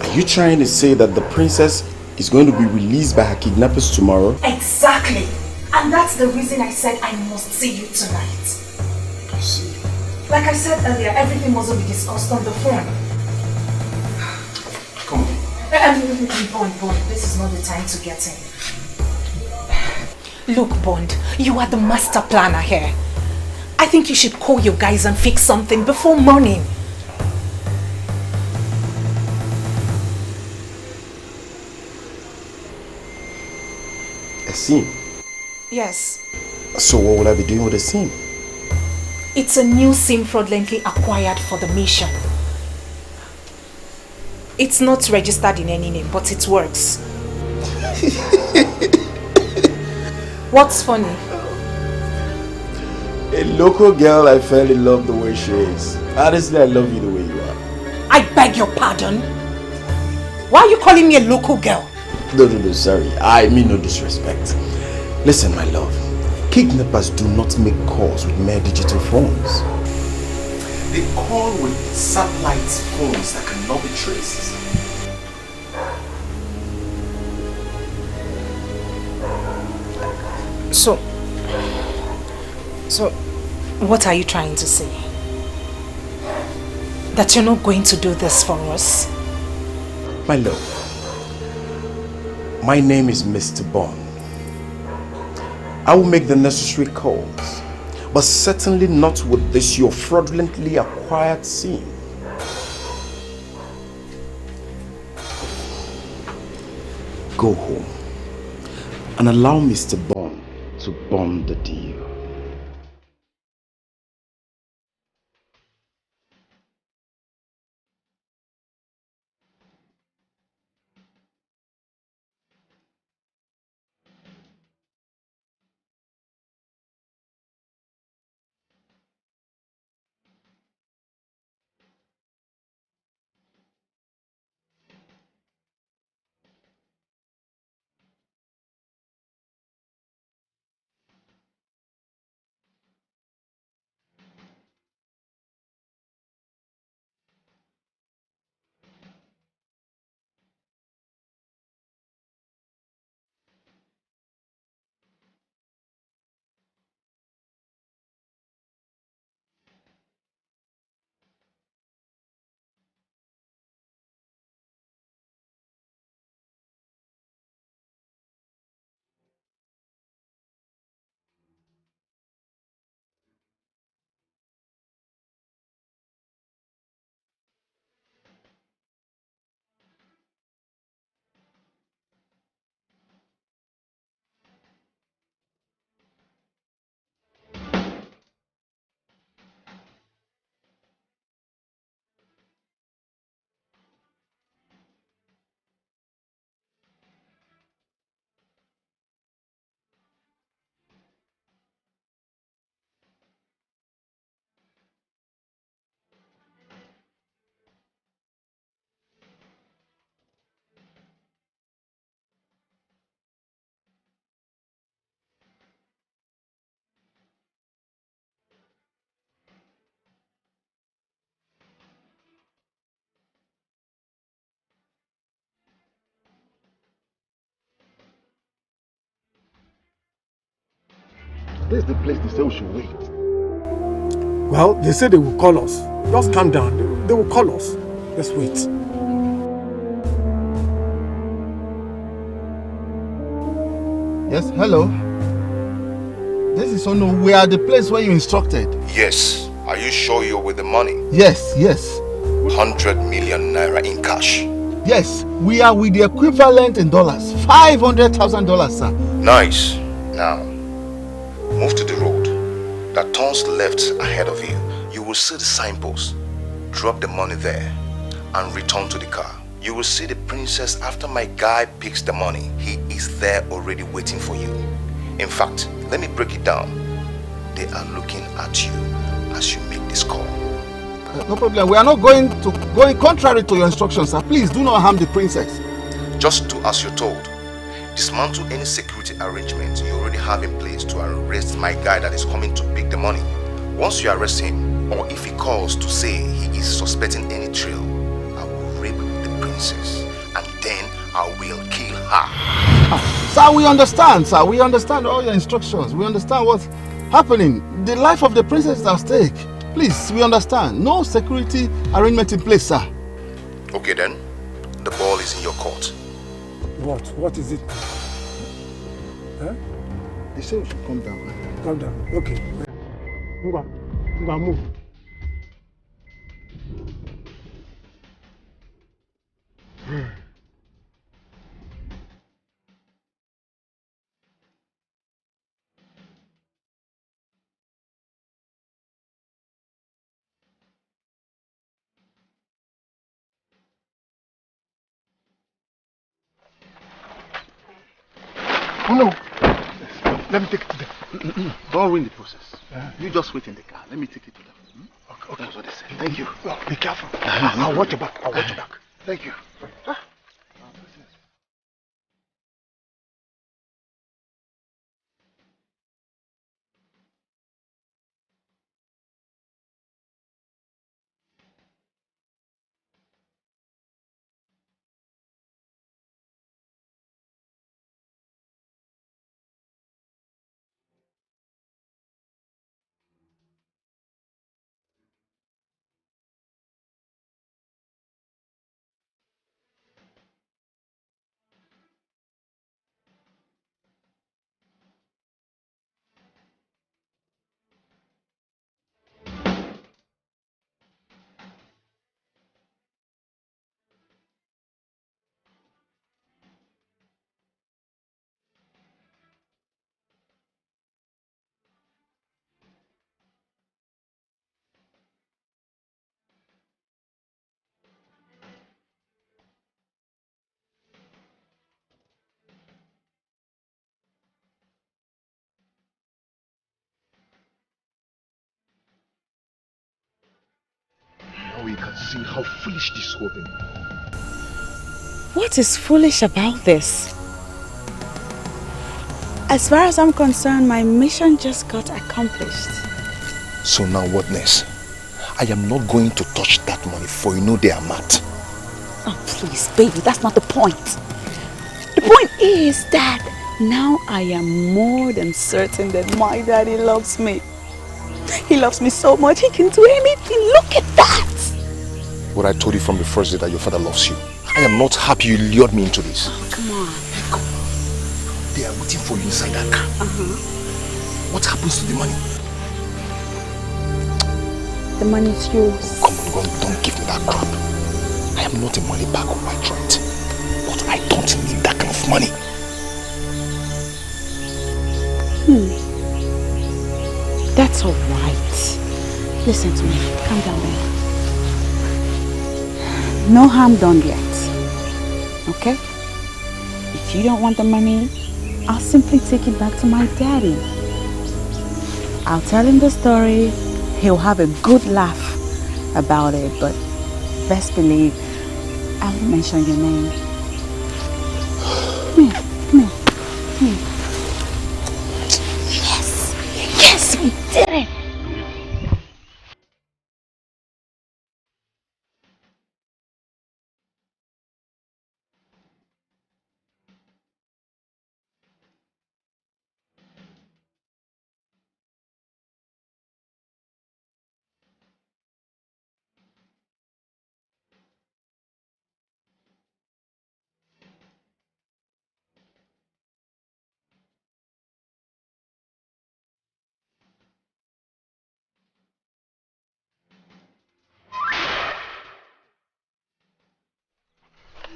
[SPEAKER 10] Are you trying to say that the princess is going to be released by her kidnappers tomorrow?
[SPEAKER 3] Exactly. And that's the reason I said I must see you tonight.
[SPEAKER 10] I see.
[SPEAKER 3] Like I said earlier, everything mustn't be discussed on the phone.
[SPEAKER 10] Come on.
[SPEAKER 3] Bond, this is not the time to get in. Look, Bond, you are the master planner here. I think you should call your guys and fix something before morning.
[SPEAKER 10] A SIM?
[SPEAKER 3] Yes.
[SPEAKER 10] So what will I be doing with the SIM?
[SPEAKER 3] It's a new SIM fraudulently acquired for the mission. It's not registered in any name, but it works. What's funny?
[SPEAKER 10] A local girl I fell in love the way she is. Honestly, I love you the way you are.
[SPEAKER 3] I beg your pardon? Why are you calling me a local girl?
[SPEAKER 10] No, sorry. I mean no disrespect. Listen, my love. Kidnappers do not make calls with mere digital phones. They call with satellite phones that cannot be traced.
[SPEAKER 3] So, what are you trying to say? That you're not going to do this for us?
[SPEAKER 10] My love, my name is Mr. Bond. I will make the necessary calls, but certainly not with this your fraudulently acquired SIM. Go home and allow Mr. Bond to bomb the deal.
[SPEAKER 7] This is the place they say we should wait. Well, they say they will call us. Just calm down. They will call us. Let's wait.
[SPEAKER 1] Yes, hello. This is Ono. We are the place where you instructed.
[SPEAKER 8] Yes. Are you sure you're with the money?
[SPEAKER 1] Yes.
[SPEAKER 8] 100 million naira in cash.
[SPEAKER 1] Yes, we are with the equivalent in dollars. $500,000, sir.
[SPEAKER 8] Nice. Now, move to the road that turns left ahead of you. You will see the signpost. Drop the money there and return to the car. You will see the princess after my guy picks the money. He is there already waiting for you. In fact, let me break it down. They are looking at you as you make this call.
[SPEAKER 1] No problem. We are not going contrary to your instructions, sir. Please do not harm the princess.
[SPEAKER 8] Just do as you're told. Dismantle any security arrangement you already have in place to arrest my guy that is coming to pick the money. Once you arrest him, or if he calls to say he is suspecting any trail, I will rape the princess and then I will kill her.
[SPEAKER 1] Sir, we understand, sir. We understand all your instructions. We understand what's happening. The life of the princess is at stake. Please, we understand. No security arrangement in place, sir.
[SPEAKER 8] Okay then, the ball is in your court.
[SPEAKER 7] What? What is it? Huh?
[SPEAKER 1] They say we should come down.
[SPEAKER 7] Calm down. Okay. Ubah, move.
[SPEAKER 4] No. Let me take it to them. Don't ruin the process. You just wait in the car. Let me take it to them. Okay. That's what they said. Thank you.
[SPEAKER 7] Well, be careful. I'll watch your back.
[SPEAKER 4] Thank you.
[SPEAKER 8] Now we can see how foolish this whole thing.
[SPEAKER 2] What is foolish about this? As far as I'm concerned, my mission just got accomplished.
[SPEAKER 8] So now what next? I am not going to touch that money, for you know they are mad.
[SPEAKER 2] Oh, please, baby, that's not the point. The point is that now I am more than certain that my daddy loves me. He loves me so much, he can do anything. Look at that!
[SPEAKER 8] What I told you from the first day that your father loves you. I am not happy you lured me into this.
[SPEAKER 2] Oh, come on.
[SPEAKER 8] They are waiting for you inside that car. What happens to the money?
[SPEAKER 2] The money is yours.
[SPEAKER 8] Come on, don't give me that crap. I am not a money bag of white right. But I don't need that kind of money.
[SPEAKER 2] That's all right. Listen to me. Calm down there. No harm done yet. Okay? If you don't want the money, I'll simply take it back to my daddy. I'll tell him the story. He'll have a good laugh about it, but best believe I won't mention your name. Come here, come here, come here. Yes, yes, we did it.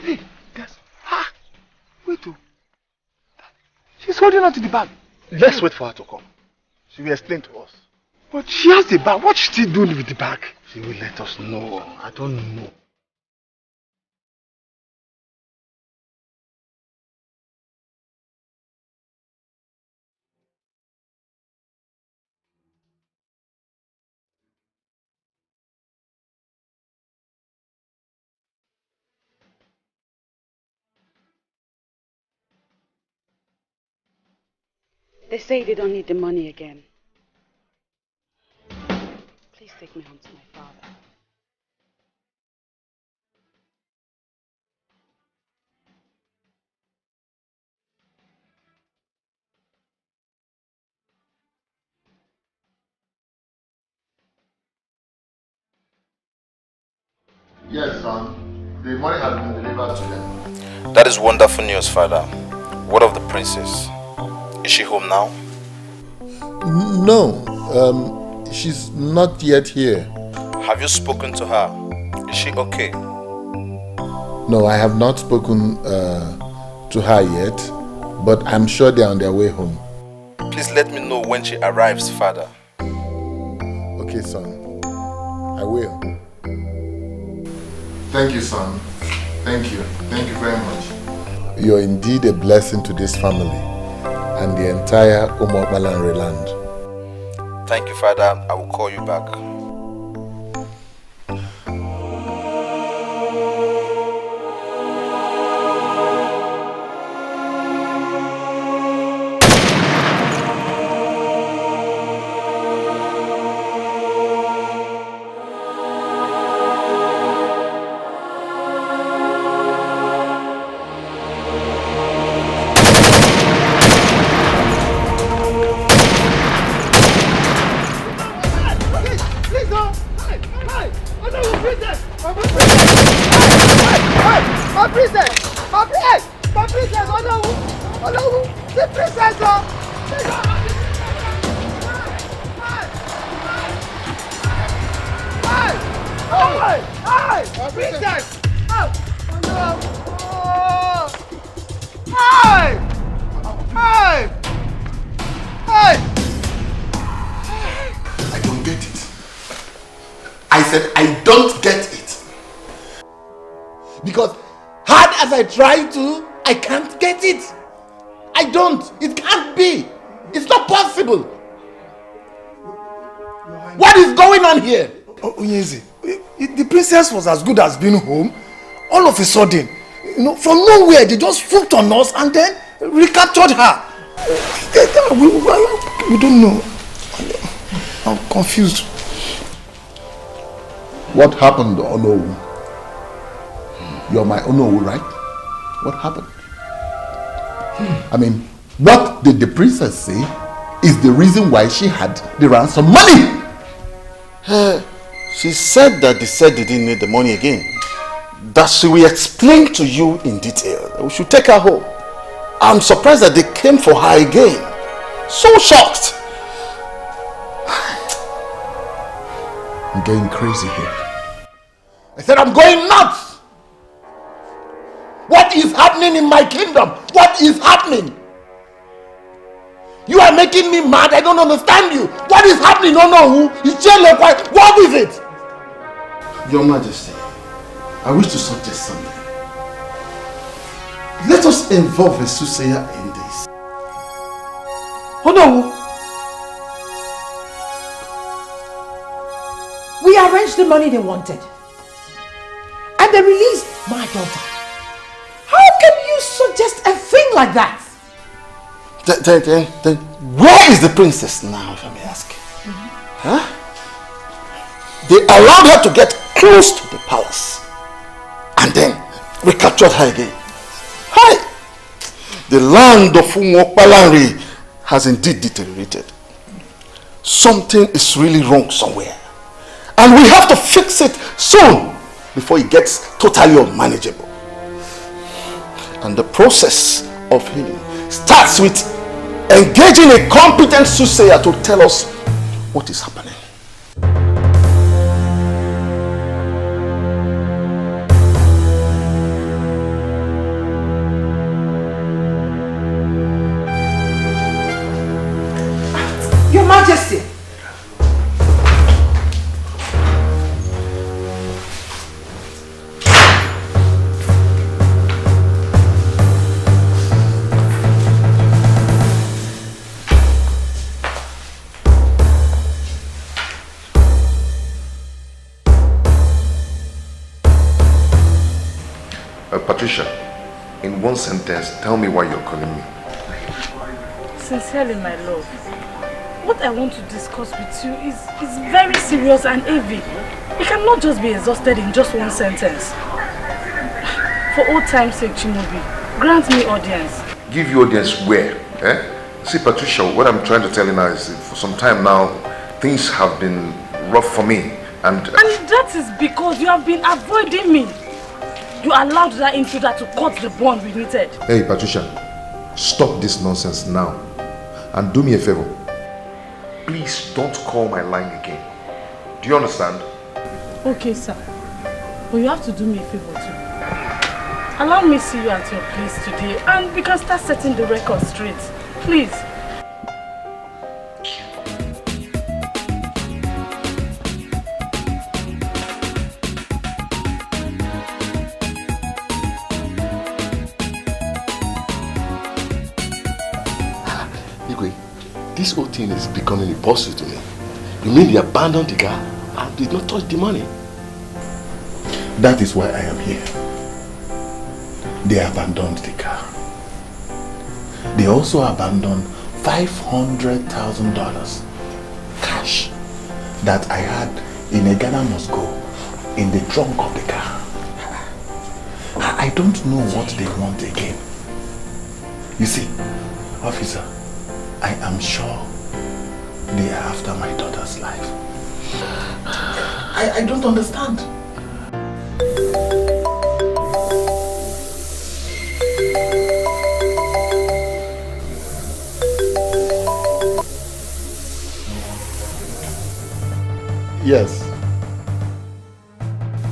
[SPEAKER 4] Hey, guys. Wait. She's holding on to the bag. Let's wait for her to come. She will explain to us. But she has the bag. What's she doing with the bag? She will let us know. I don't know.
[SPEAKER 22] They say they don't need the money again. Please take me home to my father.
[SPEAKER 8] Yes, son. The money has been delivered to them.
[SPEAKER 10] That is wonderful news, Father. What of the princess? Is she home now?
[SPEAKER 8] No, she's not yet here.
[SPEAKER 10] Have you spoken to her? Is she okay?
[SPEAKER 8] No, I have not spoken to her yet, but I'm sure they're on their way home.
[SPEAKER 10] Please let me know when she arrives, Father.
[SPEAKER 8] Okay, son. I will. Thank you, son. Thank you. Thank you very much. You're indeed a blessing to this family and the entire Umokbalanre land.
[SPEAKER 10] Thank you, Father. I will call you back.
[SPEAKER 18] I try to, I can't get it. I don't. It can't be. It's not possible. What is going on here?
[SPEAKER 7] Onyezi, the princess was as good as being home. All of a sudden, from nowhere, they just swooped on us and then recaptured her. We don't know. I'm confused.
[SPEAKER 8] What happened, Onowu? You're my Onowu, right? What happened? I mean, what did the princess say is the reason why she had the ransom money?
[SPEAKER 4] She said that they said they didn't need the money again. That she will explain to you in detail. We should take her home. I'm surprised that they came for her again. So shocked.
[SPEAKER 8] I'm getting crazy here.
[SPEAKER 18] I said I'm going nuts. What is happening in my kingdom? What is happening? You are making me mad. I don't understand you. What is happening? No, no. What is it?
[SPEAKER 4] Your Majesty, I wish to suggest something. Let us involve a soothsayer in this.
[SPEAKER 12] Oh no! We arranged the money they wanted. And they released my daughter. How can you suggest a thing like that?
[SPEAKER 4] Then where is the princess now, if I may ask? Huh? They allowed her to get close to the palace and then recaptured her again. Hi! The land of Umokbalanre has indeed deteriorated. Something is really wrong somewhere. And we have to fix it soon before it gets totally unmanageable. And the process of healing starts with engaging a competent soothsayer to tell us what is happening.
[SPEAKER 12] Your Majesty!
[SPEAKER 8] Patricia, in one sentence, tell me why you're calling me.
[SPEAKER 5] sincerely, my love. What I want to discuss with you is very serious and heavy. You cannot just be exhausted in just one sentence. For old time's sake, Chimobi, grant me audience.
[SPEAKER 8] Give you audience where? See, Patricia, what I'm trying to tell you now is for some time now, things have been rough for me. And
[SPEAKER 5] that is because you have been avoiding me. You allowed that intruder to cut the bond we needed.
[SPEAKER 8] Hey, Patricia, stop this nonsense now. And do me a favor. Please don't call my line again. Do you understand?
[SPEAKER 5] Okay, sir. But you have to do me a favor too. Allow me to see you at your place today and we can start setting the record straight. Please.
[SPEAKER 4] This whole thing is becoming impossible to me. You mean they abandoned the car and did not touch the money?
[SPEAKER 7] That is why I am here. They abandoned the car. They also abandoned $500,000 cash that I had in a Ghana must go in the trunk of the car. I don't know what they want again. You see, officer, I am sure they are after my daughter's life. I don't understand. Yes.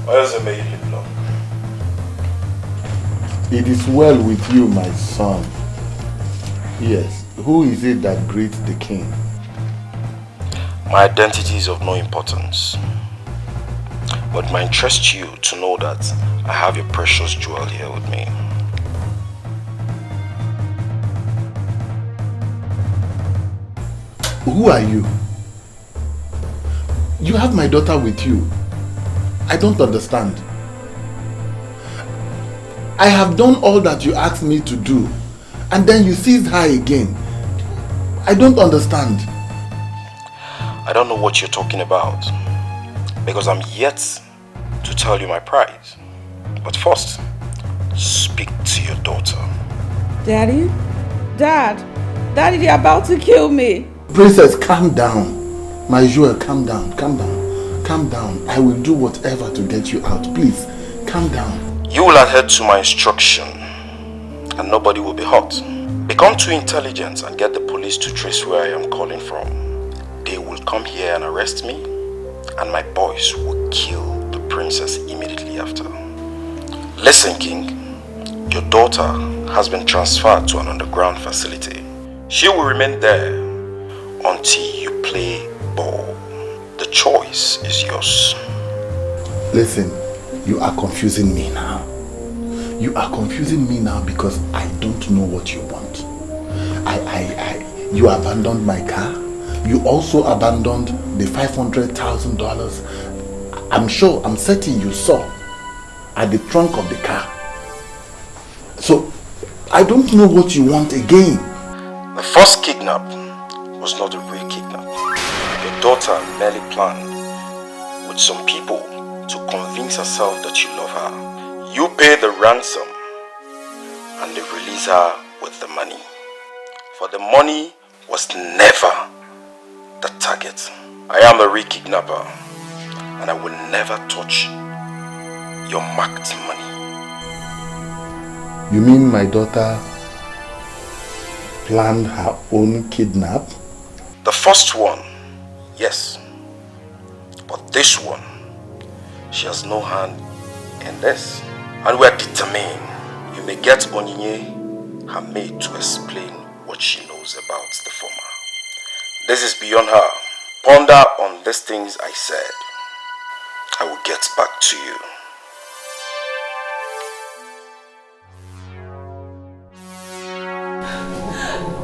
[SPEAKER 10] Why does it make you look long?
[SPEAKER 7] It is well with you, my son. Yes. Who is it that greets the king?
[SPEAKER 10] My identity is of no importance. But it might interest you to know that I have your precious jewel here with me.
[SPEAKER 7] Who are you? You have my daughter with you. I don't understand. I have done all that you asked me to do, and then you seized her again. I don't understand.
[SPEAKER 10] I don't know what you're talking about, because I'm yet to tell you my prize. But first, speak to your daughter.
[SPEAKER 2] Daddy? Dad? Daddy, they're about to kill me.
[SPEAKER 7] Princess, calm down. My jewel, calm down, calm down, calm down. I will do whatever to get you out. Please, calm down.
[SPEAKER 10] You will adhere to my instruction, and nobody will be hurt. Become too intelligent and get the police to trace where I am calling from. They will come here and arrest me, and my boys will kill the princess immediately after. Listen, King, your daughter has been transferred to an underground facility. She will remain there until you play ball. The choice is yours.
[SPEAKER 7] Listen, you are confusing me now. You are confusing me now because I don't know what you want. You abandoned my car. You also abandoned the $500,000. I'm sure, I'm certain you saw at the trunk of the car. So, I don't know what you want again.
[SPEAKER 10] The first kidnap was not a real kidnap. Your daughter merely planned with some people to convince herself that you love her. You pay the ransom and they release her with the money. For the money was never the target. I am the real kidnapper and I will never touch your marked money.
[SPEAKER 7] You mean my daughter planned her own kidnap?
[SPEAKER 10] The first one, yes. But this one, she has no hand in this. And we are determined. You may get Onyinye, her maid, to explain what she knows about the former. This is beyond her. Ponder on these things I said. I will get back to you.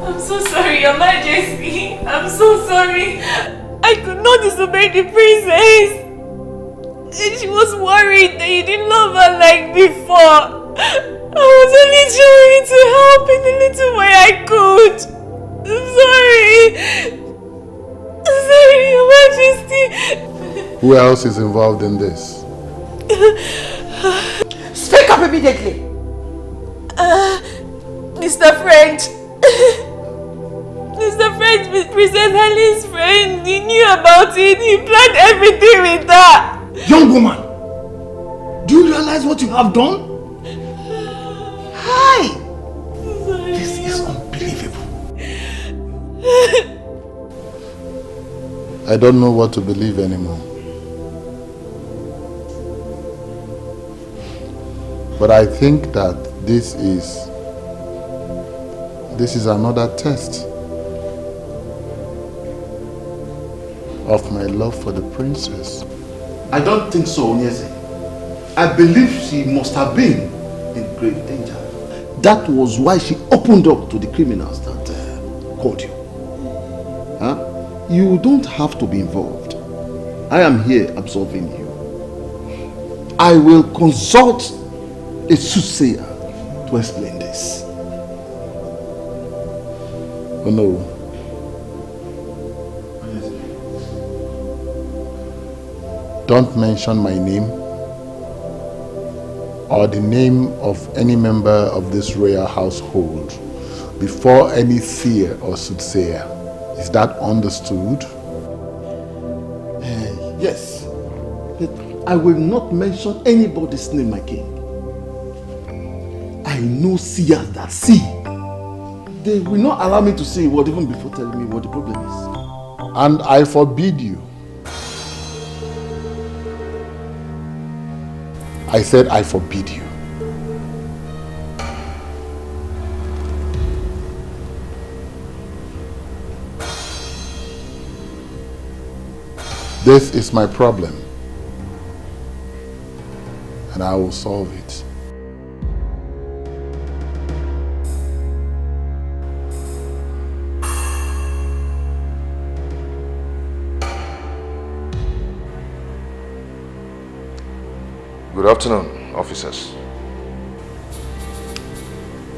[SPEAKER 9] I'm so sorry, Your Majesty. I'm so sorry. I could not disobey the princess. She was worried that you didn't love her like before. I was only trying to help in the little way I could.
[SPEAKER 15] Sorry, Your Majesty.
[SPEAKER 1] Who else is involved in this?
[SPEAKER 12] Speak up immediately.
[SPEAKER 9] Mr. French. Mr. French, Princess Helen's friend. He knew about it. He planned everything with her.
[SPEAKER 7] Young woman, do you realize what you have done? Hi! This is unbelievable.
[SPEAKER 1] I don't know what to believe anymore. But I think that this is another test of my love for the princess. I don't think so, Onyeze. I believe she must have been in great danger. That was why she opened up to the criminals that called you. Huh? You don't have to be involved. I am here absolving you. I will consult a soothsayer to explain this. Oh no. Don't mention my name or the name of any member of this royal household before any seer or soothsayer. Is that understood? Yes. I will not mention anybody's name, my king. I know seers that see. They will not allow me to say a word even before telling me what the problem is. And I forbid you. I said I forbid you. This is my problem, and I will solve it.
[SPEAKER 8] Good afternoon, officers.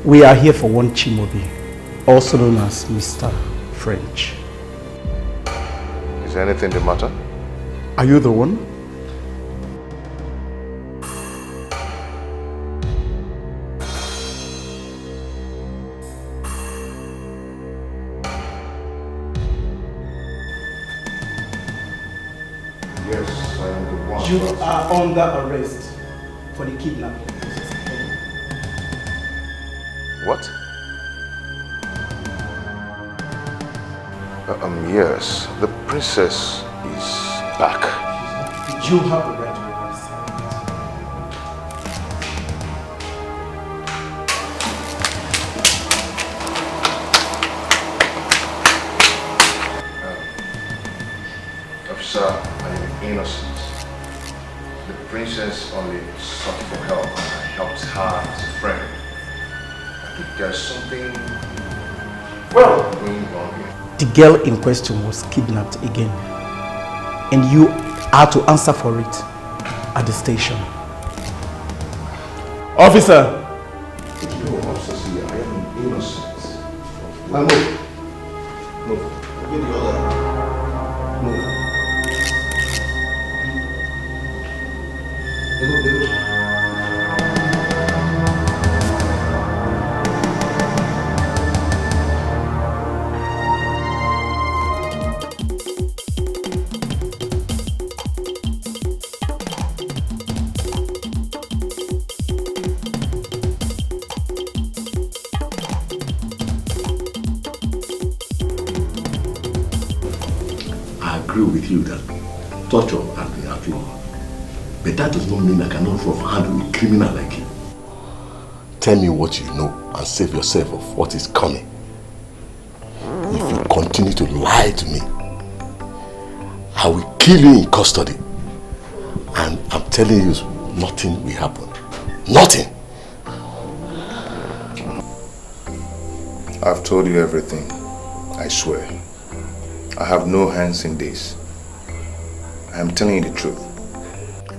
[SPEAKER 11] We are here for one Chimobi, also known as Mr. French.
[SPEAKER 8] Is anything the matter?
[SPEAKER 11] Are you the one?
[SPEAKER 8] Yes, I am the one.
[SPEAKER 11] You are under arrest for the kidnapping.
[SPEAKER 8] What? Yes, the princess is back.
[SPEAKER 11] You have the right to request
[SPEAKER 8] Officer, I am innocent. The princess only sought for help and I helped her as a friend. If there's something going on here.
[SPEAKER 11] The girl in question was kidnapped again, and you are to answer for it at the station. Officer!
[SPEAKER 8] No, officer, see, I am innocent.
[SPEAKER 1] No. Get the other. No.
[SPEAKER 4] With you that torture has been happening, but that does not mean I cannot handle a criminal like you. Tell me what you know and save yourself of what is coming. If you continue to lie to me, I will kill you in custody. And I'm telling you, nothing will happen. Nothing.
[SPEAKER 8] I've told you everything, I swear. I have no hands in this. I am telling you the truth.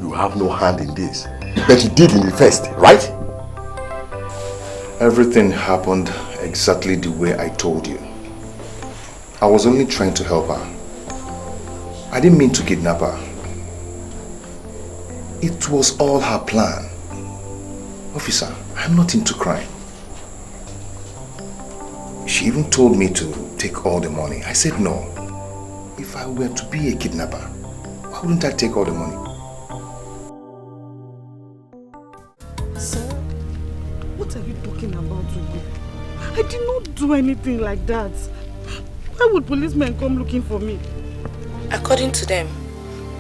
[SPEAKER 4] You have no hand in this, but you did in the first, right?
[SPEAKER 8] Everything happened exactly the way I told you. I was only trying to help her. I didn't mean to kidnap her. It was all her plan. Officer, I'm not into crime. She even told me to take all the money. I said no. If I were to be a kidnapper, why wouldn't I take all the money?
[SPEAKER 7] Sir, what are you talking about, Ubah? I did not do anything like that. Why would policemen come looking for me?
[SPEAKER 12] According to them,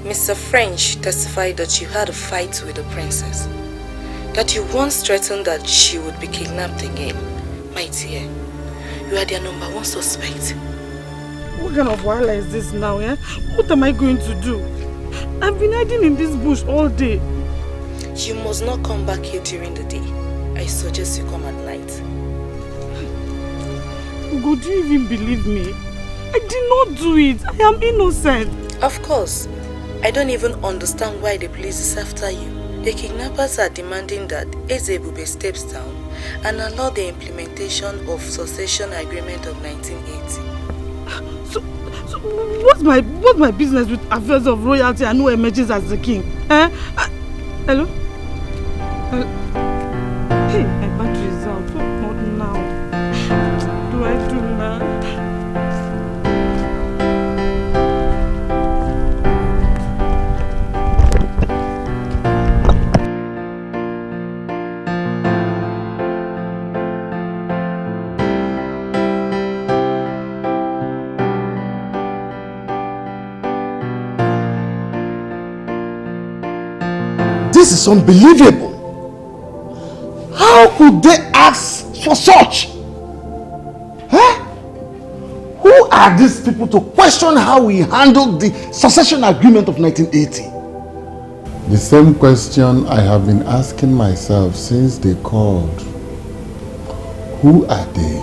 [SPEAKER 12] Mr. French testified that you had a fight with the princess. That you once threatened that she would be kidnapped again. My dear, you are their #1 suspect.
[SPEAKER 7] What kind of wahala is this now, eh? What am I going to do? I've been hiding in this bush all day.
[SPEAKER 12] You must not come back here during the day. I suggest you come at night.
[SPEAKER 7] Ugo, do you even believe me? I did not do it. I am innocent.
[SPEAKER 12] Of course. I don't even understand why the police is after you. The kidnappers are demanding that Ezebube steps down and allow the implementation of Succession Agreement of 1980.
[SPEAKER 7] So what's my business with affairs of royalty and who emerges as the king? Eh? Hello? Hey, my battery is out. Not now. What do I do now?
[SPEAKER 4] This is unbelievable. How could they ask for such? Huh? Who are these people to question how we handled the succession agreement of 1980?
[SPEAKER 1] The same question I have been asking myself since they called. Who are they?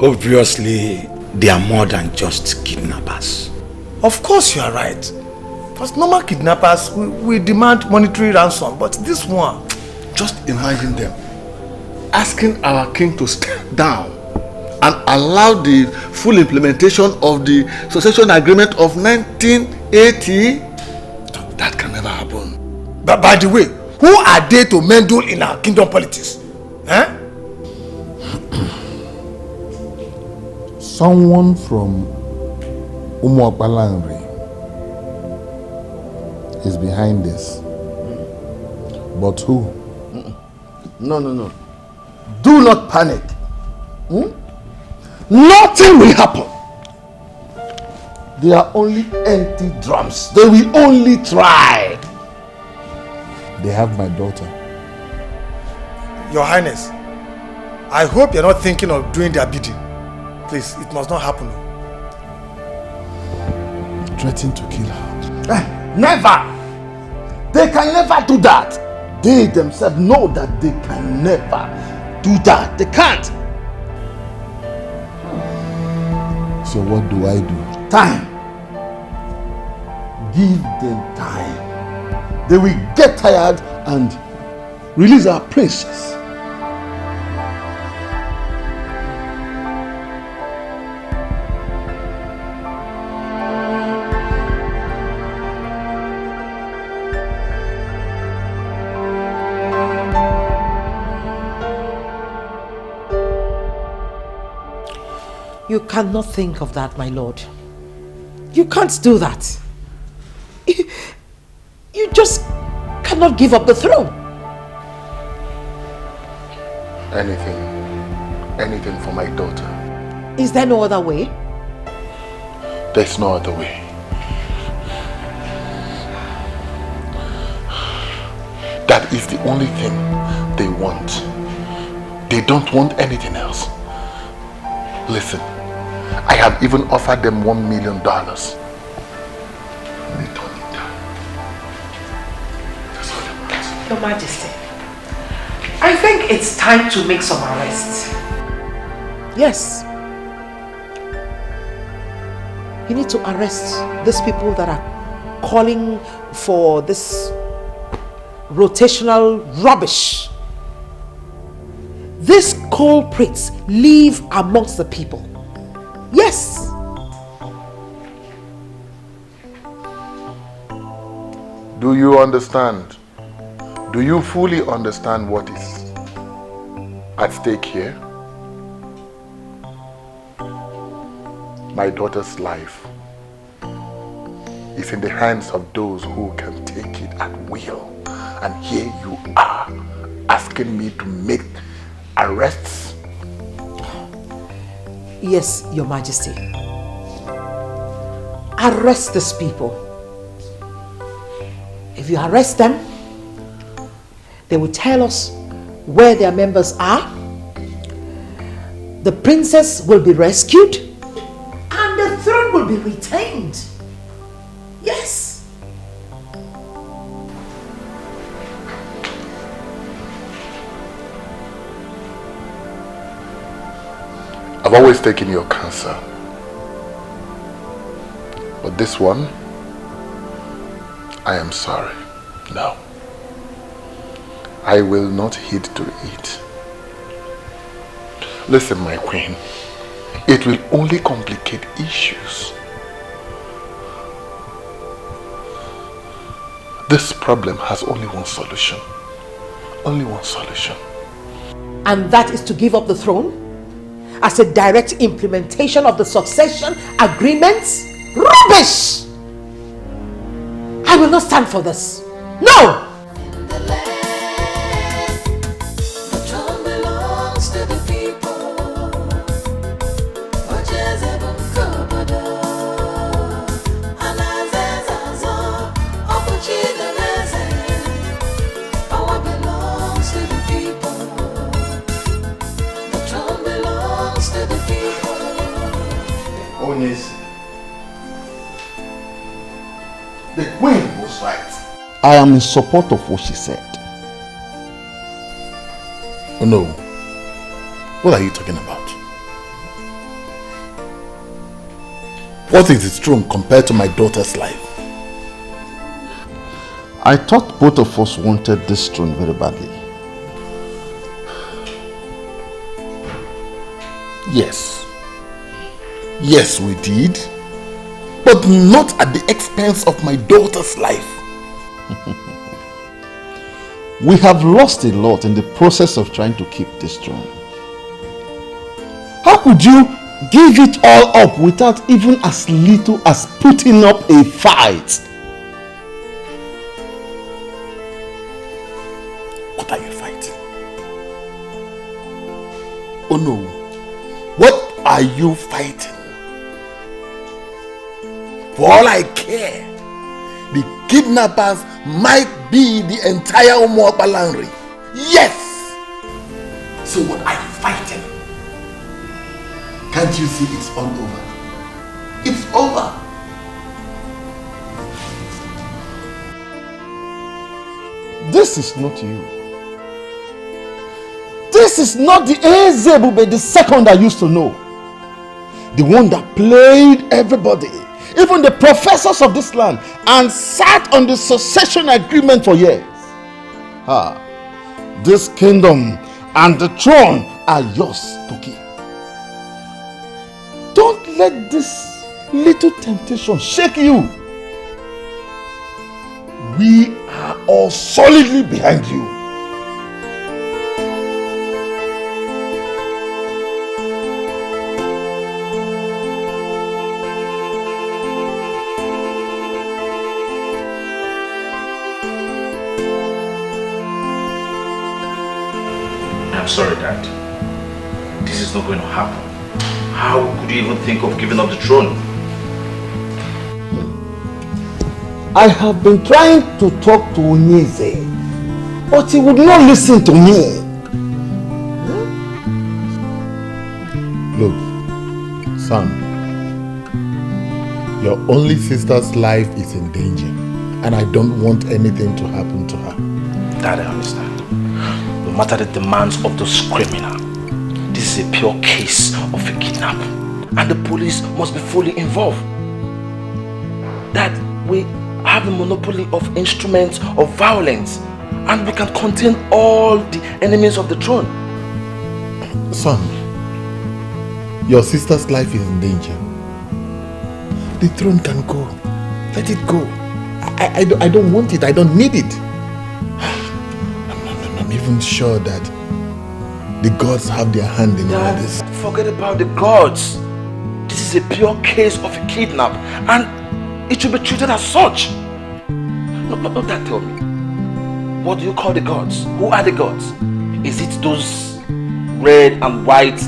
[SPEAKER 18] Obviously, they are more than just kidnappers.
[SPEAKER 7] Of course you are right. Because normal kidnappers, we demand monetary ransom, but this one...
[SPEAKER 1] Just imagine them asking our king to step down and allow the full implementation of the succession agreement of 1980. That can never happen.
[SPEAKER 7] But by the way, who are they to meddle in our kingdom politics? Eh?
[SPEAKER 1] Someone from Umuokpalanri is behind this. But who?
[SPEAKER 4] No. Do not panic. Nothing will happen. They are only empty drums. They will only try.
[SPEAKER 1] They have my daughter.
[SPEAKER 7] Your Highness, I hope you're not thinking of doing their bidding. Please, it must not happen.
[SPEAKER 1] Threatening to kill her.
[SPEAKER 4] Never! They can never do that. They themselves know that they can never do that. They can't.
[SPEAKER 1] So what do I do?
[SPEAKER 4] Time. Give them time. They will get tired and release our princess.
[SPEAKER 12] You cannot think of that, my lord. You can't do that. You just cannot give up the throne.
[SPEAKER 1] Anything for my daughter.
[SPEAKER 12] Is there no other way?
[SPEAKER 1] There's no other way. That is the only thing they want. They don't want anything else. Listen, I have even offered them $1 million. They don't need that. That's all they want.
[SPEAKER 12] Your Majesty, I think it's time to make some arrests. Yes. You need to arrest these people that are calling for this rotational rubbish. these culprits live amongst the people. Yes.
[SPEAKER 4] Do you understand? Do you fully understand what is at stake here? My daughter's life is in the hands of those who can take it at will. And here you are asking me to make arrests?
[SPEAKER 12] Yes, Your Majesty. Arrest these people. If you arrest them, they will tell us where their members are. The princess will be rescued and the throne will be retained. Yes.
[SPEAKER 4] I've always taken your counsel. But this one, I am sorry. No. I will not heed to it. Listen, my queen. It will only complicate issues. This problem has only one solution. Only one solution.
[SPEAKER 12] And that is to give up the throne as a direct implementation of the succession agreements? Rubbish! I will not stand for this. No!
[SPEAKER 4] The queen was right.
[SPEAKER 1] I am in support of what she said.
[SPEAKER 4] Oh no. What are you talking about? What is its throne compared to my daughter's life?
[SPEAKER 1] I thought both of us wanted this throne very badly.
[SPEAKER 4] Yes. Yes, we did. But not at the expense of my daughter's life.
[SPEAKER 1] We have lost a lot in the process of trying to keep this throne. How could you give it all up without even as little as putting up a fight?
[SPEAKER 4] What are you fighting? Oh no. What are you fighting? For all I care, the kidnappers might be the entire UMOKWE land. Yes! So what are you fighting? Can't you see it's all over? It's over.
[SPEAKER 1] This is not you. This is not the Ezebube the second I used to know. The one that played everybody, even the professors of this land, and sat on the succession agreement for years. This kingdom and the throne are yours to keep. Don't let this little temptation shake you. We are all solidly behind you.
[SPEAKER 11] I'm sorry, Dad. This is not going to happen. How could you even think of giving up the throne?
[SPEAKER 1] I have been trying to talk to Onyeze, but he would not listen to me.
[SPEAKER 4] Look, son, your only sister's life is in danger, and I don't want anything to happen to her.
[SPEAKER 11] Dad, I understand. No matter the demands of those criminals, this is a pure case of a kidnap, and the police must be fully involved. Dad, we have the monopoly of instruments of violence, and we can contain all the enemies of the throne.
[SPEAKER 1] Son, your sister's life is in danger. The throne can go. Let it go. I don't want it. I don't need it. I'm even sure that the gods have their hand in all this.
[SPEAKER 11] Forget about the gods. This is a pure case of a kidnap, and it should be treated as such. No, that tell me. What do you call the gods? Who are the gods? Is it those red and white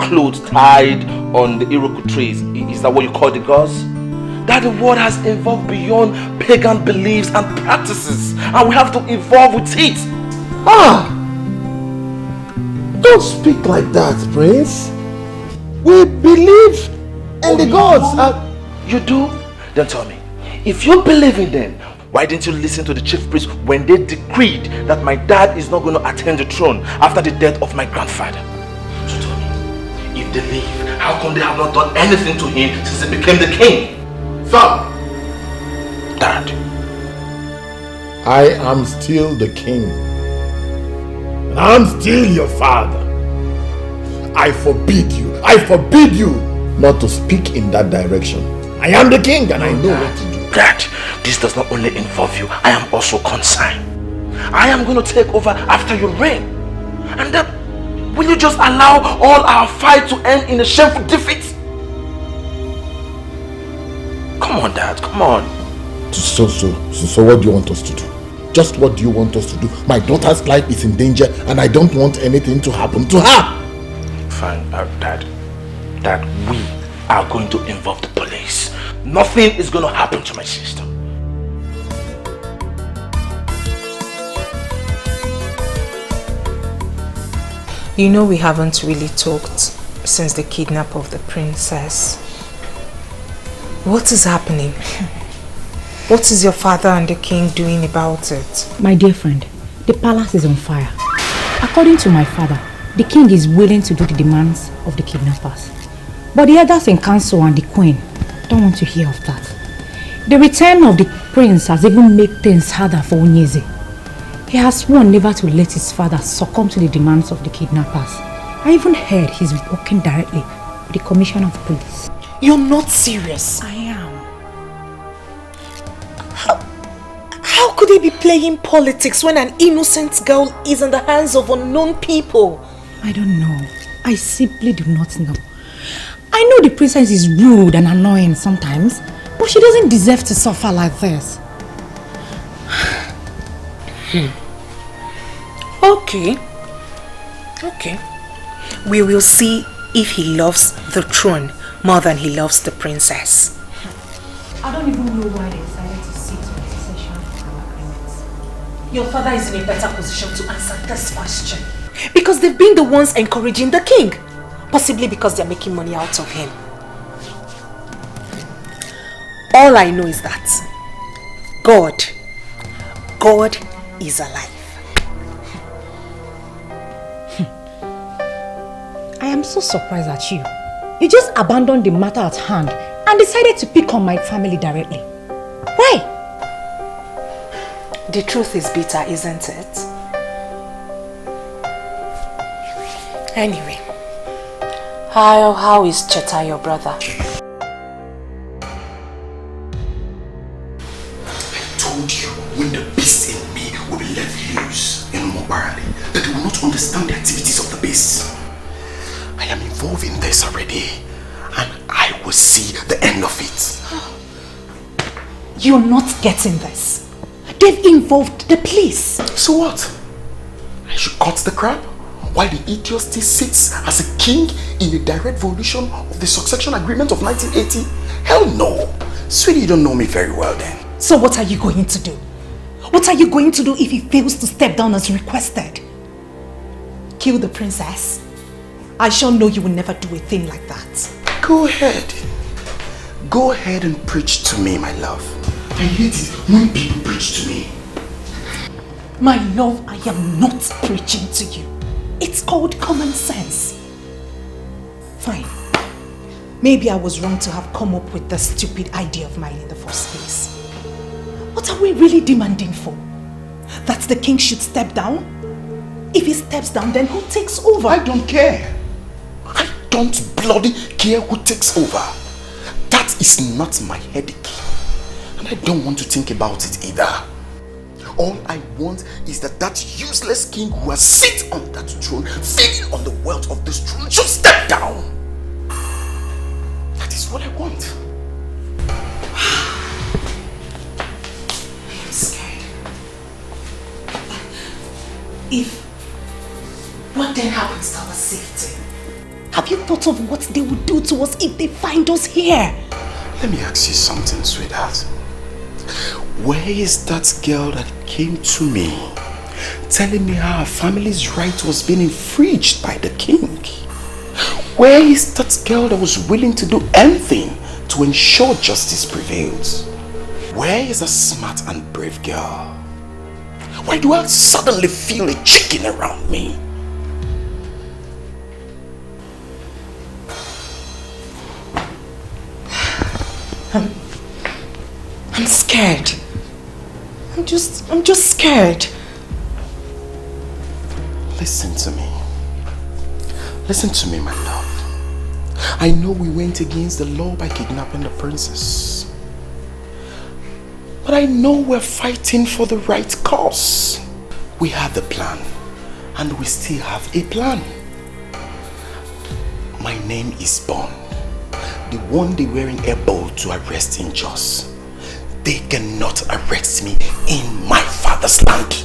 [SPEAKER 11] clothes tied on the Iroquois trees? Is that what you call the gods? That the world has evolved beyond pagan beliefs and practices, and we have to evolve with it.
[SPEAKER 1] Don't speak like that, Prince. We believe in the gods.
[SPEAKER 11] You do? Then tell me, if you believe in them, why didn't you listen to the chief priest when they decreed that my dad is not going to attain the throne after the death of my grandfather? So tell me, if they leave, how come they have not done anything to him since he became the king?
[SPEAKER 1] Son!
[SPEAKER 11] Dad.
[SPEAKER 1] I am still the king. And I'm still your father. I forbid you not to speak in that direction. I am the king and I know what to do.
[SPEAKER 11] Dad, this does not only involve you, I am also concerned. I am going to take over after your reign. And then, will you just allow all our fight to end in a shameful defeat? Come on, Dad, come on.
[SPEAKER 1] So what do you want us to do? Just what do you want us to do? My daughter's life is in danger and I don't want anything to happen to her.
[SPEAKER 11] Fine, Dad, we are going to involve the police. Nothing is going to happen to my sister.
[SPEAKER 12] You know we haven't really talked since the kidnap of the princess. What is happening? What is your father and the king doing about it?
[SPEAKER 20] My dear friend, the palace is on fire. According to my father, the king is willing to do the demands of the kidnappers. But the others in council and the queen don't want to hear of that. The return of the prince has even made things harder for Unyeze. He has sworn never to let his father succumb to the demands of the kidnappers. I even heard he's working directly with the commissioner of police.
[SPEAKER 12] You're not serious.
[SPEAKER 20] I am.
[SPEAKER 12] How could he be playing politics when an innocent girl is in the hands of unknown people?
[SPEAKER 20] I don't know. I simply do not know. I know the princess is rude and annoying sometimes, but she doesn't deserve to suffer like this.
[SPEAKER 12] Okay. We will see if he loves the throne more than he loves the princess.
[SPEAKER 20] I don't even know why they decided to sit on the session of our agreements.
[SPEAKER 12] Your father is in a better position to answer this question. Because they've been the ones encouraging the king. Possibly because they're making money out of him. All I know is that God is alive.
[SPEAKER 20] I am so surprised at you. You just abandoned the matter at hand and decided to pick on my family directly. Why?
[SPEAKER 12] The truth is bitter, isn't it? Anyway, how is Cheta, your brother?
[SPEAKER 18] I told you, when the beast in me will be let loose in MORAH, that they will not understand the activities of the beast. I am involved in this already, and I will see the end of it.
[SPEAKER 12] You're not getting this. They've involved the police.
[SPEAKER 18] So what? I should cut the crap? While the idiot still sits as a king in a direct violation of the succession agreement of 1980? Hell no! Sweetie, you don't know me very well then.
[SPEAKER 12] So what are you going to do? What are you going to do if he fails to step down as requested? Kill the princess? I sure know you will never do a thing like that.
[SPEAKER 18] Go ahead. Go ahead and preach to me, my love. I hate it when people preach to me.
[SPEAKER 12] My love, I am not preaching to you. It's called common sense. Fine. Maybe I was wrong to have come up with this stupid idea of mine in the first place. What are we really demanding for? That the king should step down?
[SPEAKER 3] If he steps down, then who takes over?
[SPEAKER 10] I don't care. I don't bloody care who takes over. That is not my headache. And I don't want to think about it either. All I want is that useless king who has sit on that throne, feeding on the wealth of this throne, should step down. That is what I want.
[SPEAKER 3] I'm scared. If what then happens to our safety? Have you thought of what they would do to us if they find us here?
[SPEAKER 10] Let me ask you something, sweetheart. Where is that girl that came to me telling me how her family's right was being infringed by the king? Where is that girl that was willing to do anything to ensure justice prevails? Where is a smart and brave girl? Why do I suddenly feel a chicken around me?
[SPEAKER 3] I'm scared. I'm just scared.
[SPEAKER 10] Listen to me. Listen to me, my love. I know we went against the law by kidnapping the princess. But I know we're fighting for the right cause. We have the plan. And we still have a plan. My name is Bond. The one they were able to arrest in Jos. They cannot arrest me in my father's land.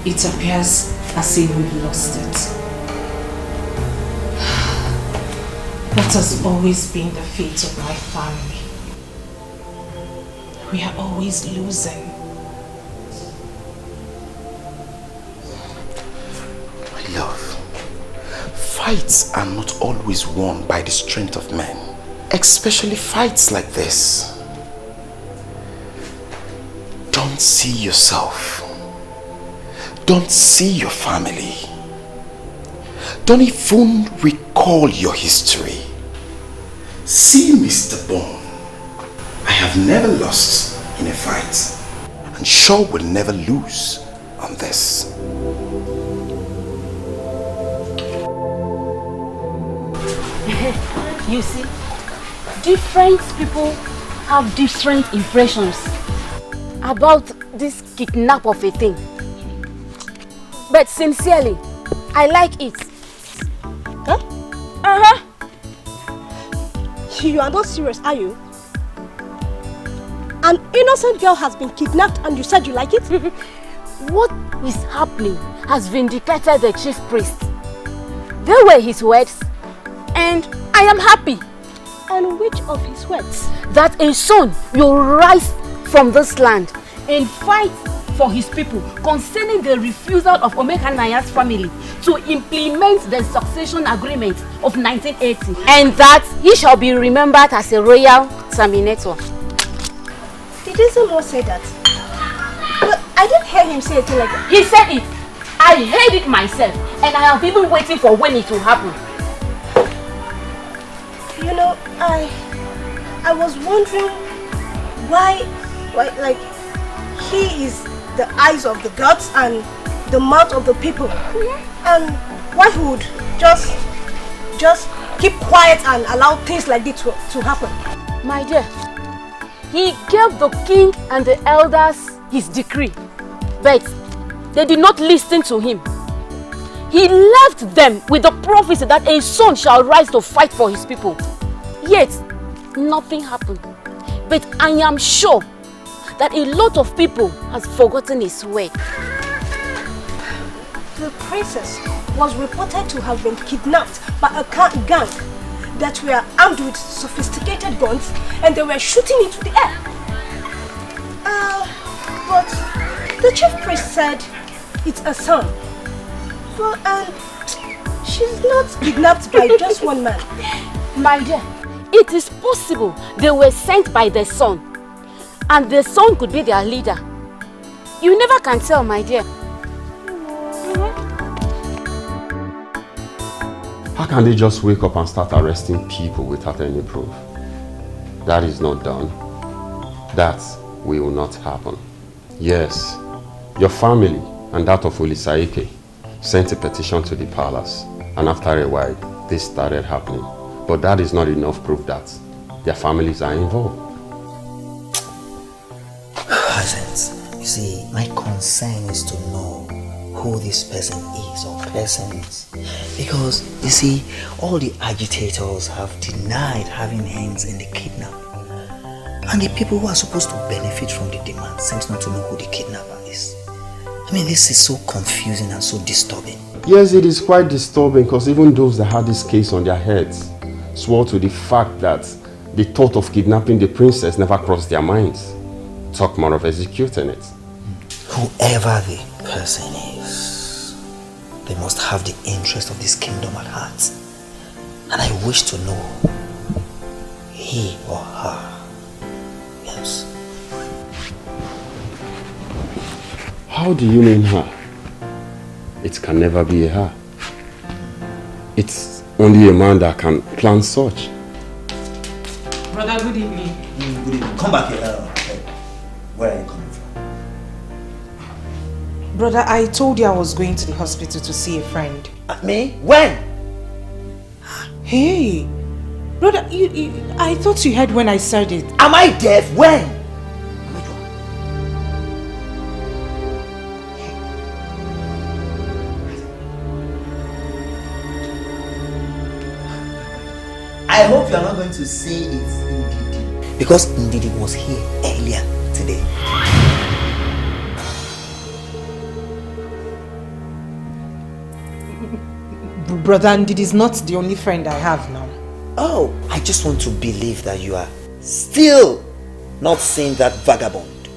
[SPEAKER 3] It appears as if we've lost it. That has always been the fate of my family. We are always losing.
[SPEAKER 10] My love, fights are not always won by the strength of men, especially fights like this. Don't see yourself. Don't see your family. Don't even recall your history. See Mr. Bone. I have never lost in a fight, and sure will never lose on this.
[SPEAKER 19] You see, different people have different impressions about this kidnap of a thing. But sincerely, I like it.
[SPEAKER 22] Huh? Uh-huh. You are not serious, are you? An innocent girl has been kidnapped and you said you like it?
[SPEAKER 19] What is happening has vindicated the chief priest. They were his words and I am happy.
[SPEAKER 22] And which of his words?
[SPEAKER 19] That a son will rise from this land and fight for his people concerning the refusal of Omekannaya's family to implement the succession agreement of 1980, and that he shall be remembered as a royal terminator.
[SPEAKER 22] Did Izumo say that? But I didn't hear him say anything like that.
[SPEAKER 19] He said it. I heard it myself, and I have been waiting for when it will happen.
[SPEAKER 22] You know, I was wondering why like he is the eyes of the gods and the mouth of the people, and why he would just keep quiet and allow things like this to happen.
[SPEAKER 19] My dear, he gave the king and the elders his decree, but they did not listen to him. He left them with the prophecy that a son shall rise to fight for his people. Yet, nothing happened. But I am sure that a lot of people has forgotten his word.
[SPEAKER 22] The princess was reported to have been kidnapped by a gang that were armed with sophisticated guns and they were shooting into the air. But the chief priest said it's a son. So, she's not kidnapped by just one man.
[SPEAKER 19] My dear, it is possible they were sent by the son. And the son could be their leader. You never can tell, my dear.
[SPEAKER 17] How can they just wake up and start arresting people without any proof? That is not done. That will not happen. Yes, your family and that of Olisaike sent a petition to the palace, and after a while, this started happening. But that is not enough proof that their families are involved.
[SPEAKER 21] Presence. You see, my concern is to know who this person is or persons. Because, you see, all the agitators have denied having hands in the kidnap. And the people who are supposed to benefit from the demand seems not to know who the kidnapper is. I mean, this is so confusing and so disturbing.
[SPEAKER 17] Yes, it is quite disturbing because even those that had this case on their heads swore to the fact that the thought of kidnapping the princess never crossed their minds. Talk more of executing it.
[SPEAKER 21] Whoever the person is, they must have the interest of this kingdom at heart. And I wish to know he or her. Yes.
[SPEAKER 17] How do you mean her? It can never be a her. It's only a man that can plan such.
[SPEAKER 22] Brother, good evening.
[SPEAKER 21] Good evening. Come back here. Where are you coming from?
[SPEAKER 12] Brother, I told you I was going to the hospital to see a friend.
[SPEAKER 21] Me? When?
[SPEAKER 12] Hey, brother, I thought you heard when I said it.
[SPEAKER 21] Am I deaf? When? I hope you are not going to say it's Ndidi. Because Ndidi was here earlier today.
[SPEAKER 12] Brother, Ndidi is not the only friend I have now.
[SPEAKER 21] Oh, I just want to believe that you are still not seeing that vagabond.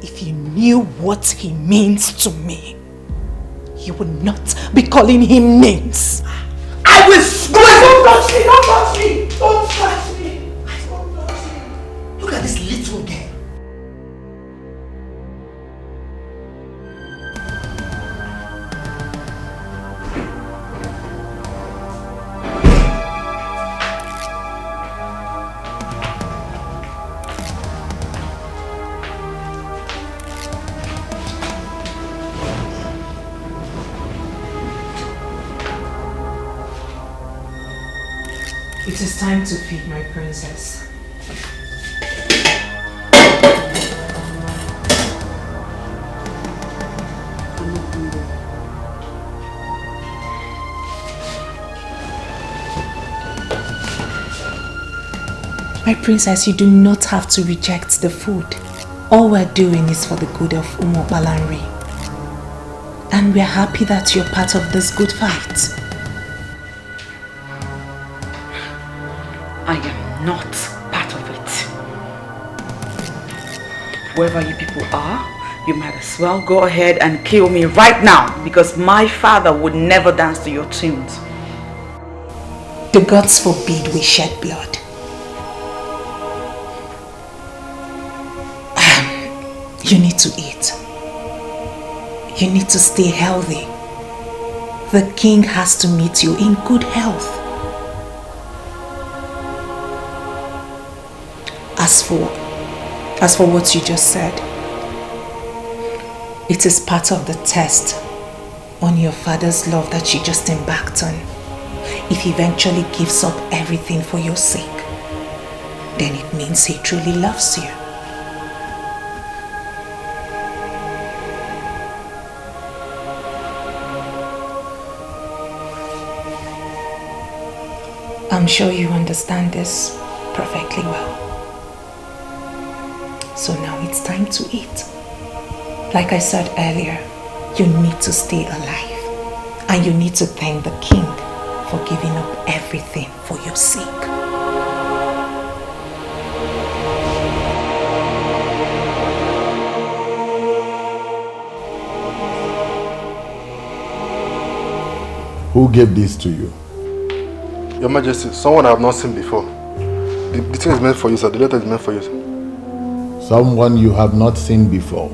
[SPEAKER 12] If you knew what he means to me, you would not be calling him names.
[SPEAKER 21] I will swear! Don't touch me! Don't touch me! Don't touch me! Don't touch me! Look at this little girl.
[SPEAKER 12] It is time to feed my princess. My princess, you do not have to reject the food. All we're doing is for the good of Umo Balanri. And we're happy that you're part of this good fight.
[SPEAKER 2] I am not part of it. Whoever you people are, you might as well go ahead and kill me right now, because my father would never dance to your tunes.
[SPEAKER 12] The gods forbid we shed blood. You need to eat. You need to stay healthy. The king has to meet you in good health. As for what you just said, it is part of the test on your father's love that you just embarked on. If he eventually gives up everything for your sake, then it means he truly loves you. I'm sure you understand this perfectly well. So now it's time to eat. Like I said earlier, you need to stay alive. And you need to thank the king for giving up everything for your sake.
[SPEAKER 1] Who gave this to you?
[SPEAKER 4] Your Majesty, someone I have not seen before. The thing is meant for you, sir. The letter is meant for you, sir.
[SPEAKER 1] Someone you have not seen before.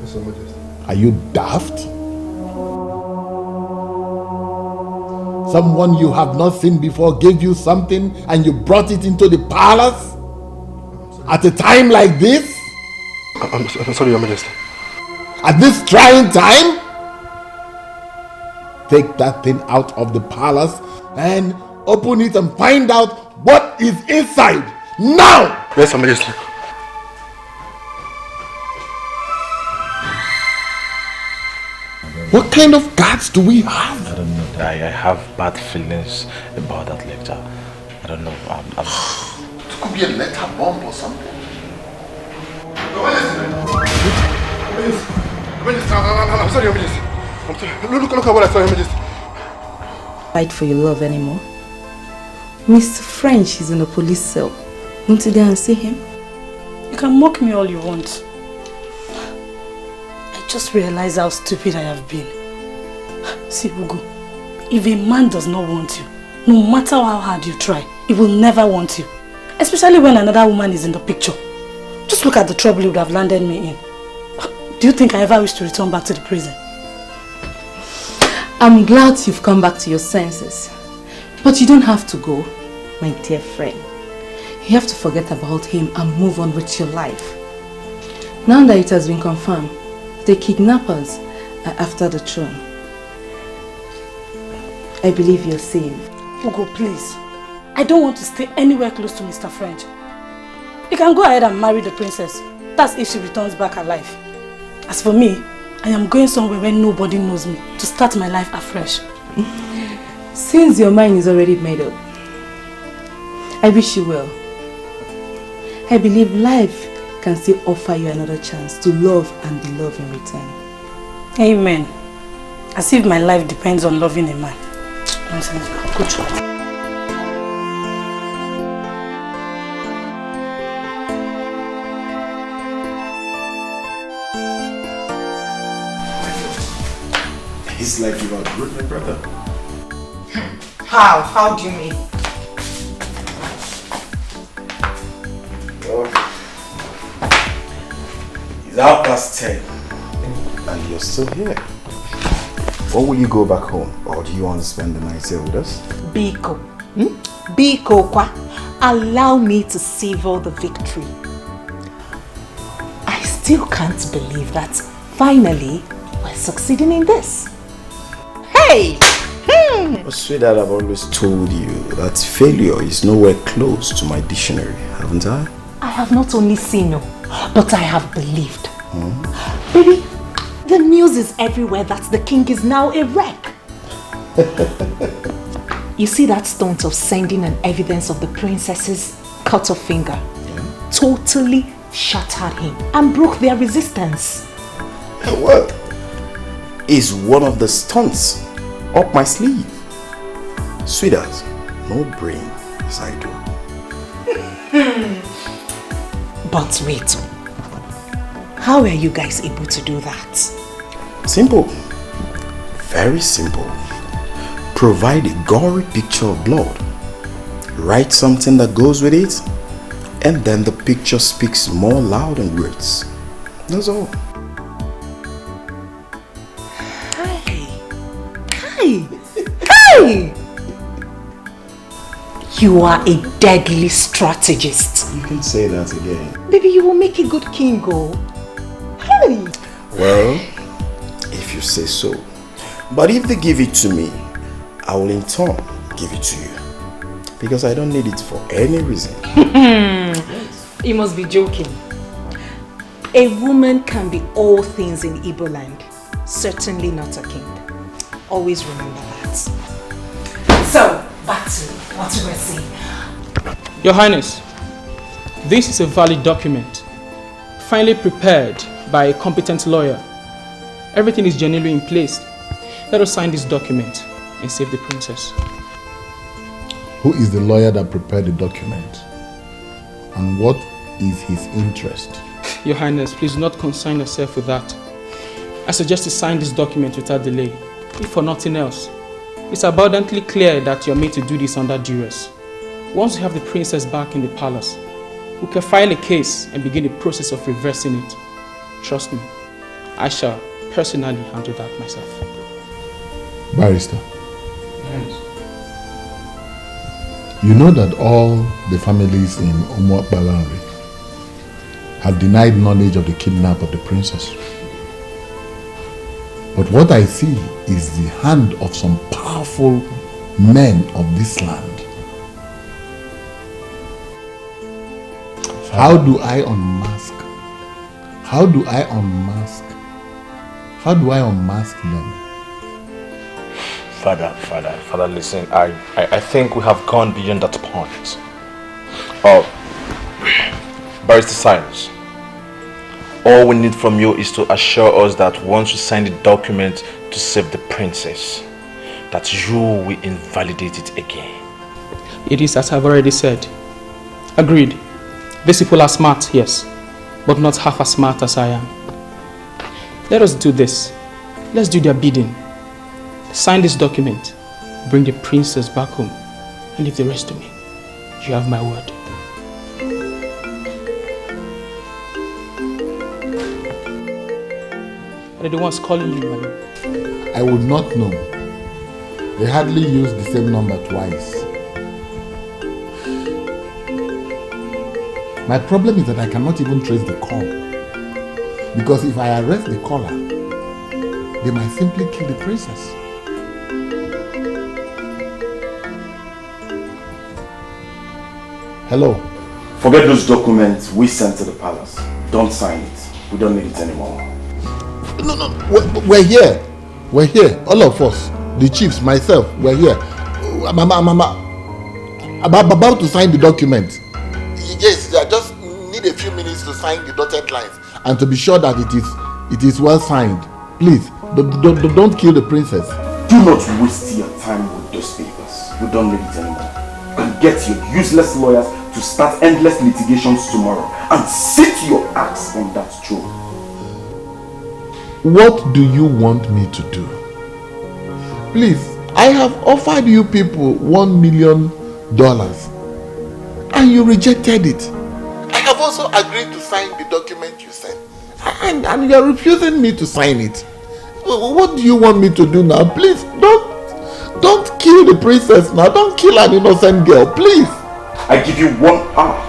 [SPEAKER 4] Yes, Your Majesty.
[SPEAKER 1] Are you daft? Someone you have not seen before gave you something and you brought it into the palace? At a time like this?
[SPEAKER 11] I'm sorry, Your Majesty.
[SPEAKER 1] At this trying time? Take that thing out of the palace and open it and find out what is inside. Now!
[SPEAKER 11] Yes, Your Majesty.
[SPEAKER 1] What kind of guards do we have?
[SPEAKER 11] I don't know. I have bad feelings about that lecture. I don't know.
[SPEAKER 1] It could be a letter bomb or something.
[SPEAKER 11] I'm sorry, Your Majesty. I'm sorry. Look at what I saw, Your Majesty.
[SPEAKER 14] Fight for your love anymore. Mr. French is in a police cell. Want to go and see him?
[SPEAKER 5] You can mock me all you want. I just realized how stupid I have been. See, Ugo, if a man does not want you, no matter how hard you try, he will never want you. Especially when another woman is in the picture. Just look at the trouble you would have landed me in. Do you think I ever wish to return back to the prison?
[SPEAKER 14] I'm glad you've come back to your senses. But you don't have to go, my dear friend. You have to forget about him and move on with your life. Now that it has been confirmed, the kidnappers are after the throne. I believe you're safe.
[SPEAKER 5] Ugo, please. I don't want to stay anywhere close to Mr. French. You can go ahead and marry the princess. That's if she returns back alive. As for me, I am going somewhere where nobody knows me to start my life afresh.
[SPEAKER 14] Since your mind is already made up, I wish you well. I believe life can still offer you another chance to love and be loved in return.
[SPEAKER 5] Amen. As if my life depends on loving a man. Nonsense. Good job.
[SPEAKER 10] It's like you outgrew my brother.
[SPEAKER 12] How? How do you mean?
[SPEAKER 10] It's 10:30. And you're still here. Or will you go back home? Or do you want to spend the night here with us?
[SPEAKER 3] Biko. Biko kwa. Allow me to savor the victory. I still can't believe that finally we're succeeding in this. Hey!
[SPEAKER 10] Oh, sweetheart, I've always told you that failure is nowhere close to my dictionary, haven't I?
[SPEAKER 3] I have not only seen you, but I have believed. Baby, the news is everywhere that the king is now a wreck. You see that stunt of sending an evidence of the princess's cut off finger? Totally shattered him and broke their resistance.
[SPEAKER 10] What? Is one of the stunts up my sleeve? Sweetheart, no brain as I do.
[SPEAKER 3] But wait, how are you guys able to do that?
[SPEAKER 10] Simple. Very simple. Provide a gory picture of blood. Write something that goes with it, and then the picture speaks more loud than words. That's all.
[SPEAKER 3] Hey! You are a deadly strategist.
[SPEAKER 10] You can say that again.
[SPEAKER 3] Baby, you will make a good king, go. Hey!
[SPEAKER 10] Well, if you say so. But if they give it to me, I will in turn give it to you. Because I don't need it for any reason.
[SPEAKER 3] You must be joking. A woman can be all things in Igbo land. Certainly not a king. Always remember that. So, back to what we were saying.
[SPEAKER 16] Your Highness, this is a valid document, finally prepared by a competent lawyer. Everything is genuinely in place. Let us sign this document and save the princess.
[SPEAKER 1] Who is the lawyer that prepared the document? And what is his interest?
[SPEAKER 16] Your Highness, please do not concern yourself with that. I suggest you sign this document without delay. If for nothing else, it's abundantly clear that you're made to do this under duress. Once we have the princess back in the palace, we can file a case and begin the process of reversing it. Trust me, I shall personally handle that myself.
[SPEAKER 1] Barrister,
[SPEAKER 16] Yes.
[SPEAKER 1] You know that all the families in Umuakbalanri have denied knowledge of the kidnap of the princess. But what I see is the hand of some powerful men of this land. How do I unmask? How do I unmask? How do I unmask them?
[SPEAKER 11] Father, listen, I think we have gone beyond that point. Barrister Cyrus, all we need from you is to assure us that once you sign the document to save the princess, that you will invalidate it again.
[SPEAKER 16] It is as I've already said. Agreed. These people are smart, yes, but not half as smart as I am. Let us do this. Let's do their bidding. Sign this document, bring the princess back home, and leave the rest to me. You have my word. Are the ones calling you, Manu?
[SPEAKER 1] I would not know. They hardly use the same number twice. My problem is that I cannot even trace the call. Because if I arrest the caller, they might simply kill the princess. Hello?
[SPEAKER 10] Forget those documents we sent to the palace. Don't sign it. We don't need it anymore.
[SPEAKER 1] No, we're here. We're here. All of us. The chiefs, myself, we're here. I'm about to sign the document. Yes, I just need a few minutes to sign the dotted lines and to be sure that it is well signed. Please, don't kill the princess.
[SPEAKER 10] Do not waste your time with those papers. We don't need it anymore. You can get your useless lawyers to start endless litigations tomorrow and sit your ass on that throne.
[SPEAKER 1] What do you want me to do? Please, I have offered you people $1 million and you rejected it. I have also agreed to sign the document you sent and you are refusing me to sign it. What do you want me to do now? Please, don't kill the princess now. Don't kill an innocent girl, please.
[SPEAKER 10] I give you 1 hour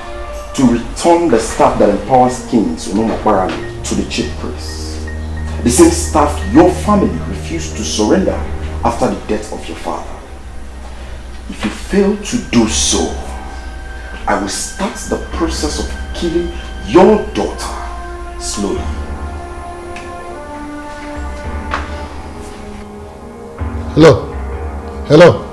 [SPEAKER 10] to return the staff that empowers kings to the chief priest. The same staff your family refused to surrender after the death of your father. If you fail to do so, I will start the process of killing your daughter slowly.
[SPEAKER 1] Hello? Hello?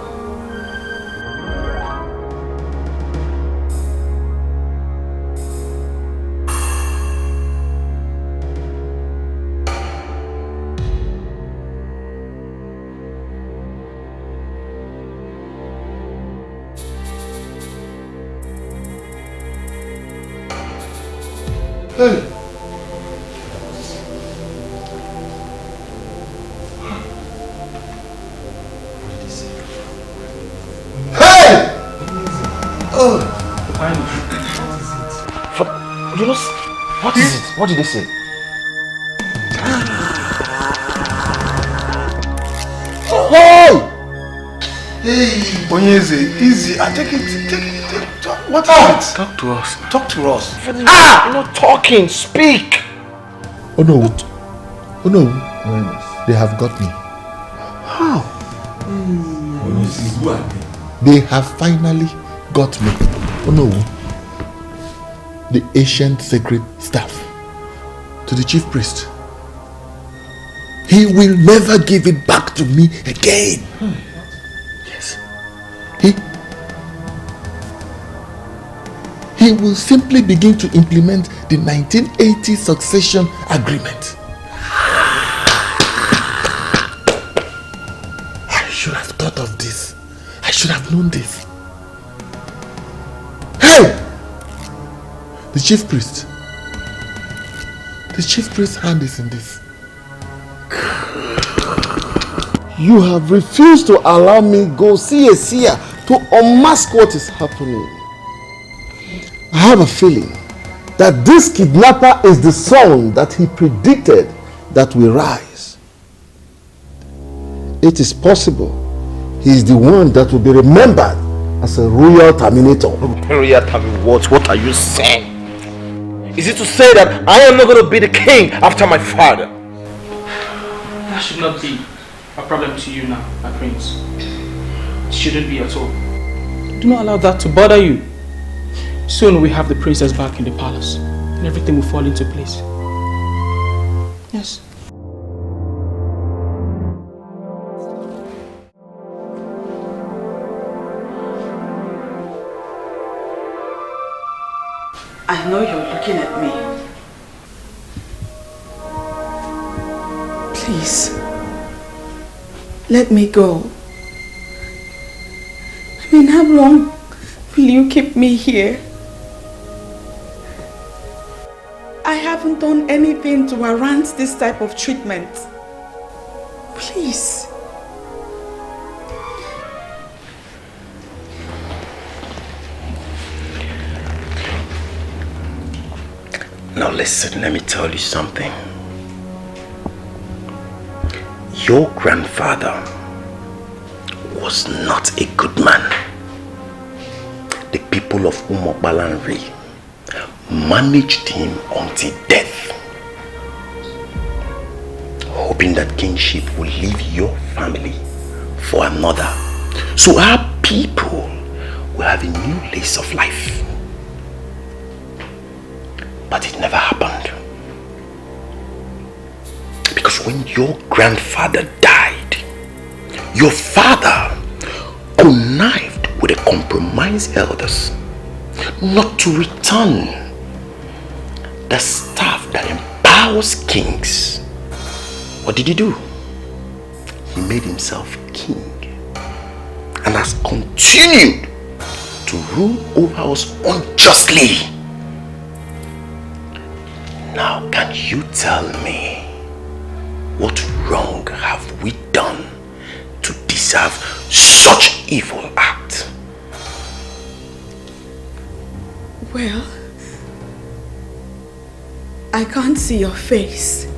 [SPEAKER 1] Hey!
[SPEAKER 11] JULIUS, what is it? What did they say?
[SPEAKER 1] Hey!
[SPEAKER 7] Hey, Onyeze, easy. Take it. What is it?
[SPEAKER 11] Talk to us.
[SPEAKER 7] Talk to us.
[SPEAKER 11] You're not talking. Speak.
[SPEAKER 1] Oh no. They have got me.
[SPEAKER 7] How?
[SPEAKER 1] They have finally got me. Oh no. The ancient sacred staff to the chief priest. He will never give it back to me again. Yes. He will simply begin to implement the 1980 succession agreement. I should have thought of this. I should have known this. Hey! The chief priest. The chief priest's hand is in this. You have refused to allow me go see a seer to unmask what is happening. I have a feeling that this kidnapper is the son that he predicted that will rise. It is possible he is the one that will be remembered
[SPEAKER 4] as a royal terminator.
[SPEAKER 11] Royal terminator? What are you saying? Is it to say that I am not going to be the king after my father?
[SPEAKER 16] That should not be a problem to you now, my prince. It shouldn't be at all. Do not allow that to bother you. Soon we have the princess back in the palace and everything will fall into place. Yes.
[SPEAKER 2] I know you're looking at me. Please, let me go. I mean, how long will you keep me here? I haven't done anything to warrant this type of treatment. Please.
[SPEAKER 10] Now listen, let me tell you something. Your grandfather was not a good man. The people of Umobalanri managed him until death, hoping that kingship will leave your family for another. So our people will have a new lease of life. But it never happened. Because when your grandfather died, your father connived with the compromised elders not to return the staff that empowers kings. What did he do? He made himself king and has continued to rule over us unjustly. Now, can you tell me what wrong have we done to deserve such evil act?
[SPEAKER 2] Well, I can't see your face,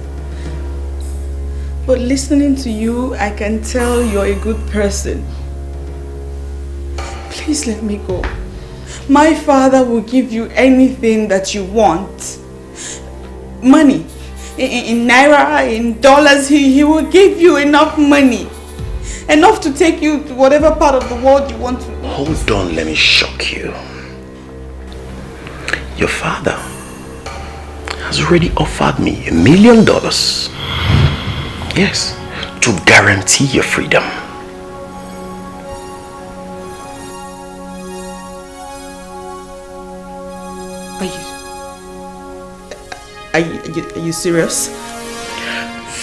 [SPEAKER 2] but listening to you, I can tell you're a good person. Please let me go. My father will give you anything that you want. Money, in naira, in dollars, he will give you enough money. Enough to take you to whatever part of the world you want to.
[SPEAKER 10] Hold on, let me shock you. Your father has already offered me $1 million. Yes, to guarantee your freedom.
[SPEAKER 2] Are you serious?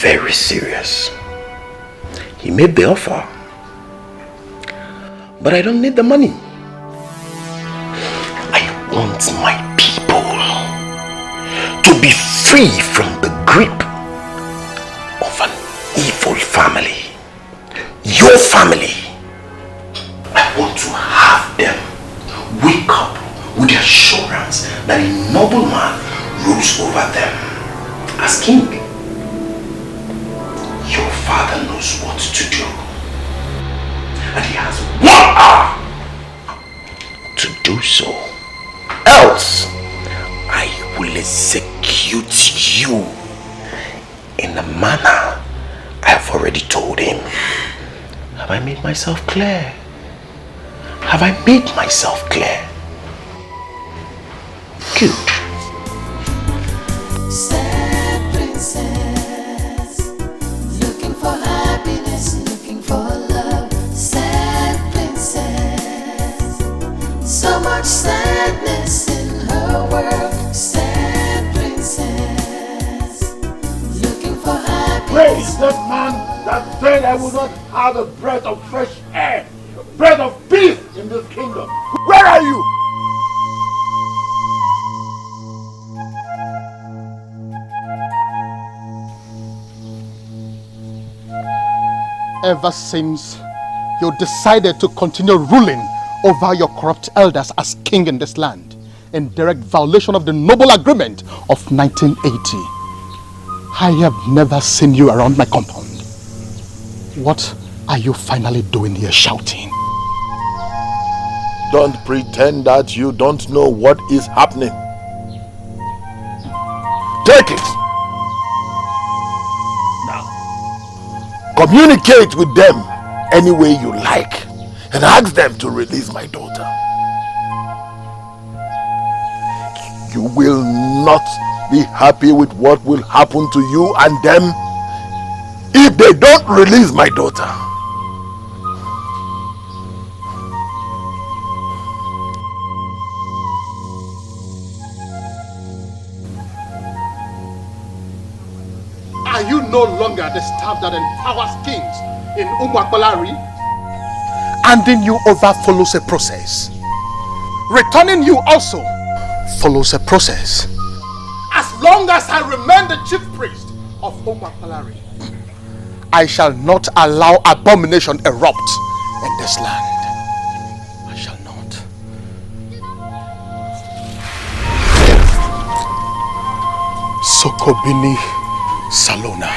[SPEAKER 10] Very serious. He made the offer, but I don't need the money. I want my people to be free from the grip of an evil family. Your family. I want to have them wake up with the assurance that a noble man rules over them as king. Your father knows what to do, and he has 1 hour to do so, else I will execute you in the manner I have already told him. Have I made myself clear? Have I made myself clear? Good.
[SPEAKER 15] Sad princess, looking for happiness, looking for love. Sad princess, so much sadness in her world. Sad princess, looking for happiness.
[SPEAKER 18] Where is that man that said I would not have a breath of fresh air, a breath of peace in this kingdom? Where are you?
[SPEAKER 6] Ever since you decided to continue ruling over your corrupt elders as king in this land, in direct violation of the noble agreement of 1980, I have never seen you around my compound. What are you finally doing here shouting?
[SPEAKER 18] don't pretend that you don't know what is happening. Take it. Now, communicate with them any way you like and ask them to release my daughter. You will not be happy with what will happen to you and them if they don't release my daughter.
[SPEAKER 6] Are you no longer the staff that empowers kings in Ubah? And then you over follows a process. Returning you also follows a process. As long as I remain the chief priest of Ubah, I shall not allow abomination erupt in this land. I shall not. Sokobini Salona.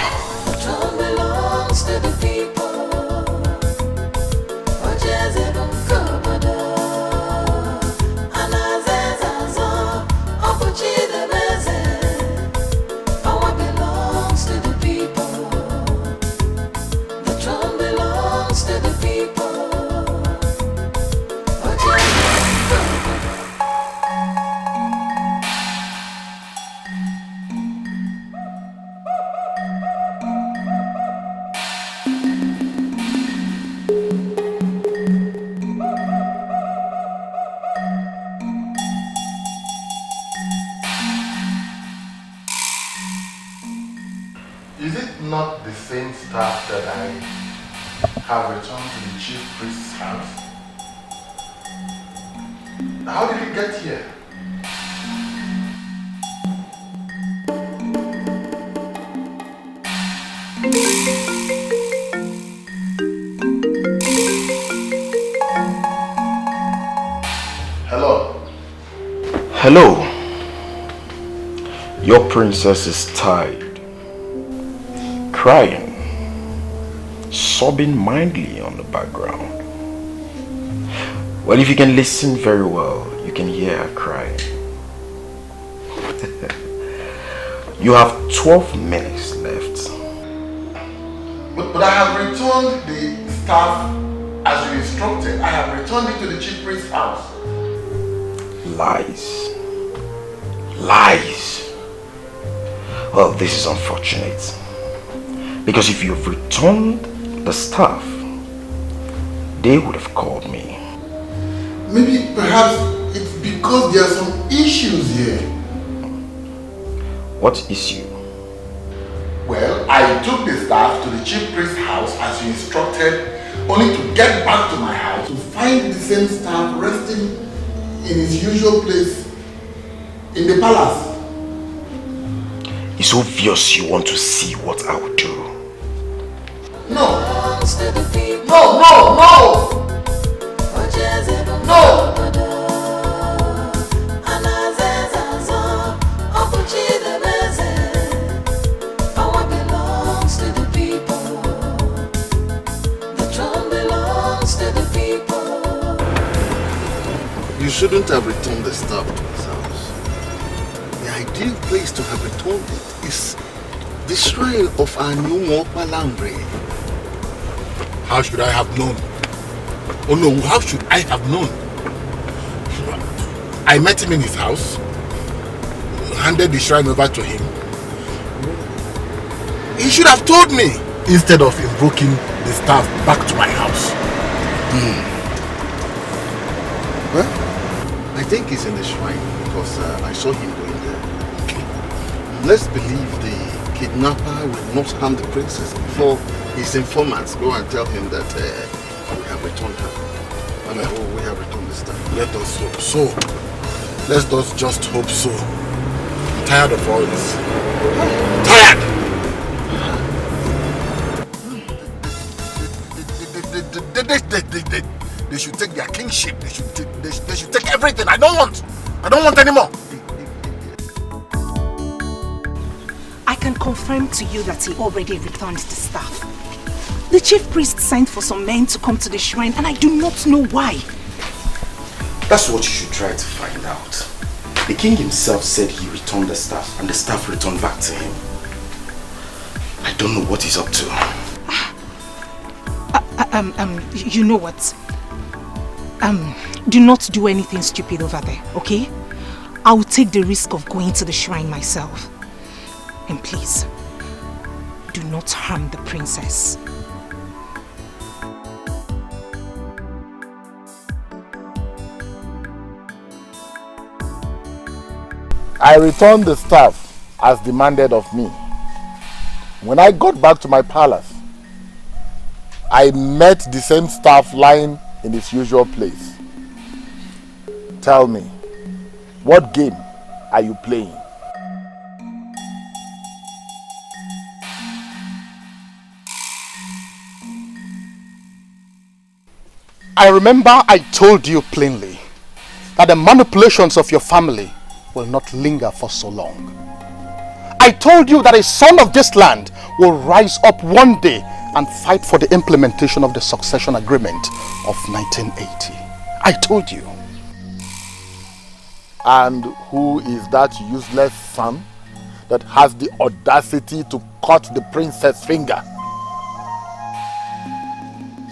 [SPEAKER 15] Belongs to the people.
[SPEAKER 18] Not the same staff that I have returned to the chief priest's house. How did it get here? Hello.
[SPEAKER 10] Hello. Your princess is tired. Crying, sobbing mildly on the background. Well, if you can listen very well, you can hear her crying. You have 12 minutes left.
[SPEAKER 18] But I have returned the staff as you instructed. I have returned it to the chief priest's house.
[SPEAKER 10] Lies. Lies. Well, this is unfortunate. Because if you've returned the staff, they would have called me.
[SPEAKER 18] Maybe perhaps it's because there are some issues here.
[SPEAKER 10] What issue?
[SPEAKER 18] Well, I took the staff to the chief priest's house as you instructed, only to get back to my house to find the same staff resting in his usual place in the palace.
[SPEAKER 10] It's obvious you want to see what I will do.
[SPEAKER 18] No! No, no, no! No! You shouldn't have returned the staff to his house. The ideal place to have returned it is the shrine of our new MORAH. How should I have known? Oh no, how should I have known? I met him in his house, handed the shrine over to him. He should have told me instead of invoking the staff back to my house. Well, I think he's in the shrine because I saw him going there. Let's believe the kidnapper will not harm the princess before his informants go and tell him that we have returned her. And we have returned the staff. Let us hope so. Let us just hope so. I'm tired of all this. Tired! They should take their kingship. They should take everything. I don't want anymore.
[SPEAKER 3] I can confirm to you that he already returned the staff. The chief priest sent for some men to come to the shrine and I do not know why.
[SPEAKER 11] That's what you should try to find out. The king himself said he returned the staff and the staff returned back to him. I don't know what he's up to.
[SPEAKER 3] You know what? Do not do anything stupid over there, okay? I will take the risk of going to the shrine myself. And please, do not harm the princess.
[SPEAKER 18] I returned the staff as demanded of me. When I got back to my palace, I met the same staff lying in its usual place. Tell me, what game are you playing?
[SPEAKER 6] I remember I told you plainly that the manipulations of your family will not linger for so long. I told you that a son of this land will rise up one day and fight for the implementation of the succession agreement of 1980. I told you.
[SPEAKER 18] And who is that useless son that has the audacity to cut the princess' finger?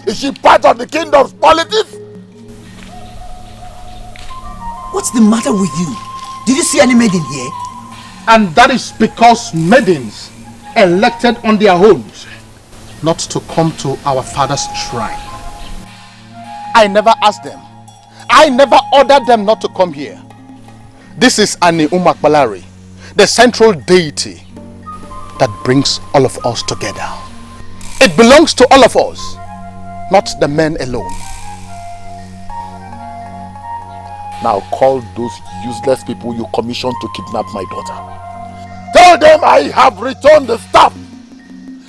[SPEAKER 18] Is she part of the kingdom's politics?
[SPEAKER 9] What's the matter with you? Did you see any maiden here?
[SPEAKER 6] And that is because maidens elected on their homes not to come to our father's shrine. I never asked them. I never ordered them not to come here. This is Ani Umakbalari, the central deity that brings all of us together. It belongs to all of us, not the men alone.
[SPEAKER 18] Now call those useless people you commissioned to kidnap my daughter. Tell them I have returned the staff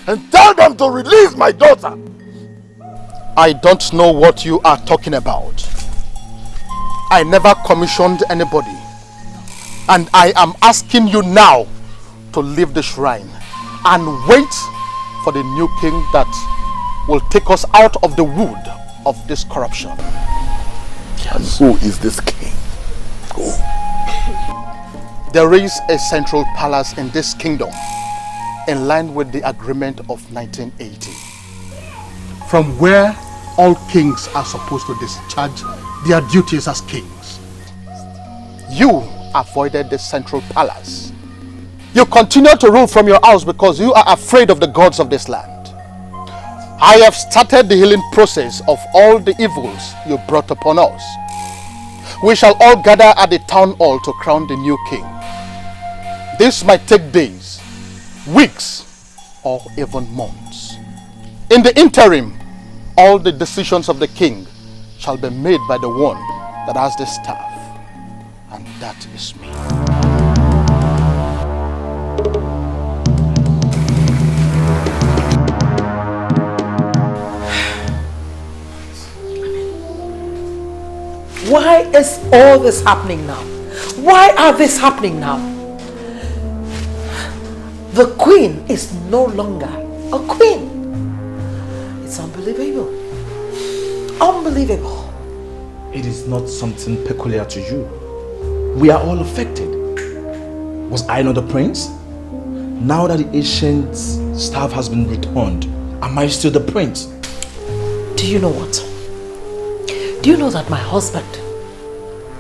[SPEAKER 18] and tell them to release my daughter.
[SPEAKER 6] I don't know what you are talking about. I never commissioned anybody. And I am asking you now to leave the shrine and wait for the new king that will take us out of the wood of this corruption.
[SPEAKER 18] And who is this king? Who?
[SPEAKER 6] There is a central palace in this kingdom in line with the agreement of 1980, from where all kings are supposed to discharge their duties as kings. You avoided the central palace. You continue to rule from your house because you are afraid of the gods of this land. I have started the healing process of all the evils you brought upon us. We shall all gather at the town hall to crown the new king. This might take days, weeks, or even months. In the interim, all the decisions of the king shall be made by the one that has the staff, and that is me.
[SPEAKER 12] Why is all this happening now? Why are this happening now? The queen is no longer a queen. It's unbelievable. Unbelievable.
[SPEAKER 11] It is not something peculiar to you. We are all affected. Was I not the prince? Now that the ancient staff has been returned, am I still the prince?
[SPEAKER 12] Do you know what? Do you know that my husband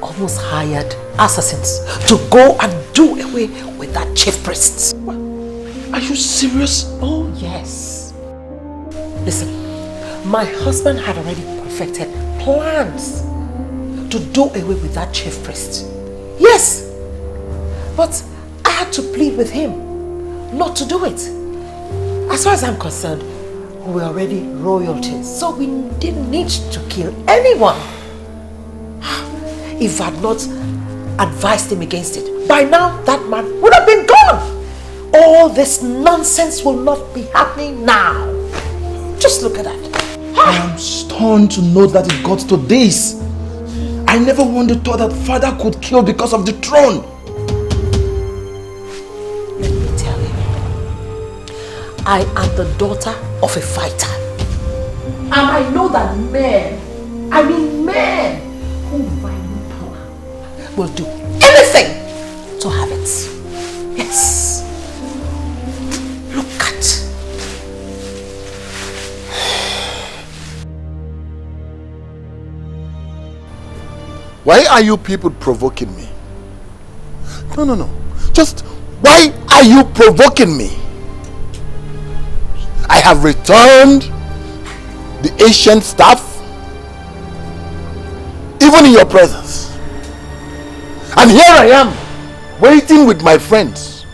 [SPEAKER 12] almost hired assassins to go and do away with that chief priest?
[SPEAKER 11] Are you serious?
[SPEAKER 12] Oh yes. Listen, my husband had already perfected plans to do away with that chief priest. Yes, but I had to plead with him not to do it. As far as I'm concerned, we were already royalties, so we didn't need to kill anyone. If I had not advised him against it, by now that man would have been gone. All this nonsense will not be happening now. Just look at that.
[SPEAKER 11] I am stunned to know that it got to this. I never once thought that father could kill because of the throne.
[SPEAKER 12] Let me tell you, I am the daughter of a fighter. And I know that men, I mean men, who violate
[SPEAKER 3] will do anything to have it. Yes. Look at.
[SPEAKER 4] Why are you people provoking me? No. Just why are you provoking me? I have returned the ancient staff, even in your presence. And here I am, waiting with my friends,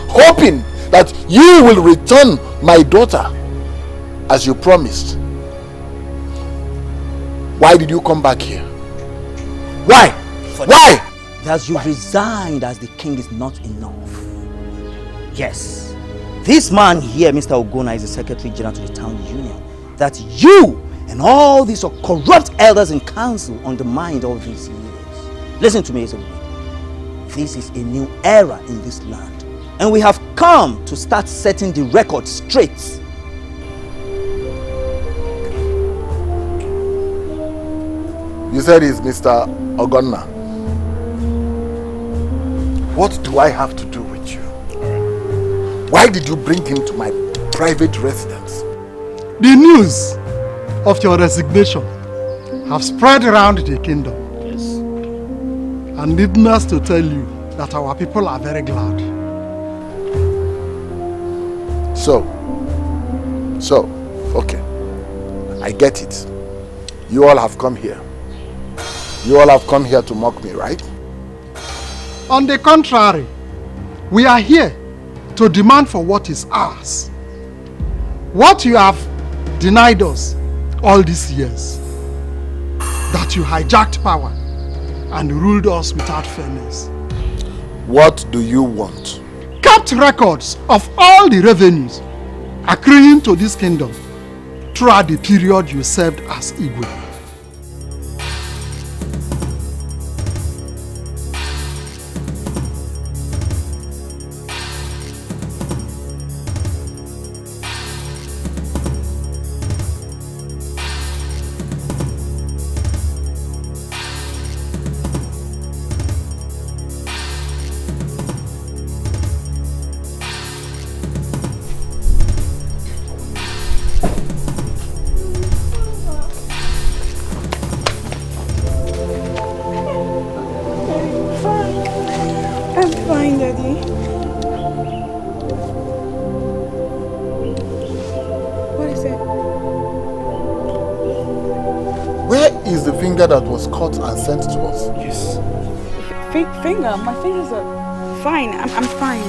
[SPEAKER 4] hoping that you will return my daughter as you promised. Why did you come back here? Why? Why?
[SPEAKER 21] That you resigned as the king is not enough. Yes, this man here, Mr. Ogona, is the Secretary General to the Town Union. That you and all these corrupt elders in council undermined all these years. Listen to me, UZOKWE. This is a new era in this land, and we have come to start setting the record straight.
[SPEAKER 4] You said he's Mr. Ogonna. What do I have to do with you? Why did you bring him to my private residence?
[SPEAKER 7] The news of your resignation have spread around the kingdom. Yes. And needless to tell you that our people are very glad.
[SPEAKER 4] So, okay. I get it. You all have come here. You all have come here to mock me, right?
[SPEAKER 7] On the contrary, we are here to demand for what is ours. What you have denied us all these years. That you hijacked power and ruled us without fairness.
[SPEAKER 4] What do you want?
[SPEAKER 7] Kept records of all the revenues accruing to this kingdom throughout the period you served as Igwe.
[SPEAKER 4] That was cut and sent to us.
[SPEAKER 2] Yes. Finger? My fingers are fine. I'm fine.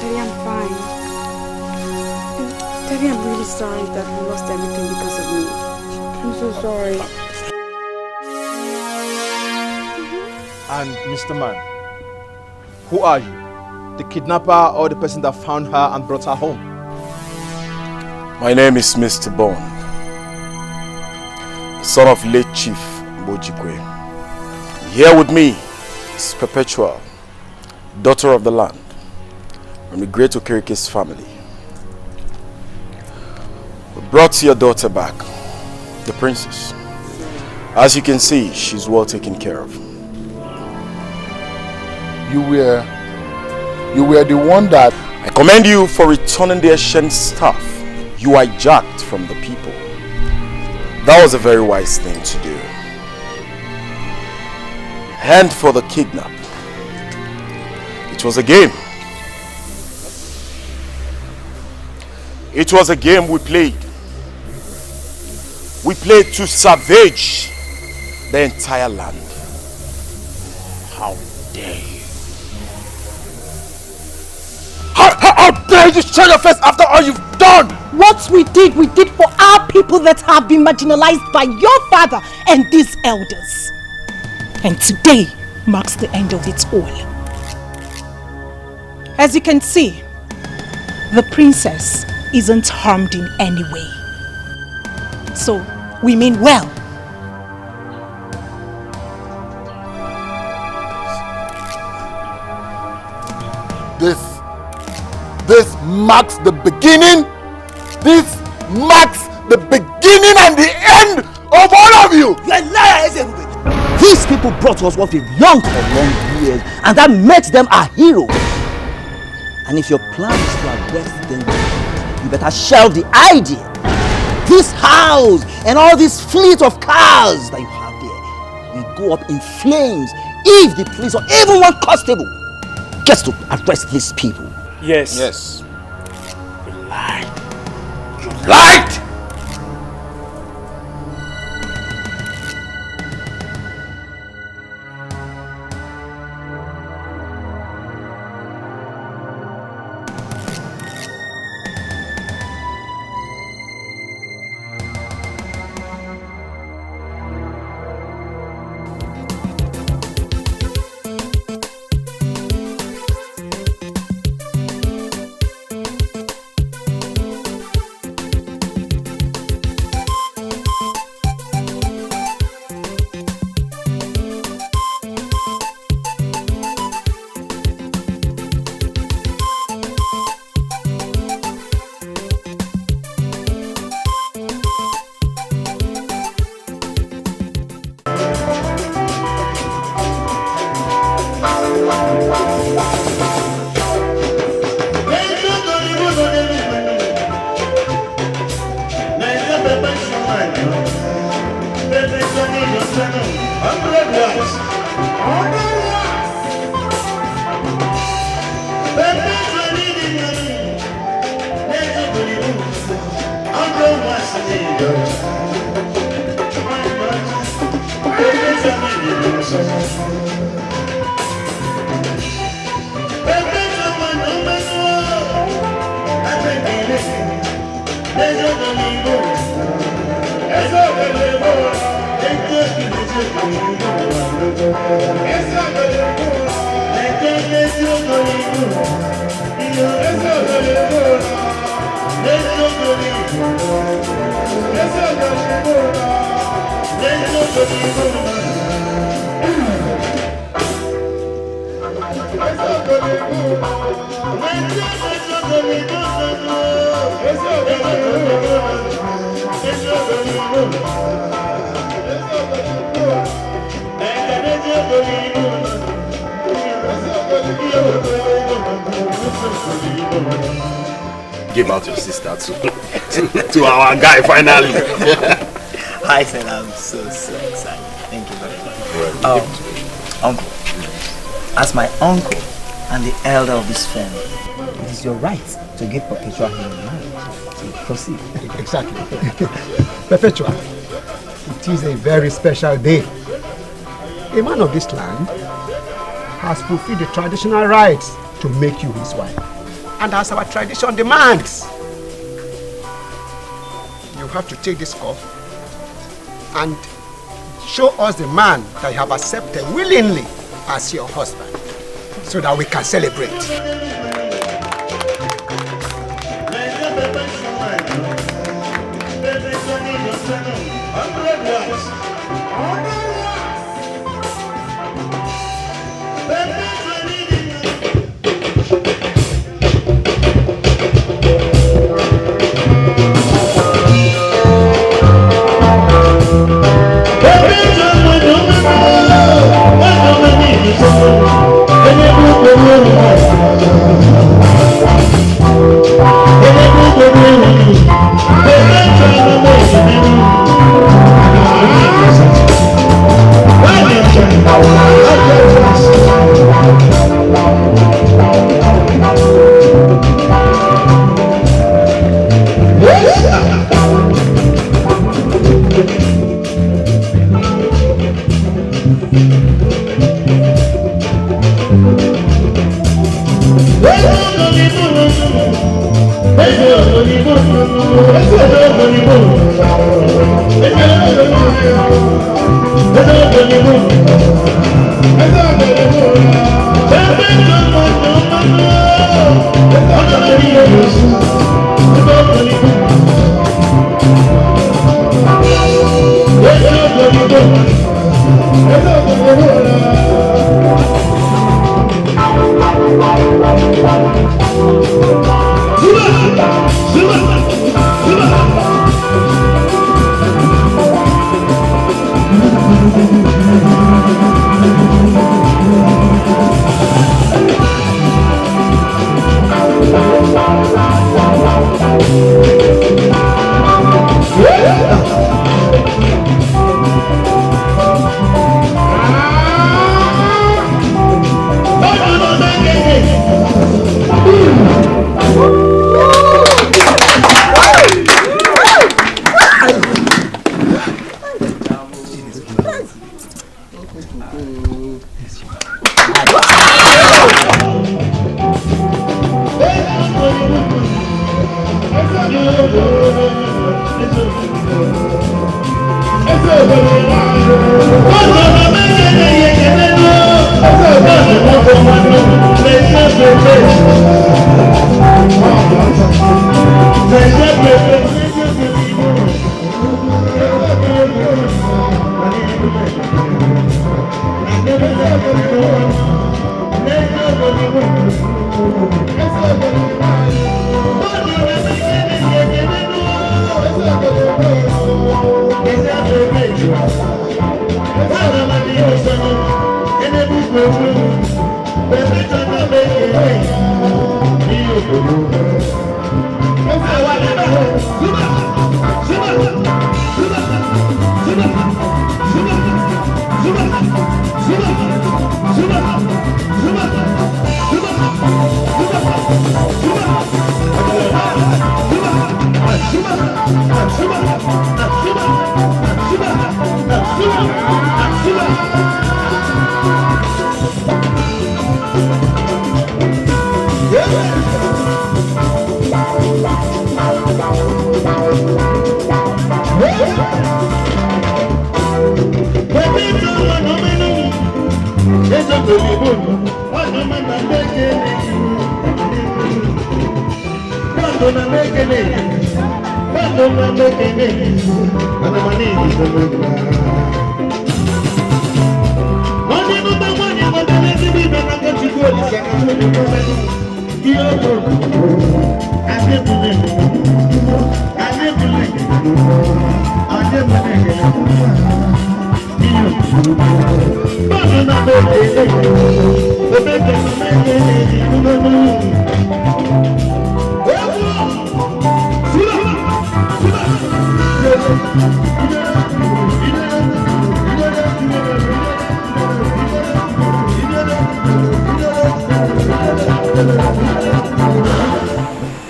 [SPEAKER 2] Daddy, I'm fine. Daddy, I'm really sorry that we lost everything because of me. I'm so sorry.
[SPEAKER 8] And Mr. Man, who are you? The kidnapper or the person that found her and brought her home?
[SPEAKER 10] My name is Mr. Bond, son of late Chief UZOKWE. Here with me is Perpetual, daughter of the land, from the great Okerike's family. We brought your daughter back, the princess. As you can see, she's well taken care of.
[SPEAKER 4] You were the one that...
[SPEAKER 10] I commend you for returning the ancient staff you hijacked from the people. That was a very wise thing to do. And for the kidnap, it was a game. It was a game we played. We played to savage the entire land. How dare you? How dare you show your face after all you've done?
[SPEAKER 3] What we did for our people that have been marginalized by your father and these elders. And today marks the end of it all. As you can see, the princess isn't harmed in any way. So, we mean well.
[SPEAKER 4] This marks the beginning. This marks the beginning and the end of all of you.
[SPEAKER 21] You are liars, everybody. These people
[SPEAKER 9] people brought us what we've longed for long years, and that makes them our hero. And if your plan is to arrest them, you better shelve the idea. This house and all this fleet of cars that you have there will go up in flames if the police or even one constable gets to arrest these people.
[SPEAKER 13] Yes.
[SPEAKER 18] Yes. You lied. You lied!
[SPEAKER 11] Give out your sister to our guy finally.
[SPEAKER 21] I said I'm so excited. Thank you very much. Uncle, as my uncle and the elder of this family, it is your right to give Perpetua hand in marriage. So proceed.
[SPEAKER 7] Exactly. Perpetua, it is a very special day. A man of this land has fulfilled the traditional rites to make you his wife. And as our tradition demands, you have to take this cup and show us the man that you have accepted willingly as your husband, so that we can celebrate.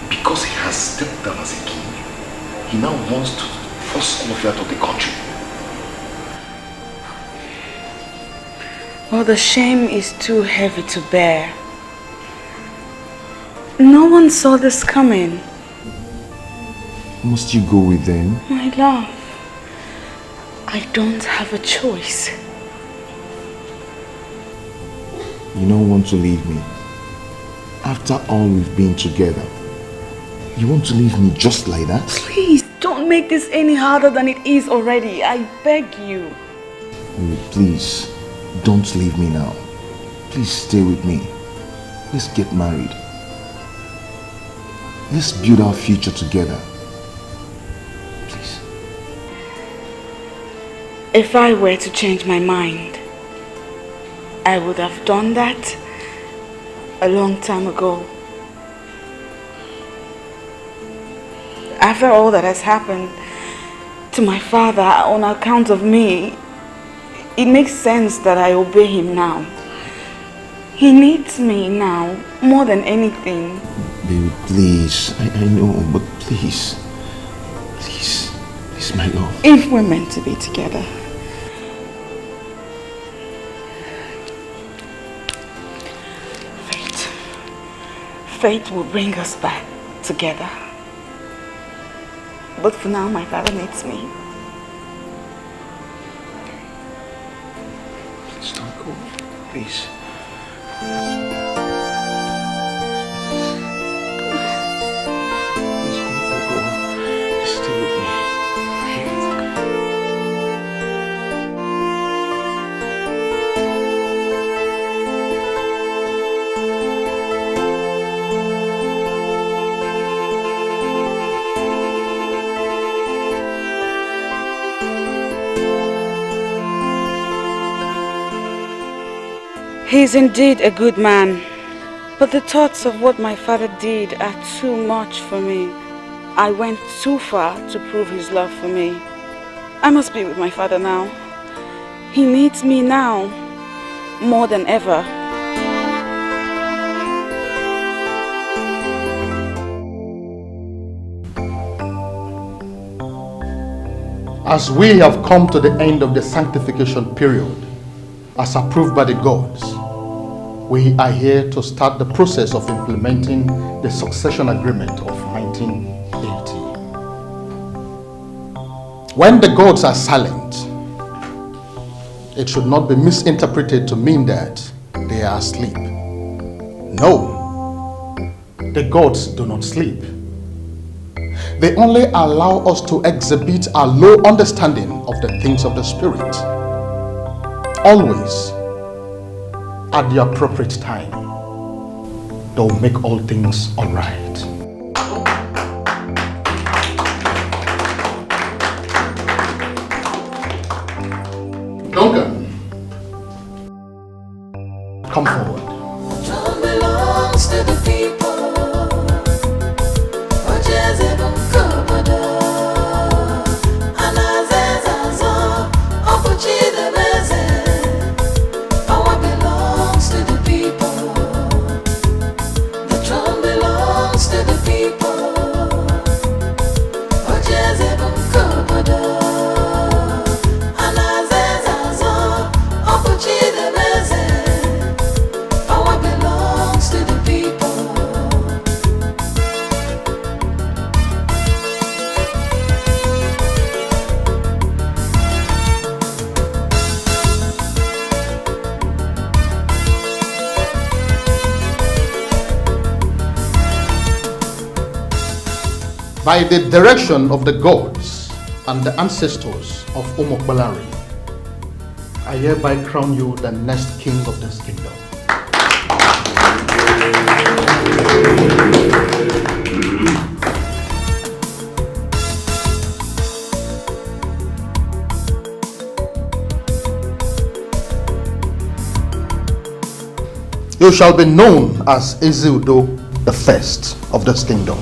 [SPEAKER 11] Because he has stepped down as a king, he now wants to force all of you out of the country.
[SPEAKER 2] Well, the shame is too heavy to bear. No one saw this coming.
[SPEAKER 17] Must you go with them?
[SPEAKER 2] My love, I don't have a choice.
[SPEAKER 17] You don't want to leave me. After all we've been together, you want to leave me just like that?
[SPEAKER 2] Please, don't make this any harder than it is already. I beg you.
[SPEAKER 17] Please, don't leave me now. Please stay with me. Let's get married. Let's build our future together. Please.
[SPEAKER 2] If I were to change my mind, I would have done that a long time ago. After all that has happened to my father on account of me, it makes sense that I obey him now. He needs me now more than anything.
[SPEAKER 17] Baby, please. I know, but please. Please. Please, my love.
[SPEAKER 2] If we're meant to be together, fate will bring us back together. But for now, my father needs me.
[SPEAKER 17] Please don't go. Please.
[SPEAKER 2] He is indeed a good man, but the thoughts of what my father did are too much for me. I went too far to prove his love for me. I must be with my father now. He needs me now, more than ever.
[SPEAKER 6] As we have come to the end of the sanctification period, as approved by the gods, we are here to start the process of implementing the succession agreement of 1980. When the gods are silent, it should not be misinterpreted to mean that they are asleep. No, the gods do not sleep. They only allow us to exhibit our low understanding of the things of the spirit. Always, at the appropriate time, they'll make all things all right. Duncan, come forward.
[SPEAKER 15] Throne belongs to the people. UGEZU Kobodo. Anazezazo, Opuchidebeze. Power belongs to the people. The throne belongs to the people. UGEZU Kobodo. Anazezazo, Opuchidebeze. Power belongs to the people.
[SPEAKER 6] By the direction of the gods and the ancestors of Umokbalari, I hereby crown you the next king of this kingdom. You shall be known as Ezeudo, the first of this kingdom.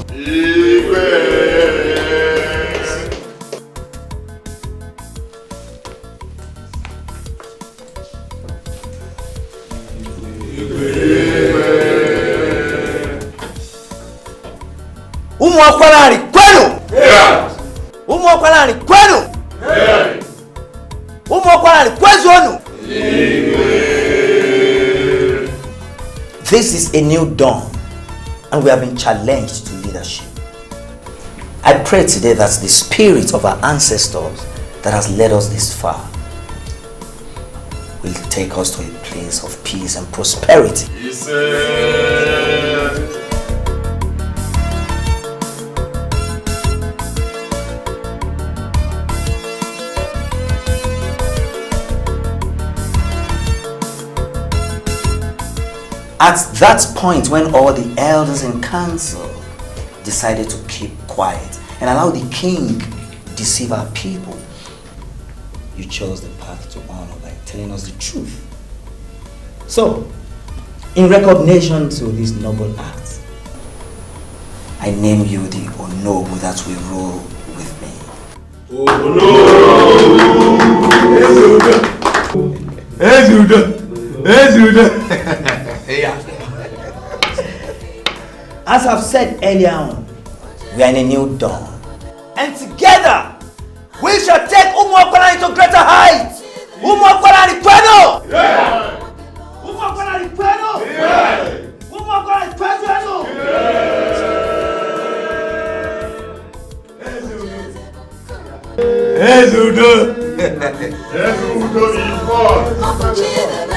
[SPEAKER 9] Umwakwarari kwenu! Umwakwarari kwenu! Umwakwarari kwezonu! This is a new dawn, and we have been challenged to leadership. I pray today that the spirit of our ancestors that has led us this far will take us to a place of peace and prosperity. At that point, when all the elders in council decided to keep quiet and allow the king deceive our people, you chose the path to honor by telling us the truth. So, in recognition to this noble act, I name you the Onobu that will rule with me. As I've said earlier on, we are in a new dawn. And together, we shall take Umwakwarani to greater heights. Umwakwarani kwenu! Umwakwarani kwenu! Umwakwarani kwenu!
[SPEAKER 15] Ezeudo is born.